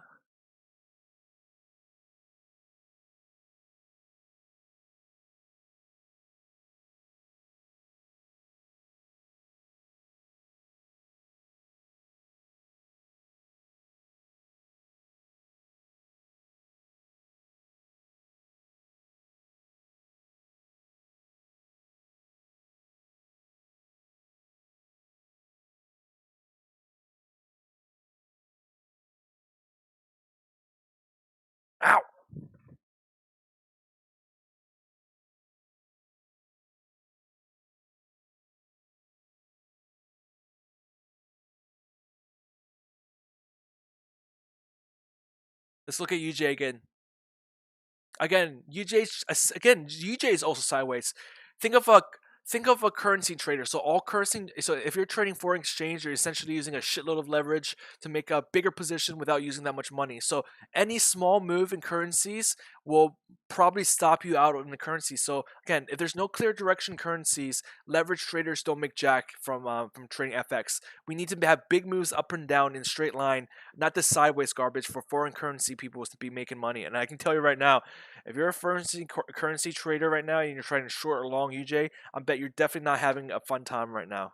Speaker 2: Ow! Let's look at UJ again. UJ is also sideways. Think of a think of a currency trader. So all currency. So if you're trading foreign exchange, you're essentially using a shitload of leverage to make a bigger position without using that much money. So any small move in currencies will probably stop you out in the currency. So again, if there's no clear direction currencies, leverage traders don't make jack from trading FX. We need to have big moves up and down in straight line, not the sideways garbage for foreign currency people to be making money. And I can tell you right now, if you're a currency trader right now and you're trying to short or long UJ, I bet you're definitely not having a fun time right now.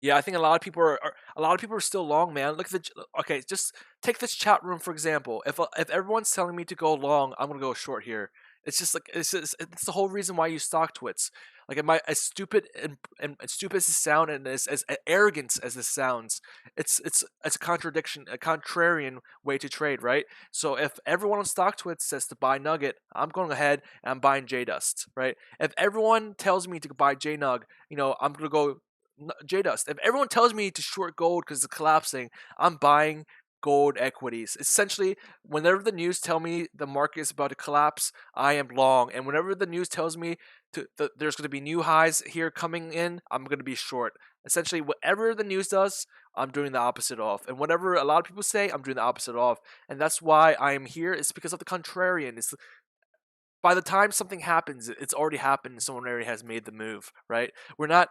Speaker 2: Yeah, I think a lot of people are still long, man. Look at okay. Just take this chat room for example. If everyone's telling me to go long, I'm gonna go short here. It's just like it's the whole reason why you stock twits. Like, am I as stupid and as stupid as this sound and as arrogant as this sounds? It's a contradiction, a contrarian way to trade, right? So if everyone on stock twits says to buy Nugget, I'm going ahead and I'm buying J Dust, right? If everyone tells me to buy J Nug, I'm gonna go J Dust. If everyone tells me to short gold because it's collapsing, I'm buying gold equities. Essentially, whenever the news tell me the market is about to collapse, I am long. And whenever the news tells me there's going to be new highs here coming in, I'm going to be short. Essentially, whatever the news does, I'm doing the opposite of. And whatever a lot of people say, I'm doing the opposite of. And that's why I am here. It's because of the contrarian. It's by the time something happens, it's already happened. Someone already has made the move, right? We're not.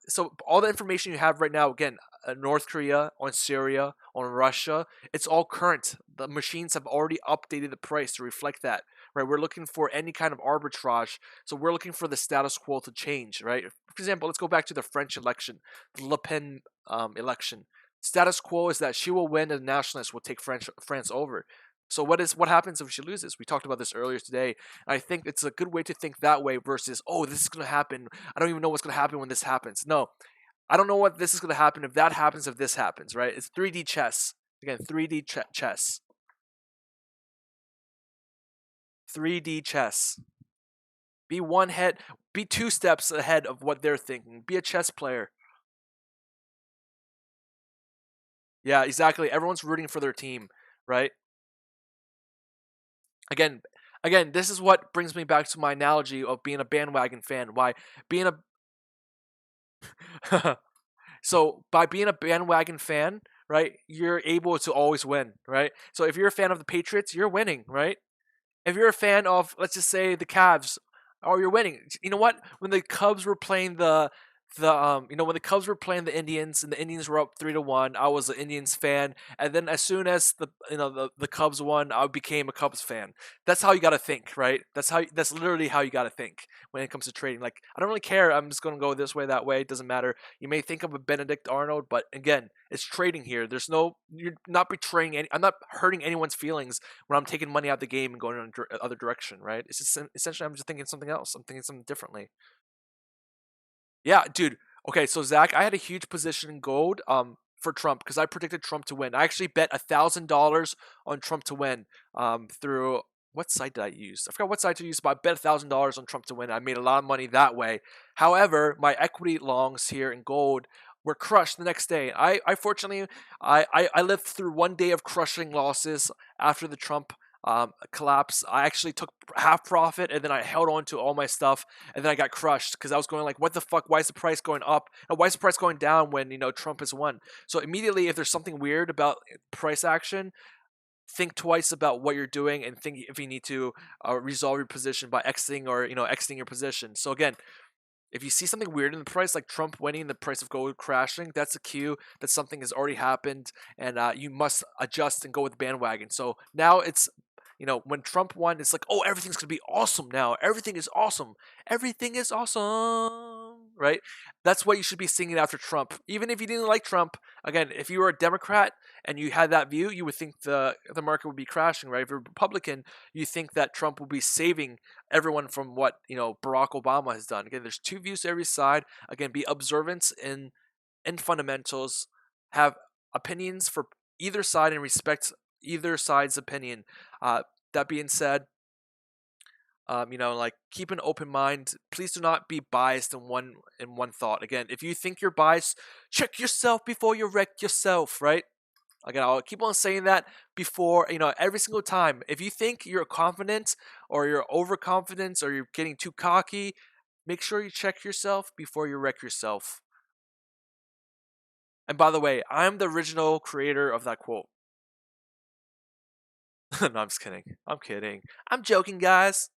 Speaker 2: So all the information you have right now, again, North Korea, on Syria, on Russia, it's all current. The machines have already updated the price to reflect that, right? We're looking for any kind of arbitrage, so we're looking for the status quo to change, right? For example, let's go back to the French election, the Le Pen election. Status quo is that she will win and the nationalists will take France over. So what happens if she loses? We talked about this earlier today. And I think it's a good way to think that way versus, oh, this is gonna happen. I don't even know what's gonna happen when this happens. No, I don't know what this is gonna happen if that happens, if this happens, right? It's 3D chess. Again, 3D chess. 3D chess. Be two steps ahead of what they're thinking. Be a chess player. Yeah, exactly. Everyone's rooting for their team, right? Again, this is what brings me back to my analogy of being a bandwagon fan. Why being a so by being a bandwagon fan, right, you're able to always win, right? So if you're a fan of the Patriots, you're winning, right? If you're a fan of, let's just say, the Cavs, oh, you're winning. You know what? When the Cubs were playing when the Cubs were playing the Indians and the Indians were up 3-1, I was an Indians fan, and then as soon as the Cubs won, I became a Cubs fan. That's how you got to think, right? That's literally how you got to think when it comes to trading. Like, I don't really care. I'm just gonna go this way, that way. It doesn't matter. You may think of a Benedict Arnold, but again, it's trading here. You're not betraying any. I'm not hurting anyone's feelings when I'm taking money out the game and going in other direction, right? It's just essentially I'm just thinking something else. I'm thinking something differently. Yeah, dude. Okay, so Zach, I had a huge position in gold for Trump because I predicted Trump to win. I actually bet $1,000 on Trump to win through what site did I use? I forgot what site to use, but I bet $1,000 on Trump to win. I made a lot of money that way. However, my equity longs here in gold were crushed the next day. I fortunately I lived through one day of crushing losses after the Trump collapse. I actually took half profit and then I held on to all my stuff and then I got crushed because I was going like, what the fuck? Why is the price going up? And why is the price going down when Trump has won? So immediately, if there's something weird about price action, think twice about what you're doing and think if you need to resolve your position by exiting or exiting your position. So again, if you see something weird in the price, like Trump winning, the price of gold crashing, that's a cue that something has already happened, and you must adjust and go with the bandwagon. So now it's, when Trump won, it's like, oh, everything's gonna be awesome now. Everything is awesome. Everything is awesome, right? That's what you should be singing after Trump. Even if you didn't like Trump, again, if you were a Democrat and you had that view, you would think the market would be crashing, right? If you're a Republican, you think that Trump will be saving everyone from what Barack Obama has done. Again, there's two views to every side. Again, be observant in fundamentals, have opinions for either side, and respect either side's opinion. That being said, like keep an open mind. Please do not be biased in one thought. Again, if you think you're biased, check yourself before you wreck yourself. Right? Again, I'll keep on saying that before, every single time. If you think you're confident or you're overconfident or you're getting too cocky, make sure you check yourself before you wreck yourself. And by the way, I'm the original creator of that quote. No, I'm just kidding. I'm kidding. I'm joking, guys.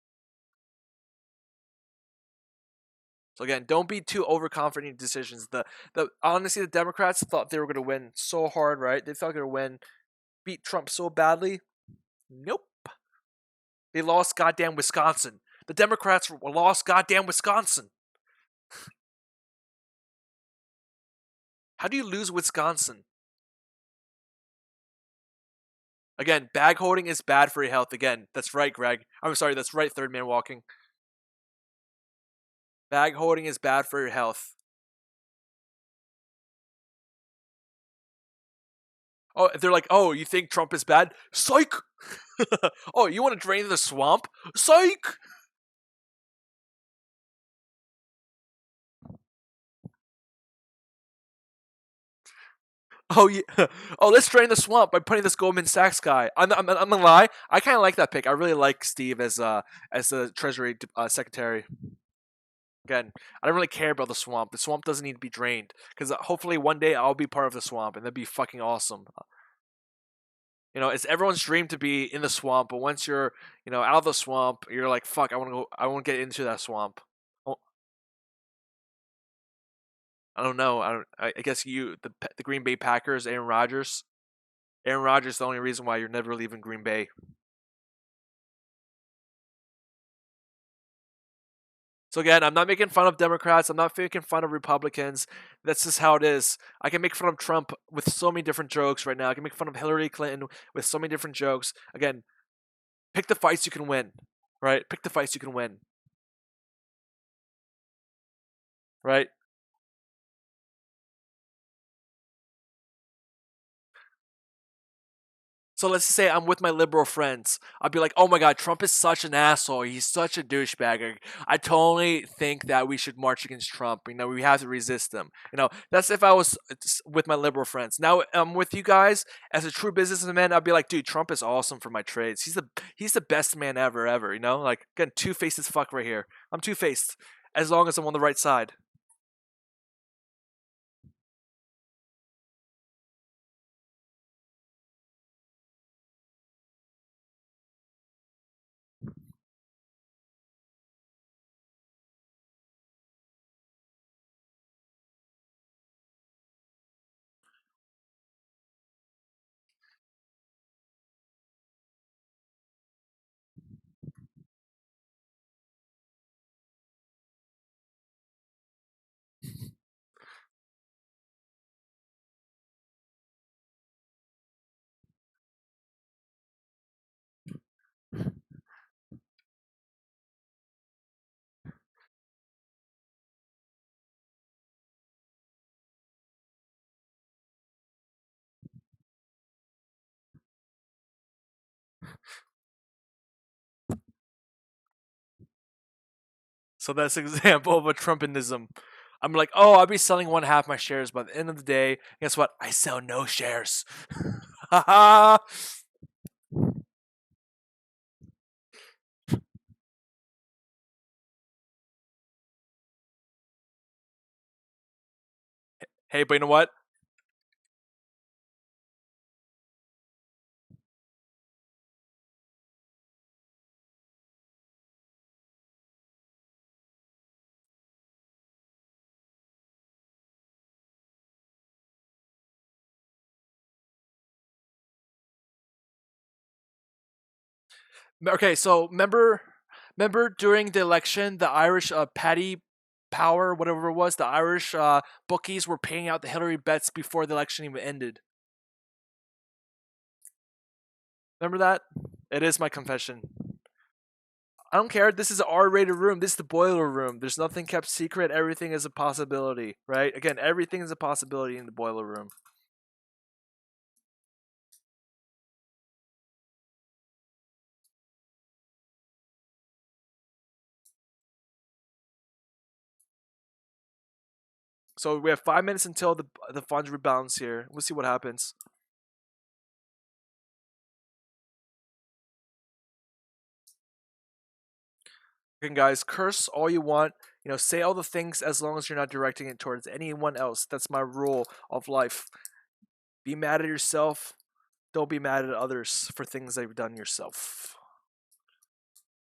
Speaker 2: So again, don't be too overconfident in decisions. The honestly, the Democrats thought they were going to win so hard, right? They thought they were going to win, beat Trump so badly. Nope. They lost goddamn Wisconsin. The Democrats lost goddamn Wisconsin. How do you lose Wisconsin? Again, bag holding is bad for your health. Again, that's right, Greg. I'm sorry, that's right, Third Man Walking. Bag holding is bad for your health. Oh, they're like, oh, you think Trump is bad? Psych! Oh, you want to drain the swamp? Psych! Oh yeah. Oh, let's drain the swamp by putting this Goldman Sachs guy. I'm gonna lie. I kind of like that pick. I really like Steve as the Treasury Secretary. Again, I don't really care about the swamp. The swamp doesn't need to be drained because hopefully one day I'll be part of the swamp and that'd be fucking awesome. It's everyone's dream to be in the swamp, but once you're out of the swamp, you're like, fuck, I want to go. I want to get into that swamp. Oh, I don't know. I guess the Green Bay Packers, Aaron Rodgers. Aaron Rodgers is the only reason why you're never leaving Green Bay. So again, I'm not making fun of Democrats. I'm not making fun of Republicans. That's just how it is. I can make fun of Trump with so many different jokes right now. I can make fun of Hillary Clinton with so many different jokes. Again, pick the fights you can win, right? Pick the fights you can win, right? So let's just say I'm with my liberal friends. I'd be like, oh my god, Trump is such an asshole. He's such a douchebag. I totally think that we should march against Trump. We have to resist him. That's if I was with my liberal friends. Now I'm with you guys as a true businessman. I'd be like, dude, Trump is awesome for my trades. He's the best man ever. Like again, two faced as fuck right here. I'm two faced as long as I'm on the right side. So that's an example of a Trumpism. I'm like, oh, I'll be selling one half my shares, but at the end of the day, guess what? I sell no shares. Haha. Hey, but you know what? Okay, so remember during the election, the Irish Paddy Power, whatever it was, the Irish bookies were paying out the Hillary bets before the election even ended. Remember that? It is my confession. I don't care. This is an R-rated room. This is the boiler room. There's nothing kept secret. Everything is a possibility, right? Again, everything is a possibility in the boiler room. So we have 5 minutes until the funds rebalance here. We'll see what happens. Again, guys, curse all you want. Say all the things as long as you're not directing it towards anyone else. That's my rule of life. Be mad at yourself. Don't be mad at others for things they've done yourself.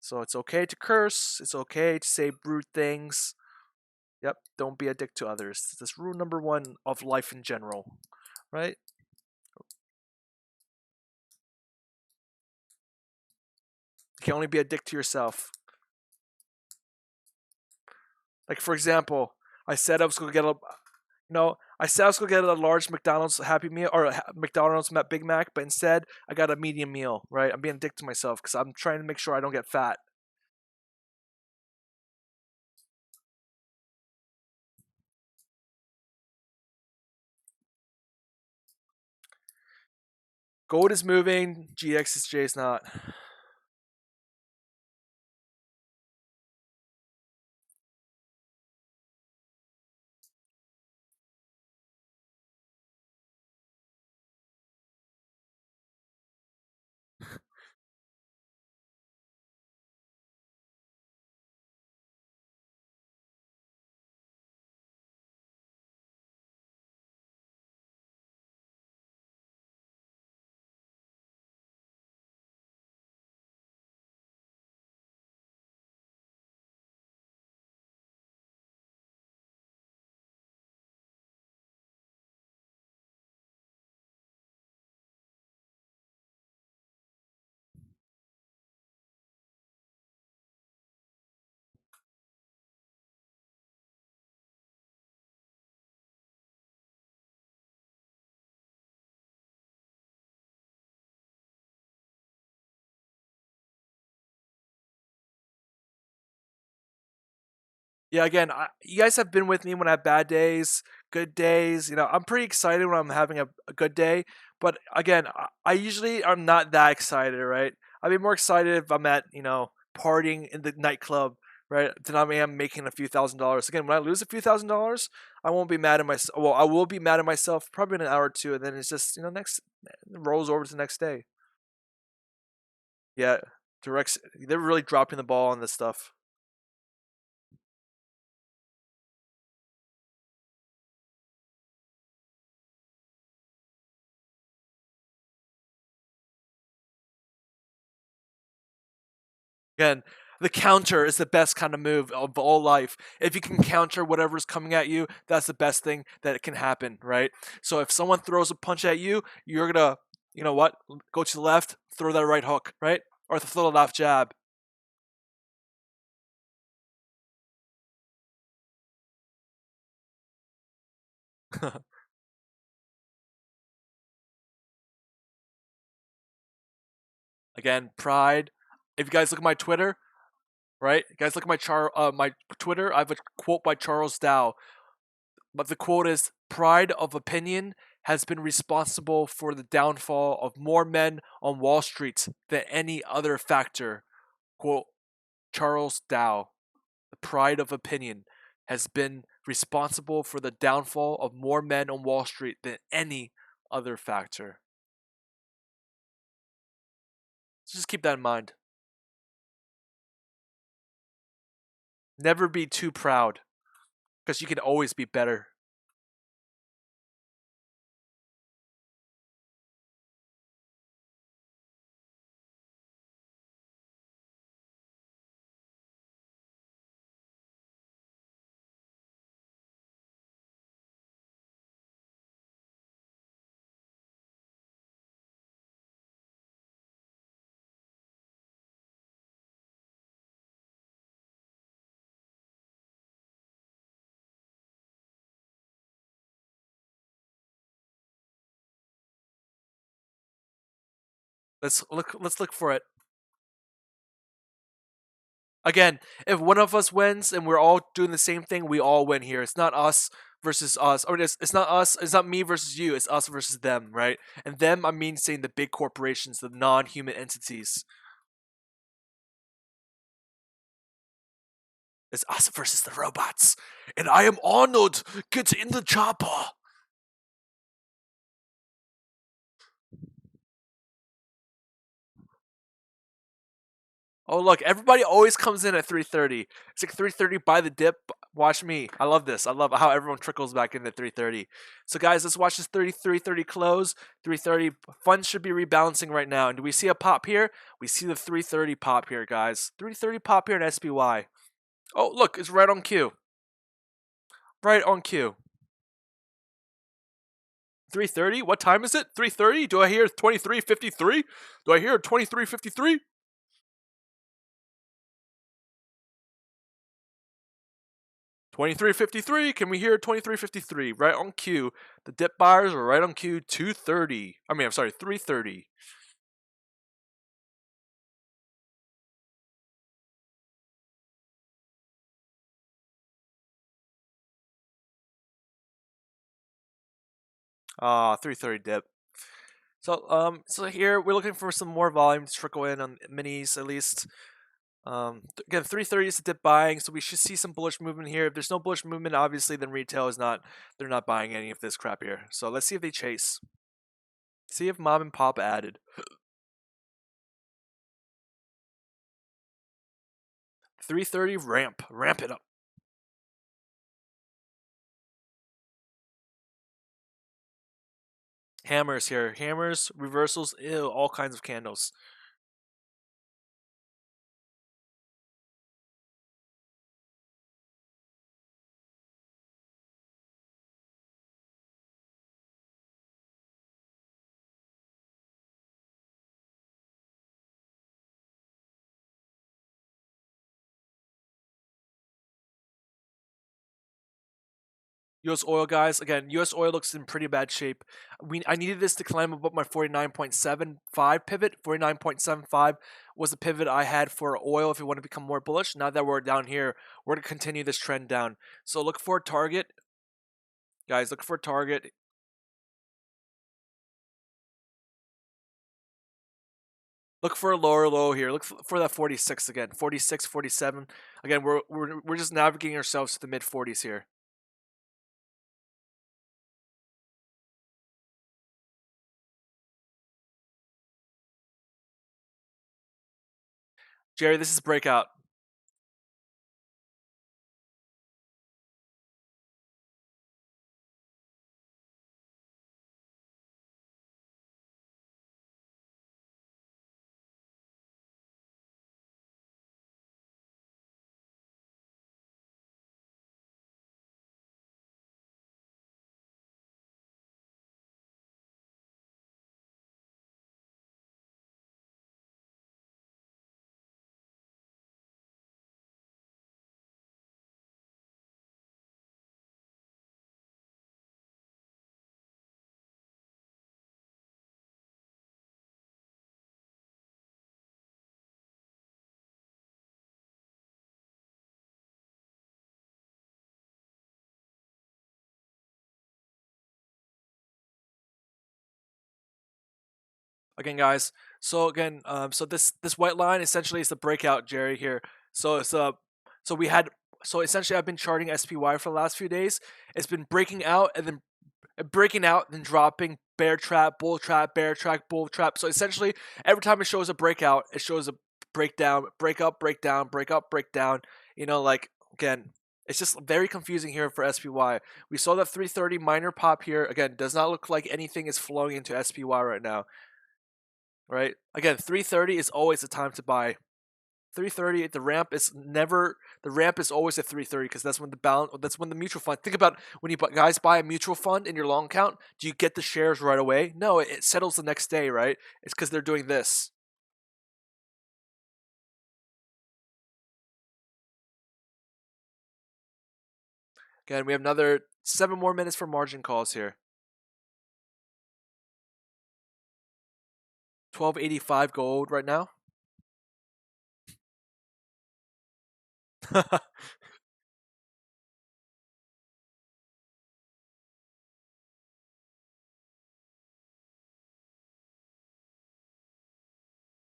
Speaker 2: So it's okay to curse. It's okay to say rude things. Yep, don't be a dick to others. That's rule number one of life in general, right? You can only be a dick to yourself. Like, for example, I said I was going to get I said I was going to get a large McDonald's Happy Meal or a McDonald's Big Mac, but instead I got a medium meal, right? I'm being a dick to myself because I'm trying to make sure I don't get fat. Gold is moving, GXSJ is not. Yeah, again, you guys have been with me when I have bad days, good days. I'm pretty excited when I'm having a good day. But again, I usually am not that excited, right? I'd be more excited if I'm at, partying in the nightclub, right? Than I am making a few $1,000s. Again, when I lose a few $1,000s, I won't be mad at myself. Well, I will be mad at myself probably in an hour or two. And then it's just, next, it rolls over to the next day. Yeah, directs, they're really dropping the ball on this stuff. Again, the counter is the best kind of move of all life. If you can counter whatever's coming at you, that's the best thing that it can happen, right? So if someone throws a punch at you, you're gonna, you know what, go to the left, throw that right hook, right? Or throw the left jab. Again, pride. If you guys look at my Twitter, right? You guys look at my Twitter. I have a quote by Charles Dow. But the quote is pride of opinion has been responsible for the downfall of more men on Wall Street than any other factor. Quote Charles Dow. the pride of opinion, has been responsible for the downfall of more men on Wall Street than any other factor. So just keep that in mind. Never be too proud, because you can always be better. Let's look for it. Again, if one of us wins and we're all doing the same thing, we all win here. It's not us versus us, or it's not us. It's not me versus you. It's us versus them, right? And them, I mean, saying the big corporations, the non-human entities. It's us versus the robots. And I am Arnold. Get in the chopper. Oh look, everybody always comes in at 3:30. It's like 3:30 by the dip. Watch me. I love this. I love how everyone trickles back in at 3:30. So guys, let's watch this 3:30 close. 3:30 funds should be rebalancing right now. And do we see a pop here? We see the 3:30 pop here, guys. 3:30 pop here in SPY. Oh, look, it's right on cue. Right on cue. 3:30? What time is it? 3:30? Do I hear 23:53? Do I hear 23:53? 23:53. Can we hear 23:53? Right on cue. The dip buyers are right on cue. 2:30. I'm sorry, 3:30. Ah, 3:30 dip. So here we're looking for some more volume to trickle in on minis at least. Again, 3:30 is the dip buying, so we should see some bullish movement here. If there's no bullish movement, obviously, then retail is not. They're not buying any of this crap here. So let's see if they chase. See if mom and pop added. 3:30 ramp it up. Hammers here, hammers, reversals, ew, all kinds of candles. US oil, guys. Again, US oil looks in pretty bad shape. I needed this to climb above my 49.75 pivot. 49.75 was the pivot I had for oil if you want to become more bullish. Now that we're down here, we're going to continue this trend down. So look for a target. Guys, look for a target. Look for a lower low here. Look for that 46 again. 46, 47. Again, we're just navigating ourselves to the mid 40s here. Jerry, this is breakout. Again, guys. So again, so this white line essentially is the breakout, Jerry. Here. So it's so we had So essentially, I've been charting SPY for the last few days. It's been breaking out and then dropping, bear trap, bull trap, bear trap, bull trap. So essentially, every time it shows a breakout, it shows a breakdown, break up, breakdown, break up, breakdown. Like again, it's just very confusing here for SPY. We saw that 330 minor pop here. Again, does not look like anything is flowing into SPY right now. Right? Again, 330 is always the time to buy. 330, the ramp is always at 330 because that's when the mutual fund. Think about when you guys buy a mutual fund in your long account. Do you get the shares right away? No, it settles the next day, right? It's because they're doing this. Again, we have another 7 more minutes for margin calls here. 1285 gold right now.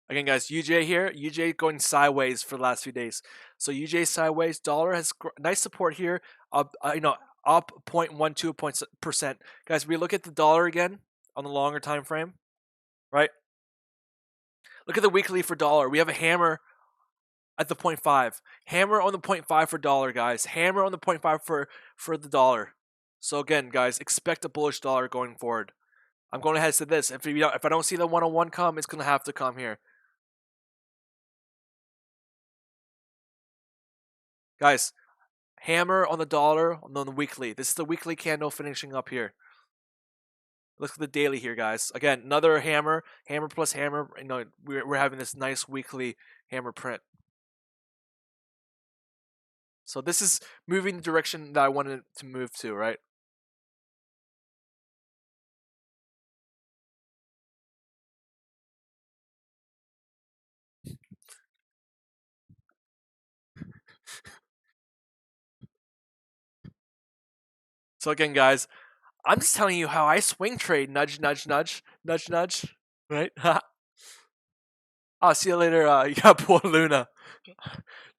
Speaker 2: Again, guys, UJ here. UJ going sideways for the last few days. So UJ sideways. Dollar has nice support here. Up, up 0.12%. Guys, we look at the dollar again on the longer time frame, right? Look at the weekly for dollar. We have a hammer at the 0.5. Hammer on the 0.5 for dollar, guys. Hammer on the 0.5 for the dollar. So again, guys, expect a bullish dollar going forward. I'm going ahead to this. If I don't see the 101 come, it's going to have to come here. Guys, hammer on the dollar on the weekly. This is the weekly candle finishing up here. Look at the daily here, guys. Again, another hammer, hammer plus hammer. We're having this nice weekly hammer print. So this is moving the direction that I wanted to move to, right? So again, guys, I'm just telling you how I swing trade. Nudge, nudge, nudge, nudge, nudge. Right? I'll see you later. Yeah, poor Luna.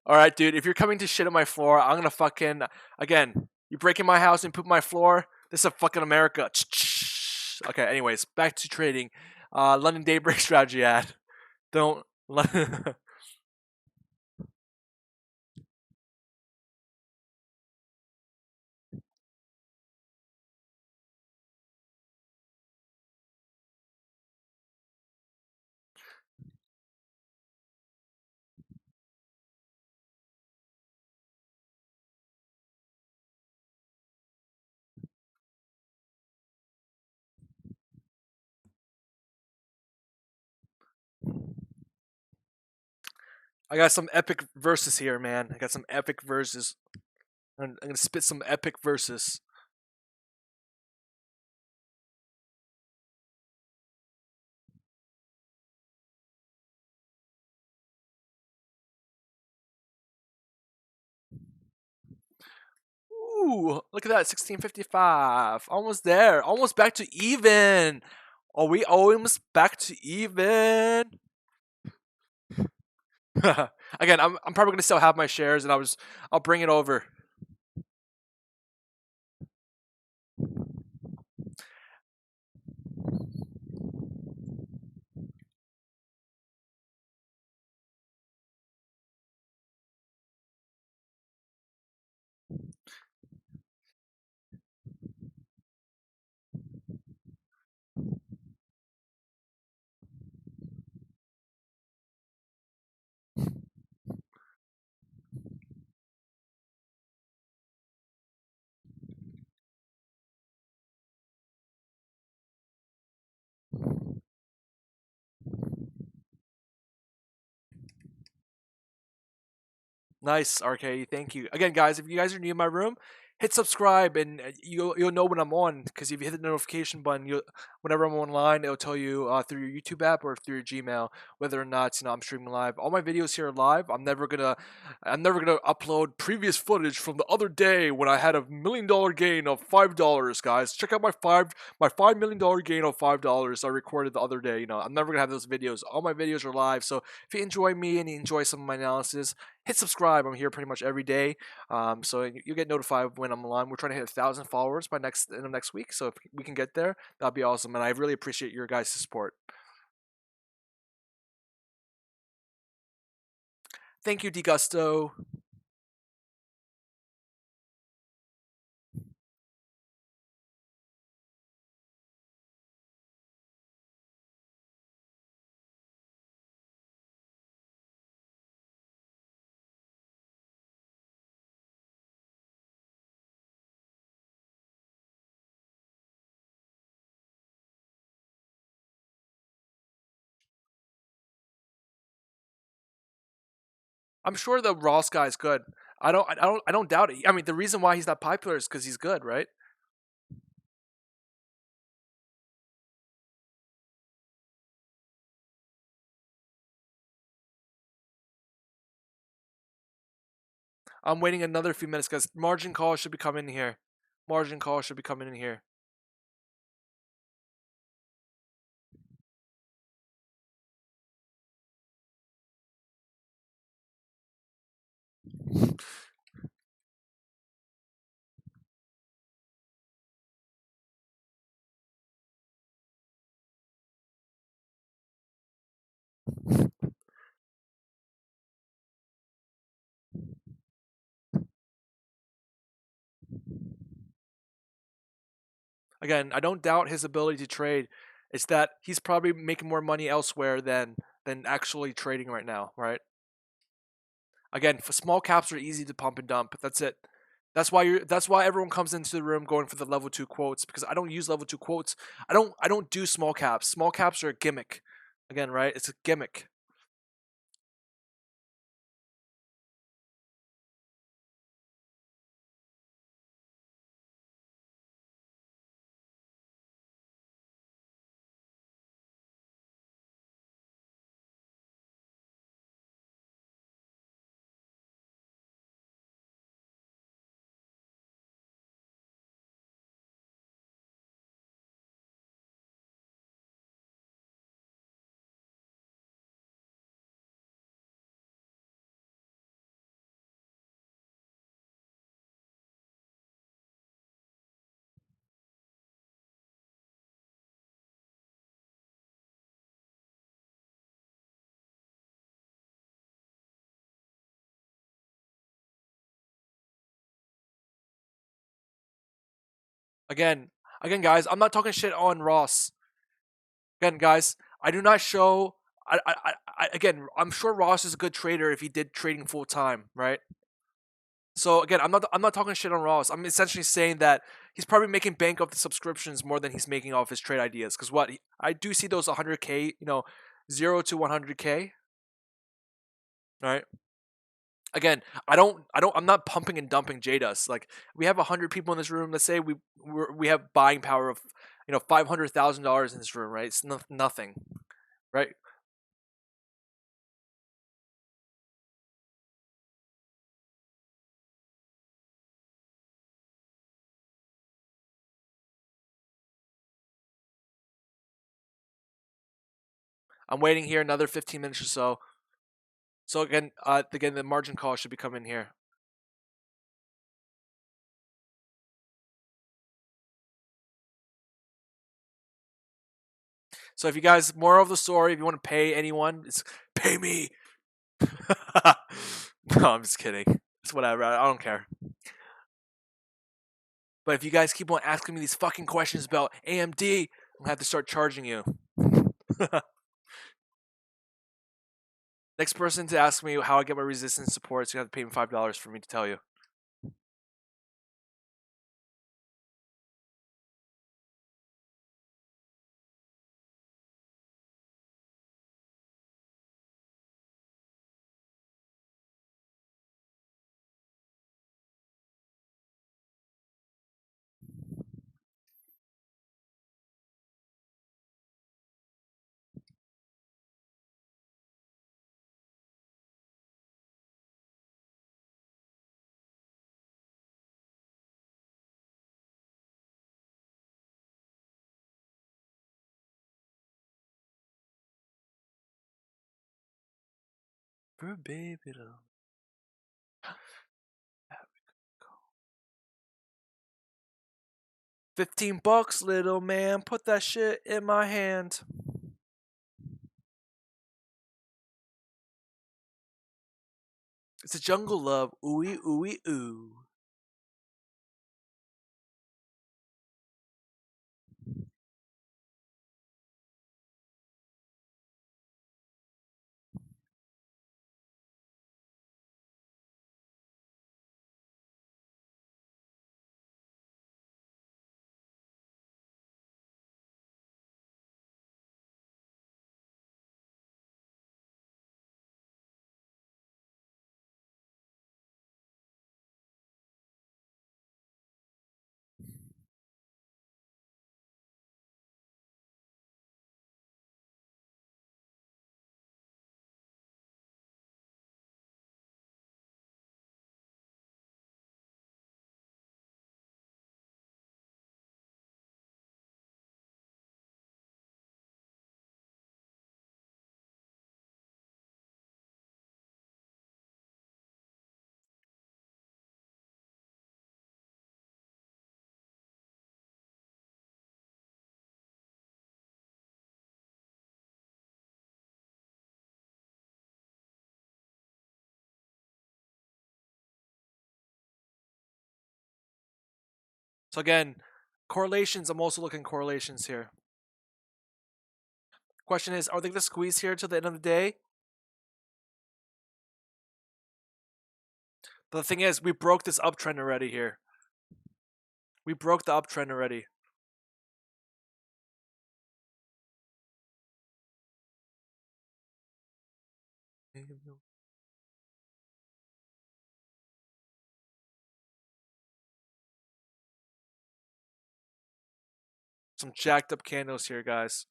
Speaker 2: All right, dude. If you're coming to shit on my floor, I'm gonna fucking again. You break in my house and poop my floor. This is fucking America. Okay. Anyways, back to trading. London Daybreak strategy ad. Don't. I got some epic verses here, man. I got some epic verses. I'm gonna spit some epic verses. Ooh, look at that, 1655. Almost there. Almost back to even. Are we almost back to even? Again, I'm probably gonna still have my shares, and I'll bring it over. Nice, RK. Thank you again, guys. If you guys are new in my room, hit subscribe, and you'll know when I'm on, because if you hit the notification button, you whenever I'm online, it'll tell you through your YouTube app or through your Gmail whether or not I'm streaming live. All my videos here are live. I'm never gonna upload previous footage from the other day when I had $1 million gain of $5. Guys, check out my $5 million gain of $5 I recorded the other day. I'm never gonna have those videos. All my videos are live. So if you enjoy me and you enjoy some of my analysis, hit subscribe. I'm here pretty much every day. So you get notified when I'm online. We're trying to hit 1,000 followers by end of next week. So if we can get there, that'd be awesome. And I really appreciate your guys' support. Thank you, DeGusto. I'm sure the Ross guy is good. I don't doubt it. I mean, the reason why he's not popular is because he's good, right? I'm waiting another few minutes because margin call should be coming in here. Margin call should be coming in here. Again, I don't doubt his ability to trade. It's that he's probably making more money elsewhere than actually trading right now, right? Again, for small caps are easy to pump and dump. That's it. That's why everyone comes into the room going for the level 2 quotes, because I don't use level 2 quotes. I don't do small caps. Small caps are a gimmick. Again, right? It's a gimmick. Again, again, guys, I'm not talking shit on Ross. Again, guys, I do not show. Again, I'm sure Ross is a good trader if he did trading full time, right? So again, I'm not talking shit on Ross. I'm essentially saying that he's probably making bank off the subscriptions more than he's making off his trade ideas. Because I do see those 100K, 0 to 100K, right? Again, I'm not pumping and dumping JDus. Like, we have 100 people in this room. Let's say we have buying power of $500,000 in this room, right? It's nothing, right? I'm waiting here another 15 minutes or so. So again, the margin call should be coming here. So if you guys, moral of the story, if you want to pay anyone, it's pay me. No, I'm just kidding. It's whatever. I don't care. But if you guys keep on asking me these fucking questions about AMD, I'm gonna have to start charging you. Next person to ask me how I get my resistance support is gonna have to pay me $5 for me to tell you. For a baby to... $15, little man. Put that shit in my hand. It's a jungle love. Ooey, ooey, ooh. So again, correlations. I'm also looking at correlations here. Question is, are they going to squeeze here till the end of the day? But the thing is, we broke this uptrend already here. We broke the uptrend already. Some jacked up candles here, guys.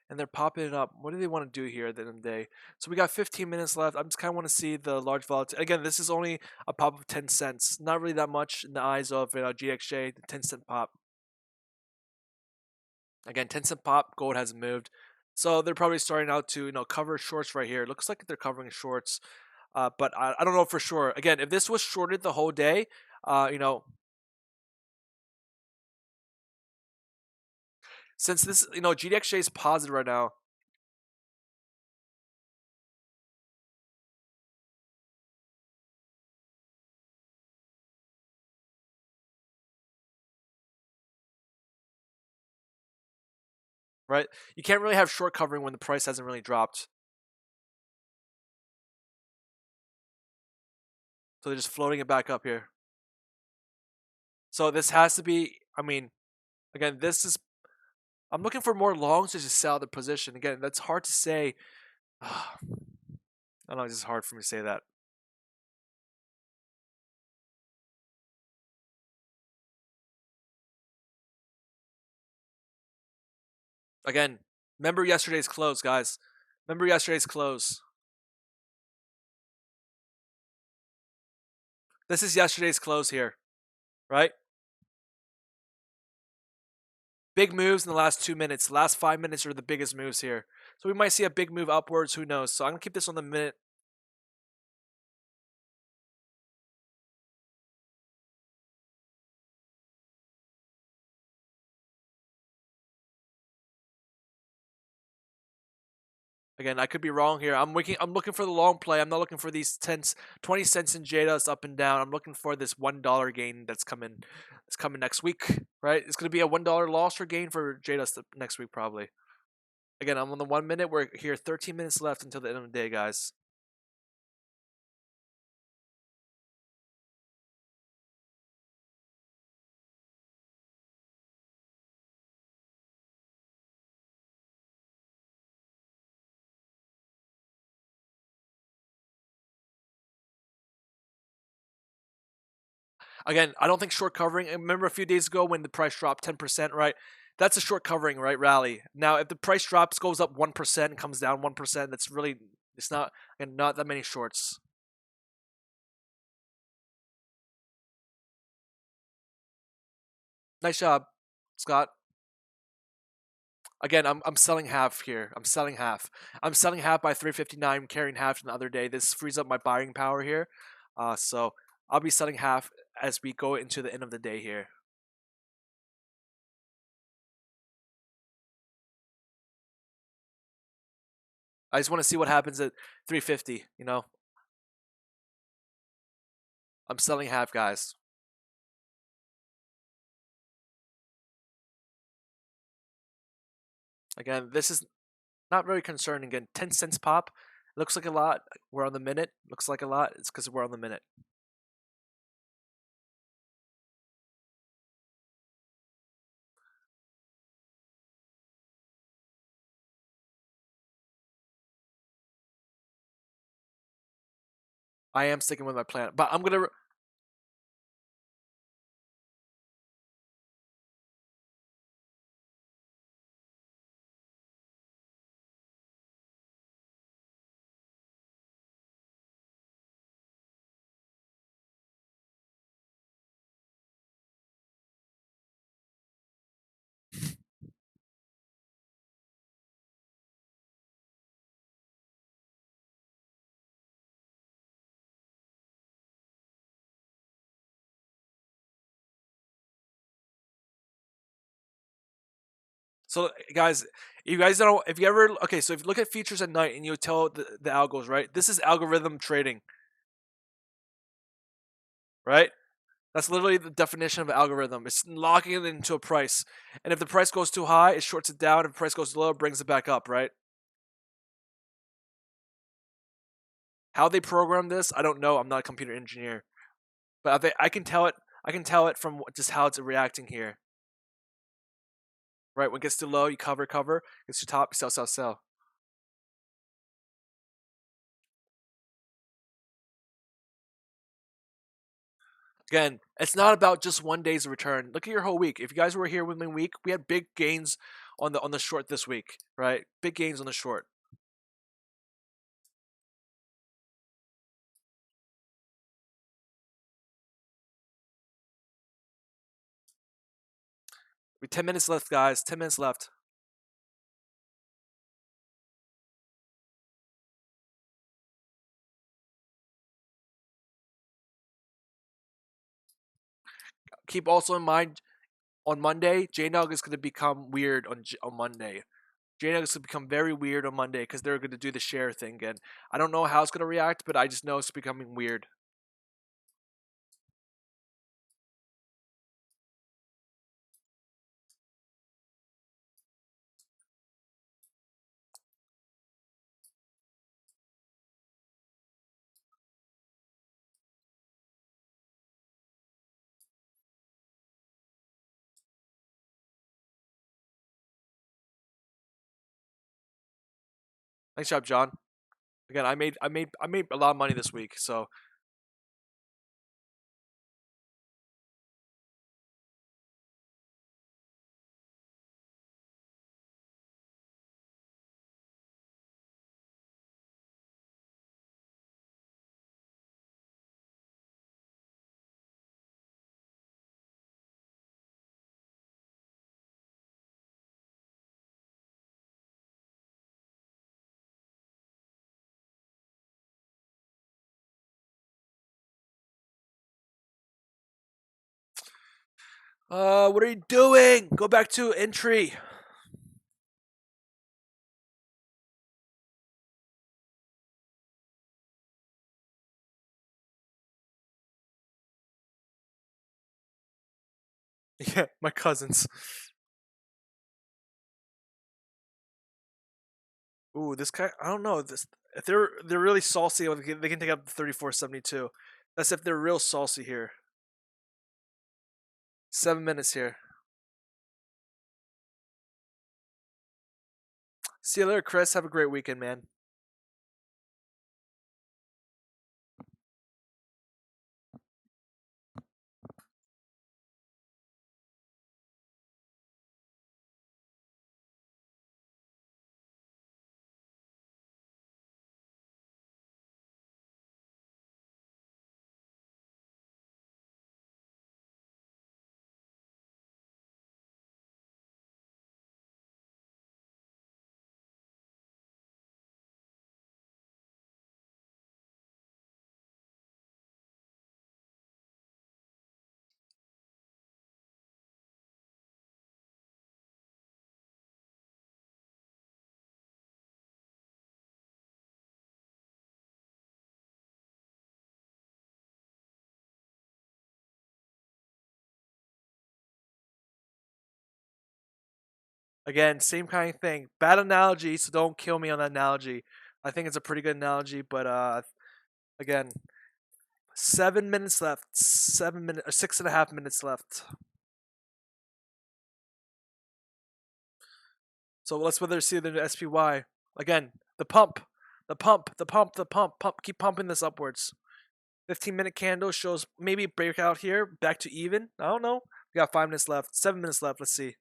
Speaker 2: And they're popping it up. What do they want to do here at the end of the day? So we got 15 minutes left. I just kind of want to see the large volatility. Again, this is only a pop of 10 cents. Not really that much in the eyes of GXJ, the 10-cent pop. Again, 10-cent pop, gold hasn't moved. So they're probably starting out to cover shorts right here. It looks like they're covering shorts. But I don't know for sure. Again, if this was shorted the whole day, since this, GDXJ is positive right now. Right? You can't really have short covering when the price hasn't really dropped. So they're just floating it back up here. So this has to be, again, this is, I'm looking for more longs to just sell the position. Again, that's hard to say. I don't know, it's just hard for me to say that. Again, remember yesterday's close, guys. Remember yesterday's close. This is yesterday's close here, right? Big moves in the last 2 minutes. The last 5 minutes are the biggest moves here. So we might see a big move upwards. Who knows? So I'm going to keep this on the minute. Again, I could be wrong here. I'm looking for the long play. I'm not looking for these 20 cents in JDOS up and down. I'm looking for this $1 gain that's coming next week, right? It's going to be a $1 loss or gain for JDOS next week probably. Again, I'm on the 1 minute. We're here 13 minutes left until the end of the day, guys. Again, I don't think short covering. Remember a few days ago when the price dropped 10%, right? That's a short covering, right? Rally. Now, if the price goes up 1% and comes down 1%, that's really, it's not, and not that many shorts. Nice job, Scott. Again, I'm selling half here. I'm selling half. I'm selling half by 359, carrying half to the other day. This frees up my buying power here. So I'll be selling half as we go into the end of the day here. I just want to see what happens at 350. I'm selling half, guys. Again, this is not very concerning. Again, 10 cents pop. Looks like a lot. We're on the minute. Looks like a lot. It's because we're on the minute. I am sticking with my plan, but I'm gonna. So, guys, if you guys don't, if you ever, okay, so if you look at features at night and you tell the algos, right? This is algorithm trading, right? That's literally the definition of an algorithm. It's locking it into a price, and if the price goes too high, it shorts it down. If the price goes low, it brings it back up, right? How they program this, I don't know. I'm not a computer engineer, but I can tell it. I can tell it from just how it's reacting here. Right when it gets too low, you cover, cover. Gets too top, you sell, sell, sell. Again, it's not about just one day's return. Look at your whole week. If you guys were here with me week, we had big gains on the short this week, right? Big gains on the short. We 10 minutes left, guys. 10 minutes left. Keep also in mind on Monday, JNUG is going to become weird on Monday. JNUG is going to become very weird on Monday because they're going to do the share thing again. I don't know how it's going to react, but I just know it's becoming weird. Nice job, John. Again, I made a lot of money this week, so what are you doing? Go back to entry. Yeah, my cousins. Ooh, this guy. I don't know. This if they're really saucy, they can take up 34.72. That's if they're real saucy here. 7 minutes here. See you later, Chris. Have a great weekend, man. Again, same kind of thing. Bad analogy, so don't kill me on that analogy. I think it's a pretty good analogy, but again, 7 minutes left. 7 minutes or 6.5 minutes left. So let's whether see the SPY again. The pump, the pump, the pump, the pump, pump. Keep pumping this upwards. 15-minute candle shows maybe breakout here, back to even. I don't know. We got 5 minutes left. 7 minutes left. Let's see.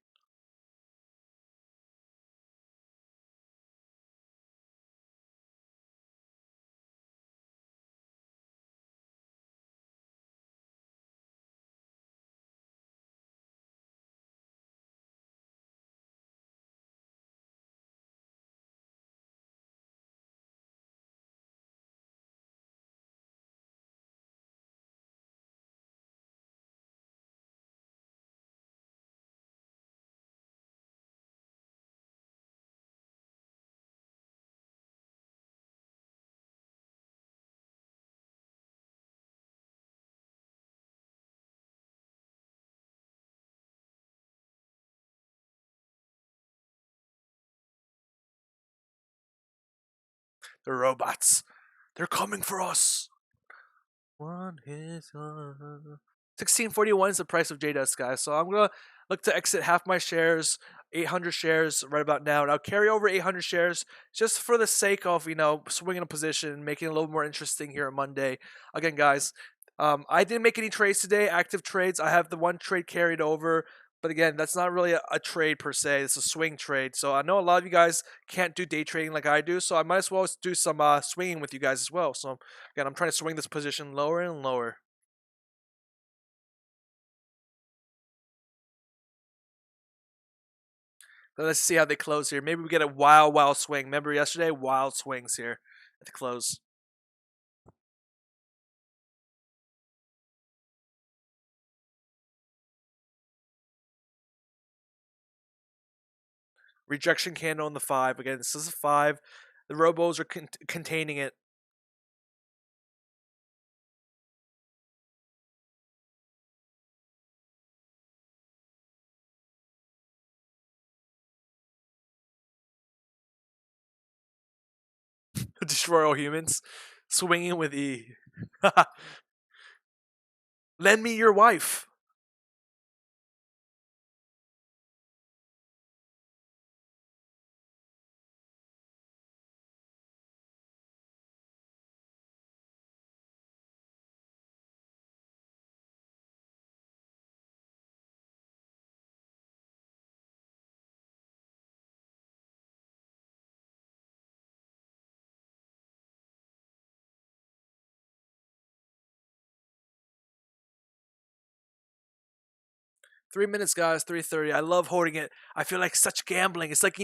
Speaker 2: The robots. They're coming for us. One is 1641 is the price of JDust, guys. So I'm gonna look to exit half my shares, 800 shares right about now, and I'll carry over 800 shares just for the sake of swinging a position, making it a little more interesting here on Monday. Again, guys, I didn't make any trades today, active trades. I have the one trade carried over. But again, that's not really a trade per se. It's a swing trade. So I know a lot of you guys can't do day trading like I do. So I might as well do some swinging with you guys as well. So again, I'm trying to swing this position lower and lower. So let's see how they close here. Maybe we get a wild swing. Remember yesterday? Wild swings here at the close. Rejection candle on the 5. Again, this is a 5. The robos are containing it. Destroy all humans. Swinging with E. Lend me your wife. $3 minutes, guys. 3:30. I love holding it. I feel like such gambling. It's like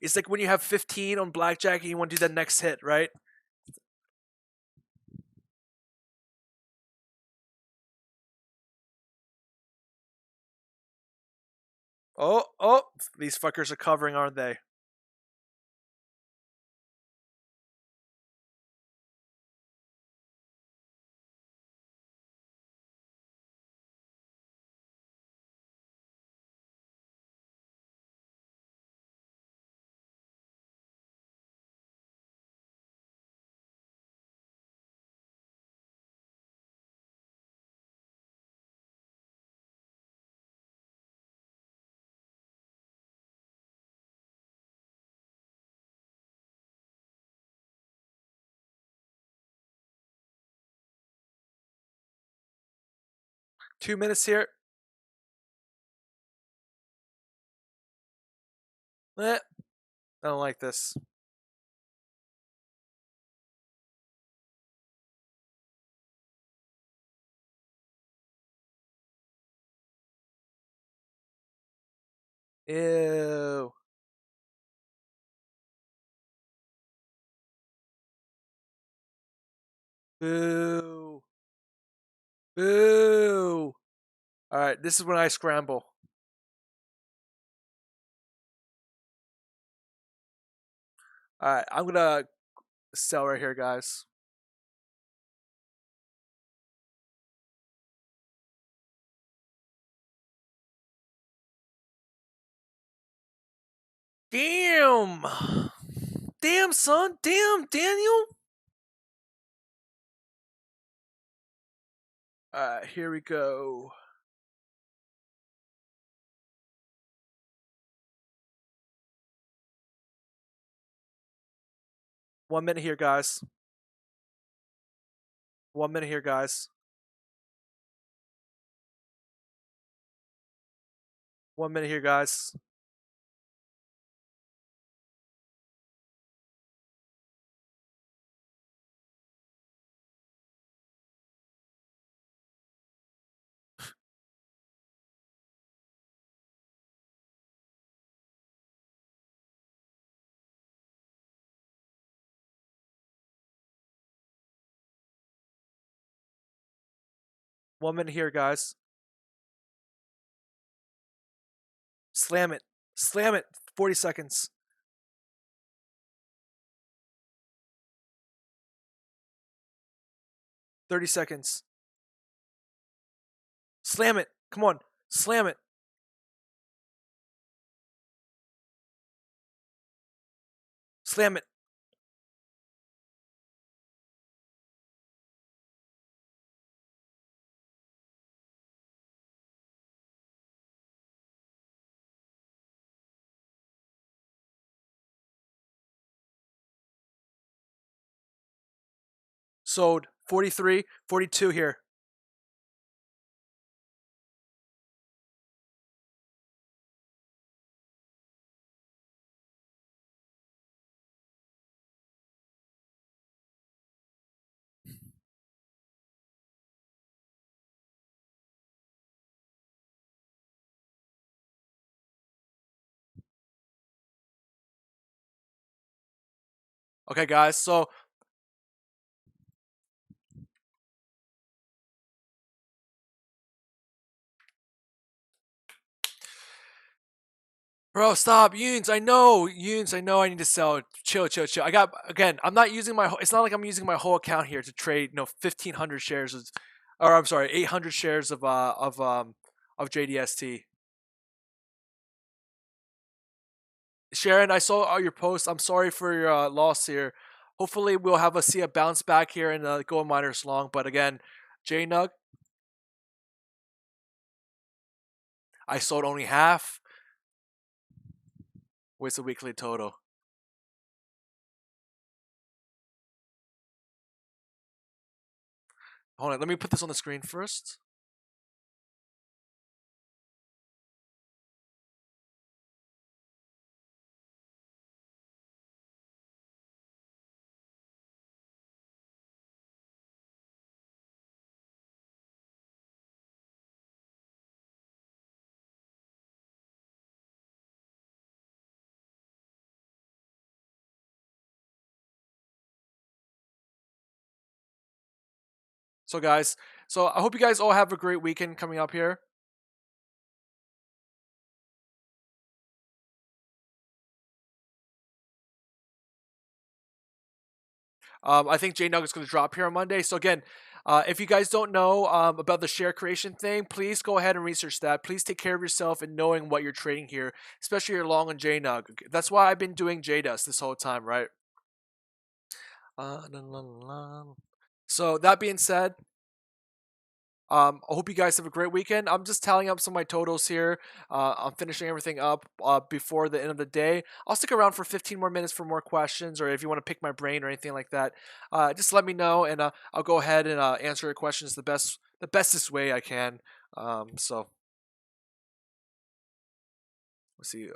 Speaker 2: it's like when you have 15 on blackjack and you want to do that next hit, right? Oh, these fuckers are covering, aren't they? $2 minutes here. I don't like this. Ew. Boo. Boo. All right, this is when I scramble. All right, I'm gonna sell right here, guys. Damn. Damn, son. Damn, Daniel. Alright, here we go. One minute here, guys. 1 minute here, guys. 1 minute here, guys. One minute here, guys. Slam it. Slam it. 40 seconds. 30 seconds. Slam it. Come on. Slam it. Slam it. Sold. 43, 42 here. Okay, guys. So, bro, stop, Yunes. I know, Yunes. I know. I need to sell. Chill, chill, chill. I got again. I'm not using my. It's not like I'm using my whole account here to trade. 1,500 shares, or I'm sorry, 800 shares of JDST. Sharon, I saw all your posts. I'm sorry for your loss here. Hopefully, we'll see a bounce back here in gold miners long. But again, JNug, I sold only half. What's the weekly total? Hold on, let me put this on the screen first. So guys, I hope you guys all have a great weekend coming up here. I think JNug is going to drop here on Monday. So again, if you guys don't know about the share creation thing, please go ahead and research that. Please take care of yourself and knowing what you're trading here, especially you're long on JNug. That's why I've been doing JDUS this whole time, right? So that being said, I hope you guys have a great weekend. I'm just tallying up some of my totals here. I'm finishing everything up before the end of the day. I'll stick around for 15 more minutes for more questions, or if you want to pick my brain or anything like that, just let me know, and I'll go ahead and answer your questions the bestest way I can. So let's see.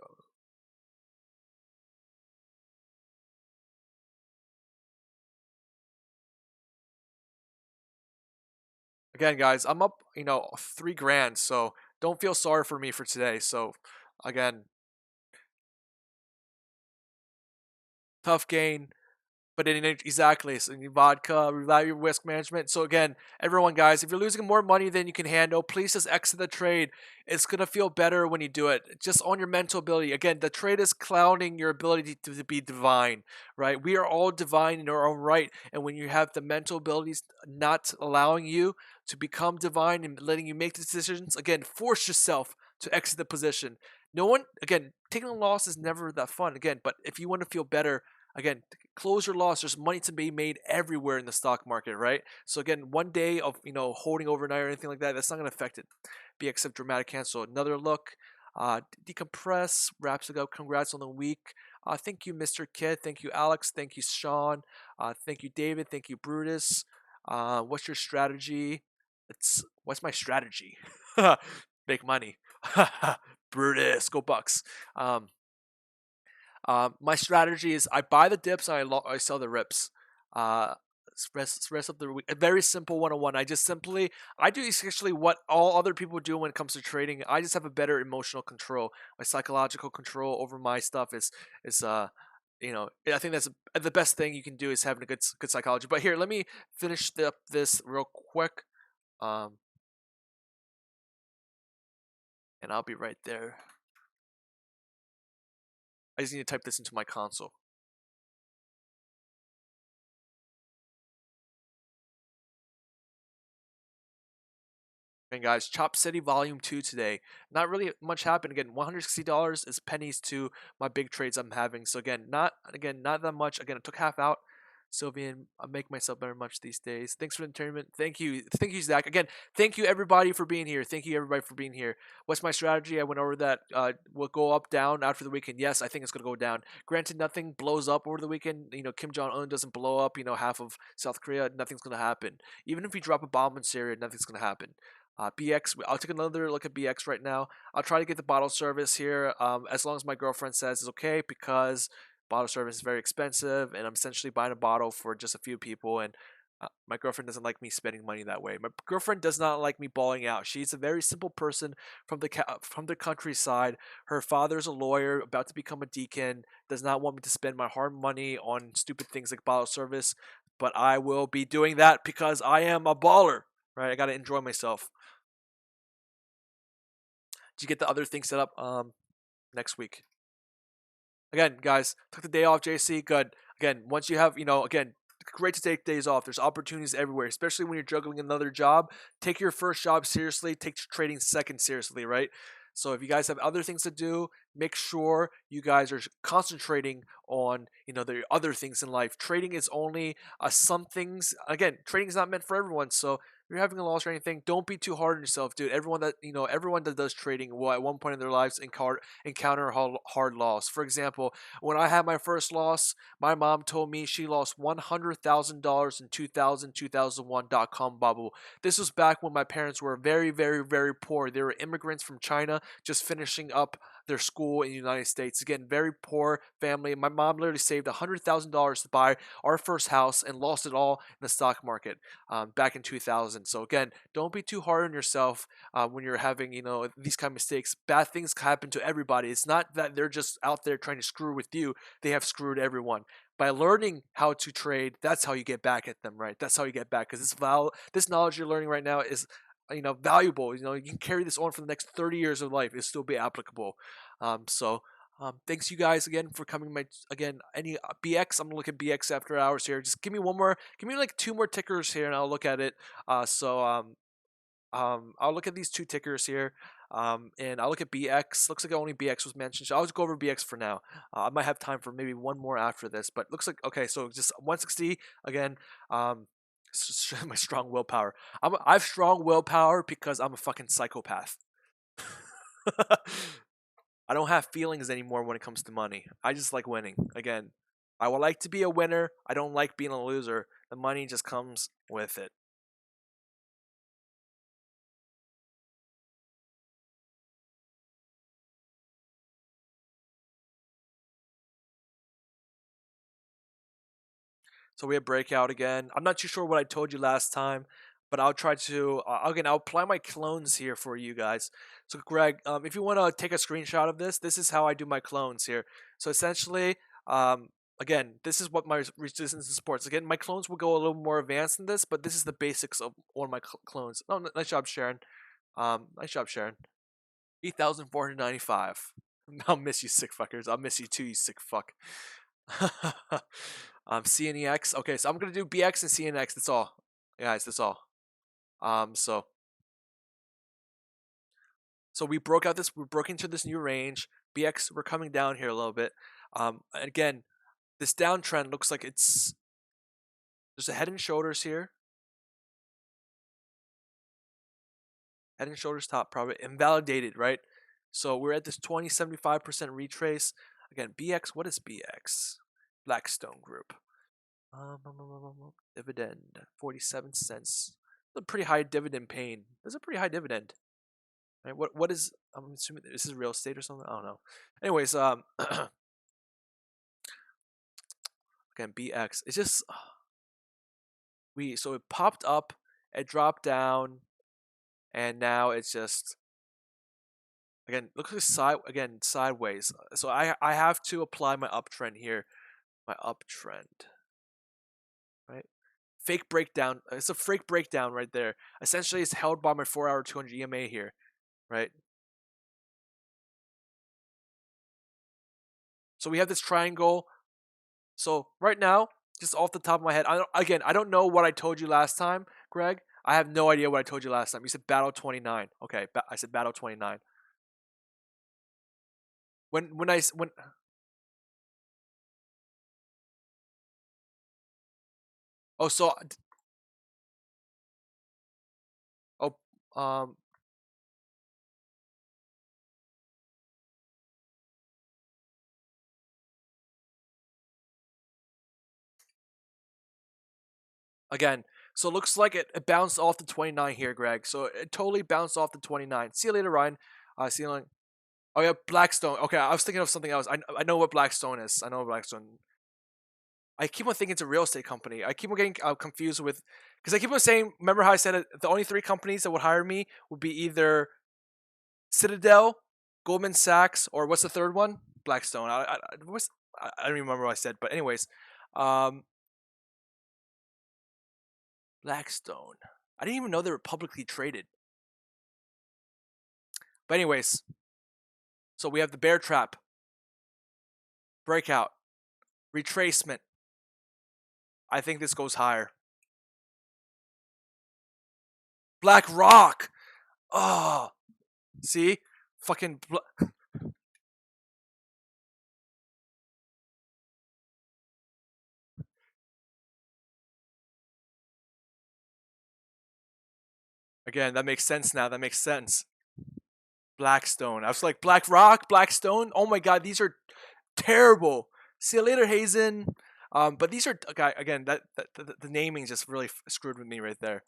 Speaker 2: Again, guys, I'm up, $3 grand, so don't feel sorry for me for today. So again, tough gain. But exactly, so you need vodka, rely your risk management. So again, everyone, guys, if you're losing more money than you can handle, please just exit the trade. It's gonna feel better when you do it. Just on your mental ability. Again, the trade is clouding your ability to be divine, right? We are all divine in our own right, and when you have the mental abilities not allowing you to become divine and letting you make decisions, again, force yourself to exit the position. No one, again, taking a loss is never that fun. Again, but if you want to feel better, again, close your loss. There's money to be made everywhere in the stock market, right? So again, one day of holding overnight or anything like that, that's not going to affect it. BXF dramatic cancel. Another look. Decompress wraps it up. Congrats on the week. Thank you, Mr. Kid. Thank you, Alex. Thank you, Sean. Thank you, David. Thank you, Brutus. What's your strategy? What's my strategy? Make money. Brutus, go Bucks. My strategy is I buy the dips and I sell the rips. Rest of the week, a very simple 101. I do essentially what all other people do when it comes to trading. I just have a better emotional control. My psychological control over my stuff is I think that's the best thing you can do is having a good psychology. But here, let me finish this real quick, and I'll be right there. I just need to type this into my console. And guys, Chop City Volume 2 today. Not really much happened. Again, $160 is pennies to my big trades I'm having. So again, not that much. Again, it took half out. Sylvian, I make myself very much these days. Thanks for the entertainment. Thank you, Zach. Again, thank you everybody for being here. Thank you everybody for being here. What's my strategy? I went over that. Will go up, down after the weekend. Yes, I think it's gonna go down. Granted, nothing blows up over the weekend. Kim Jong Un doesn't blow up. Half of South Korea. Nothing's gonna happen. Even if we drop a bomb in Syria, nothing's gonna happen. BX, I'll take another look at BX right now. I'll try to get the bottle service here, as long as my girlfriend says it's okay, because bottle service is very expensive, and I'm essentially buying a bottle for just a few people, and my girlfriend doesn't like me spending money that way. My girlfriend does not like me balling out. She's a very simple person from the countryside. Her father's a lawyer, about to become a deacon. Does not want me to spend my hard money on stupid things like bottle service, but I will be doing that because I am a baller. Right, I gotta enjoy myself. Did you get the other thing set up next week? Again, guys, took the day off, JC. Good. Again, once you have, again, great to take days off. There's opportunities everywhere, especially when you're juggling another job. Take your first job seriously. Take trading second seriously, right? So if you guys have other things to do, make sure you guys are concentrating on, the other things in life. Trading is only some things. Again, trading is not meant for everyone. So if you're having a loss or anything, don't be too hard on yourself, dude. Everyone that does trading will at one point in their lives encounter hard loss. For example, when I had my first loss, my mom told me she lost $100,000 in 2000-2001 bubble. This was back when my parents were very, very, very poor. They were immigrants from China, just finishing up their school in the United States. Again, very poor family. My mom literally saved $100,000 to buy our first house and lost it all in the stock market back in 2000. So again, don't be too hard on yourself when you're having these kind of mistakes. Bad things happen to everybody. It's not that they're just out there trying to screw with you. They have screwed everyone. By learning how to trade, that's how you get back at them, right? That's how you get back, because this knowledge you're learning right now is valuable. You can carry this on for the next 30 years of life. It'll still be applicable. Thanks you guys again for coming. Any BX, I'm gonna look at BX after hours here. Just give me like two more tickers here, and I'll look at it. I'll look at these two tickers here. And I'll look at BX. Looks like only BX was mentioned. So I'll just go over BX for now. I might have time for maybe one more after this, but looks like okay. So just 160 again. My strong willpower. I have strong willpower because I'm a fucking psychopath. I don't have feelings anymore when it comes to money. I just like winning. Again, I would like to be a winner. I don't like being a loser. The money just comes with it. So we have breakout again. I'm not too sure what I told you last time, but I'll try to again. I'll apply my clones here for you guys. So Greg, if you want to take a screenshot of this is how I do my clones here. So essentially, again, this is what my resistance supports. Again, my clones will go a little more advanced than this, but this is the basics of one of my clones. Oh, nice job, Sharon. Nice job, Sharon. 8,495. I'll miss you, sick fuckers. I'll miss you too, you sick fuck. CNEX. Okay, so I'm gonna do BX and CNX. That's all, guys. That's all. So So we broke into this new range. BX, we're coming down here a little bit. Again, this downtrend looks like there's a head and shoulders here. Head and shoulders top, probably invalidated, right? So we're at this 20-75% retrace. Again, BX, what is BX? Blackstone Group. Dividend, 47 cents. A pretty high dividend paying. That's a pretty high dividend. Right? What is, I'm assuming this is real estate or something? I don't know. Anyways, again, BX. It's just so it popped up, it dropped down, and now it's just again looks like sideways. So I have to apply my uptrend here. My uptrend. Right? Fake breakdown. It's a fake breakdown right there. Essentially, it's held by my 4-hour 200 EMA here, right? So we have this triangle. So right now, just off the top of my head, I don't know what I told you last time, Greg. I have no idea what I told you last time. You said battle 29. Okay, I said battle 29. When oh so oh again, so it looks like it bounced off the 29 here, Greg. So it totally bounced off the 29. See you later, Ryan. See you later. Oh yeah, Blackstone. Okay, I was thinking of something else. I know what Blackstone is. I know what Blackstone. I keep on thinking it's a real estate company. I keep on getting confused with because I keep on saying. Remember how I said it, the only 3 companies that would hire me would be either Citadel, Goldman Sachs, or what's the third one? Blackstone. I don't remember what I said, but anyways, um, Blackstone. I didn't even know they were publicly traded. But anyways, so we have the bear trap, breakout, retracement. I think this goes higher. BlackRock. Oh, see, fucking. Again, that makes sense now. That makes sense. Blackstone. I was like, BlackRock, Blackstone. Oh my god, these are terrible. See you later, Hazen. But these are again that the naming just really screwed with me right there.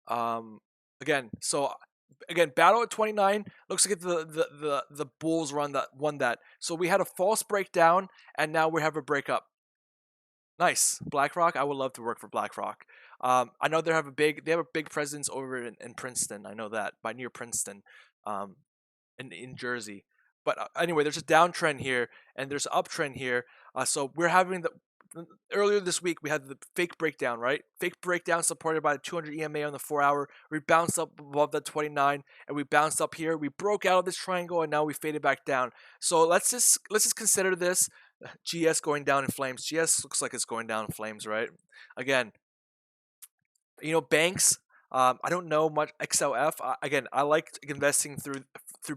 Speaker 2: Um, again, so again, battle at 29 looks like the Bulls won that. So we had a false breakdown, and now we have a breakup. Nice, BlackRock. I would love to work for BlackRock. I know they have a big presence over in Princeton. I know that near Princeton, um, in Jersey. But anyway, there's a downtrend here and there's an uptrend here. So we're having earlier this week we had the fake breakdown, right? Fake breakdown supported by the 200 EMA on the 4-hour. We bounced up above the 29 and we bounced up here. We broke out of this triangle and now we faded back down. So let's just consider this GS going down in flames. GS looks like it's going down in flames, right? Again, banks. I don't know much XLF. Again, I like investing through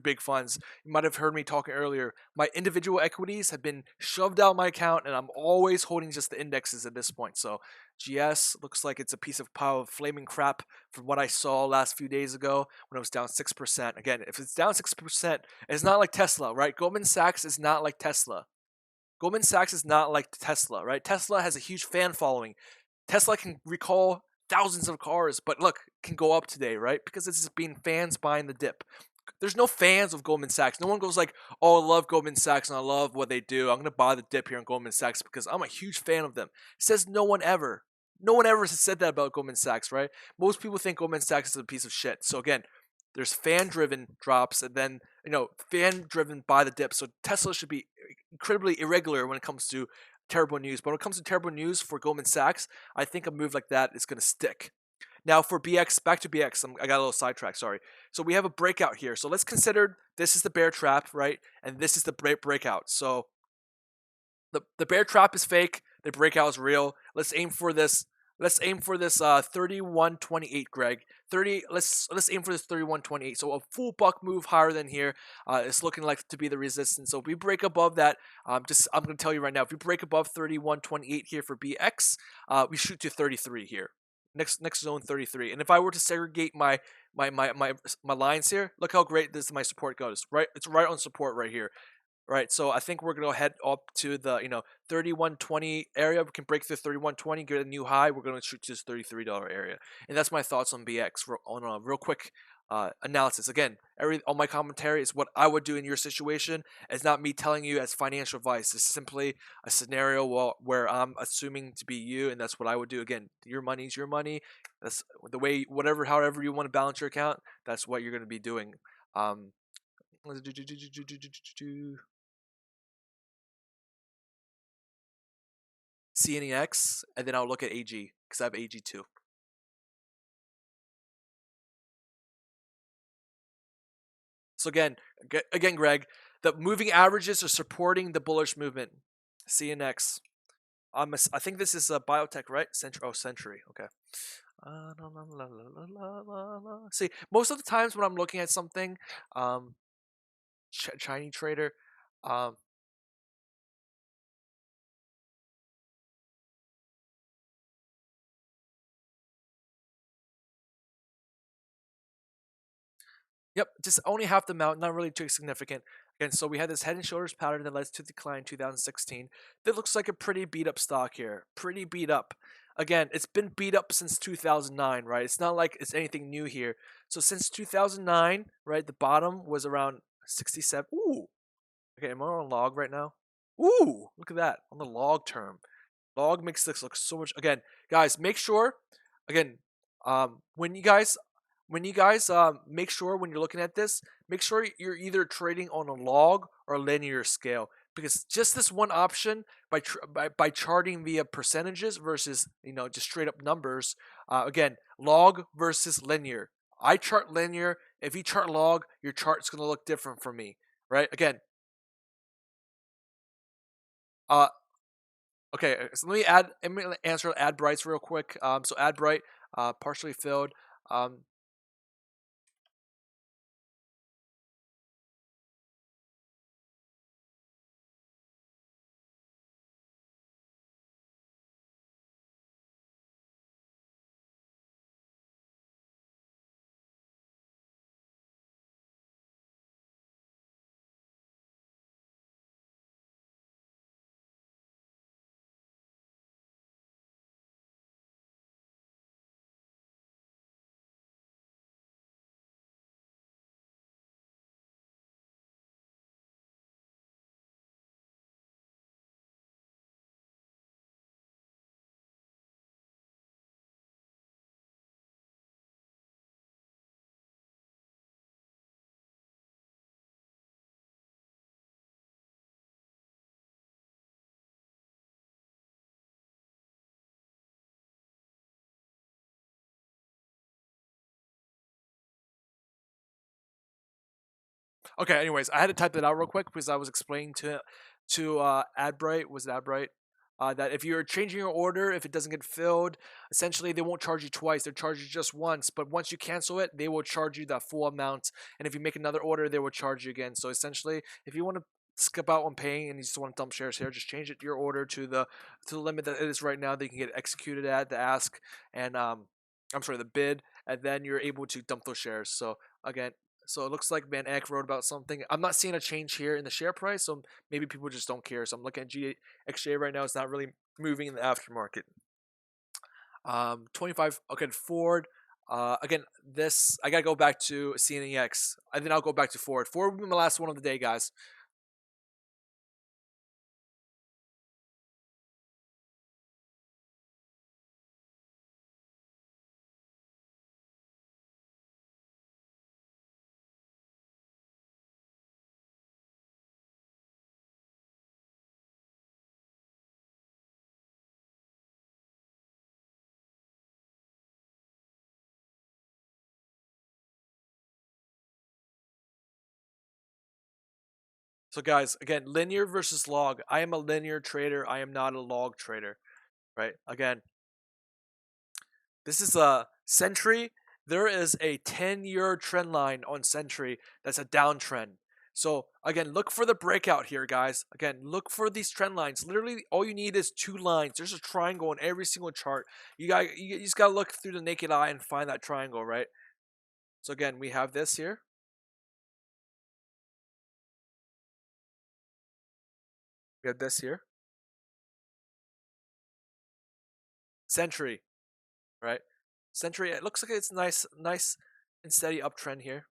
Speaker 2: big funds. You might have heard me talking earlier. My individual equities have been shoved out my account, and I'm always holding just the indexes at this point. So GS looks like it's a piece of pile of flaming crap from what I saw last few days ago when it was down 6%. Again, if it's down 6%, it's not like Tesla, right? Goldman Sachs is not like Tesla. Goldman Sachs is not like Tesla, right? Tesla has a huge fan following. Tesla can recall thousands of cars, but look, can go up today, right? Because it's just being fans buying the dip. There's no fans of Goldman Sachs. No one goes like, "Oh, I love Goldman Sachs and I love what they do. I'm gonna buy the dip here on Goldman Sachs because I'm a huge fan of them." Says no one ever. No one ever has said that about Goldman Sachs, right? Most people think Goldman Sachs is a piece of shit. So again, there's fan-driven drops, and then fan-driven by the dip. So Tesla should be incredibly irregular when it comes to terrible news. But when it comes to terrible news for Goldman Sachs, I think a move like that is going to stick. Now for BX, back to BX, I got a little sidetracked, sorry. So we have a breakout here. So let's consider this is the bear trap, right? And this is the breakout. So the bear trap is fake. The breakout is real. Let's aim for this Let's aim for this 31.28, Greg. 30. Let's aim for this 31.28. So a full buck move higher than here. It's looking like to be the resistance. So if we break above that, I'm going to tell you right now, if we break above 31.28 here for BX, we shoot to 33 here. Next zone 33. And if I were to segregate my lines here, look how great this my support goes. Right, it's right on support right here. Right, so I think we're gonna head up to the 31.20 area. We can break through 31.20, get a new high. We're gonna shoot to this $33 area, and that's my thoughts on BX. On a real quick analysis. Again, all my commentary is what I would do in your situation. It's not me telling you as financial advice. It's simply a scenario where I'm assuming to be you, and that's what I would do. Again, your money's your money. That's the way, however you want to balance your account. That's what you're gonna be doing. Um, CNEX, and then I'll look at AG because I have AG too. So again, Greg, the moving averages are supporting the bullish movement. CNX. I think this is a biotech, right? Century. Okay. See, most of the times when I'm looking at something, Chinese trader, um, yep, just only half the amount, not really too significant. Again, so we had this head and shoulders pattern that led to decline in 2016. That looks like a pretty beat up stock here. Pretty beat up. Again, it's been beat up since 2009, right? It's not like it's anything new here. So since 2009, right, the bottom was around 67. Ooh. Okay, am I on log right now? Ooh, look at that on the log term. Log makes this look so much. Again, guys, make sure. Again, when you guys make sure when you're looking at this, make sure you're either trading on a log or linear scale, because just this one option by charting via percentages versus just straight up numbers. Again, log versus linear. I chart linear. If you chart log, your chart's gonna look different for me, right? Again, uh, okay, so let me answer ad brights real quick. So ad bright, partially filled. Um, Okay. Anyways, I had to type that out real quick because I was explaining to Adbright, was it Adbright, that if you're changing your order, if it doesn't get filled, essentially they won't charge you twice. They'll charge you just once. But once you cancel it, they will charge you that full amount. And if you make another order, they will charge you again. So essentially, if you want to skip out on paying and you just want to dump shares here, just change it your order to the limit that it is right now. They can get executed at the ask and I'm sorry, the bid, and then you're able to dump those shares. So again, so it looks like Van Eck wrote about something. I'm not seeing a change here in the share price, so maybe people just don't care. So I'm looking at GXJ right now. It's not really moving in the aftermarket. 25. Okay, Ford. Again, this I gotta go back to CNEX. And then I'll go back to Ford. Ford will be my last one of the day, guys. So guys, again, linear versus log. I am a linear trader. I am not a log trader. Right? Again, This is a Sentry. There is a 10-year trend line on Sentry that's a downtrend. So again, look for the breakout here, guys. Again, look for these trend lines. Literally, all you need is 2 lines. There's a triangle in every single chart. You just gotta look through the naked eye and find that triangle, right? So again, we have this here. We have this here. Sentry, right? Sentry. It looks like it's nice and steady uptrend here.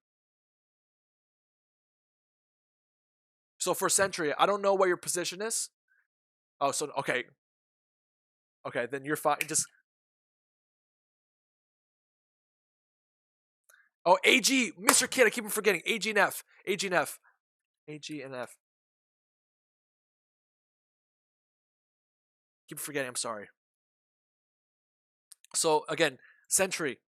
Speaker 2: So for Sentry, I don't know what your position is. Oh, so okay, then you're fine. Just AG, Mr. Kid. I keep on forgetting AG and F, AG and F, AG and F. Keep forgetting. I'm sorry. So again, Sentry.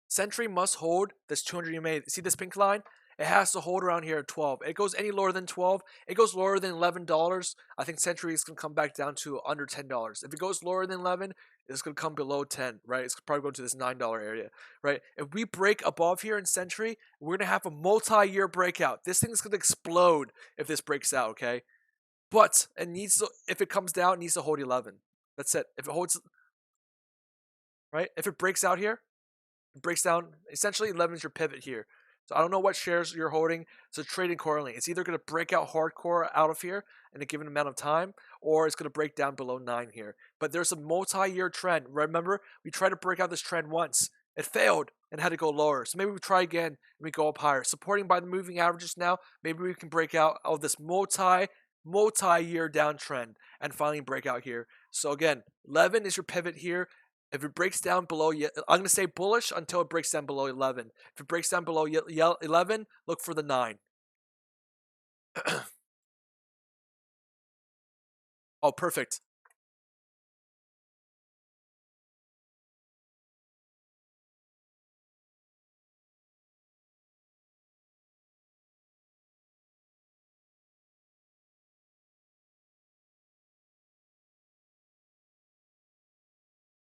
Speaker 2: Sentry must hold this 200 EMA. See this pink line? It has to hold around here at 12. It goes any lower than 12. It goes lower than $11. I think Sentry is going to come back down to under $10. If it goes lower than 11, it's going to come below 10, right? It's probably going to this $9 area, right? If we break above here in Sentry, we're going to have a multi-year breakout. This thing's going to explode if this breaks out, okay? But it needs to, if it comes down, it needs to hold 11. That's it. If it holds, right? If it breaks out here, it breaks down. Essentially, 11 is your pivot here. So I don't know what shares you're holding. So trading accordingly. It's either going to break out hardcore out of here in a given amount of time, or it's going to break down below 9 here. But there's a multi-year trend. Remember, we tried to break out this trend once. It failed and had to go lower. So maybe we try again and we go up higher. Supporting by the moving averages now, maybe we can break out of this multi-year downtrend and finally break out here. So again, 11 is your pivot here. If it breaks down below, I'm going to say bullish until it breaks down below 11. If it breaks down below 11, look for the 9. Oh, perfect.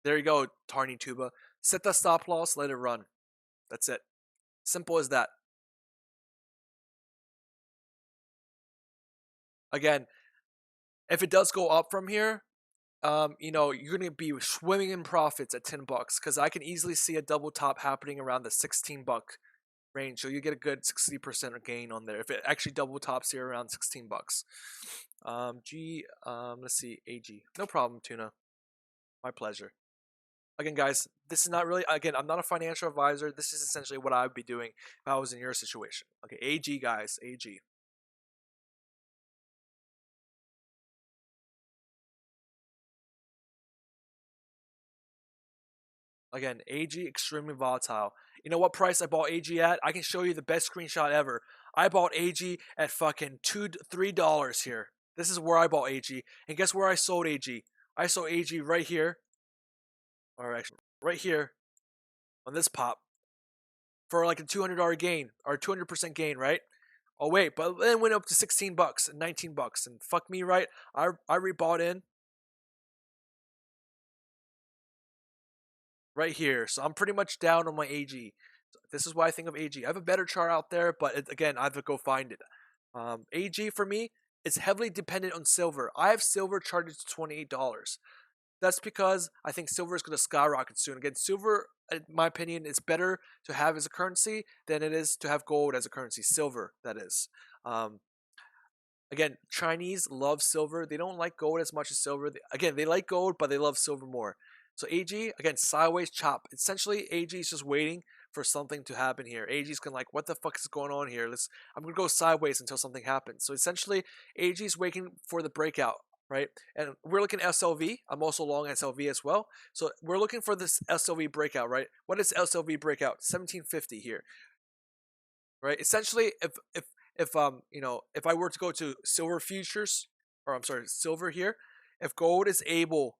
Speaker 2: There you go, Tarny Tuba. Set the stop loss, let it run. That's it. Simple as that. Again, if it does go up from here, you're gonna be swimming in profits at $10 because I can easily see a double top happening around the $16 range, so you get a good 60% gain on there if it actually double tops here around $16. Let's see, AG. No problem, Tuna. My pleasure. Again, guys, this is not really. Again, I'm not a financial advisor. This is essentially what I would be doing if I was in your situation. Okay, AG, guys, AG. Again, AG extremely volatile. You know what price I bought AG at? I can show you the best screenshot ever. I bought AG at fucking $3 here. This is where I bought AG, and guess where I sold AG? I sold AG right here, or actually right here on this pop for like a $200 gain or 200% gain, right? Oh wait, but then went up to $16 and $19, and fuck me, right? I rebought in right here, so I'm pretty much down on my AG. This is why I think of AG. I have a better chart out there, but again, I have to go find it. AG for me is heavily dependent on silver. I have silver charted to $28. That's because I think silver is going to skyrocket soon. Again, silver, in my opinion, is better to have as a currency than it is to have gold as a currency. Silver, that is. Again, Chinese love silver. They don't like gold as much as silver. Again, they like gold, but they love silver more. So AG, again, sideways chop. Essentially, AG is just waiting for something to happen here. AG is going to like, what the fuck is going on here? I'm going to go sideways until something happens. So essentially, AG is waiting for the breakout, right? And we're looking at SLV. I'm also long SLV as well. So we're looking for this SLV breakout, right? What is SLV breakout? 1750 here, right? Essentially, if I were to go to silver futures, or I'm sorry, silver here, if gold is able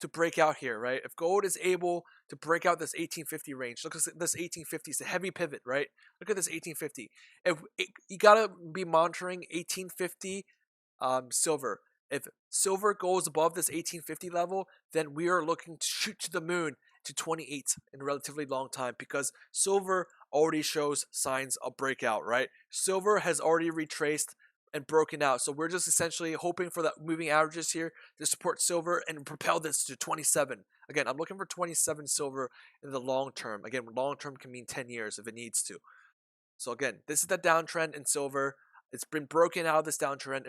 Speaker 2: to break out here, right? If gold is able to break out this 1850 range, look at this 1850 is a heavy pivot, right? Look at this 1850. You gotta be monitoring 1850 silver. If silver goes above this 1850 level, then we are looking to shoot to the moon to 28 in a relatively long time because silver already shows signs of breakout, right? Silver has already retraced and broken out. So we're just essentially hoping for that moving averages here to support silver and propel this to 27. Again, I'm looking for 27 silver in the long term. Again, long term can mean 10 years if it needs to. So again, this is the downtrend in silver. It's been broken out of this downtrend.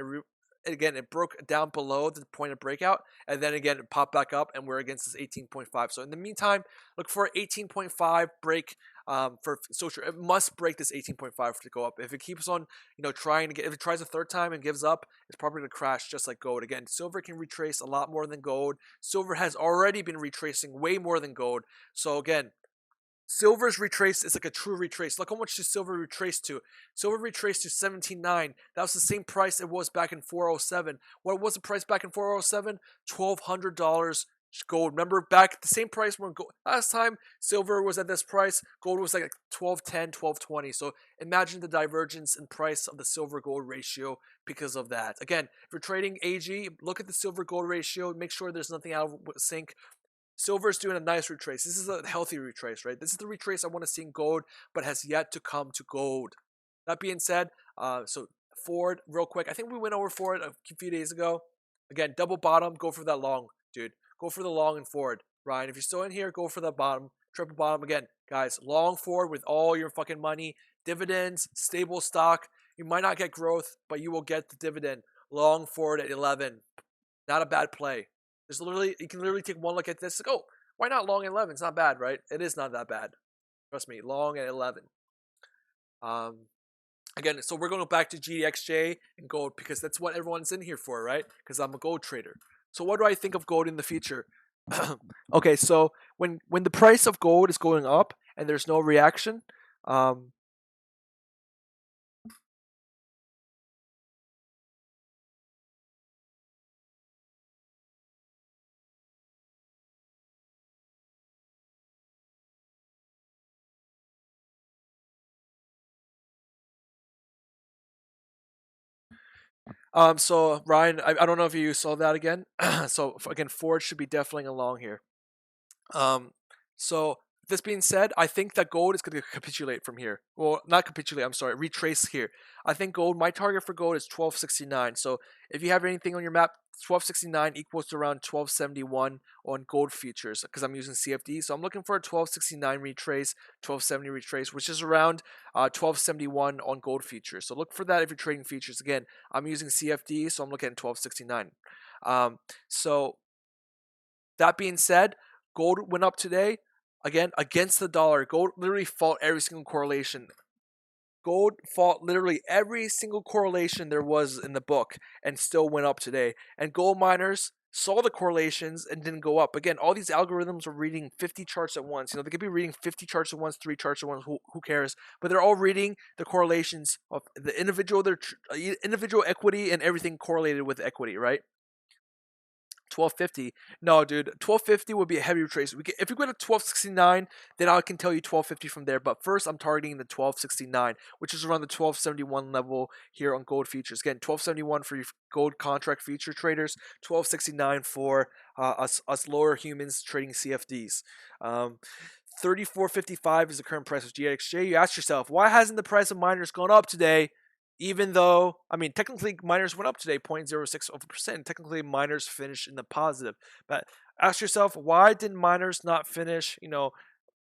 Speaker 2: Again, it broke down below the point of breakout, and then again, it popped back up, and we're against this 18.5. So in the meantime, look for 18.5 break for social. It must break this 18.5 to go up. If it keeps on, trying to get, if it tries a third time and gives up, it's probably going to crash just like gold. Again, silver can retrace a lot more than gold. Silver has already been retracing way more than gold. So again, silver's retrace is like a true retrace. Look how much did silver retrace to. Silver retraced to 17.9. That was the same price it was back in 407. What was the price back in 407? $1,200 gold. Remember back the same price when gold, last time silver was at this price, gold was like 1210, 1220. So imagine the divergence in price of the silver gold ratio because of that. Again, if you're trading AG, look at the silver gold ratio, make sure there's nothing out of sync. Silver's doing a nice retrace. This is a healthy retrace, right? This is the retrace I want to see in gold, but has yet to come to gold. That being said, so Ford, real quick. I think we went over Ford a few days ago. Again, double bottom, go for that long, dude. Go for the long in Ford. Ryan, if you're still in here, go for the bottom, triple bottom. Again, guys, long Ford with all your fucking money, dividends, stable stock. You might not get growth, but you will get the dividend. Long Ford at 11. Not a bad play. You can literally take one look at this. Like, oh, why not long at 11? It's not bad, right? It is not that bad. Trust me, long at 11. Again, so we're going back to GDXJ and gold because that's what everyone's in here for, right? Because I'm a gold trader. So what do I think of gold in the future? Okay, so when the price of gold is going up and there's no reaction, so Ryan, I don't know if you saw that again. So again, Ford should be definitely along here. So this being said, I think that gold is going to capitulate from here. Well, not capitulate. I'm sorry, retrace here. I think gold. My target for gold is 1269. So if you have anything on your map, 1269 equals to around 1271 on gold futures because I'm using CFD. So I'm looking for a 1269 retrace, 1270 retrace, which is around 1271 on gold futures. So look for that if you're trading futures. Again, I'm using CFD, so I'm looking at 1269. So that being said, gold went up today. Again, against the dollar. Gold literally fought every single correlation. Gold fought literally every single correlation there was in the book and still went up today. And gold miners saw the correlations and didn't go up. Again, all these algorithms are reading 50 charts at once. They could be reading 50 charts at once, 3 charts at once, who cares? But they're all reading the correlations of the individual equity and everything correlated with equity, right? 1250. No, dude, 1250 would be a heavy retrace. If we go to 1269, then I can tell you 1250 from there. But first, I'm targeting the 1269, which is around the 1271 level here on gold futures. Again, 1271 for your gold contract future traders, 1269 for us lower humans trading CFDs. 3455 is the current price of GXJ. You ask yourself, why hasn't the price of miners gone up today? Even though, I mean, technically miners went up today 0.06%. Technically miners finished in the positive. But ask yourself, why did miners not finish,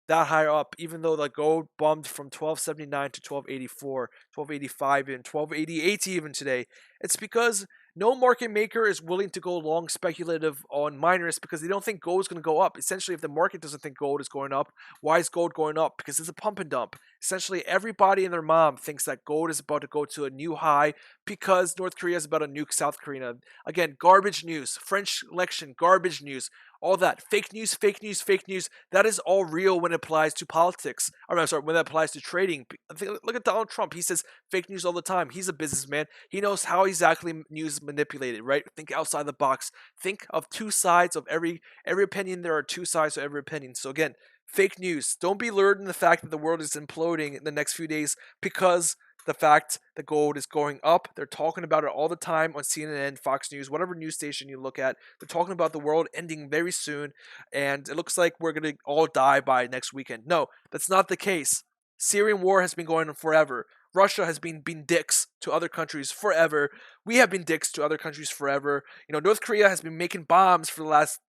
Speaker 2: that higher up, even though the gold bumped from 1279 to 1284, 1285, and 1288 even today? It's because no market maker is willing to go long speculative on miners because they don't think gold is going to go up. Essentially, if the market doesn't think gold is going up, why is gold going up? Because it's a pump and dump. Essentially, everybody and their mom thinks that gold is about to go to a new high because North Korea is about to nuke South Korea. Again, garbage news. French election, garbage news. All that fake news, fake news, fake news. That is all real when it applies to politics. I'm sorry, when it applies to trading. Look at Donald Trump. He says fake news all the time. He's a businessman. He knows how exactly news is manipulated. Right? Think outside the box. Think of two sides of every opinion. There are two sides to every opinion. So again, fake news. Don't be lured in the fact that the world is imploding in the next few days because the fact that gold is going up. They're talking about it all the time on CNN, Fox News, whatever news station you look at. They're talking about the world ending very soon, and it looks like we're going to all die by next weekend. No, that's not the case. Syrian war has been going on forever. Russia has been dicks to other countries forever. We have been dicks to other countries forever. North Korea has been making bombs for the last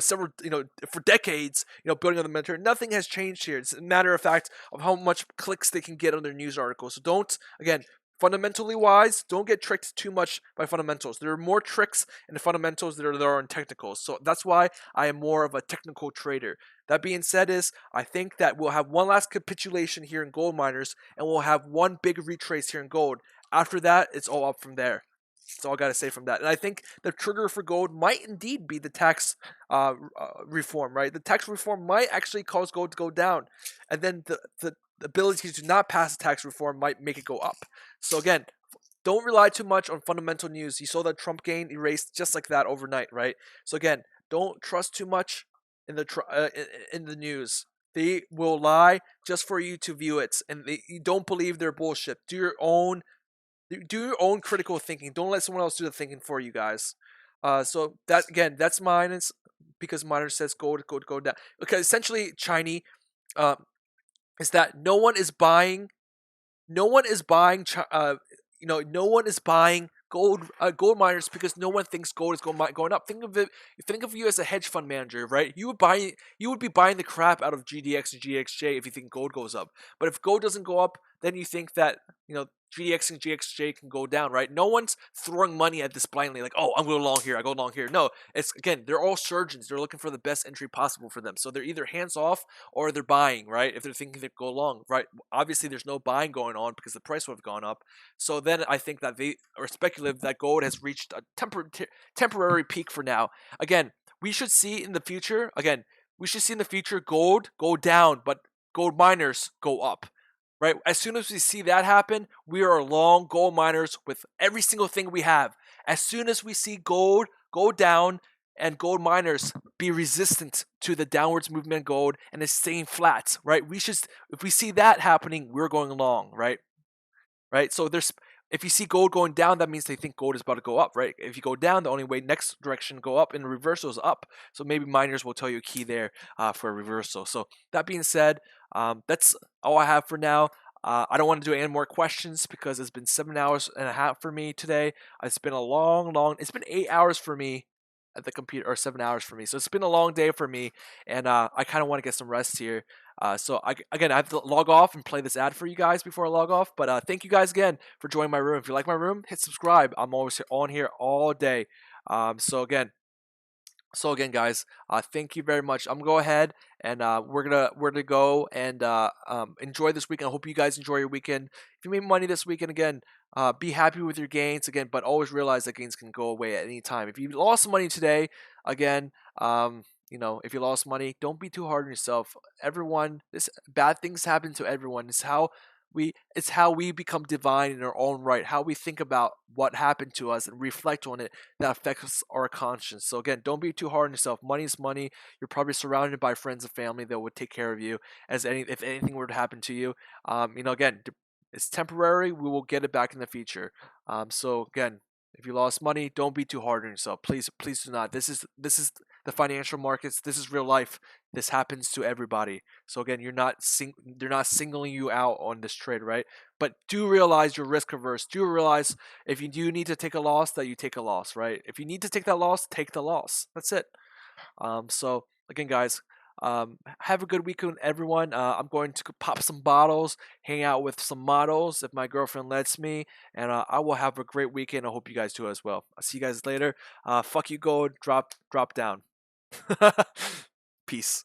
Speaker 2: several, for decades, building on the military. Nothing has changed here. It's a matter of fact of how much clicks they can get on their news articles. So don't, again, fundamentally wise, don't get tricked too much by fundamentals. There are more tricks in the fundamentals than there are in technicals. So that's why I am more of a technical trader. That being said, I think that we'll have one last capitulation here in gold miners, and we'll have one big retrace here in gold. After that, it's all up from there. That's all I got to say from that. And I think the trigger for gold might indeed be the tax reform, right? The tax reform might actually cause gold to go down. And then the ability to not pass the tax reform might make it go up. So again, don't rely too much on fundamental news. You saw that Trump gain erased just like that overnight, right? So again, don't trust too much in the news. They will lie just for you to view it, and you don't believe their bullshit. Do your own critical thinking. Don't let someone else do the thinking for you guys. So that again, that's mine. It's because miner says go down. Okay, essentially, Chinese, is that no one is buying. No one is buying. No one is buying gold miners because no one thinks gold is going up. Think of it. Think of you as a hedge fund manager, right? You would be buying the crap out of GDX and GXJ if you think gold goes up. But if gold doesn't go up, then you think that GDX and GXJ can go down, right? No one's throwing money at this blindly, like, oh, I'm going along here, I go along here. No, it's again, they're all surgeons. They're looking for the best entry possible for them. So they're either hands off or they're buying, right? If they're thinking they go along, right? Obviously, there's no buying going on because the price would have gone up. So then I think that they are speculative that gold has reached a temporary peak for now. Again, we should see in the future. Gold go down, but gold miners go up. Right? As soon as we see that happen, we are long gold miners with every single thing we have. As soon as we see gold go down and gold miners be resistant to the downwards movement of gold and it's staying flat, right? If we see that happening, we're going long, right? Right? So if you see gold going down, that means they think gold is about to go up, right? If you go down, the only way next direction to go up in reversal is up. So maybe miners will tell you a key there for a reversal. So that being said, that's all I have for now. I don't want to do any more questions because it's been 7 hours and a half for me today. It's been it's been 8 hours for me at the computer, or 7 hours for me. So it's been a long day for me, and I kind of want to get some rest here. So I have to log off and play this ad for you guys before I log off. But thank you guys again for joining my room. If you like my room, hit subscribe. I'm always on here all day. So again, guys, thank you very much. I'm gonna go ahead and we're gonna go and enjoy this weekend. I hope you guys enjoy your weekend. If you made money this weekend, again, be happy with your gains again, but always realize that gains can go away at any time. If you lost money today, again, if you lost money, don't be too hard on yourself. Bad things happen to everyone. It's how we become divine in our own right. How we think about what happened to us and reflect on it that affects our conscience. So again, don't be too hard on yourself. Money is money. You're probably surrounded by friends and family that would take care of you if anything were to happen to you. Again, it's temporary. We will get it back in the future. So again, if you lost money, don't be too hard on yourself. Please do not. This is the financial markets. This is real life. This happens to everybody. So again, they're not singling you out on this trade, right? But do realize you're risk averse. Do realize if you do need to take a loss, that you take a loss, right? If you need to take that loss, take the loss. That's it. So again, guys, have a good weekend, everyone. I'm going to pop some bottles, hang out with some models if my girlfriend lets me, and I will have a great weekend. I hope you guys do as well. I'll see you guys later. Fuck you, gold. Drop down. Peace.